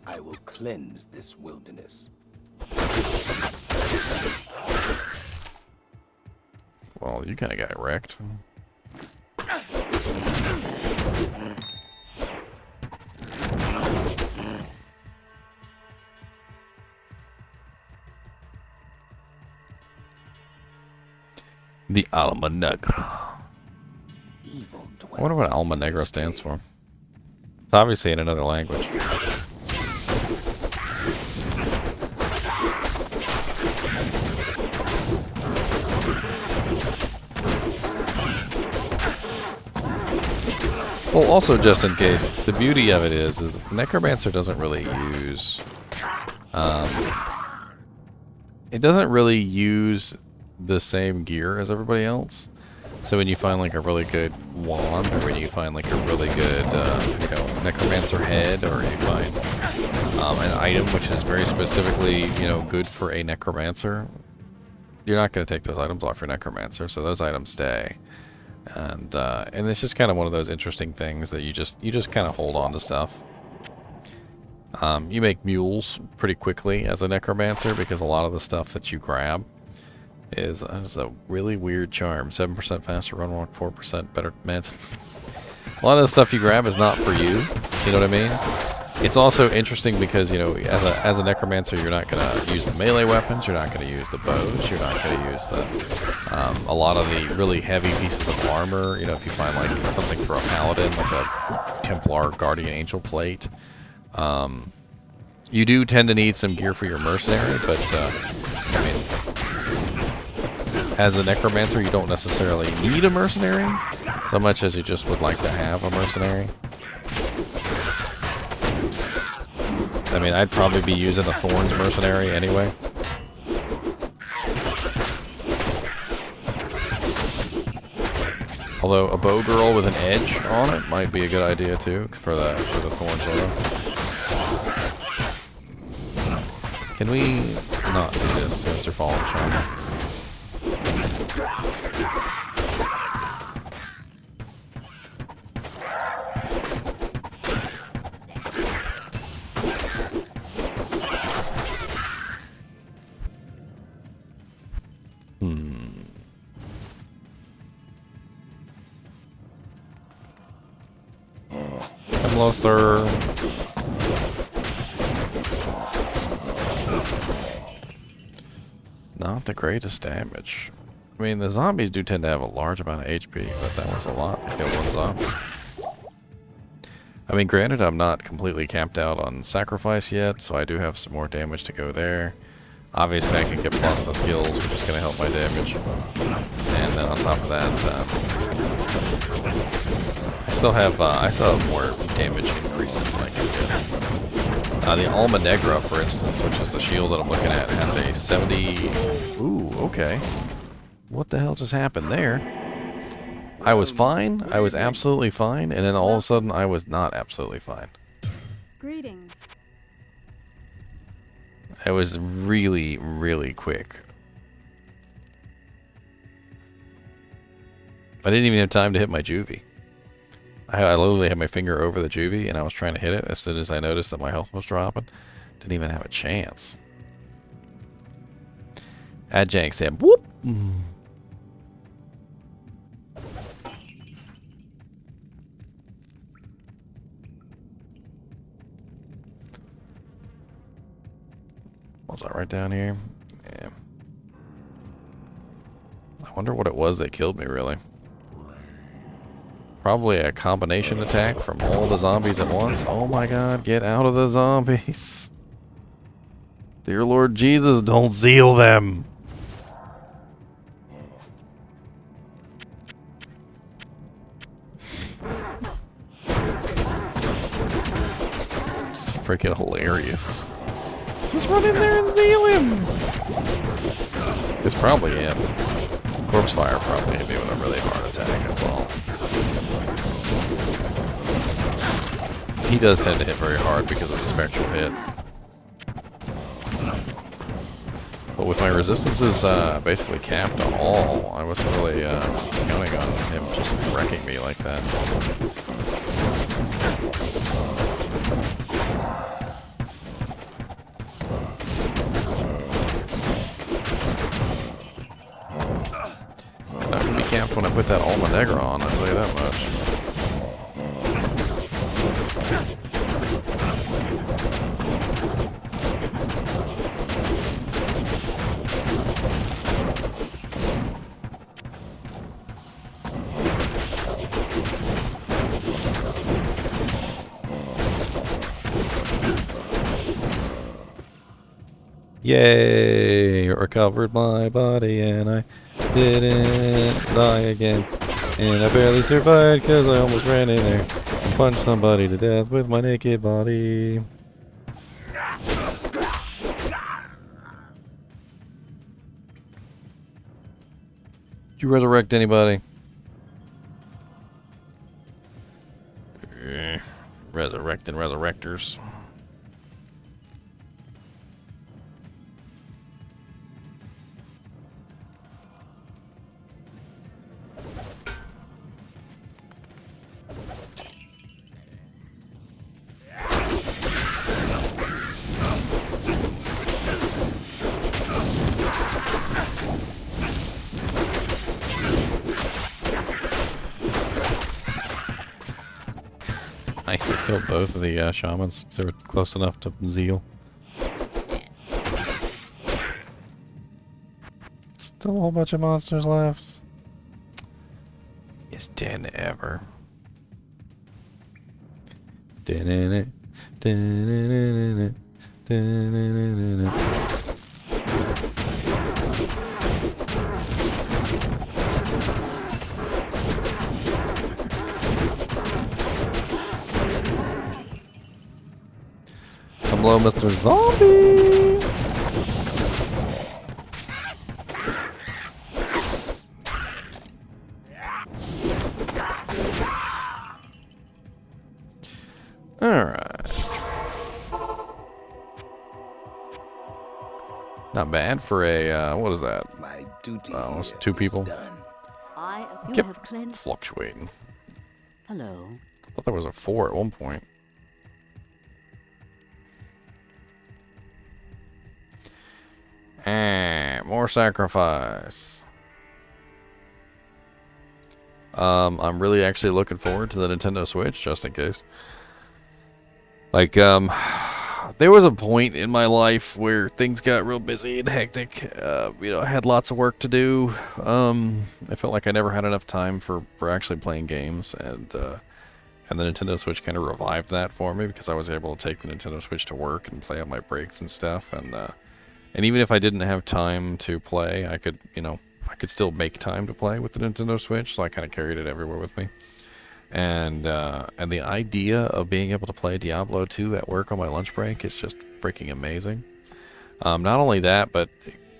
I will cleanse this wilderness. Well, you kind of got wrecked. The Alma Negra. I wonder what Alma Negra stands for. It's obviously in another language. Well, also just in case, the beauty of it is that the Necromancer doesn't really use, it doesn't really use the same gear as everybody else. So when you find like a really good wand, or when you find like a really good, you know, Necromancer head, or you find an item which is very specifically, you know, good for a Necromancer, you're not going to take those items off your Necromancer, so those items stay. And it's just kind of one of those interesting things that you just kind of hold on to stuff. You make mules pretty quickly as a Necromancer because a lot of the stuff that you grab is a really weird charm. 7% faster run walk, 4% better meds. A lot of the stuff you grab is not for you. You know what I mean? It's also interesting because, you know, as a Necromancer, you're not going to use the melee weapons, you're not going to use the bows, you're not going to use the a lot of the really heavy pieces of armor. You know, if you find like something for a paladin, like a Templar Guardian Angel plate, you do tend to need some gear for your mercenary, but I mean, as a Necromancer, you don't necessarily need a mercenary so much as you just would like to have a mercenary. I mean, I'd probably be using a Thorns mercenary anyway. Although a bow girl with an edge on it might be a good idea too for the Thorns order. Can we not do this, Mr. Fallen Shaman? Sir. Not the greatest damage. I mean, the zombies do tend to have a large amount of HP, but that was a lot to kill one zombie. I mean, granted, I'm not completely capped out on sacrifice yet, so I do have some more damage to go there. Obviously, I can get plus to skills, which is going to help my damage. And then on top of that, I still have more damage increases than I can get. The Alma Negra, for instance, which is the shield that I'm looking at, has a 70... Ooh, okay. What the hell just happened there? I was fine, I was absolutely fine, and then all of a sudden I was not absolutely fine. Greetings. It was really, really quick. I didn't even have time to hit my juvie. I literally had my finger over the juvie and I was trying to hit it as soon as I noticed that my health was dropping. Didn't even have a chance. Adjunct said, whoop! Was that right down here? Yeah. I wonder what it was that killed me, really. Probably a combination attack from all the zombies at once. Oh my god, get out of the zombies. Dear Lord Jesus, don't zeal them. It's freaking hilarious. Just run in there and zeal him. It's probably him. Corpse fire probably hit me with a really hard attack, that's all. he does tend to hit very hard because of the spectral hit. But with my resistances basically capped on all, I wasn't really counting on him just wrecking me like that. Not gonna be capped when I put that Alma Negra on, I'll tell you that much. Yay! Recovered my body and I didn't die again. And I barely survived because I almost ran in there and punched somebody to death with my naked body. Did you resurrect anybody? Resurrecting resurrectors. Nice, I killed both of the shamans because they were close enough to Zeal. Still a whole bunch of monsters left. It's 10 ever. Hello, Mr. Zombie! Alright. Not bad for a, what is that? My duty It's here 2 is people. done. You Kept have cleansed. fluctuating. Hello. I thought there was a 4 at one point. More sacrifice. I'm really actually looking forward to the Nintendo Switch, just in case. Like, there was a point in my life where things got real busy and hectic. You know, I had lots of work to do. I felt like I never had enough time for actually playing games, and the Nintendo Switch kind of revived that for me because I was able to take the Nintendo Switch to work and play on my breaks and stuff, and even if I didn't have time to play, I could, you know, I could still make time to play with the Nintendo Switch, so I kind of carried it everywhere with me. And the idea of being able to play Diablo 2 at work on my lunch break is just freaking amazing. Not only that, but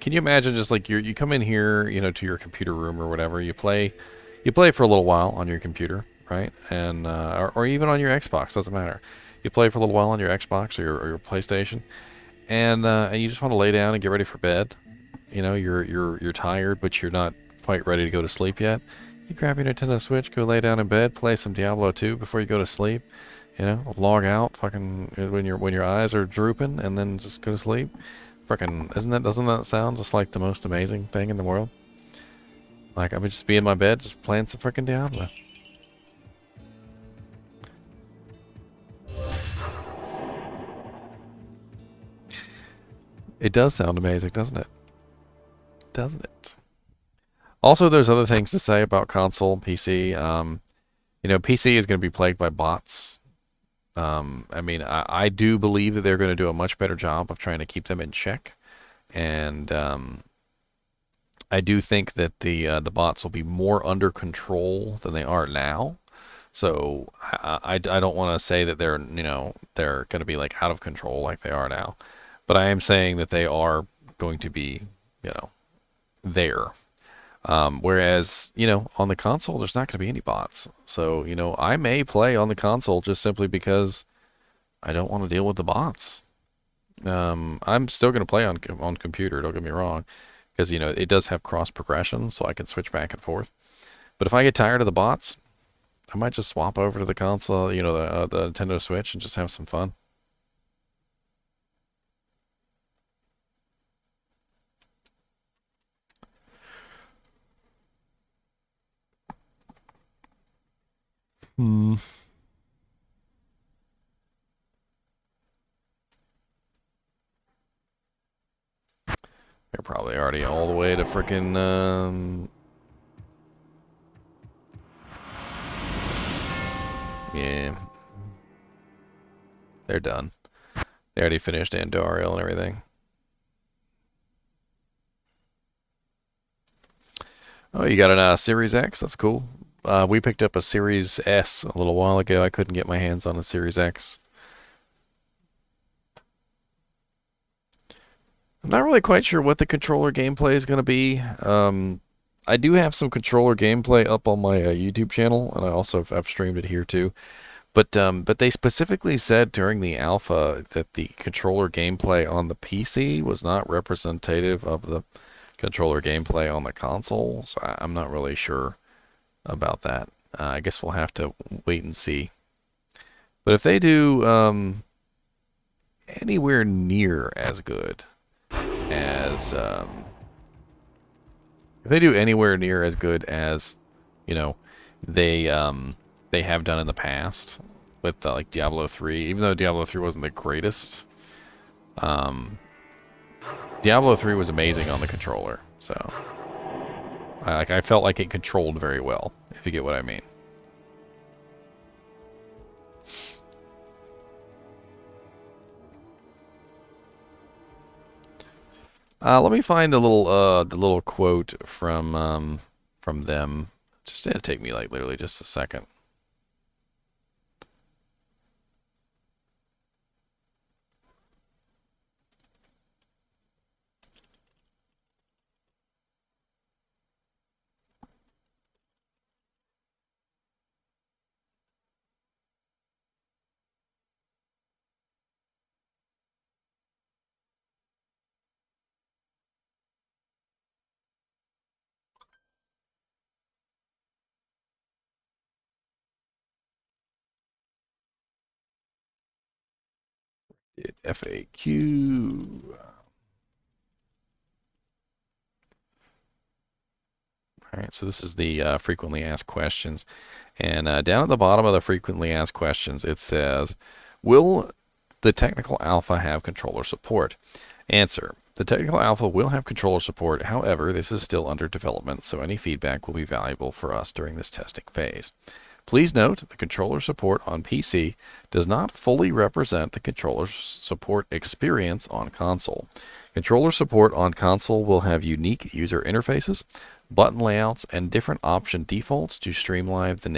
can you imagine just like you come in here, you know, to your computer room or whatever, you play for a little while on your computer, right? And or even on your Xbox, doesn't matter. You play for a little while on your Xbox or your PlayStation, and you just want to lay down and get ready for bed. You know, you're tired, but you're not quite ready to go to sleep yet. You grab your Nintendo Switch, go lay down in bed, play some Diablo 2 before you go to sleep. You know, log out, fucking when your eyes are drooping, and then just go to sleep. Freaking, doesn't that sound just like the most amazing thing in the world? Like I would just be in my bed, just playing some freaking Diablo. It does sound amazing, doesn't it? Doesn't it? Also, there's other things to say about console, PC. You know, PC is going to be plagued by bots. I mean, I do believe that they're going to do a much better job of trying to keep them in check. And I do think that the bots will be more under control than they are now. So I don't want to say that they're, you know, they're going to be like out of control like they are now. But I am saying that they are going to be, you know, there. Whereas, you know, on the console, there's not going to be any bots. So, you know, I may play on the console just simply because I don't want to deal with the bots. I'm still going to play on computer, don't get me wrong, because, you know, it does have cross progression, so I can switch back and forth. But if I get tired of the bots, I might just swap over to the console, you know, the Nintendo Switch, and just have some fun. Hmm. They're probably already all the way to frickin' yeah. They're done. They already finished Andoriel and everything. Oh, you got a Series X? That's cool. We picked up a Series S a little while ago. I couldn't get my hands on a Series X. I'm not really quite sure what the controller gameplay is going to be. I do have some controller gameplay up on my YouTube channel, and I also have streamed it here too. But they specifically said during the alpha that the controller gameplay on the PC was not representative of the controller gameplay on the console. So I'm not really sure about that. I guess we'll have to wait and see. But if they do anywhere near as good as if they do anywhere near as good as, you know, they have done in the past with like Diablo 3, even though Diablo 3 wasn't the greatest, Diablo 3 was amazing on the controller. So I felt like it controlled very well, if you get what I mean. Let me find the little quote from them. Just gonna take me like literally just a second. FAQ. All right, so this is the frequently asked questions. And down at the bottom of the frequently asked questions, it says, will the technical alpha have controller support? Answer. The technical alpha will have controller support. However, this is still under development, so any feedback will be valuable for us during this testing phase. Please note, the controller support on PC does not fully represent the controller support experience on console. Controller support on console will have unique user interfaces, button layouts, and different option defaults to streamline the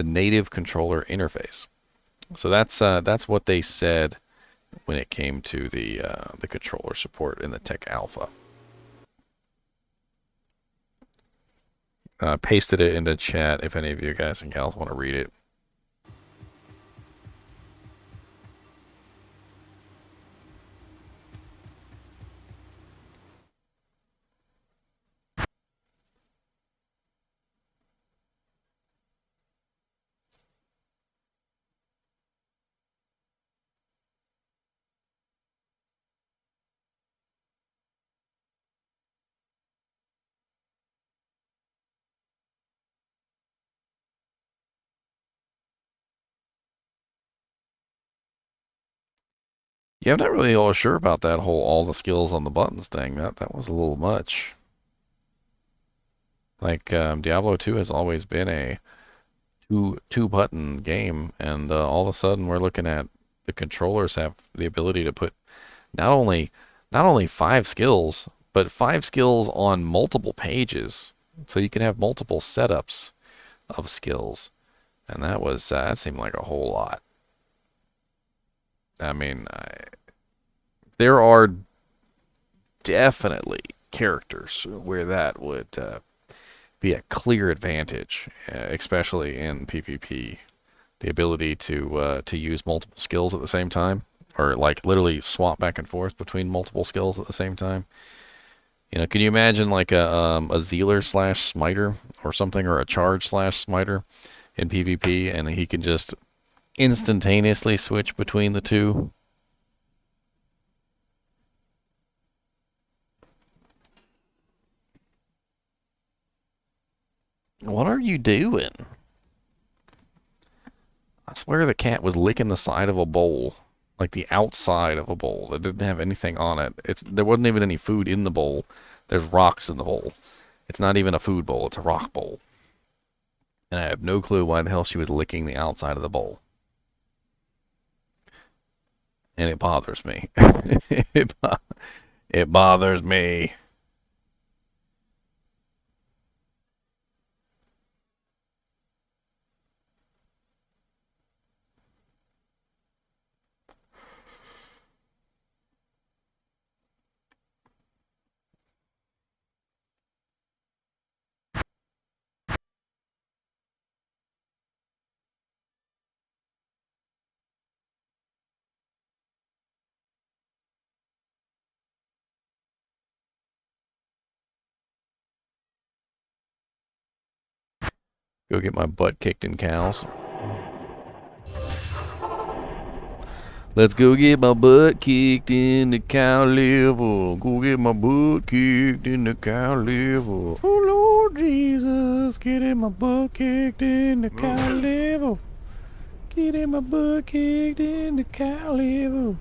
native controller interface. So that's what they said when it came to the controller support in the Tech Alpha. Pasted it into chat if any of you guys and gals want to read it. Yeah, I'm not really all sure about that whole all the skills on the buttons thing. That was a little much. Like Diablo 2 has always been a two button game, and all of a sudden we're looking at the controllers have the ability to put not only 5 skills, but 5 skills on multiple pages, so you can have multiple setups of skills, and that seemed like a whole lot. I mean, there are definitely characters where that would be a clear advantage, especially in PvP. the ability to use multiple skills at the same time, or like literally swap back and forth between multiple skills at the same time. You know, can you imagine like a Zealer slash Smiter or something, or a Charge slash Smiter in PvP, and he can just instantaneously switch between the two? What are you doing? I swear the cat was licking the side of a bowl. Like the outside of a bowl. It didn't have anything on it. There wasn't even any food in the bowl. There's rocks in the bowl. It's not even a food bowl. It's a rock bowl. And I have no clue why the hell she was licking the outside of the bowl. And it bothers me. It bothers me. Go get my butt kicked in cows. Let's go get my butt kicked in the cow liver. Go get my butt kicked in the cow liver. Oh Lord Jesus, getting my butt kicked in the cow liver. Getting my butt kicked in the cow liver.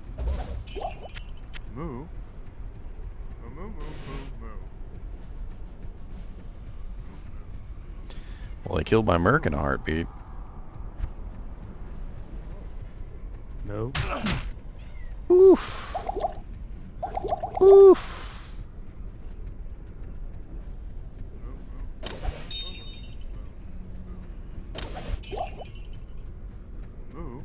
Moo. Moo, moo, moo, moo. Well, they killed my Merc in a heartbeat. No. Oof. Oof. Moo.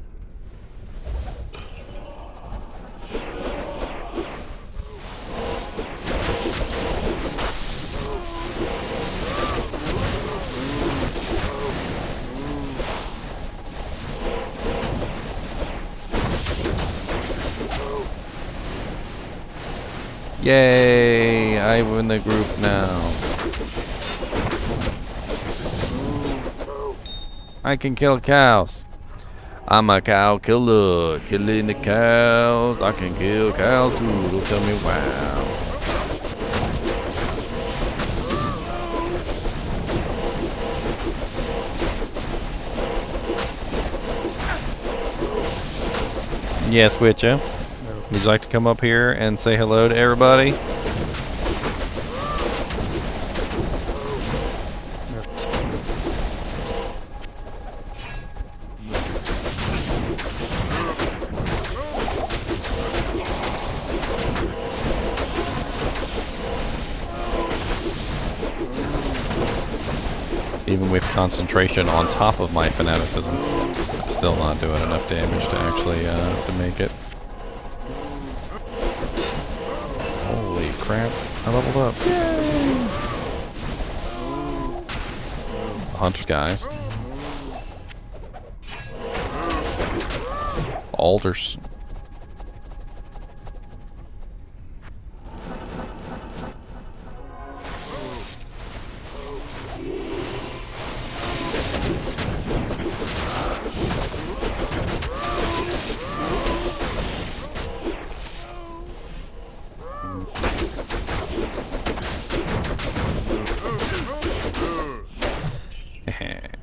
Yay! I'm in the group now. I can kill cows. I'm a cow killer, killing the cows. I can kill cows too. Don't tell me wow. Yes, Witcher. Would you like to come up here and say hello to everybody? Even with concentration on top of my fanaticism, I'm still not doing enough damage to actually to make it. Holy crap, I leveled up. Yay! Hunter guys. Alders.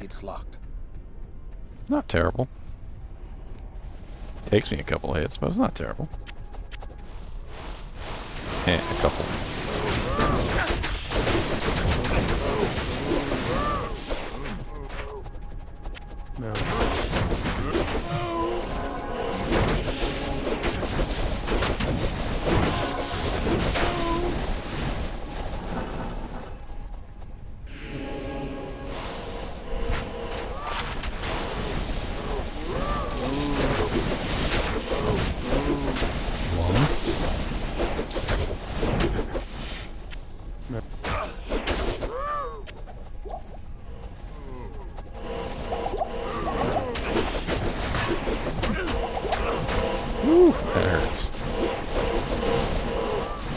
It's locked. Not terrible. Takes me a couple of hits, but it's not terrible. A couple. No.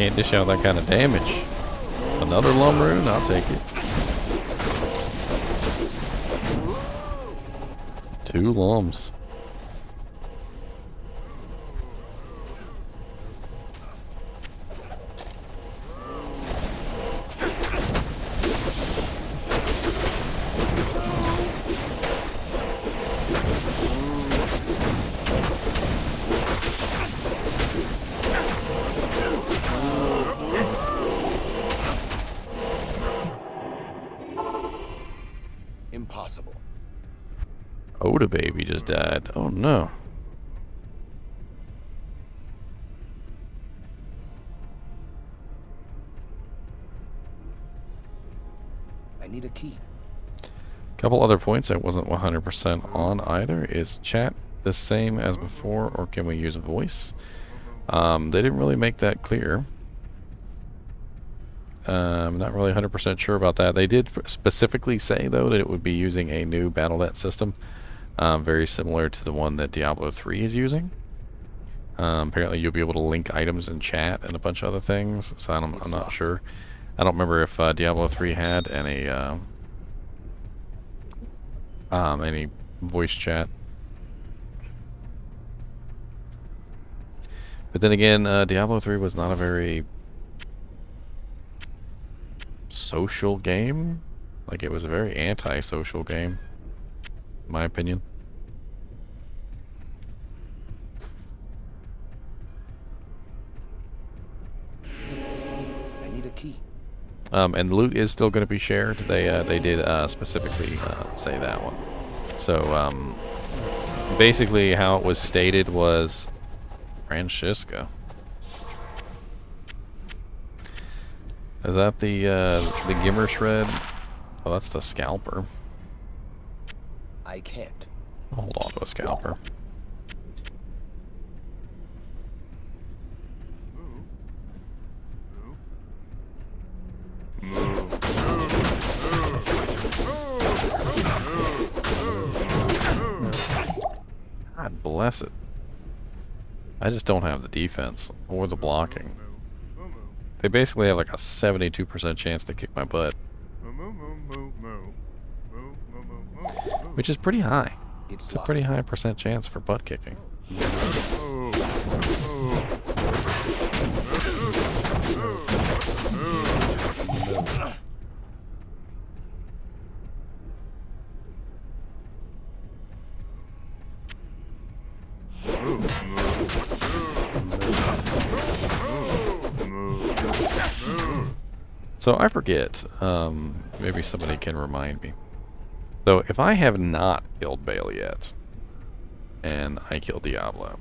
can't dish out that kind of damage. Another lum rune? I'll take it. 2 lums. Impossible. Oda baby just died. Oh no. I need a key. Couple other points I wasn't 100% on either. Is chat the same as before, or can we use voice? They didn't really make that clear. I'm not really 100% sure about that. They did specifically say, though, that it would be using a new Battle.net system, very similar to the one that Diablo 3 is using. Apparently, you'll be able to link items in chat and a bunch of other things, so I'm not sure. I don't remember if Diablo 3 had any voice chat. But then again, Diablo 3 was not a very social game. Like, it was a very anti-social game, in my opinion. I need a key. And loot is still going to be shared. They did specifically say that one. So basically, how it was stated was Francisco. Is that the Gimmer Shred? Oh, that's the Scalper. I can't. Hold on to a Scalper. God bless it. I just don't have the defense or the blocking. They basically have like a 72% chance to kick my butt, which is pretty high. It's a pretty high percent chance for butt kicking. So I forget, maybe somebody can remind me. So if I have not killed Bale yet, and I kill Diablo,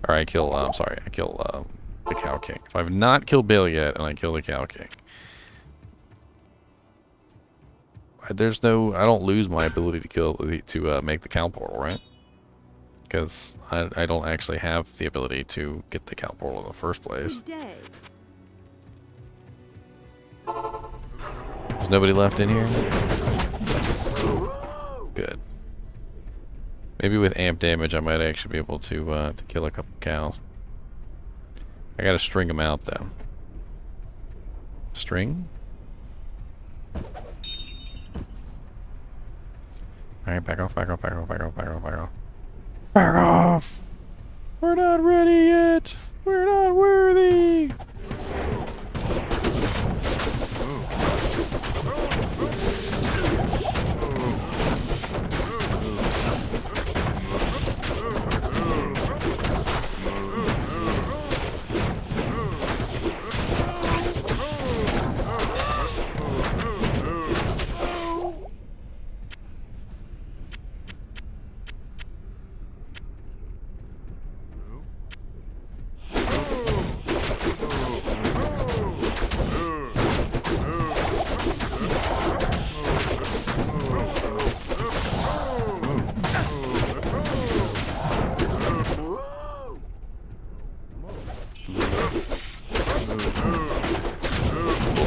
or I kill, I kill the Cow King. If I've not killed Bale yet, and I kill the Cow King, I don't lose my ability to make the Cow Portal, right? Because I don't actually have the ability to get the Cow Portal in the first place. There's nobody left in here? Good. Maybe with amp damage I might actually be able to kill a couple cows. I gotta string them out though. String? Alright, back off, back off, back off, back off, back off, back off. Back off! We're not ready yet! We're not worthy!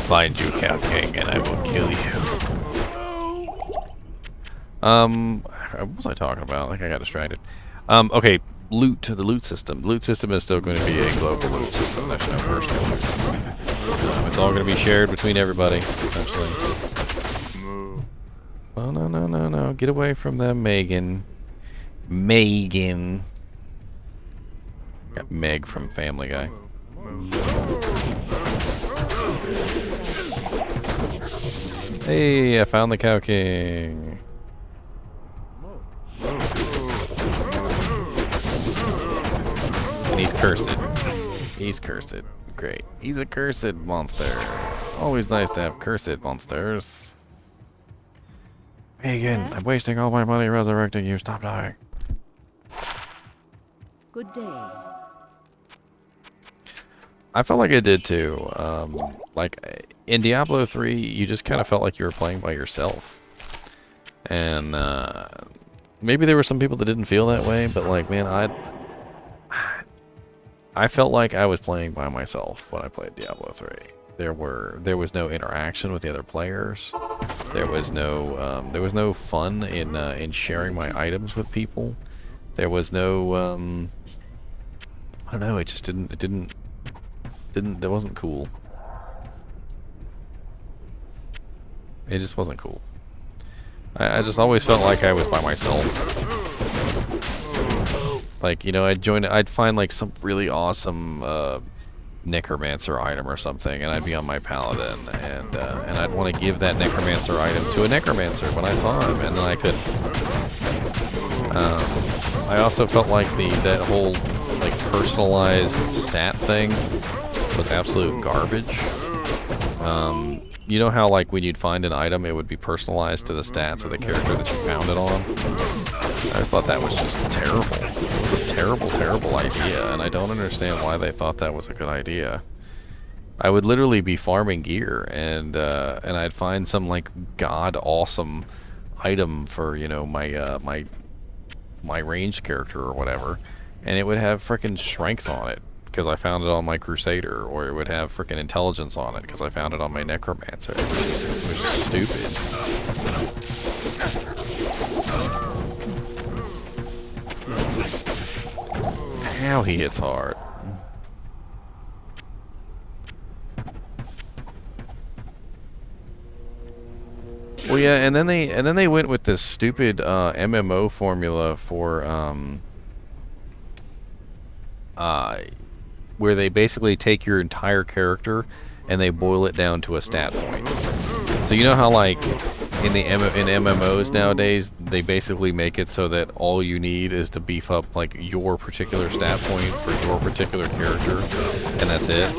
Find you, Cow King, and I will kill you. What was I talking about? Like I got distracted. Okay, loot to the loot system. The loot system is still going to be a global loot system. There's no personal loot. It's all going to be shared between everybody, essentially. Moo. Oh, no, no, no, no. Get away from them, Megan. Megan. Got Meg from Family Guy. Hey, I found the Cow King. And he's cursed. He's cursed. Great. He's a cursed monster. Always nice to have cursed monsters. Megan, I'm wasting all my money resurrecting you. Stop dying. Good day. I felt like I did too. Like in Diablo 3, you just kind of felt like you were playing by yourself. And maybe there were some people that didn't feel that way, but like, man, I felt like I was playing by myself when I played Diablo 3. There was no interaction with the other players. There was no fun in sharing my items with people. There was no I don't know. It wasn't cool. It just wasn't cool. I just always felt like I was by myself. Like, you know, I'd find like some really awesome necromancer item or something, and I'd be on my paladin, and I'd want to give that necromancer item to a necromancer when I saw him, and then I couldn't. I also felt like that whole like personalized stat thing was absolute garbage. You know how like when you'd find an item, it would be personalized to the stats of the character that you found it on? I just thought that was just terrible. It was a terrible, terrible idea, and I don't understand why they thought that was a good idea. I would literally be farming gear, and I'd find some like god awesome item for, you know, my ranged character or whatever, and it would have frickin' strength on it because I found it on my crusader, or it would have frickin' intelligence on it because I found it on my necromancer. It was just stupid. How he hits hard. Well, yeah, and then they went with this stupid MMO formula for where they basically take your entire character and they boil it down to a stat point. So you know how like in MMOs nowadays they basically make it so that all you need is to beef up like your particular stat point for your particular character, and that's it.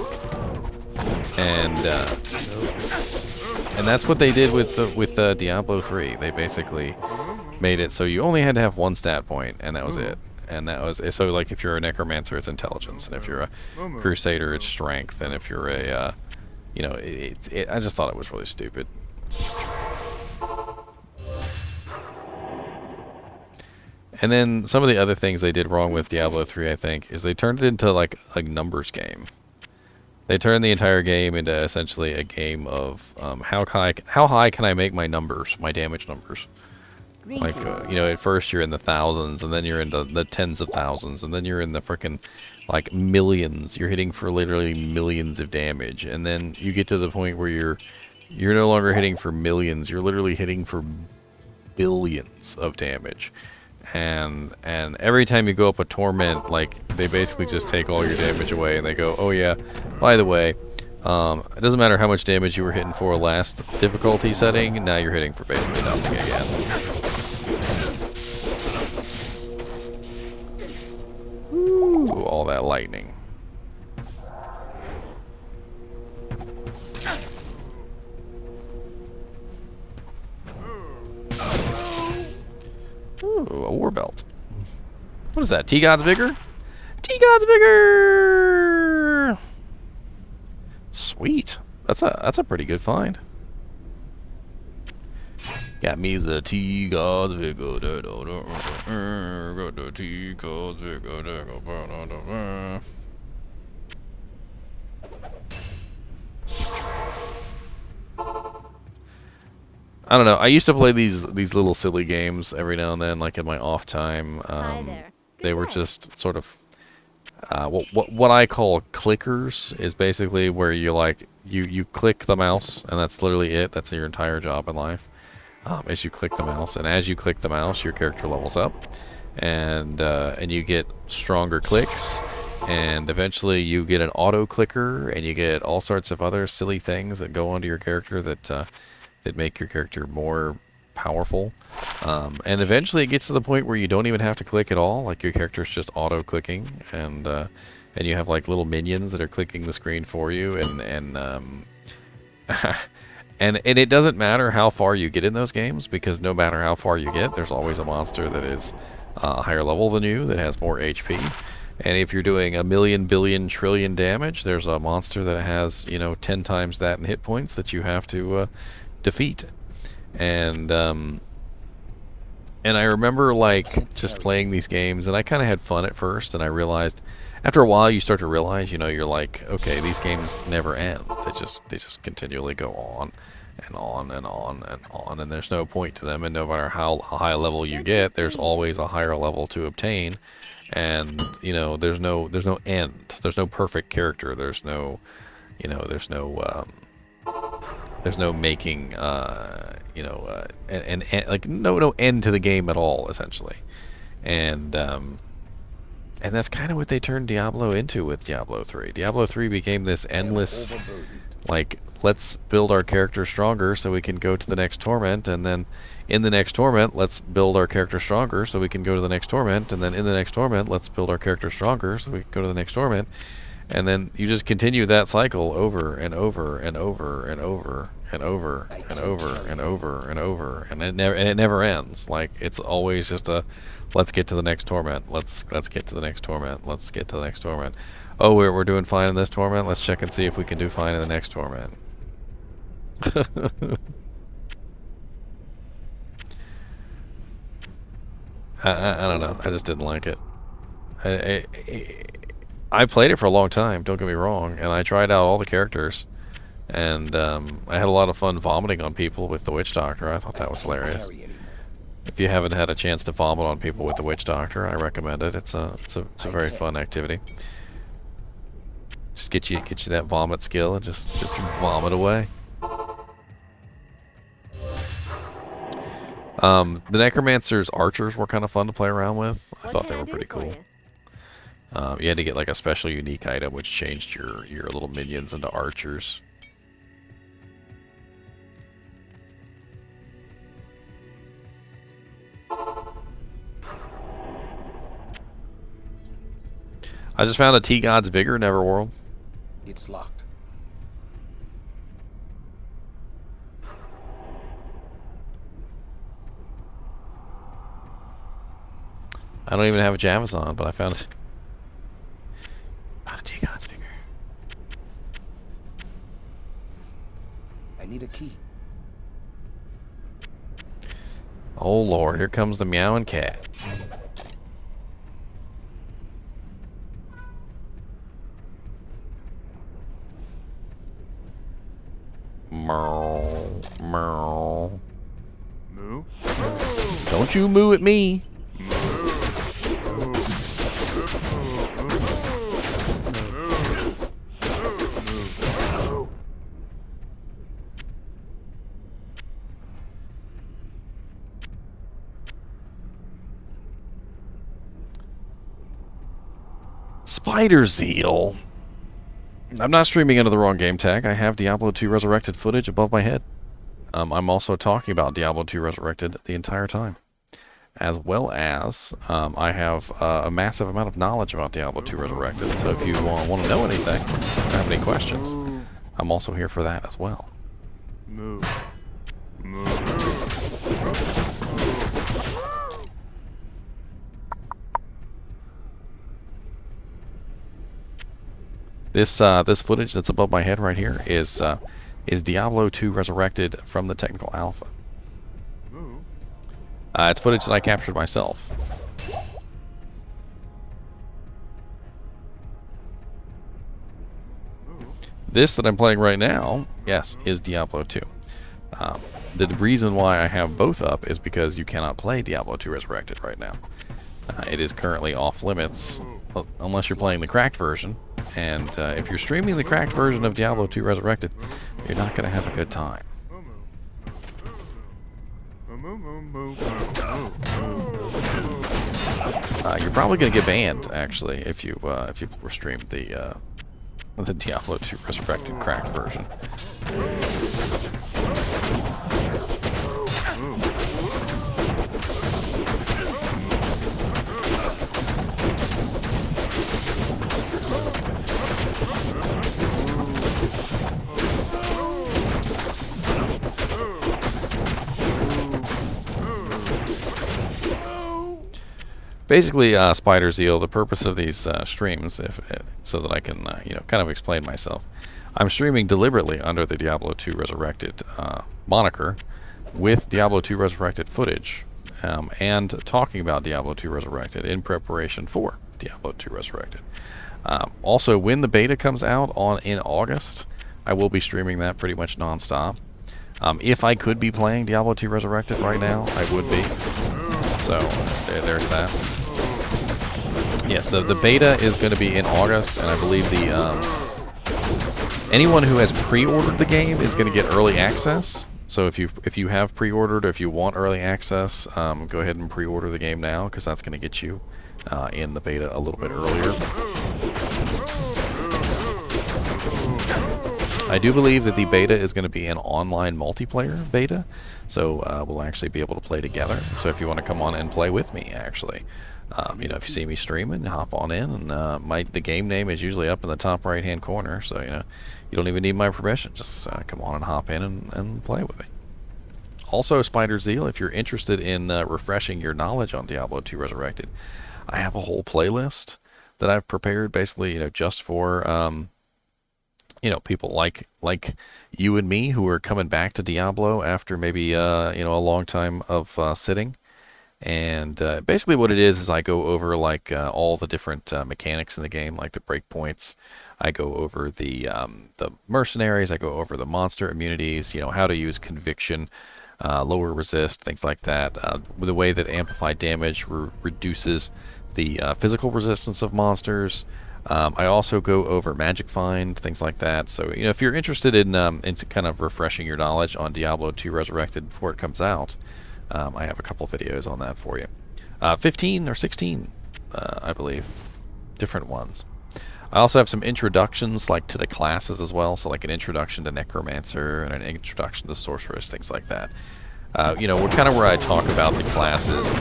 And that's what they did with Diablo 3. They basically made it so you only had to have one stat point, and that was it. And that was so like if you're a necromancer, it's intelligence, and if you're a crusader, it's strength, and if you're a you know, I just thought it was really stupid. And then some of the other things they did wrong with Diablo 3, I think, is they turned it into like a numbers game. They turned the entire game into essentially a game of how high can I make my numbers, my damage numbers. Like, you know, at first you're in the thousands, and then you're in the tens of thousands, and then you're in the frickin' like millions. You're hitting for literally millions of damage, and then you get to the point where you're no longer hitting for millions. You're literally hitting for billions of damage. And every time you go up a torment, like, they basically just take all your damage away, and they go, oh yeah, by the way, it doesn't matter how much damage you were hitting for last difficulty setting, now you're hitting for basically nothing again. Ooh, all that lightning. Ooh, a war belt. What is that? T-God's Vigor? T-God's Vigor! Sweet. That's a pretty good find. Got me the T-God's Vigor. Got the T-God's Vigor. I don't know. I used to play these little silly games every now and then, like in my off time. Hi there. They were just sort of what I call clickers is basically where you like you click the mouse and that's literally it. That's your entire job in life. Is you click the mouse, and as you click the mouse, your character levels up, and you get stronger clicks, and eventually you get an auto clicker, and you get all sorts of other silly things that go onto your character that that make your character more powerful. And eventually it gets to the point where you don't even have to click at all. Like your character's just auto clicking, and you have like little minions that are clicking the screen for you, and it doesn't matter how far you get in those games, because no matter how far you get, there's always a monster that is a higher level than you, that has more HP. And if you're doing a million, billion, trillion damage, there's a monster that has, 10 times that in hit points that you have to defeat. And I remember like just playing these games, and I kind of had fun at first, and I realized after a while you start to realize, you're like, okay, these games never end. They just continually go on and on and on and on, and there's no point to them. And no matter how high a level you get, there's always a higher level to obtain. And there's no end. There's no perfect character. There's no making like no end to the game at all, essentially. And that's kind of what they turned Diablo into with Diablo 3. Diablo 3 became this endless, like, let's build our character stronger so we can go to the next torment, and then in the next torment, let's build our character stronger so we can go to the next torment, and then in the next torment, let's build our character stronger so we can go to the next torment. And then you just continue that cycle over and over and over and over and over and over and over and over, and it never ends. Like, it's always just a let's get to the next torment. Let's get to the next torment. Let's get to the next torment. Oh, we're doing fine in this torment. Let's check and see if we can do fine in the next torment. I don't know. I just didn't like it. I played it for a long time, don't get me wrong, and I tried out all the characters, and I had a lot of fun vomiting on people with the Witch Doctor. I thought that was hilarious. If you haven't had a chance to vomit on people with the Witch Doctor, I recommend it. It's a very fun activity. Just get you that vomit skill and just vomit away. The Necromancer's archers were kind of fun to play around with. I thought they were pretty cool. You had to get like a special unique item which changed your little minions into archers. I just found a T-God's Vigor Neverworld. It's locked. I don't even have a Javazon, but I found it. Found a T-God's Vigor. I need a key. Oh Lord, here comes the meowing cat. Meow, meow. Moo? Don't you moo at me. Spider Zeal. I'm not streaming under the wrong game tag. I have Diablo II Resurrected footage above my head. I'm also talking about Diablo II Resurrected the entire time. As well as, I have a massive amount of knowledge about Diablo II Resurrected. So if you want to know anything, or have any questions, I'm also here for that as well. Moo. Moo. This footage that's above my head right here is Diablo II Resurrected from the technical alpha. It's footage that I captured myself. This that I'm playing right now, yes, is Diablo 2. The reason why I have both up is because you cannot play Diablo 2 Resurrected right now. it is currently off limits unless you're playing the cracked version. And if you're streaming the cracked version of Diablo II Resurrected, you're not going to have a good time. You're probably going to get banned, actually, if you stream the Diablo II Resurrected cracked version. Basically, Spider Zeal, the purpose of these streams, so that I can, kind of explain myself. I'm streaming deliberately under the Diablo II Resurrected moniker, with Diablo II Resurrected footage, and talking about Diablo II Resurrected in preparation for Diablo II Resurrected. Also, when the beta comes out in August, I will be streaming that pretty much non-stop. If I could be playing Diablo II Resurrected right now, I would be. So, there's that. Yes, the beta is going to be in August, and I believe anyone who has pre-ordered the game is going to get early access. So if you have pre-ordered, or if you want early access, go ahead and pre-order the game now, because that's going to get you in the beta a little bit earlier. I do believe that the beta is going to be an online multiplayer beta, so we'll actually be able to play together. So if you want to come on and play with me, actually, if you see me streaming, hop on in, and the game name is usually up in the top right-hand corner, so you don't even need my permission. Just come on and hop in and play with me. Also, Spider Zeal, if you're interested in refreshing your knowledge on Diablo II Resurrected, I have a whole playlist that I've prepared, basically, just for people like you and me who are coming back to Diablo after maybe a long time of sitting. And basically what it is I go over all the different mechanics in the game, like the breakpoints. I go over the mercenaries. I go over the monster immunities, how to use conviction, lower resist, things like that. The way that amplified damage reduces the physical resistance of monsters. I also go over magic find, things like that. So if you're interested in kind of refreshing your knowledge on Diablo II Resurrected before it comes out, I have a couple videos on that for you. 15 or 16, I believe, different ones. I also have some introductions to the classes as well, so like an introduction to Necromancer and an introduction to Sorceress, things like that. We're kind of where I talk about the classes,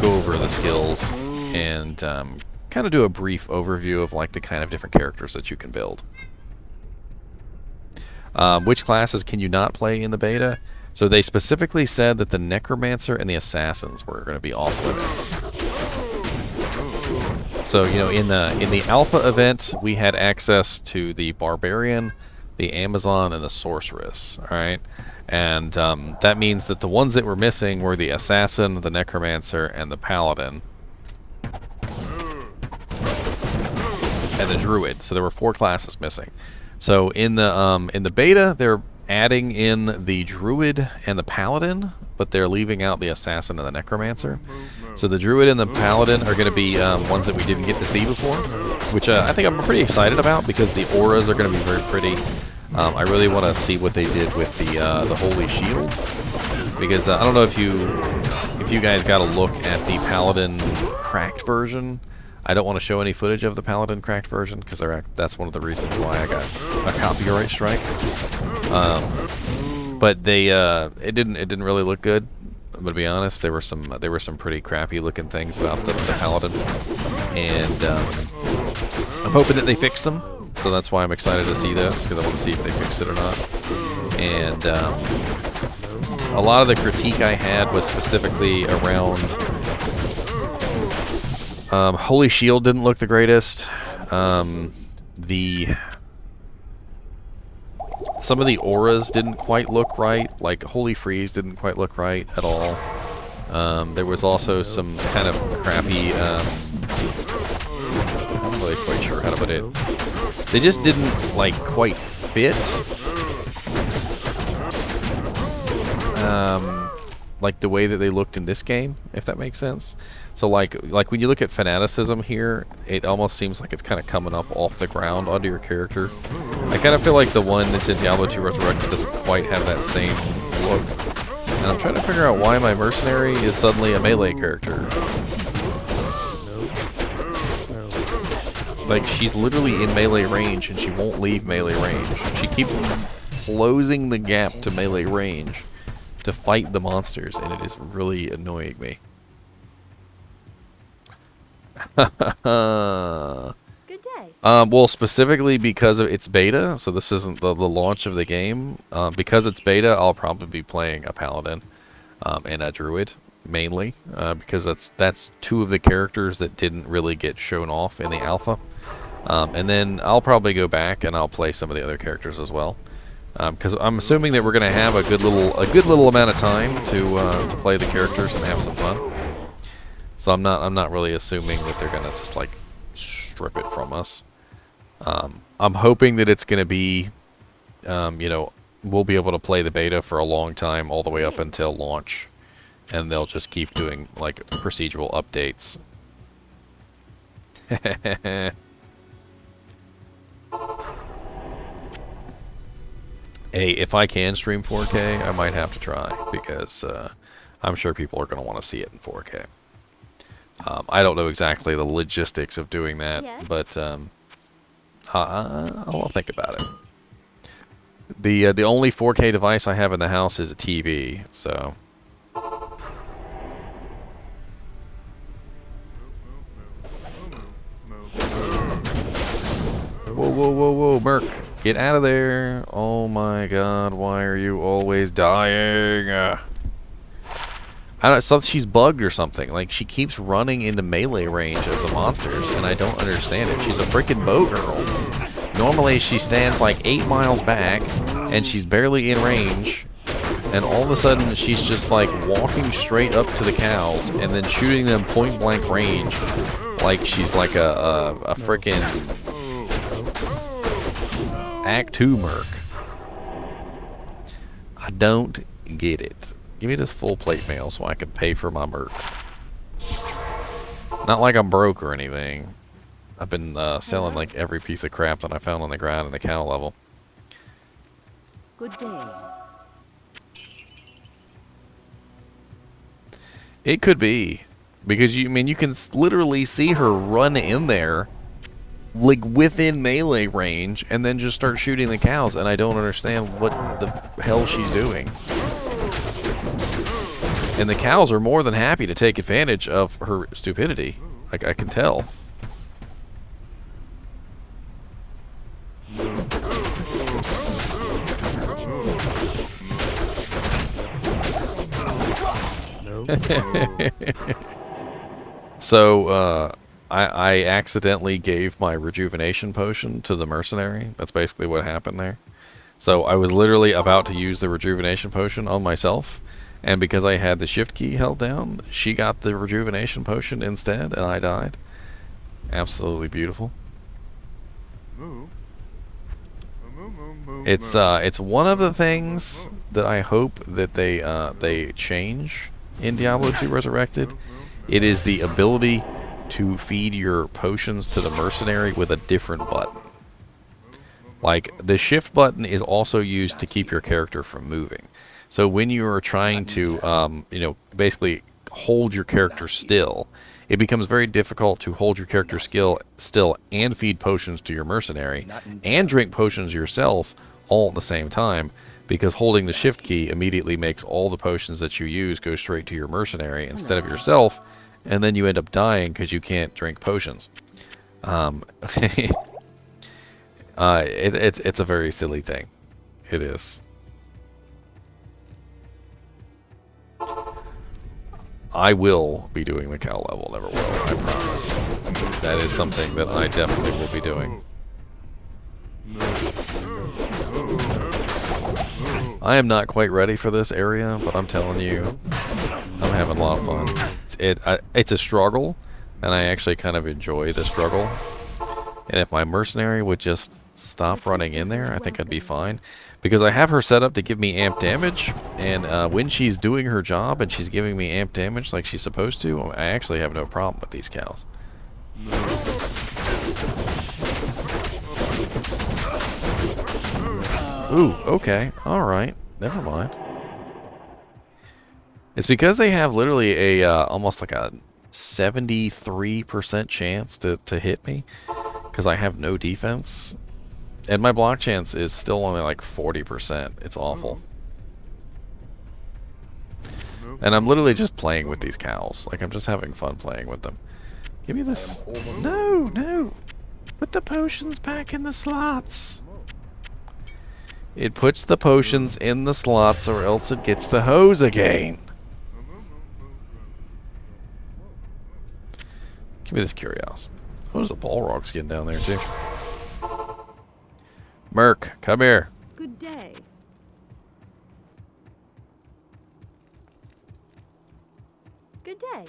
go over the skills, and kind of do a brief overview of the kind of different characters that you can build. Which classes can you not play in the beta? So they specifically said that the Necromancer and the Assassins were going to be off limits. So in the alpha event, we had access to the Barbarian, the Amazon, and the Sorceress. All right, and that means that the ones that were missing were the Assassin, the Necromancer, and the Paladin, and the Druid. So there were 4 classes missing. So in the beta, they're adding in the Druid and the Paladin, but they're leaving out the Assassin and the Necromancer. So the Druid and the Paladin are going to be ones that we didn't get to see before, which I think I'm pretty excited about, because the auras are going to be very pretty. I really want to see what they did with the Holy Shield, because I don't know if you guys got a look at the Paladin cracked version. I don't want to show any footage of the Paladin cracked version, because that's one of the reasons why I got a copyright strike. But it didn't really look good. I'm gonna be honest. There were some pretty crappy looking things about the Paladin, and I'm hoping that they fixed them. So that's why I'm excited to see those, because I want to see if they fixed it or not. And a lot of the critique I had was specifically around Holy Shield didn't look the greatest. Some of the auras didn't quite look right. Like Holy Freeze didn't quite look right at all. There was also some kind of crappy. I'm not really quite sure how to put it. They just didn't quite fit. like the way that they looked in this game, if that makes sense. So like when you look at fanaticism here, it almost seems like it's kind of coming up off the ground onto your character. I kind of feel like the one that's in Diablo II Resurrected doesn't quite have that same look. And I'm trying to figure out why my mercenary is suddenly a melee character. Like, she's literally in melee range and she won't leave melee range. She keeps closing the gap to melee range to fight the monsters, and it is really annoying me. Good day. Well, specifically because of its beta, so this isn't the launch of the game. Because it's beta, I'll probably be playing a paladin and a druid mainly, because that's two of the characters that didn't really get shown off in the alpha. And then I'll probably go back and I'll play some of the other characters as well, because I'm assuming that we're going to have a good little amount of time to play the characters and have some fun. So I'm not really assuming that they're gonna just like strip it from us. I'm hoping that it's gonna be, you know, we'll be able to play the beta for a long time, all the way up until launch, and they'll just keep doing like procedural updates. Hey, if I can stream 4K, I might have to try, because I'm sure people are gonna want to see it in 4K. I don't know exactly the logistics of doing that, Yes. but I'll think about it. The only 4K device I have in the house is a TV, so. Whoa, whoa, whoa, whoa, Merc, get out of there! Oh my God, why are you always dying? I don't know, she's bugged or something. Like, she keeps running into melee range of the monsters, and I don't understand it. She's a freaking bow girl. Normally, she stands like 8 miles back, and she's barely in range, and all of a sudden, she's just like walking straight up to the cows, and then shooting them point blank range, like she's like a freaking Act 2 Merc. I don't get it. Give me this full plate mail so I can pay for my merc. Not like I'm broke or anything. I've been selling like every piece of crap that I found on the ground in the cow level. Good day. It could be, because you can literally see her run in there, like within melee range, and then just start shooting the cows, and I don't understand what the hell she's doing. And the cows are more than happy to take advantage of her stupidity. Like, I can tell. So, I accidentally gave my rejuvenation potion to the mercenary. That's basically what happened there. So, I was literally about to use the rejuvenation potion on myself, and because I had the shift key held down, she got the rejuvenation potion instead, and I died. Absolutely beautiful. It's one of the things that I hope that they change in Diablo II Resurrected. It is the ability to feed your potions to the mercenary with a different button. Like, the shift button is also used to keep your character from moving. So when you are trying to, you know, basically hold your character still, it becomes very difficult to hold your character still and feed potions to your mercenary and drink potions yourself all at the same time, because holding the shift key immediately makes all the potions that you use go straight to your mercenary instead of yourself, and then you end up dying because you can't drink potions. It's a very silly thing. It is. I will be doing the cow level, never will, I promise. That is something that I definitely will be doing. I am not quite ready for this area, but I'm telling you, I'm having a lot of fun. It's a struggle, and I actually kind of enjoy the struggle. And if my mercenary would just stop running in there, I think I'd be fine. Because I have her set up to give me amp damage, and when she's doing her job and she's giving me amp damage like she's supposed to, I actually have no problem with these cows. Ooh, okay, alright, never mind. It's because they have literally a, almost like a 73% chance to hit me, because I have no defense. And my block chance is still only like 40%. It's awful. And I'm literally just playing with these cows. Like, I'm just having fun playing with them. Give me this. No, no. Put the potions back in the slots. It puts the potions in the slots or else it gets the hose again. Give me this curios. Oh, there's a Balrog skin down there too. Merc, come here. Good day. Good day.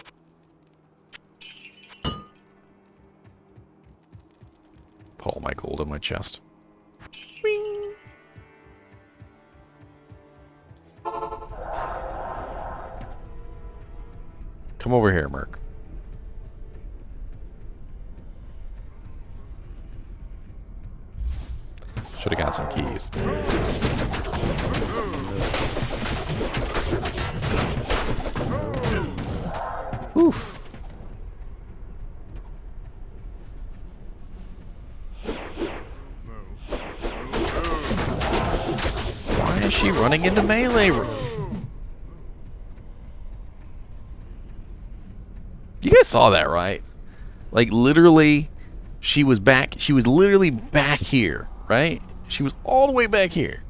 Put all my gold in my chest. Come over here, Merc. Should have got some keys. Oof. Why is she running into melee? You guys saw that, right? Like, literally, she was literally back here, right? She was all the way back here.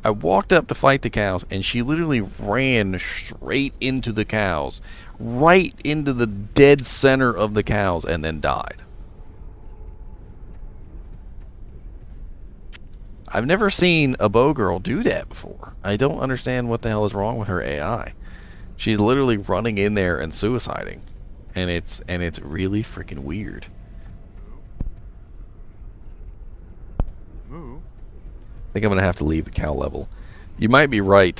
I walked up to fight the cows, and she literally ran straight into the cows, right into the dead center of the cows, and then died. I've never seen a bow girl do that before. I don't understand what the hell is wrong with her AI. She's literally running in there and suiciding, and it's really freaking weird. I think I'm gonna have to leave the cow level. You might be right,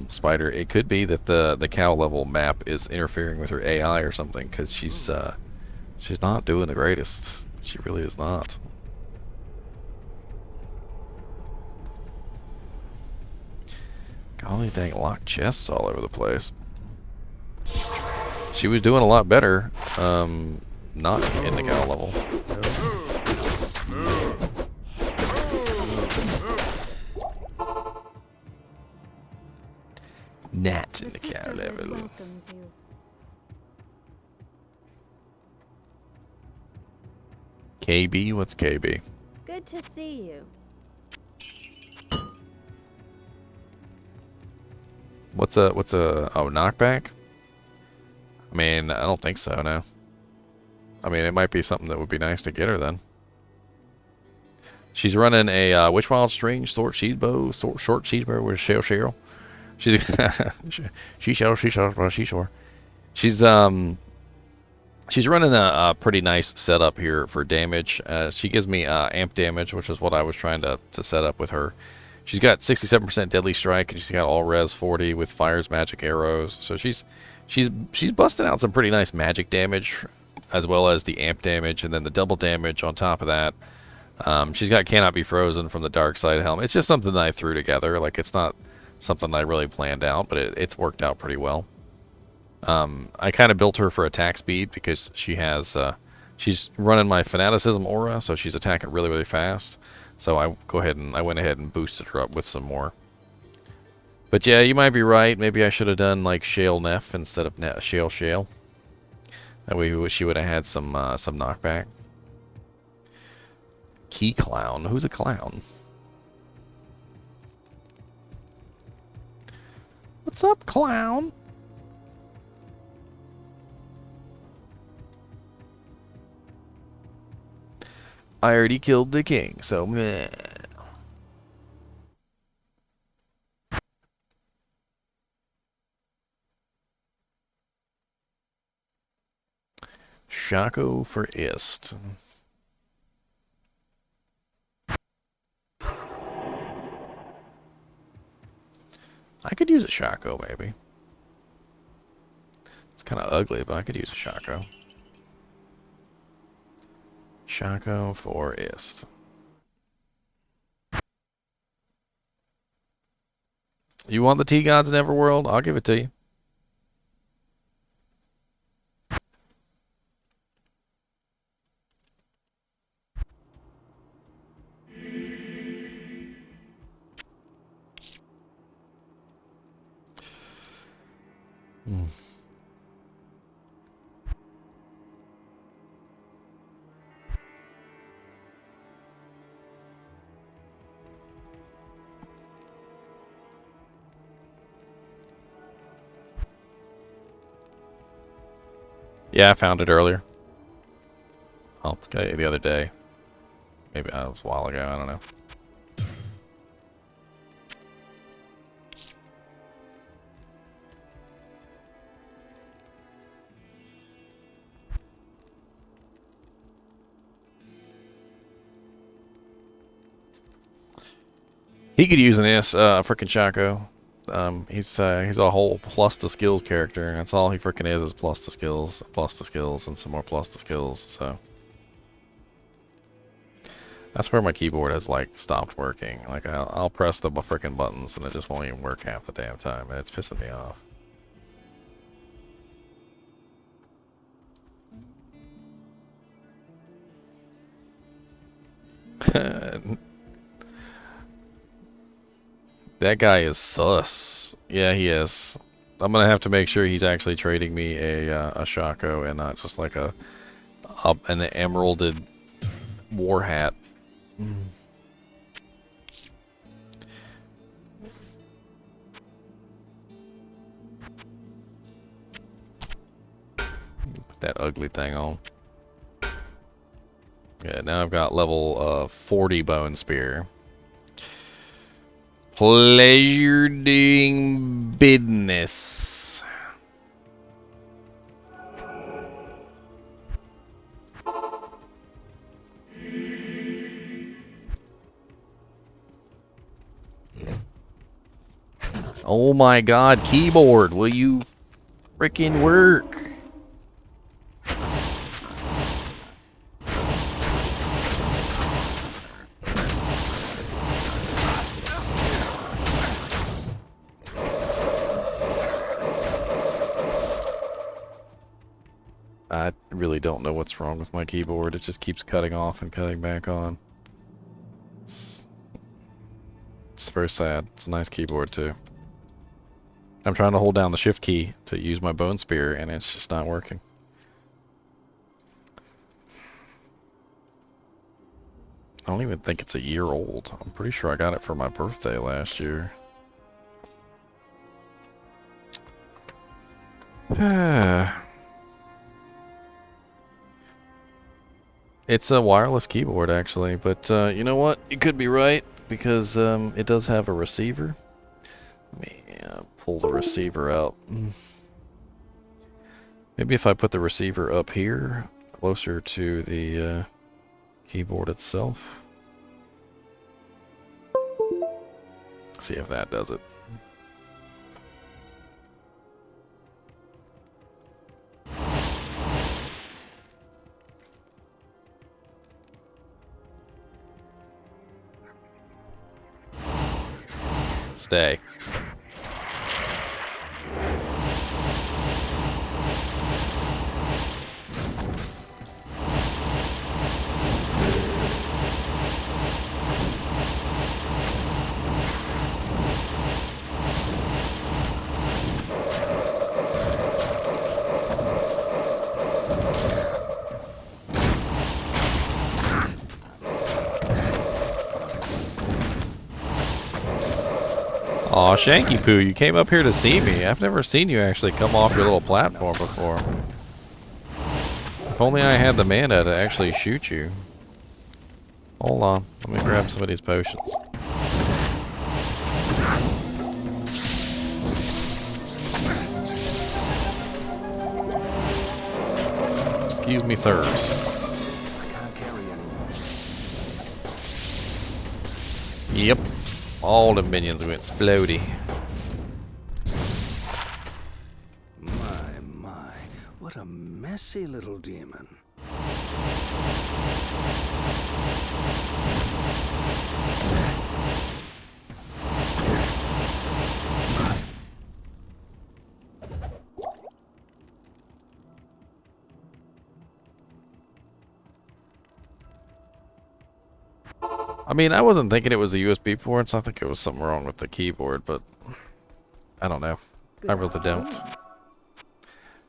Spider. It could be that the cow level map is interfering with her AI or something, because she's not doing the greatest. She really is not. Got all these dang locked chests all over the place. She was doing a lot better, not in the cow level. Not in the cow level. KB? What's KB? Good to see you. What's a knockback? I mean, I don't think so, no. I mean, it might be something that would be nice to get her then. She's running a Witch Wild String, short sheet bow with Cheryl. She's she's running a pretty nice setup here for damage. She gives me amp damage, which is what I was trying to set up with her. She's got 67% deadly strike, and she's got all res 40 with fire's magic arrows. So she's busting out some pretty nice magic damage, as well as the amp damage, and then the double damage on top of that. She's got cannot be frozen from the dark side helm. It's just something that I threw together. Like, it's not something I really planned out, but it's worked out pretty well. I kind of built her for attack speed because she has she's running my fanaticism aura, so she's attacking really, really fast. So I went ahead and boosted her up with some more. But yeah, you might be right. Maybe I should have done like Shale Neff instead of Shale. That way she would have had some knockback. Key Clown. Who's a clown? What's up, clown? I already killed the king, so meh. Shaco for Ist. I could use a Shaco, maybe. It's kind of ugly, but I could use a Shaco. Shaco for Ist. You want the T-Gods Neverworld? I'll give it to you. Yeah, I found it earlier. Oh, okay, the other day. Maybe it was a while ago, I don't know. He could use an frickin' Shaco. He's a whole plus the skills character. That's all he frickin' is plus the skills, and some more plus the skills. So that's where my keyboard has like stopped working. Like I'll press the frickin' buttons and it just won't even work half the damn time. And it's pissing me off. That guy is sus. Yeah, he is. I'm gonna have to make sure he's actually trading me a Shaco and not just like an emeralded war hat. Put that ugly thing on. Yeah, now I've got level 40 bone spear. Pleasure doing business. Oh my god, keyboard, will you frickin' work? I really don't know what's wrong with my keyboard. It just keeps cutting off and cutting back on. It's very sad. It's a nice keyboard too. I'm trying to hold down the shift key to use my bone spear and it's just not working. I don't even think it's a year old. I'm pretty sure I got it for my birthday last year. It's a wireless keyboard actually, but you know what? You could be right because it does have a receiver. Let me pull the receiver out. Maybe if I put the receiver up here, closer to the keyboard itself. See if that does it. Stay. Aw, Shanky Poo, you came up here to see me. I've never seen you actually come off your little platform before. If only I had the mana to actually shoot you. Hold on, let me grab some of these potions. Excuse me, sirs. Yep. All the minions went splody. messy little demon. I mean, I wasn't thinking it was the USB port, so I think it was something wrong with the keyboard, but I don't know. I really don't.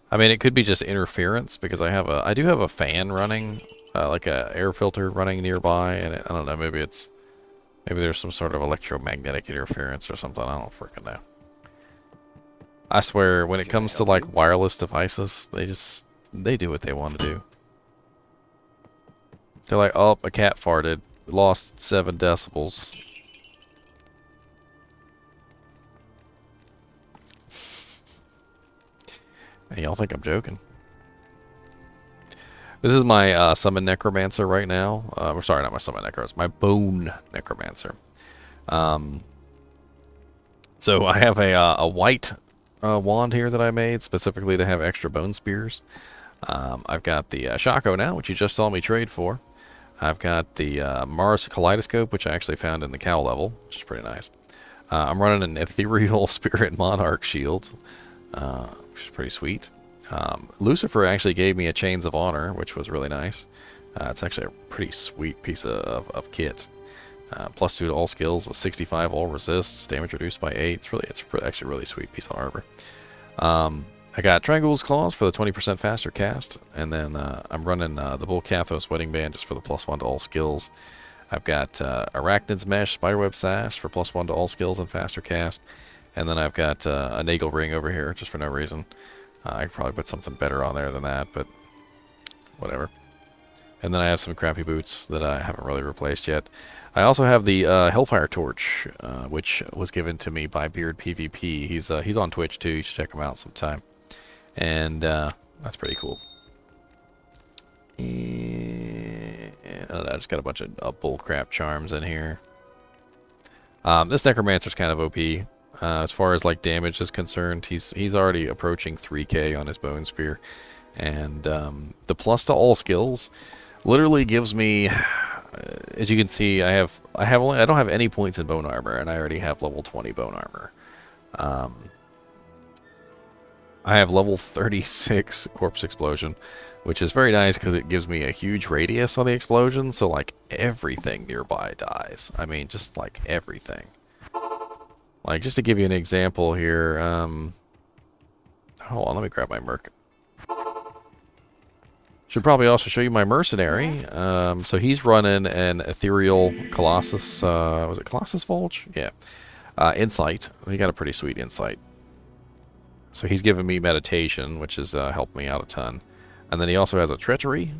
I mean, it could be just interference because I do have a fan running, like a air filter running nearby, and I don't know, maybe there's some sort of electromagnetic interference or something. I don't freaking know. I swear, when it comes to like wireless devices, they do what they want to do. They're like, oh, a cat farted. Lost 7 decibels. Hey, y'all think I'm joking? This is my summon necromancer right now. Sorry, not my summon necromancer. It's my bone necromancer. So I have a white wand here that I made specifically to have extra bone spears. I've got the Shako now, which you just saw me trade for. I've got the Mars Kaleidoscope, which I actually found in the cow level, which is pretty nice. I'm running an Ethereal Spirit Monarch shield, which is pretty sweet. Lucifer actually gave me a Chains of Honor, which was really nice. It's actually a pretty sweet piece of kit. +2 to all skills with 65 all resists, damage reduced by 8. It's actually a really sweet piece of armor. I got Triangle's Claws for the 20% faster cast, and then I'm running the Bull Kathos Wedding Band just for the +1 to all skills. I've got Arachnid's Mesh Spiderweb Sash for +1 to all skills and faster cast, and then I've got a Nagel Ring over here just for no reason. I could probably put something better on there than that, but whatever. And then I have some crappy boots that I haven't really replaced yet. I also have the Hellfire Torch, which was given to me by Beard PvP. He's on Twitch too. You should check him out sometime. And that's pretty cool. And I don't know, I just got a bunch of bullcrap charms in here. This Necromancer's kind of OP. As far as like damage is concerned, he's already approaching 3k on his Bone Spear. And the plus to all skills literally gives me, as you can see, I don't have any points in bone armor, and I already have level 20 bone armor. I have level 36 Corpse Explosion, which is very nice because it gives me a huge radius on the explosion, so like everything nearby dies. I mean, just like everything. Like, just to give you an example here, hold on, let me grab my merc. Should probably also show you my mercenary. So he's running an Ethereal Colossus, was it Colossus Vulge? Yeah. Insight. He got a pretty sweet insight. So he's giving me meditation, which has helped me out a ton. And then he also has a treachery.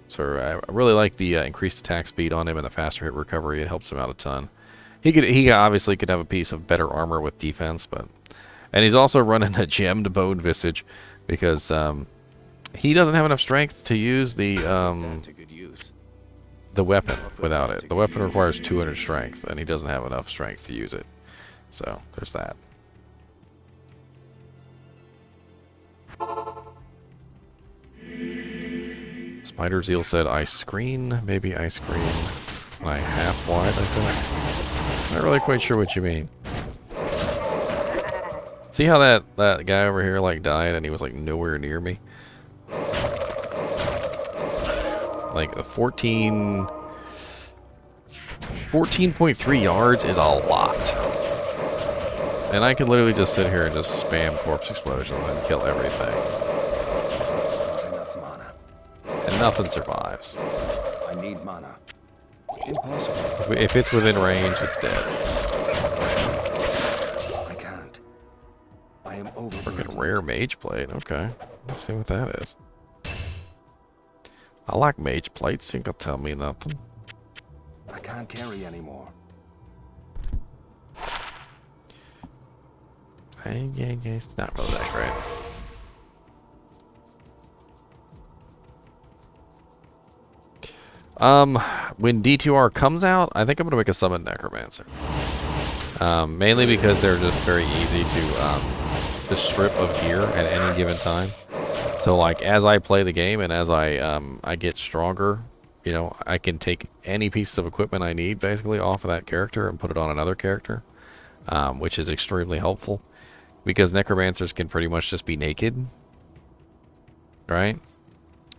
So I really like the increased attack speed on him and the faster hit recovery. It helps him out a ton. He obviously could have a piece of better armor with defense, and he's also running a gemmed bone visage because he doesn't have enough strength to use the weapon without it. The weapon requires 200 strength, and he doesn't have enough strength to use it. So there's that. Spider Zeal said, I screen, maybe I screen. I half wide, I think. Not really quite sure what you mean. See how that guy over here like died and he was like nowhere near me? Like a 14.3 yards is a lot. And I could literally just sit here and just spam corpse explosions and kill everything. And nothing survives. I need mana. Impossible. If it's within range, it's dead. I can't. I am over. Freaking rare mage plate. Okay. Let's see what that is. I like mage plates. You ain't gonna tell me nothing. I can't carry anymore. Yeah, it's not really that great. When D2R comes out, I think I'm gonna make a summon necromancer. Mainly because they're just very easy to strip of gear at any given time. So like as I play the game and as I get stronger, you know, I can take any piece of equipment I need basically off of that character and put it on another character, which is extremely helpful because necromancers can pretty much just be naked, right?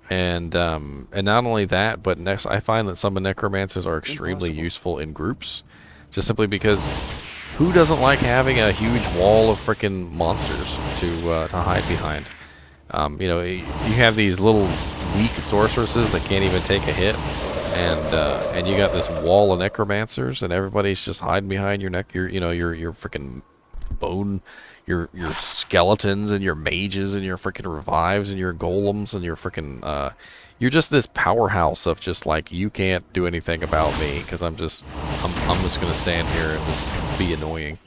And not only that, but next I find that some of necromancers are extremely useful in groups, just simply because who doesn't like having a huge wall of freaking monsters to hide behind? You know, you have these little weak sorceresses that can't even take a hit, and you got this wall of necromancers, and everybody's just hiding behind your your freaking bone, your skeletons and your mages and your freaking revives and your golems and your freaking you're just this powerhouse of just like, you can't do anything about me because I'm just gonna stand here and just be annoying.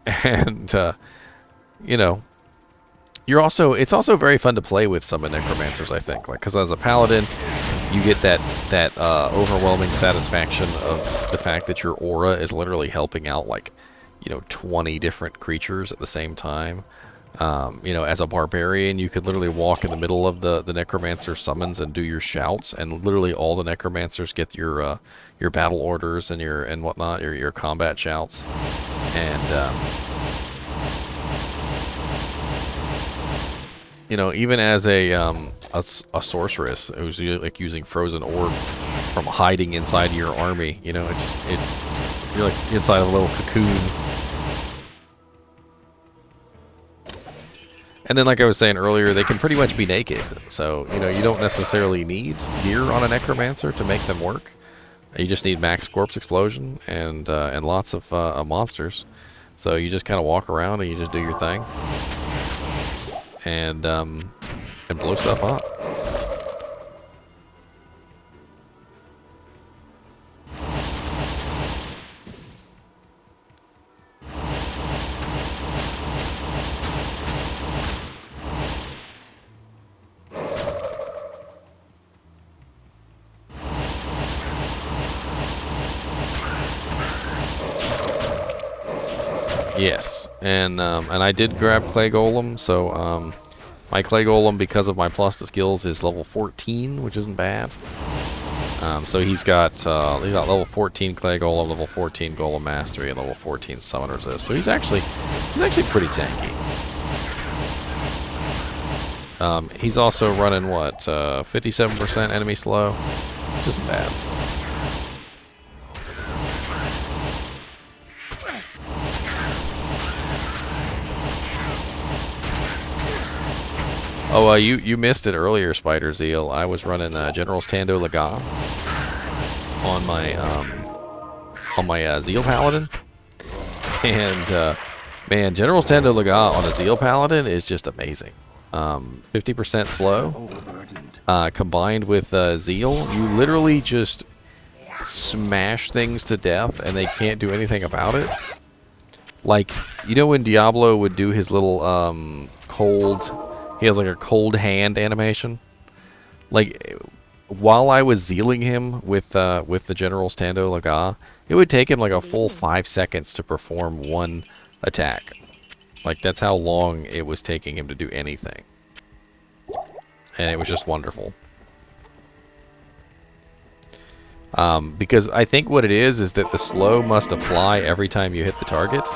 And you know, it's also very fun to play with some of necromancers, I think, like, because as a paladin you get that overwhelming satisfaction of the fact that your aura is literally helping out, like, you know, 20 different creatures at the same time. You know, as a barbarian, you could literally walk in the middle of the necromancer summons and do your shouts, and literally all the necromancers get your battle orders and your combat shouts. And you know, even as a sorceress who's like using frozen orb from hiding inside your army, you know, you're like inside a little cocoon. And then, like I was saying earlier, they can pretty much be naked, so you know, you don't necessarily need gear on a necromancer to make them work. You just need max corpse explosion and lots of monsters. So you just kind of walk around and you just do your thing. And blow stuff up. Yes, and I did grab Clay Golem, so my Clay Golem, because of my plus to skills, is level 14, which isn't bad. So he's got level 14 Clay Golem, level 14 Golem Mastery, and level 14 Summon Resist. So he's actually pretty tanky. He's also running what, 57% enemy slow, which isn't bad. Oh, you missed it earlier, Spider Zeal. I was running General's Tando Laga on my Zeal Paladin, and man, General's Tando Laga on a Zeal Paladin is just amazing. 50% slow, combined with Zeal, you literally just smash things to death, and they can't do anything about it. Like, you know when Diablo would do his little cold. He has like a cold hand animation. Like, while I was zealing him with the General's Tando Laga, it would take him like a full 5 seconds to perform one attack. Like, that's how long it was taking him to do anything. And it was just wonderful. Because I think what it is that the slow must apply every time you hit the target.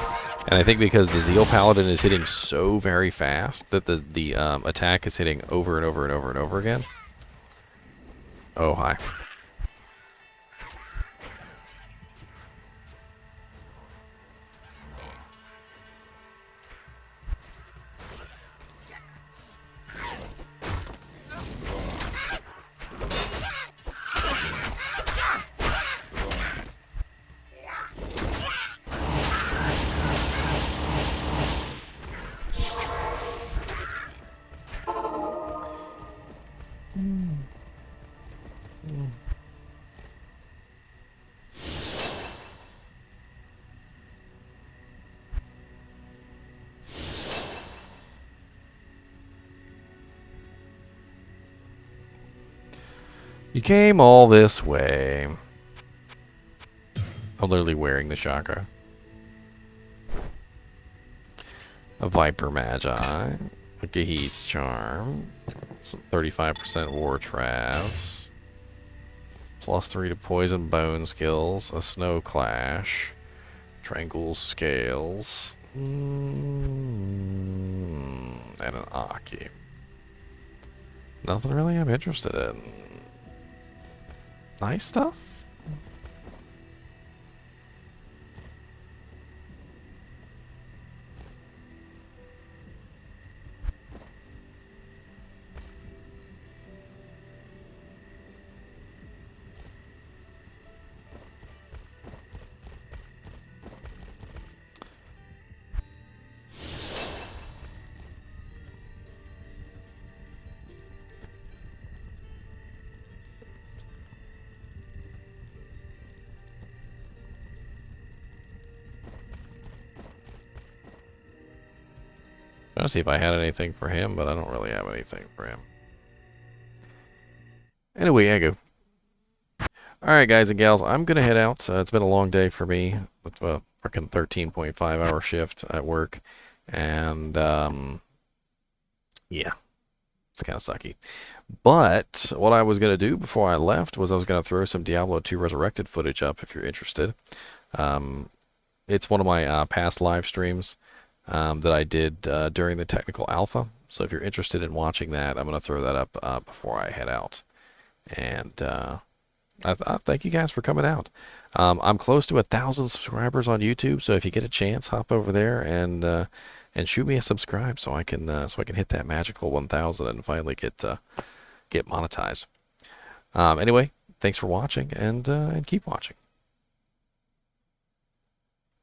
And I think because the Zeal Paladin is hitting so very fast that the attack is hitting over and over and over and over again. Oh, hi. You came all this way. I'm literally wearing the chakra. A Viper Magi. A Gehe's Charm. Some 35% War Traps. +3 to Poison Bone skills. A Snow Clash. Tranquil Scales. And an Aki. Nothing really I'm interested in. Nice stuff. Trying to see if I had anything for him, but I don't really have anything for him. Anyway, I go. Alright, guys and gals, I'm going to head out. It's been a long day for me with a freaking 13.5-hour shift at work. And, yeah, it's kind of sucky. But what I was going to do before I left was I was going to throw some Diablo II Resurrected footage up if you're interested. It's one of my past live streams that I did during the technical alpha. So if you're interested in watching that, I'm going to throw that up before I head out. And I thank you guys for coming out. I'm close to 1,000 subscribers on YouTube, so if you get a chance, hop over there and shoot me a subscribe so I can hit that magical 1,000 and finally get monetized. Anyway, thanks for watching and keep watching.